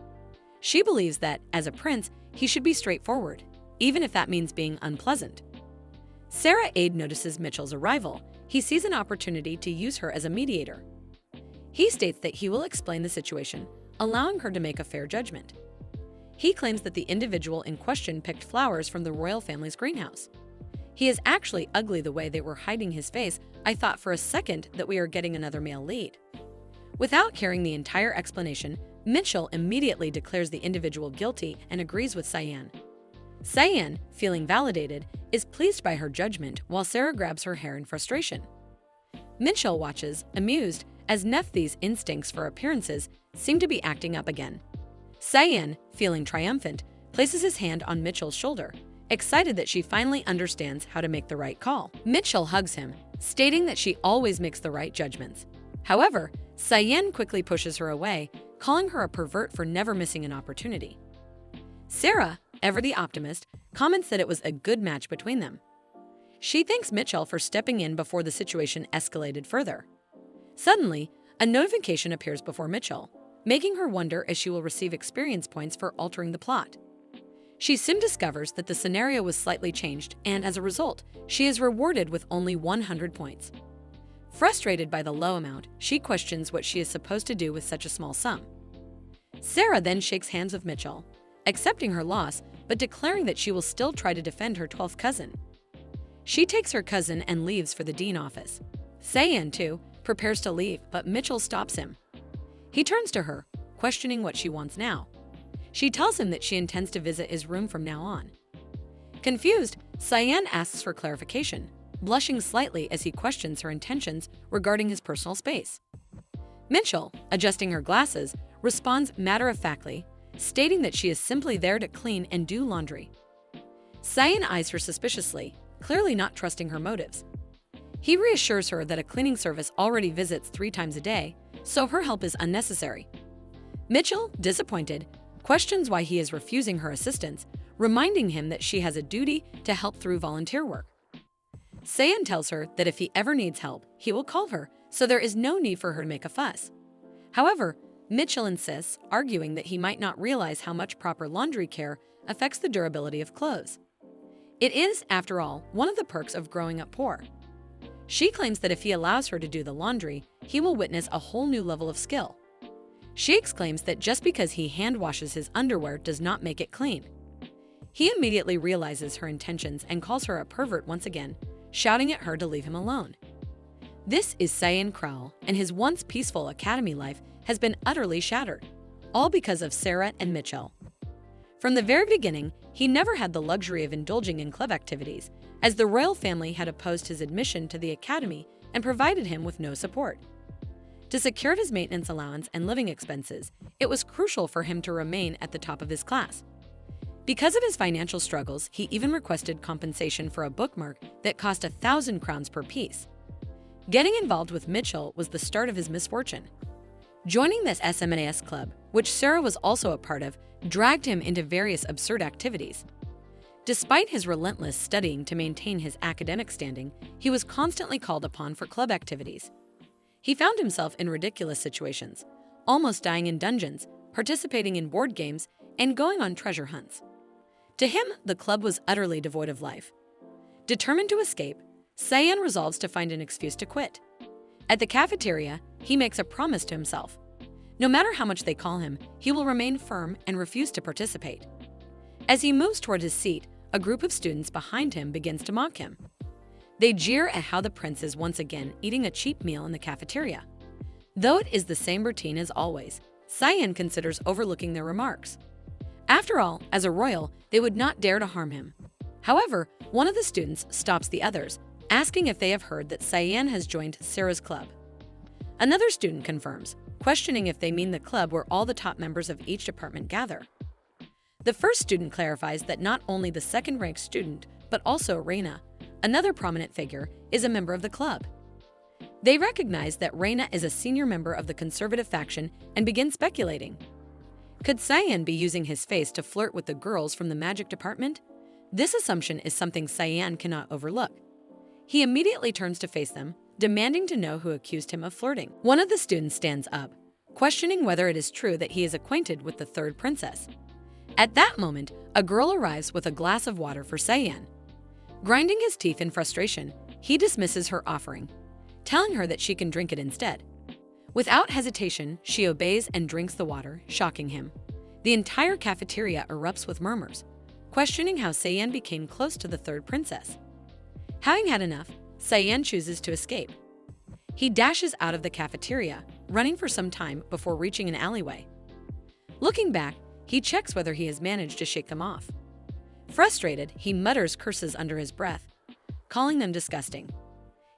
A: She believes that, as a prince, he should be straightforward, even if that means being unpleasant. Sarah Aide notices Mitchell's arrival. He sees an opportunity to use her as a mediator. He states that he will explain the situation, allowing her to make a fair judgment. He claims that the individual in question picked flowers from the royal family's greenhouse. He is actually ugly the way they were hiding his face. I thought for a second that we are getting another male lead. Without hearing the entire explanation, Mitchell immediately declares the individual guilty and agrees with Cyan. Cyan, feeling validated, is pleased by her judgment while Sarah grabs her hair in frustration. Mitchell watches, amused, as Nethis' instincts for appearances seem to be acting up again. Cyan, feeling triumphant, places his hand on Mitchell's shoulder, excited that she finally understands how to make the right call. Mitchell hugs him, stating that she always makes the right judgments. However, Cyan quickly pushes her away, calling her a pervert for never missing an opportunity. Sarah, ever the optimist, comments that it was a good match between them. She thanks Mitchell for stepping in before the situation escalated further. Suddenly, a notification appears before Mitchell. making her wonder if she will receive experience points for altering the plot. She soon discovers that the scenario was slightly changed, and as a result, she is rewarded with only 100 points. Frustrated by the low amount, she questions what she is supposed to do with such a small sum. Sarah then shakes hands with Mitchell, accepting her loss but declaring that she will still try to defend her 12th cousin. She takes her cousin and leaves for the dean office. Cyan, too, prepares to leave, but Mitchell stops him. He turns to her, questioning what she wants now. She tells him that she intends to visit his room from now on. Confused, Cyan asks for clarification, blushing slightly as he questions her intentions regarding his personal space. Mitchell, adjusting her glasses, responds matter-of-factly, stating that she is simply there to clean and do laundry. Cyan eyes her suspiciously, clearly not trusting her motives. He reassures her that a cleaning service already visits 3 times a day, so her help is unnecessary. Mitchell, disappointed, questions why he is refusing her assistance, reminding him that she has a duty to help through volunteer work. Cyan tells her that if he ever needs help, he will call her, so there is no need for her to make a fuss. However, Mitchell insists, arguing that he might not realize how much proper laundry care affects the durability of clothes. It is, after all, one of the perks of growing up poor. She claims that if he allows her to do the laundry, he will witness a whole new level of skill. She exclaims that just because he hand washes his underwear does not make it clean. He immediately realizes her intentions and calls her a pervert once again, shouting at her to leave him alone. This is Cyan Crowell, and his once peaceful academy life has been utterly shattered, all because of Sarah and Mitchell. From the very beginning, he never had the luxury of indulging in club activities, as the royal family had opposed his admission to the academy and provided him with no support. To secure his maintenance allowance and living expenses, it was crucial for him to remain at the top of his class. Because of his financial struggles, he even requested compensation for a bookmark that cost 1,000 crowns per piece. Getting involved with Mitchell was the start of his misfortune. Joining this SMNAS club, which Sarah was also a part of, dragged him into various absurd activities. Despite his relentless studying to maintain his academic standing, he was constantly called upon for club activities. He found himself in ridiculous situations, almost dying in dungeons, participating in board games, and going on treasure hunts. To him, the club was utterly devoid of life. Determined to escape, Cyan resolves to find an excuse to quit. At the cafeteria, he makes a promise to himself. No matter how much they call him, he will remain firm and refuse to participate. As he moves toward his seat, a group of students behind him begins to mock him. They jeer at how the prince is once again eating a cheap meal in the cafeteria. Though it is the same routine as always, Cyan considers overlooking their remarks. After all, as a royal, they would not dare to harm him. However, one of the students stops the others, asking if they have heard that Cyan has joined Sarah's club. Another student confirms, questioning if they mean the club where all the top members of each department gather. The first student clarifies that not only the second-ranked student, but also Reina, another prominent figure, is a member of the club. They recognize that Reina is a senior member of the conservative faction and begin speculating. Could Cyan be using his face to flirt with the girls from the magic department? This assumption is something Cyan cannot overlook. He immediately turns to face them, demanding to know who accused him of flirting. One of the students stands up, questioning whether it is true that he is acquainted with the third princess. At that moment, a girl arrives with a glass of water for Cyan. Grinding his teeth in frustration, he dismisses her offering, telling her that she can drink it instead. Without hesitation, she obeys and drinks the water, shocking him. The entire cafeteria erupts with murmurs, questioning how Cyan became close to the third princess. Having had enough, Cyan chooses to escape. He dashes out of the cafeteria, running for some time before reaching an alleyway. Looking back, he checks whether he has managed to shake them off. Frustrated, he mutters curses under his breath, calling them disgusting.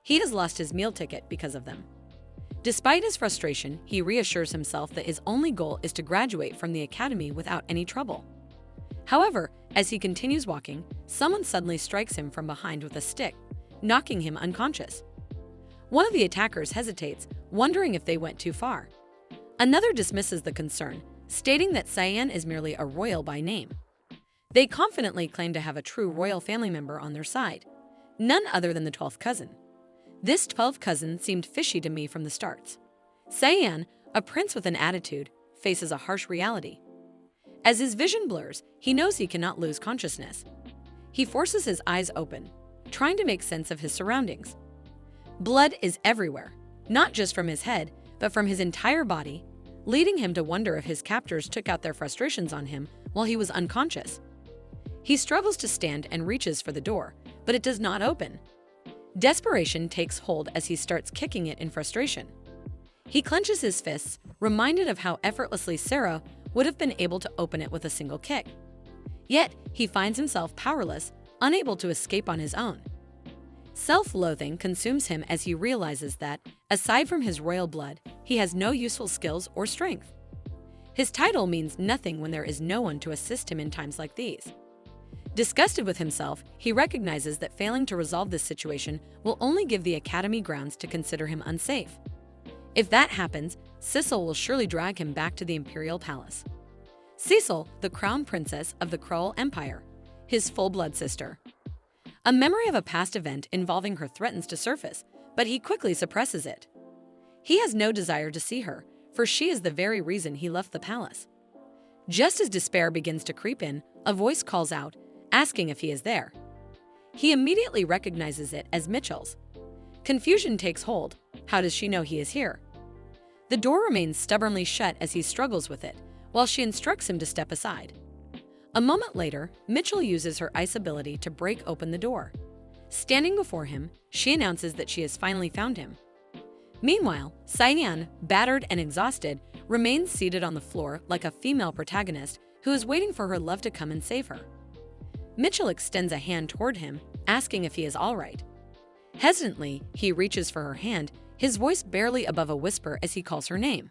A: He has lost his meal ticket because of them. Despite his frustration, he reassures himself that his only goal is to graduate from the academy without any trouble. However, as he continues walking, someone suddenly strikes him from behind with a stick, knocking him unconscious. One of the attackers hesitates, wondering if they went too far. Another dismisses the concern, stating that Cyan is merely a royal by name. They confidently claim to have a true royal family member on their side, none other than the 12th cousin. This 12th cousin seemed fishy to me from the start. Cyan, a prince with an attitude, faces a harsh reality. As his vision blurs, he knows he cannot lose consciousness. He forces his eyes open, trying to make sense of his surroundings. Blood is everywhere, not just from his head, but from his entire body, leading him to wonder if his captors took out their frustrations on him while he was unconscious. He struggles to stand and reaches for the door, but it does not open. Desperation takes hold as he starts kicking it in frustration. He clenches his fists, reminded of how effortlessly Sarah would have been able to open it with a single kick. Yet, he finds himself powerless, unable to escape on his own. Self-loathing consumes him as he realizes that, aside from his royal blood, he has no useful skills or strength. His title means nothing when there is no one to assist him in times like these. Disgusted with himself, he recognizes that failing to resolve this situation will only give the Academy grounds to consider him unsafe. If that happens, Cecil will surely drag him back to the Imperial Palace. Cecil, the crown princess of the Krull Empire, his full-blood sister. A memory of a past event involving her threatens to surface, but he quickly suppresses it. He has no desire to see her, for she is the very reason he left the palace. Just as despair begins to creep in, a voice calls out, asking if he is there. He immediately recognizes it as Mitchell's. Confusion takes hold. How does she know he is here? The door remains stubbornly shut as he struggles with it, while she instructs him to step aside. A moment later, Mitchell uses her ice ability to break open the door. Standing before him, she announces that she has finally found him. Meanwhile, Cyan, battered and exhausted, remains seated on the floor like a female protagonist who is waiting for her love to come and save her. Mitchell extends a hand toward him, asking if he is all right. Hesitantly, he reaches for her hand, his voice barely above a whisper as he calls her name.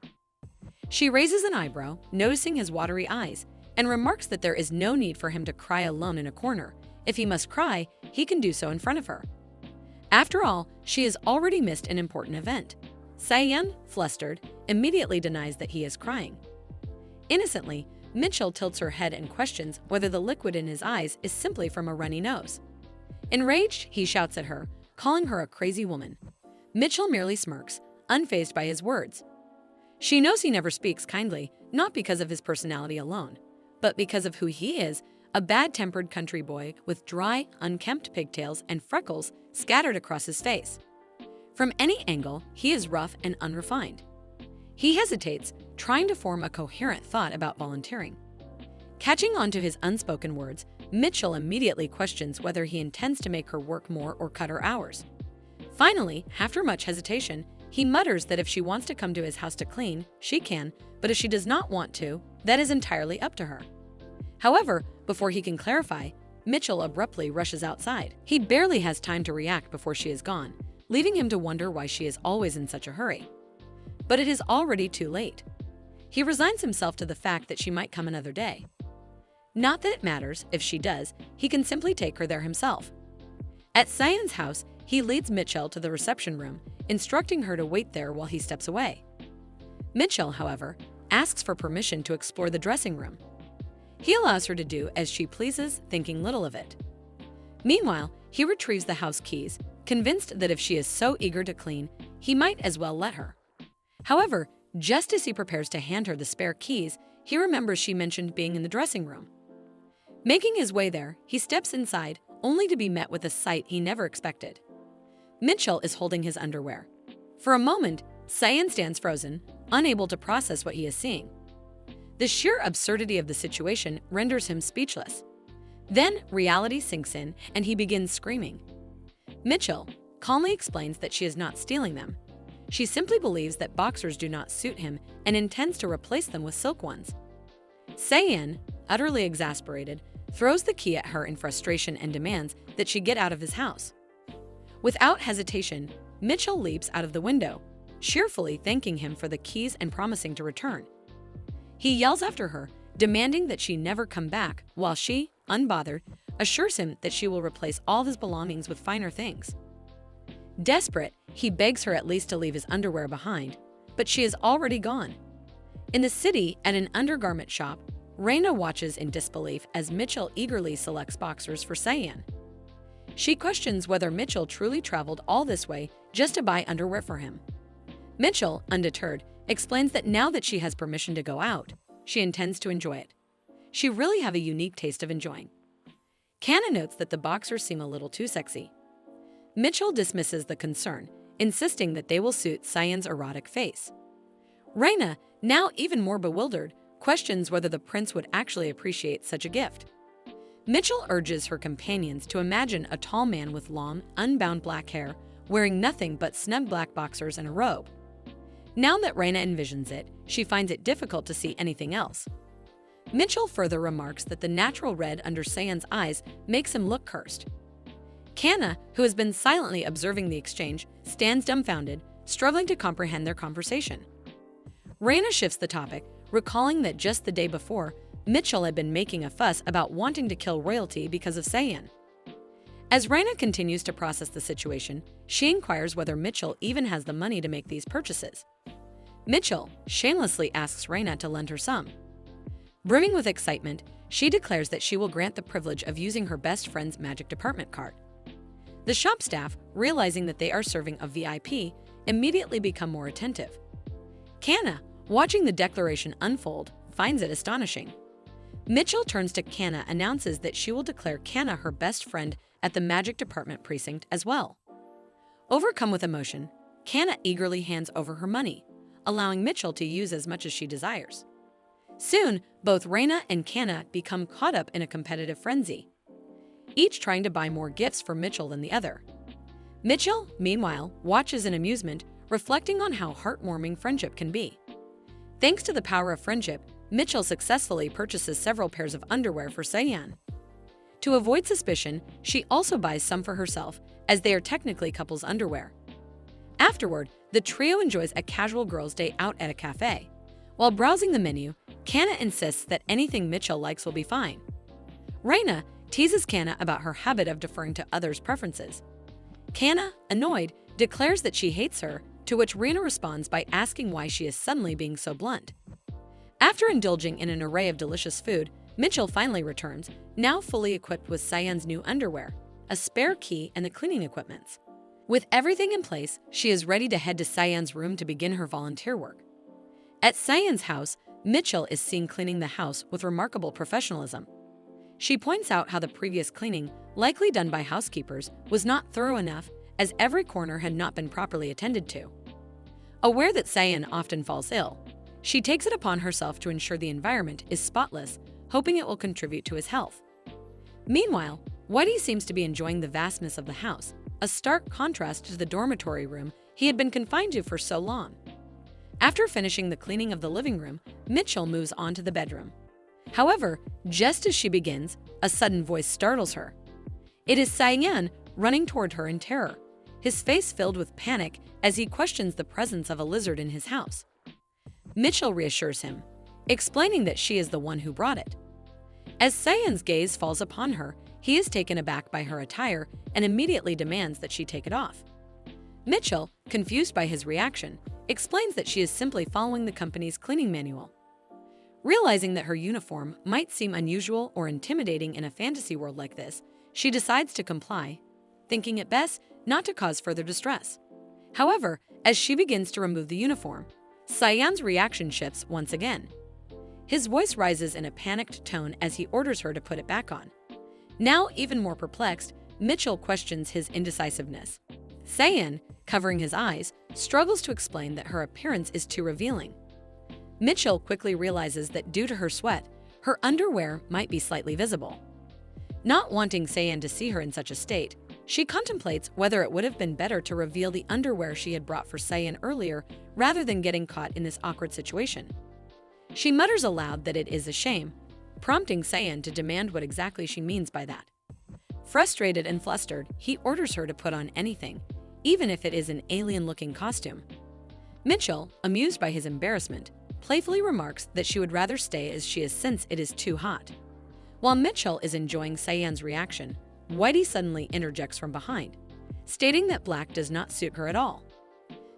A: She raises an eyebrow, noticing his watery eyes, and remarks that there is no need for him to cry alone in a corner. If he must cry, he can do so in front of her. After all, she has already missed an important event. Cyan, flustered, immediately denies that he is crying. Innocently, Mitchell tilts her head and questions whether the liquid in his eyes is simply from a runny nose. Enraged, he shouts at her, calling her a crazy woman. Mitchell merely smirks, unfazed by his words. She knows he never speaks kindly, not because of his personality alone, but because of who he is, a bad-tempered country boy with dry, unkempt pigtails and freckles scattered across his face. From any angle, he is rough and unrefined. He hesitates, trying to form a coherent thought about volunteering. Catching on to his unspoken words, Mitchell immediately questions whether he intends to make her work more or cut her hours. Finally, after much hesitation, he mutters that if she wants to come to his house to clean, she can, but if she does not want to, that is entirely up to her. However, before he can clarify, Mitchell abruptly rushes outside. He barely has time to react before she is gone, leaving him to wonder why she is always in such a hurry. But it is already too late. He resigns himself to the fact that she might come another day. Not that it matters, if she does, he can simply take her there himself. At Cyan's house, he leads Mitchell to the reception room, instructing her to wait there while he steps away. Mitchell, however, asks for permission to explore the dressing room. He allows her to do as she pleases, thinking little of it. Meanwhile, he retrieves the house keys, convinced that if she is so eager to clean, he might as well let her. However, just as he prepares to hand her the spare keys, he remembers she mentioned being in the dressing room. Making his way there, he steps inside, only to be met with a sight he never expected. Mitchell is holding his underwear. For a moment, Cyan stands frozen, unable to process what he is seeing. The sheer absurdity of the situation renders him speechless. Then, reality sinks in, and he begins screaming. Mitchell calmly explains that she is not stealing them. She simply believes that boxers do not suit him and intends to replace them with silk ones. Cyan, utterly exasperated, throws the key at her in frustration and demands that she get out of his house. Without hesitation, Mitchell leaps out of the window, cheerfully thanking him for the keys and promising to return. He yells after her, demanding that she never come back, while she, unbothered, assures him that she will replace all his belongings with finer things. Desperate, he begs her at least to leave his underwear behind, but she is already gone. In the city, at an undergarment shop, Reina watches in disbelief as Mitchell eagerly selects boxers for Cyan. She questions whether Mitchell truly traveled all this way just to buy underwear for him. Mitchell, undeterred, explains that now that she has permission to go out, she intends to enjoy it. She really have a unique taste of enjoying. Kana notes that the boxers seem a little too sexy. Mitchell dismisses the concern, insisting that they will suit Cyan's erotic face. Reina, now even more bewildered, questions whether the prince would actually appreciate such a gift. Mitchell urges her companions to imagine a tall man with long, unbound black hair, wearing nothing but snug black boxers and a robe. Now that Reina envisions it, she finds it difficult to see anything else. Mitchell further remarks that the natural red under Cyan's eyes makes him look cursed. Kana, who has been silently observing the exchange, stands dumbfounded, struggling to comprehend their conversation. Reina shifts the topic, recalling that just the day before, Mitchell had been making a fuss about wanting to kill royalty because of Cyan. As Reina continues to process the situation, she inquires whether Mitchell even has the money to make these purchases. Mitchell shamelessly asks Reina to lend her some. Brimming with excitement, she declares that she will grant the privilege of using her best friend's magic department card. The shop staff, realizing that they are serving a VIP, immediately become more attentive. Kana, watching the declaration unfold, finds it astonishing. Mitchell turns to Kana, announces that she will declare Kana her best friend at the magic department precinct as well. Overcome with emotion, Kana eagerly hands over her money, allowing Mitchell to use as much as she desires. Soon, both Reina and Kana become caught up in a competitive frenzy, each trying to buy more gifts for Mitchell than the other. Mitchell, meanwhile, watches in amusement, reflecting on how heartwarming friendship can be. Thanks to the power of friendship, Mitchell successfully purchases several pairs of underwear for Cyan. To avoid suspicion, she also buys some for herself, as they are technically couples' underwear. Afterward, the trio enjoys a casual girls' day out at a cafe. While browsing the menu, Kana insists that anything Mitchell likes will be fine. Reina teases Kana about her habit of deferring to others' preferences. Kana, annoyed, declares that she hates her, to which Reina responds by asking why she is suddenly being so blunt. After indulging in an array of delicious food, Mitchell finally returns, now fully equipped with Cyan's new underwear, a spare key, and the cleaning equipments. With everything in place, she is ready to head to Cyan's room to begin her volunteer work. At Cyan's house, Mitchell is seen cleaning the house with remarkable professionalism. She points out how the previous cleaning, likely done by housekeepers, was not thorough enough, as every corner had not been properly attended to. Aware that Cyan often falls ill, she takes it upon herself to ensure the environment is spotless, hoping it will contribute to his health. Meanwhile, Whitey seems to be enjoying the vastness of the house, a stark contrast to the dormitory room he had been confined to for so long. After finishing the cleaning of the living room, Mitchell moves on to the bedroom. However, just as she begins, a sudden voice startles her. It is Cyan running toward her in terror, his face filled with panic as he questions the presence of a lizard in his house. Mitchell reassures him, explaining that she is the one who brought it. As Cyan's gaze falls upon her, he is taken aback by her attire and immediately demands that she take it off. Mitchell, confused by his reaction, explains that she is simply following the company's cleaning manual. Realizing that her uniform might seem unusual or intimidating in a fantasy world like this, she decides to comply, thinking it best not to cause further distress. However, as she begins to remove the uniform, Cyan's reaction shifts once again. His voice rises in a panicked tone as he orders her to put it back on. Now even more perplexed, Mitchell questions his indecisiveness. Cyan, covering his eyes, struggles to explain that her appearance is too revealing. Mitchell quickly realizes that due to her sweat, her underwear might be slightly visible. Not wanting Cyan to see her in such a state, she contemplates whether it would have been better to reveal the underwear she had brought for Cyan earlier rather than getting caught in this awkward situation. She mutters aloud that it is a shame, prompting Cyan to demand what exactly she means by that. Frustrated and flustered, he orders her to put on anything, even if it is an alien-looking costume. Mitchell, amused by his embarrassment, playfully remarks that she would rather stay as she is since it is too hot. While Mitchell is enjoying Cyan's reaction, Whitey suddenly interjects from behind, stating that black does not suit her at all.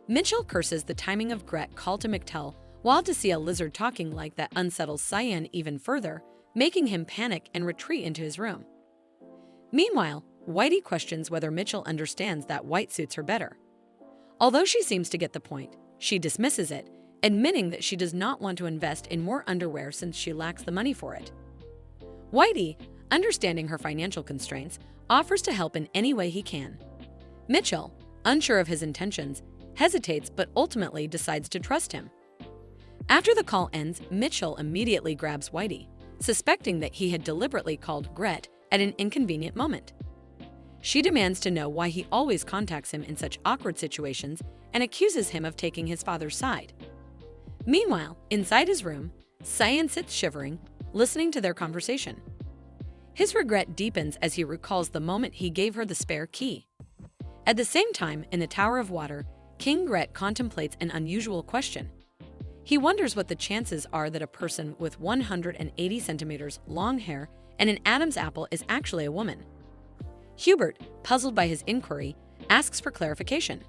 A: Mitchell curses the timing of Gret call to McTell, while to see a lizard talking like that unsettles Cyan even further, making him panic and retreat into his room. Meanwhile, Whitey questions whether Mitchell understands that white suits her better. Although she seems to get the point, she dismisses it, admitting that she does not want to invest in more underwear since she lacks the money for it. Whitey, understanding her financial constraints, offers to help in any way he can. Mitchell, unsure of his intentions, hesitates but ultimately decides to trust him. After the call ends, Mitchell immediately grabs Whitey, suspecting that he had deliberately called Gret at an inconvenient moment. She demands to know why he always contacts him in such awkward situations and accuses him of taking his father's side. Meanwhile, inside his room, Cyan sits shivering, listening to their conversation. His regret deepens as he recalls the moment he gave her the spare key. At the same time, in the Tower of Water, King Gret contemplates an unusual question. He wonders what the chances are that a person with 180 centimeters long hair and an Adam's apple is actually a woman. Hubert, puzzled by his inquiry, asks for clarification.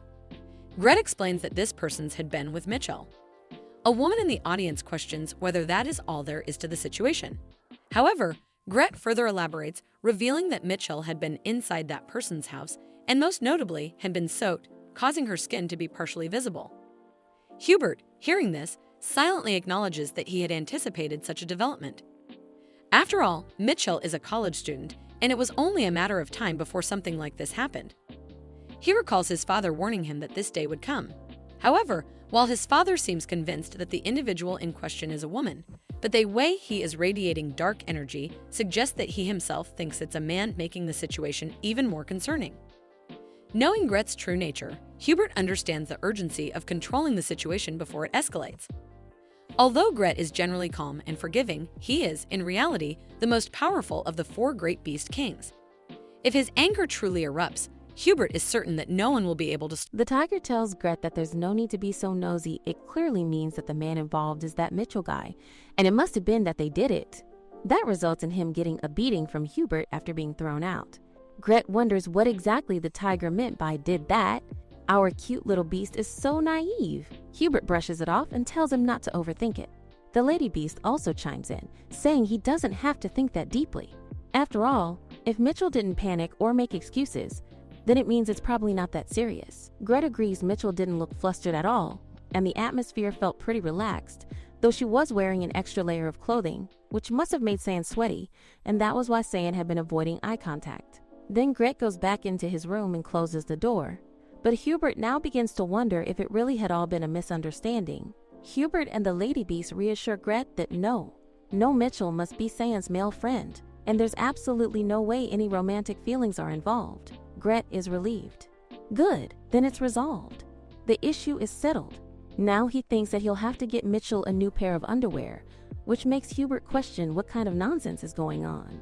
A: Gret explains that this person's had been with Mitchell. A woman in the audience questions whether that is all there is to the situation. However, Gret further elaborates, revealing that Mitchell had been inside that person's house and most notably had been soaked, causing her skin to be partially visible. Hubert, hearing this, silently acknowledges that he had anticipated such a development. After all, Mitchell is a college student, and it was only a matter of time before something like this happened. He recalls his father warning him that this day would come. However, while his father seems convinced that the individual in question is a woman, but the way he is radiating dark energy suggests that he himself thinks it's a man, making the situation even more concerning. Knowing Gret's true nature, Hubert understands the urgency of controlling the situation before it escalates. Although Gret is generally calm and forgiving, he is, in reality, the most powerful of the four great beast kings. If his anger truly erupts, Hubert is certain that no one will be able to.
B: The tiger tells Gret that there's no need to be so nosy. It clearly means that the man involved is that Mitchell guy, and it must have been that they did it. That results in him getting a beating from Hubert after being thrown out. Gret wonders what exactly the tiger meant by "did that." Our cute little beast is so naive. Hubert brushes it off and tells him not to overthink it. The lady beast also chimes in, saying he doesn't have to think that deeply. After all, if Mitchell didn't panic or make excuses, then it means it's probably not that serious. Gret agrees Mitchell didn't look flustered at all, and the atmosphere felt pretty relaxed, though she was wearing an extra layer of clothing, which must have made Cyan sweaty, and that was why Cyan had been avoiding eye contact. Then Gret goes back into his room and closes the door. But Hubert now begins to wonder if it really had all been a misunderstanding. Hubert and the lady beast reassure Gret that no Mitchell must be Cyan's male friend, and there's absolutely no way any romantic feelings are involved. Gret is relieved. Good, then it's resolved. The issue is settled. Now he thinks that he'll have to get Mitchell a new pair of underwear, which makes Hubert question what kind of nonsense is going on.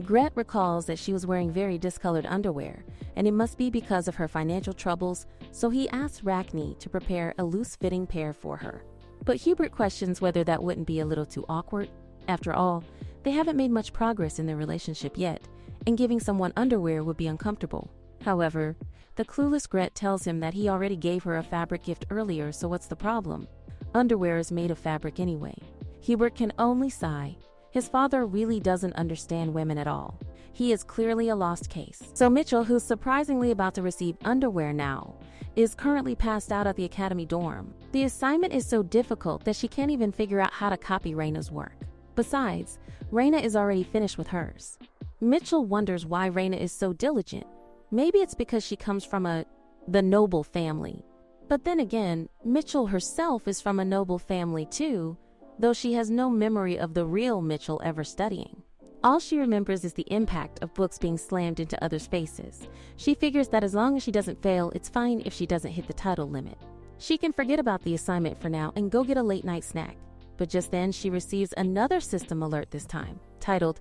B: Gret recalls that she was wearing very discolored underwear, and it must be because of her financial troubles, so he asks Rachni to prepare a loose-fitting pair for her. But Hubert questions whether that wouldn't be a little too awkward. After all, they haven't made much progress in their relationship yet, and giving someone underwear would be uncomfortable. However, the clueless Gret tells him that he already gave her a fabric gift earlier, so what's the problem? Underwear is made of fabric anyway. Hubert can only sigh. His father really doesn't understand women at all. He is clearly a lost case. So Mitchell, who's surprisingly about to receive underwear now, is currently passed out at the academy dorm. The assignment is so difficult that she can't even figure out how to copy Raina's work. Besides, Raina is already finished with hers. Mitchell wonders why Raina is so diligent. Maybe it's because she comes from the noble family. But then again, Mitchell herself is from a noble family too, though she has no memory of the real Mitchell ever studying. All she remembers is the impact of books being slammed into other spaces. She figures that as long as she doesn't fail, it's fine if she doesn't hit the title limit. She can forget about the assignment for now and go get a late-night snack. But just then, she receives another system alert this time, titled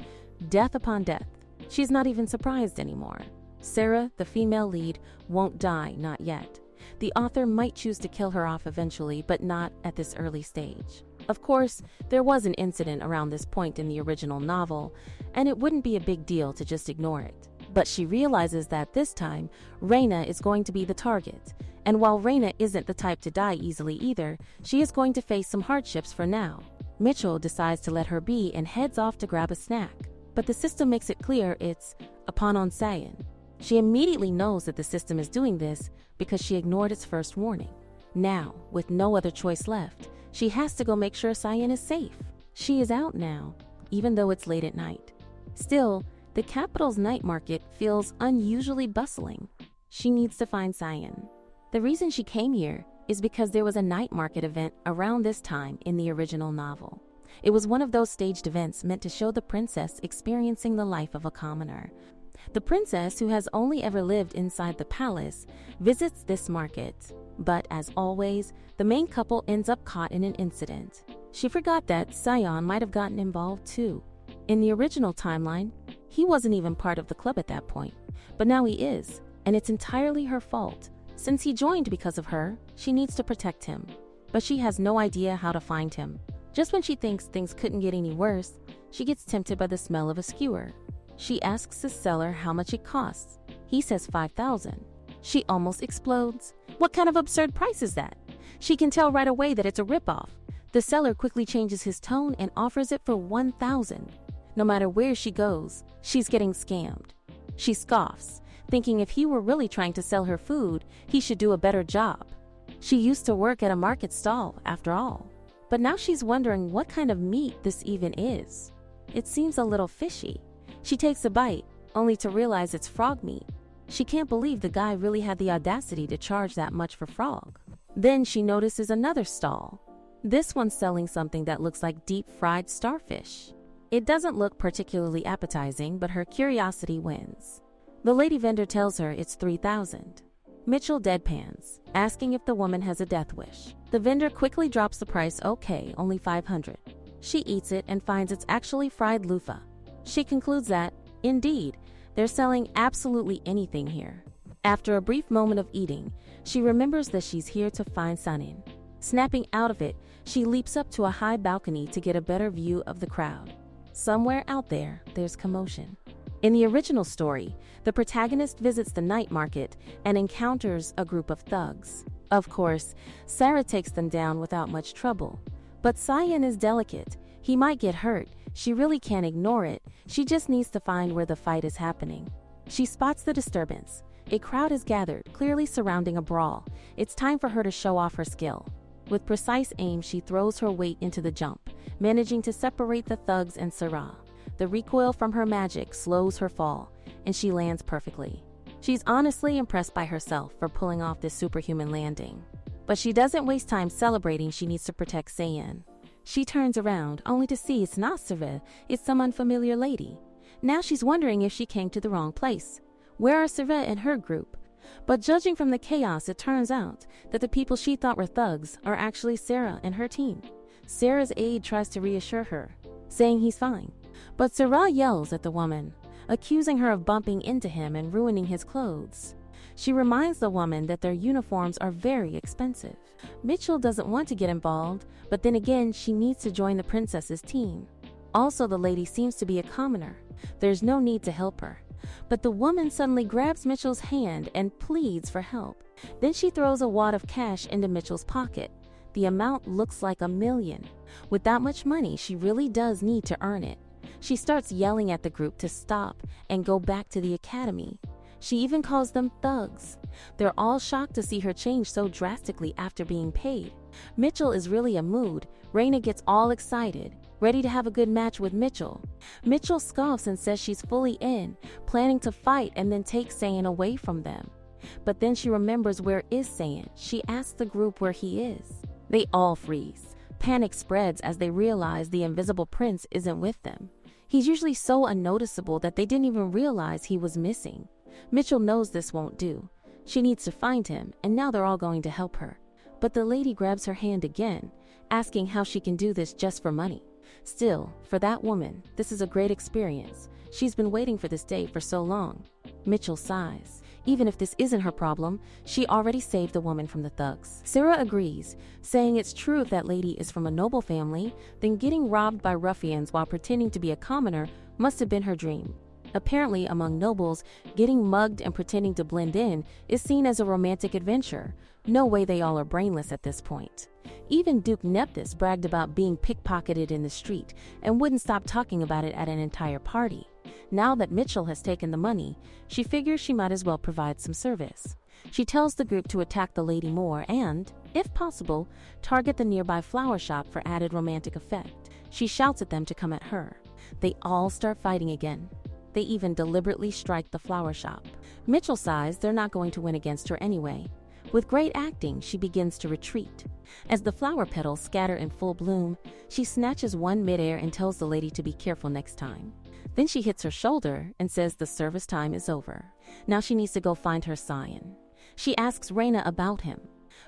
B: Death Upon Death. She's not even surprised anymore. Sarah, the female lead, won't die, not yet. The author might choose to kill her off eventually, but not at this early stage. Of course, there was an incident around this point in the original novel, and it wouldn't be a big deal to just ignore it. But she realizes that this time, Raina is going to be the target. And while Raina isn't the type to die easily either, she is going to face some hardships for now. Mitchell decides to let her be and heads off to grab a snack. But the system makes it clear it's upon on Cyan. She immediately knows that the system is doing this because she ignored its first warning. Now, with no other choice left, She has to go make sure Cyan is safe. She is out now, even though it's late at night. Still, the capital's night market feels unusually bustling. She needs to find Cyan. The reason she came here is because there was a night market event around this time in the original novel. It was one of those staged events meant to show the princess experiencing the life of a commoner. The princess, who has only ever lived inside the palace, visits this market. But as always, the main couple ends up caught in an incident. She forgot that Cyan might have gotten involved too. In the original timeline, he wasn't even part of the club at that point. But now he is, and it's entirely her fault. Since he joined because of her, she needs to protect him. But she has no idea how to find him. Just when she thinks things couldn't get any worse, she gets tempted by the smell of a skewer. She asks the seller how much it costs. He says 5,000. She almost explodes. What kind of absurd price is that? She can tell right away that it's a ripoff. The seller quickly changes his tone and offers it for 1,000. No matter where she goes, she's getting scammed. She scoffs, thinking if he were really trying to sell her food, he should do a better job. She used to work at a market stall, after all. But now she's wondering what kind of meat this even is. It seems a little fishy. She takes a bite, only to realize it's frog meat. She can't believe the guy really had the audacity to charge that much for frog. Then she notices another stall. This one's selling something that looks like deep-fried starfish. It doesn't look particularly appetizing, but her curiosity wins. The lady vendor tells her it's 3,000. Mitchell deadpans, asking if the woman has a death wish. The vendor quickly drops the price, okay, only 500. She eats it and finds it's actually fried loofah. She concludes that, indeed, they're selling absolutely anything here. After a brief moment of eating, she remembers that she's here to find Cyan. Snapping out of it, she leaps up to a high balcony to get a better view of the crowd. Somewhere out there, there's commotion. In the original story, the protagonist visits the night market and encounters a group of thugs. Of course, Sarah takes them down without much trouble. But Cyan is delicate. He might get hurt. She really can't ignore it. She just needs to find where the fight is happening. She spots the disturbance. A crowd has gathered, clearly surrounding a brawl. It's time for her to show off her skill. With precise aim, she throws her weight into the jump, managing to separate the thugs and Sarah. The recoil from her magic slows her fall, and she lands perfectly. She's honestly impressed by herself for pulling off this superhuman landing. But she doesn't waste time celebrating. She needs to protect Cyan. She turns around, only to see it's not Sarah, it's some unfamiliar lady. Now she's wondering if she came to the wrong place. Where are Sarah and her group? But judging from the chaos, it turns out that the people she thought were thugs are actually Sarah and her team. Sarah's aide tries to reassure her, saying he's fine. But Sarah yells at the woman, accusing her of bumping into him and ruining his clothes. She reminds the woman that their uniforms are very expensive. Mitchell doesn't want to get involved, but then again, she needs to join the princess's team. Also, the lady seems to be a commoner. There's no need to help her. But the woman suddenly grabs Mitchell's hand and pleads for help. Then she throws a wad of cash into Mitchell's pocket. The amount looks like $1 million. With that much money, she really does need to earn it. She starts yelling at the group to stop and go back to the academy. She even calls them thugs. They're all shocked to see her change so drastically after being paid. Mitchell is really a mood. Raina gets all excited, ready to have a good match with Mitchell. Mitchell scoffs and says she's fully in, planning to fight and then take Cyan away from them. But then she remembers where is Cyan. She asks the group where he is. They all freeze. Panic spreads as they realize the invisible prince isn't with them. He's usually so unnoticeable that they didn't even realize he was missing. Mitchell knows this won't do. She needs to find him, and now they're all going to help her. But the lady grabs her hand again, asking how she can do this just for money. Still, for that woman, this is a great experience. She's been waiting for this day for so long. Mitchell sighs. Even if this isn't her problem, she already saved the woman from the thugs. Sarah agrees, saying it's true if that lady is from a noble family, then getting robbed by ruffians while pretending to be a commoner must have been her dream. Apparently, among nobles, getting mugged and pretending to blend in is seen as a romantic adventure. No way they all are brainless at this point. Even Duke Nethis bragged about being pickpocketed in the street and wouldn't stop talking about it at an entire party. Now that Mitchell has taken the money, she figures she might as well provide some service. She tells the group to attack the lady more and, if possible, target the nearby flower shop for added romantic effect. She shouts at them to come at her. They all start fighting again. They even deliberately strike the flower shop. Mitchell sighs they're not going to win against her anyway. With great acting, she begins to retreat. As the flower petals scatter in full bloom, she snatches one midair and tells the lady to be careful next time. Then she hits her shoulder and says the service time is over. Now she needs to go find her Cyan. She asks Reina about him.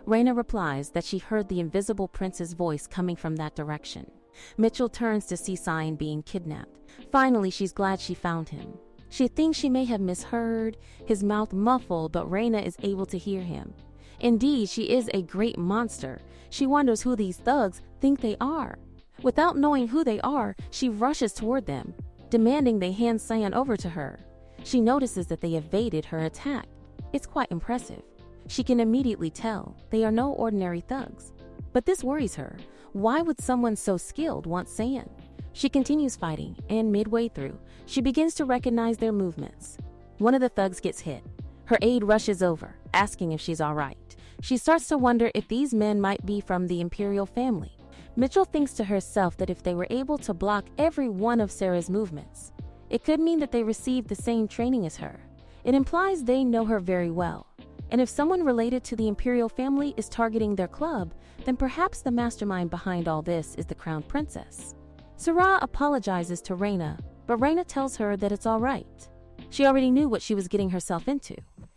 B: Reina replies that she heard the invisible prince's voice coming from that direction. Mitchell turns to see Cyan being kidnapped. Finally, she's glad she found him. She thinks she may have misheard, his mouth muffled, but Reina is able to hear him. Indeed, she is a great monster. She wonders who these thugs think they are. Without knowing who they are, she rushes toward them, demanding they hand Cyan over to her. She notices that they evaded her attack. It's quite impressive. She can immediately tell they are no ordinary thugs. But this worries her. Why would someone so skilled want Cyan? She continues fighting, and midway through, she begins to recognize their movements. One of the thugs gets hit. Her aide rushes over, asking if she's all right. She starts to wonder if these men might be from the imperial family. Mitchell thinks to herself that if they were able to block every one of Sarah's movements, it could mean that they received the same training as her. It implies they know her very well. And if someone related to the imperial family is targeting their club, then perhaps the mastermind behind all this is the crown princess. Sarah apologizes to Reina, but Reina tells her that it's all right. She already knew what she was getting herself into.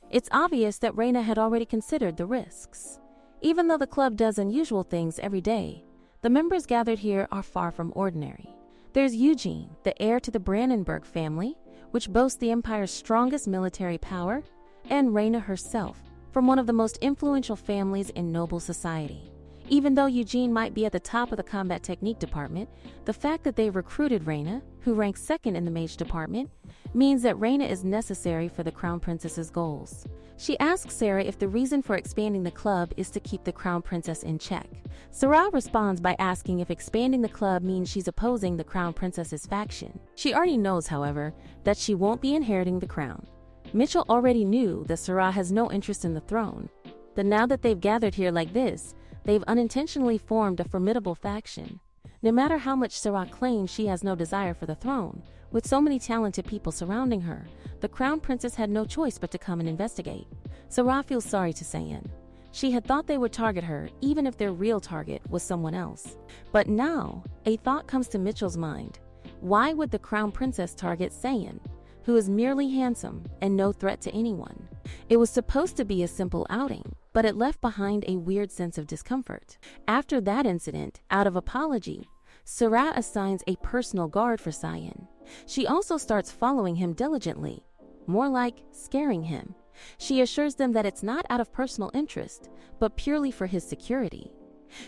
B: It's obvious that Reina had already considered the risks. Even though the club does unusual things every day, the members gathered here are far from ordinary. There's Eugene, the heir to the Brandenburg family, which boasts the empire's strongest military power, and Reina herself, from one of the most influential families in noble society. Even though Eugene might be at the top of the combat technique department, the fact that they recruited Reina, who ranks second in the mage department, means that Reina is necessary for the Crown Princess's goals. She asks Sarah if the reason for expanding the club is to keep the Crown Princess in check. Sarah responds by asking if expanding the club means she's opposing the Crown Princess's faction. She already knows, however, that she won't be inheriting the crown. Mitchell already knew that Sarah has no interest in the throne, but now that they've gathered here like this, they've unintentionally formed a formidable faction. No matter how much Sarah claims she has no desire for the throne, with so many talented people surrounding her, the Crown Princess had no choice but to come and investigate. Sarah feels sorry to Cyan. She had thought they would target her even if their real target was someone else. But now, a thought comes to Mitchell's mind. Why would the Crown Princess target Cyan, who is merely handsome and no threat to anyone? It was supposed to be a simple outing, but it left behind a weird sense of discomfort. After that incident, out of apology, Sarah assigns a personal guard for Cyan. She also starts following him diligently, more like scaring him. She assures them that it's not out of personal interest, but purely for his security.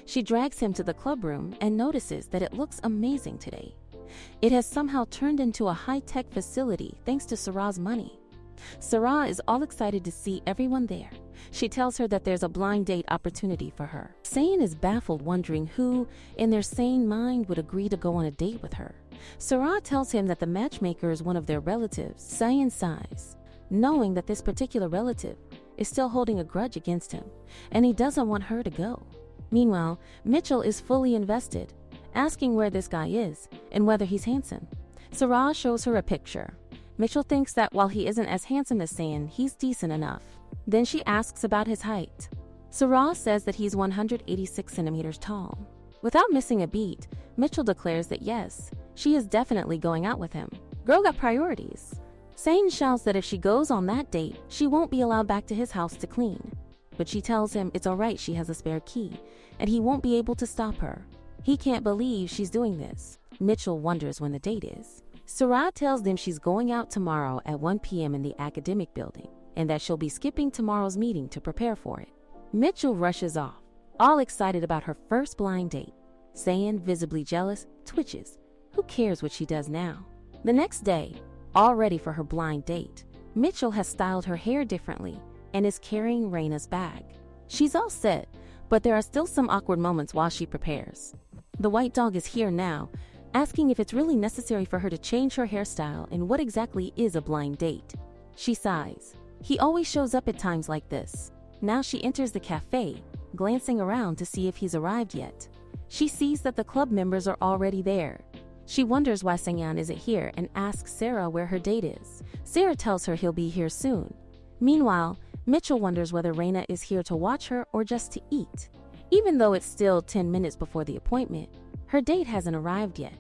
B: She drags him to the club room and notices that it looks amazing today. It has somehow turned into a high-tech facility thanks to Sarah's money. Sarah is all excited to see everyone there. She tells her that there's a blind date opportunity for her. Cyan is baffled, wondering who, in their sane mind, would agree to go on a date with her. Sarah tells him that the matchmaker is one of their relatives. Cyan sighs, knowing that this particular relative is still holding a grudge against him, and he doesn't want her to go. Meanwhile, Mitchell is fully invested, asking where this guy is and whether he's handsome. Sarah shows her a picture. Mitchell thinks that while he isn't as handsome as Cyan, he's decent enough. Then she asks about his height. Sarah says that he's 186 centimeters tall. Without missing a beat, Mitchell declares that yes, she is definitely going out with him. Girl got priorities. Cyan shouts that if she goes on that date, she won't be allowed back to his house to clean. But she tells him it's alright, she has a spare key, and he won't be able to stop her. He can't believe she's doing this. Mitchell wonders when the date is. Sarah tells them she's going out tomorrow at 1 p.m. in the academic building, and that she'll be skipping tomorrow's meeting to prepare for it. Mitchell rushes off, all excited about her first blind date. Cyan, visibly jealous, twitches. Who cares what she does now? The next day, all ready for her blind date, Mitchell has styled her hair differently and is carrying Reina's bag. She's all set, but there are still some awkward moments while she prepares. The white dog is here now, asking if it's really necessary for her to change her hairstyle and what exactly is a blind date. She sighs. He always shows up at times like this. Now she enters the cafe, glancing around to see if he's arrived yet. She sees that the club members are already there. She wonders why Cyan isn't here and asks Sarah where her date is. Sarah tells her he'll be here soon. Meanwhile, Mitchell wonders whether Reina is here to watch her or just to eat. Even though it's still 10 minutes before the appointment, her date hasn't arrived yet.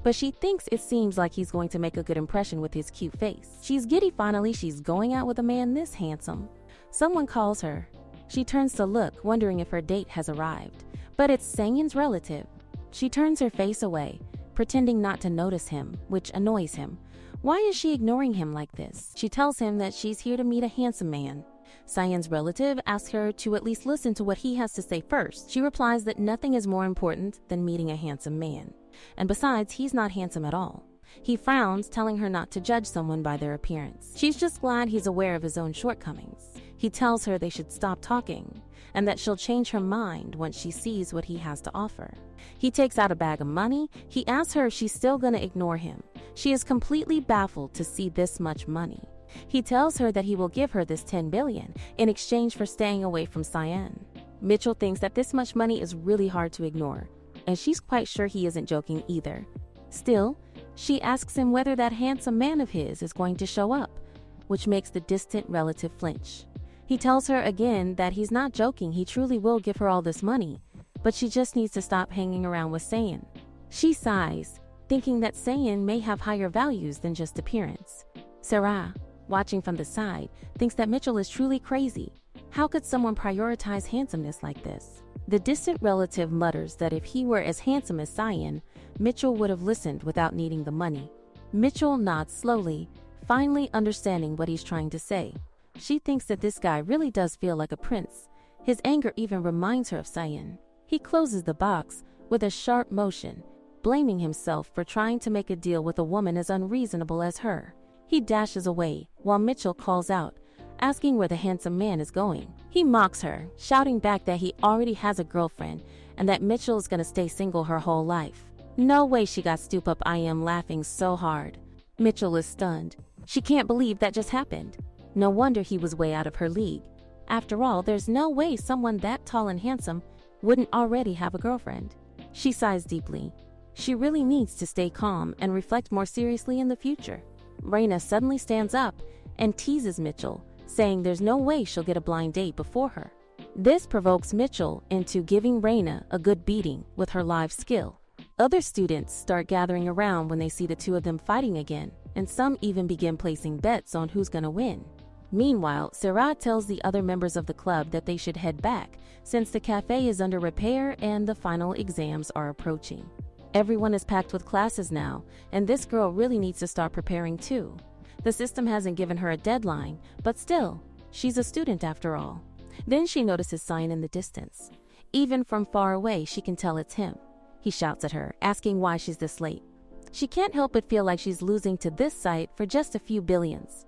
B: But she thinks it seems like he's going to make a good impression with his cute face. She's giddy finally she's going out with a man this handsome. Someone calls her. She turns to look, wondering if her date has arrived. But it's Cyan's relative. She turns her face away, pretending not to notice him, which annoys him. Why is she ignoring him like this? She tells him that she's here to meet a handsome man. Cyan's relative asks her to at least listen to what he has to say first. She replies that nothing is more important than meeting a handsome man. And besides, he's not handsome at all. He frowns, telling her not to judge someone by their appearance. She's just glad he's aware of his own shortcomings. He tells her they should stop talking, and that she'll change her mind once she sees what he has to offer. He takes out a bag of money. He asks her if she's still gonna ignore him. She is completely baffled to see this much money. He tells her that he will give her this 10 billion in exchange for staying away from Cyan. Mitchell thinks that this much money is really hard to ignore, and she's quite sure he isn't joking either. Still, she asks him whether that handsome man of his is going to show up, which makes the distant relative flinch. He tells her again that he's not joking, he truly will give her all this money, but she just needs to stop hanging around with Cyan. She sighs, thinking that Cyan may have higher values than just appearance. Sarah, watching from the side, thinks that Mitchell is truly crazy. How could someone prioritize handsomeness like this? The distant relative mutters that if he were as handsome as Cyan, Mitchell would have listened without needing the money. Mitchell nods slowly, finally understanding what he's trying to say. She thinks that this guy really does feel like a prince. His anger even reminds her of Cyan. He closes the box with a sharp motion, blaming himself for trying to make a deal with a woman as unreasonable as her. He dashes away while Mitchell calls out, asking where the handsome man is going. He mocks her, shouting back that he already has a girlfriend and that Mitchell is going to stay single her whole life. No way she got stoop up. I am laughing so hard. Mitchell is stunned. She can't believe that just happened. No wonder he was way out of her league. After all, there's no way someone that tall and handsome wouldn't already have a girlfriend. She sighs deeply. She really needs to stay calm and reflect more seriously in the future. Reina suddenly stands up and teases Mitchell, saying there's no way she'll get a blind date before her. This provokes Mitchell into giving Reina a good beating with her live skill. Other students start gathering around when they see the two of them fighting again, and some even begin placing bets on who's gonna win. Meanwhile, Sarah tells the other members of the club that they should head back, since the cafe is under repair and the final exams are approaching. Everyone is packed with classes now, and this girl really needs to start preparing too. The system hasn't given her a deadline, but still, she's a student after all. Then she notices Cyan in the distance. Even from far away, she can tell it's him. He shouts at her, asking why she's this late. She can't help but feel like she's losing to this site for just a few billions.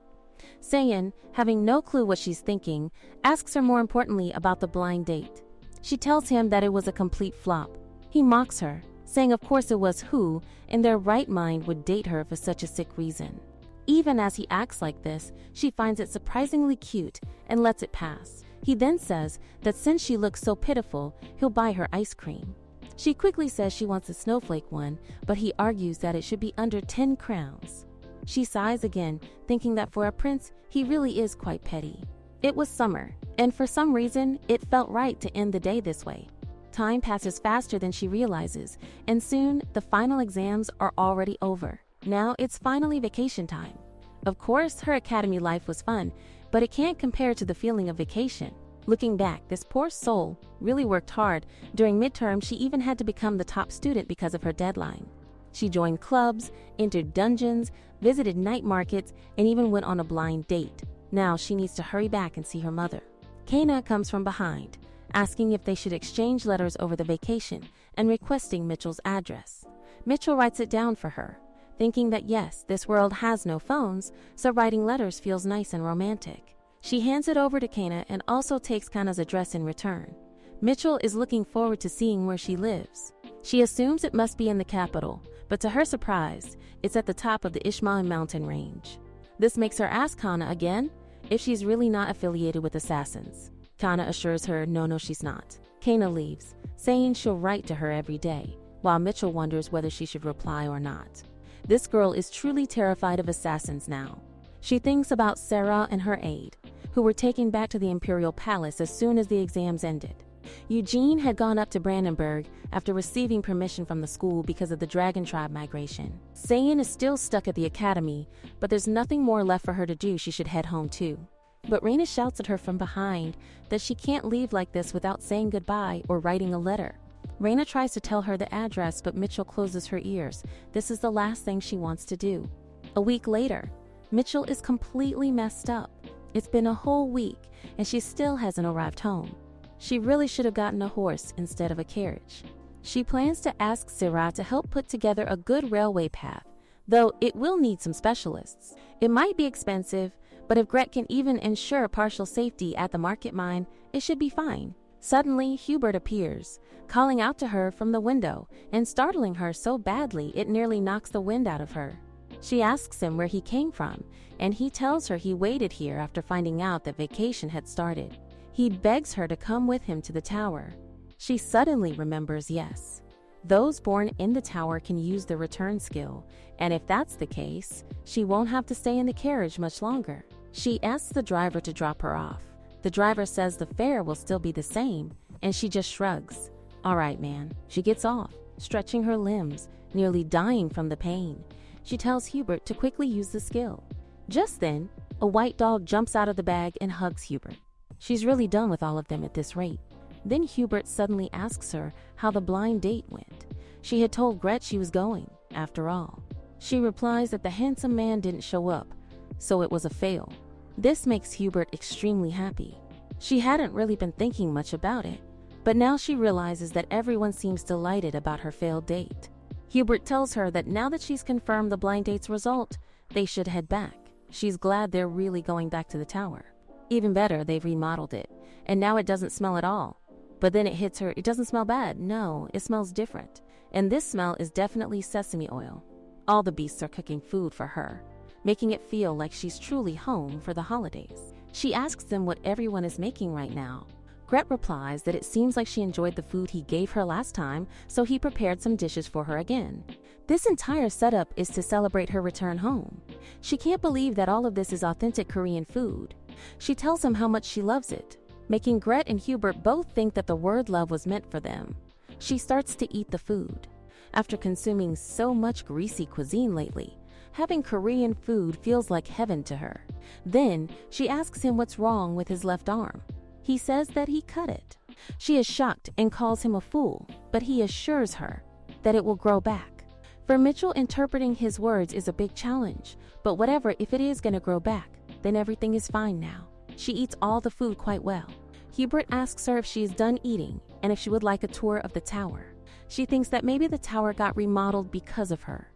B: Cyan, having no clue what she's thinking, asks her more importantly about the blind date. She tells him that it was a complete flop. He mocks her, saying of course it was who, in their right mind, would date her for such a sick reason. Even as he acts like this, she finds it surprisingly cute and lets it pass. He then says that since she looks so pitiful, he'll buy her ice cream. She quickly says she wants a snowflake one, but he argues that it should be under 10 crowns. She sighs again, thinking that for a prince, he really is quite petty. It was summer, and for some reason, it felt right to end the day this way. Time passes faster than she realizes, and soon the final exams are already over. Now it's finally vacation time. Of course, her academy life was fun, but it can't compare to the feeling of vacation. Looking back, this poor soul really worked hard. During midterm, she even had to become the top student because of her deadline. She joined clubs, entered dungeons, visited night markets, and even went on a blind date. Now she needs to hurry back and see her mother. Kana comes from behind, asking if they should exchange letters over the vacation and requesting Mitchell's address. Mitchell writes it down for her, thinking that yes, this world has no phones, so writing letters feels nice and romantic. She hands it over to Kana and also takes Kana's address in return. Mitchell is looking forward to seeing where she lives. She assumes it must be in the capital, but to her surprise, it's at the top of the Ishmael mountain range. This makes her ask Kana again, if she's really not affiliated with assassins. Kana assures her no, she's not. Kana leaves, saying she'll write to her every day, while Mitchell wonders whether she should reply or not. This girl is truly terrified of assassins now. She thinks about Sarah and her aide, who were taken back to the Imperial Palace as soon as the exams ended. Eugene had gone up to Brandenburg after receiving permission from the school because of the Dragon Tribe migration. Cyan is still stuck at the academy, but there's nothing more left for her to do. She should head home too. But Raina shouts at her from behind that she can't leave like this without saying goodbye or writing a letter. Raina tries to tell her the address, but Mitchell closes her ears. This is the last thing she wants to do. A week later, Mitchell is completely messed up. It's been a whole week, and she still hasn't arrived home. She really should have gotten a horse instead of a carriage. She plans to ask Sarah to help put together a good railway path, though it will need some specialists. It might be expensive, but if Gret can even ensure partial safety at the market mine, it should be fine. Suddenly, Hubert appears, calling out to her from the window and startling her so badly it nearly knocks the wind out of her. She asks him where he came from, and he tells her he waited here after finding out that vacation had started. He begs her to come with him to the tower. She suddenly remembers yes. Those born in the tower can use the return skill, and if that's the case, she won't have to stay in the carriage much longer. She asks the driver to drop her off. The driver says the fare will still be the same, and she just shrugs. All right, man. She gets off, stretching her limbs, nearly dying from the pain. She tells Hubert to quickly use the skill. Just then, a white dog jumps out of the bag and hugs Hubert. She's really done with all of them at this rate. Then Hubert suddenly asks her how the blind date went. She had told Gret she was going, after all. She replies that the handsome man didn't show up, so it was a fail. This makes Hubert extremely happy. She hadn't really been thinking much about it, but now she realizes that everyone seems delighted about her failed date. Hubert tells her that now that she's confirmed the blind date's result, they should head back. She's glad they're really going back to the tower. Even better, they've remodeled it, and now it doesn't smell at all. But then it hits her, it doesn't smell bad. No, it smells different. And this smell is definitely sesame oil. All the beasts are cooking food for her, making it feel like she's truly home for the holidays. She asks them what everyone is making right now. Gret replies that it seems like she enjoyed the food he gave her last time, so he prepared some dishes for her again. This entire setup is to celebrate her return home. She can't believe that all of this is authentic Korean food. She tells him how much she loves it, making Gret and Hubert both think that the word love was meant for them. She starts to eat the food. After consuming so much greasy cuisine lately, having Korean food feels like heaven to her. Then she asks him what's wrong with his left arm. He says that he cut it. She is shocked and calls him a fool, but he assures her that it will grow back. For Mitchell, interpreting his words is a big challenge, but whatever, if it is going to grow back, then everything is fine now. She eats all the food quite well. Hubert asks her if she is done eating and if she would like a tour of the tower. She thinks that maybe the tower got remodeled because of her.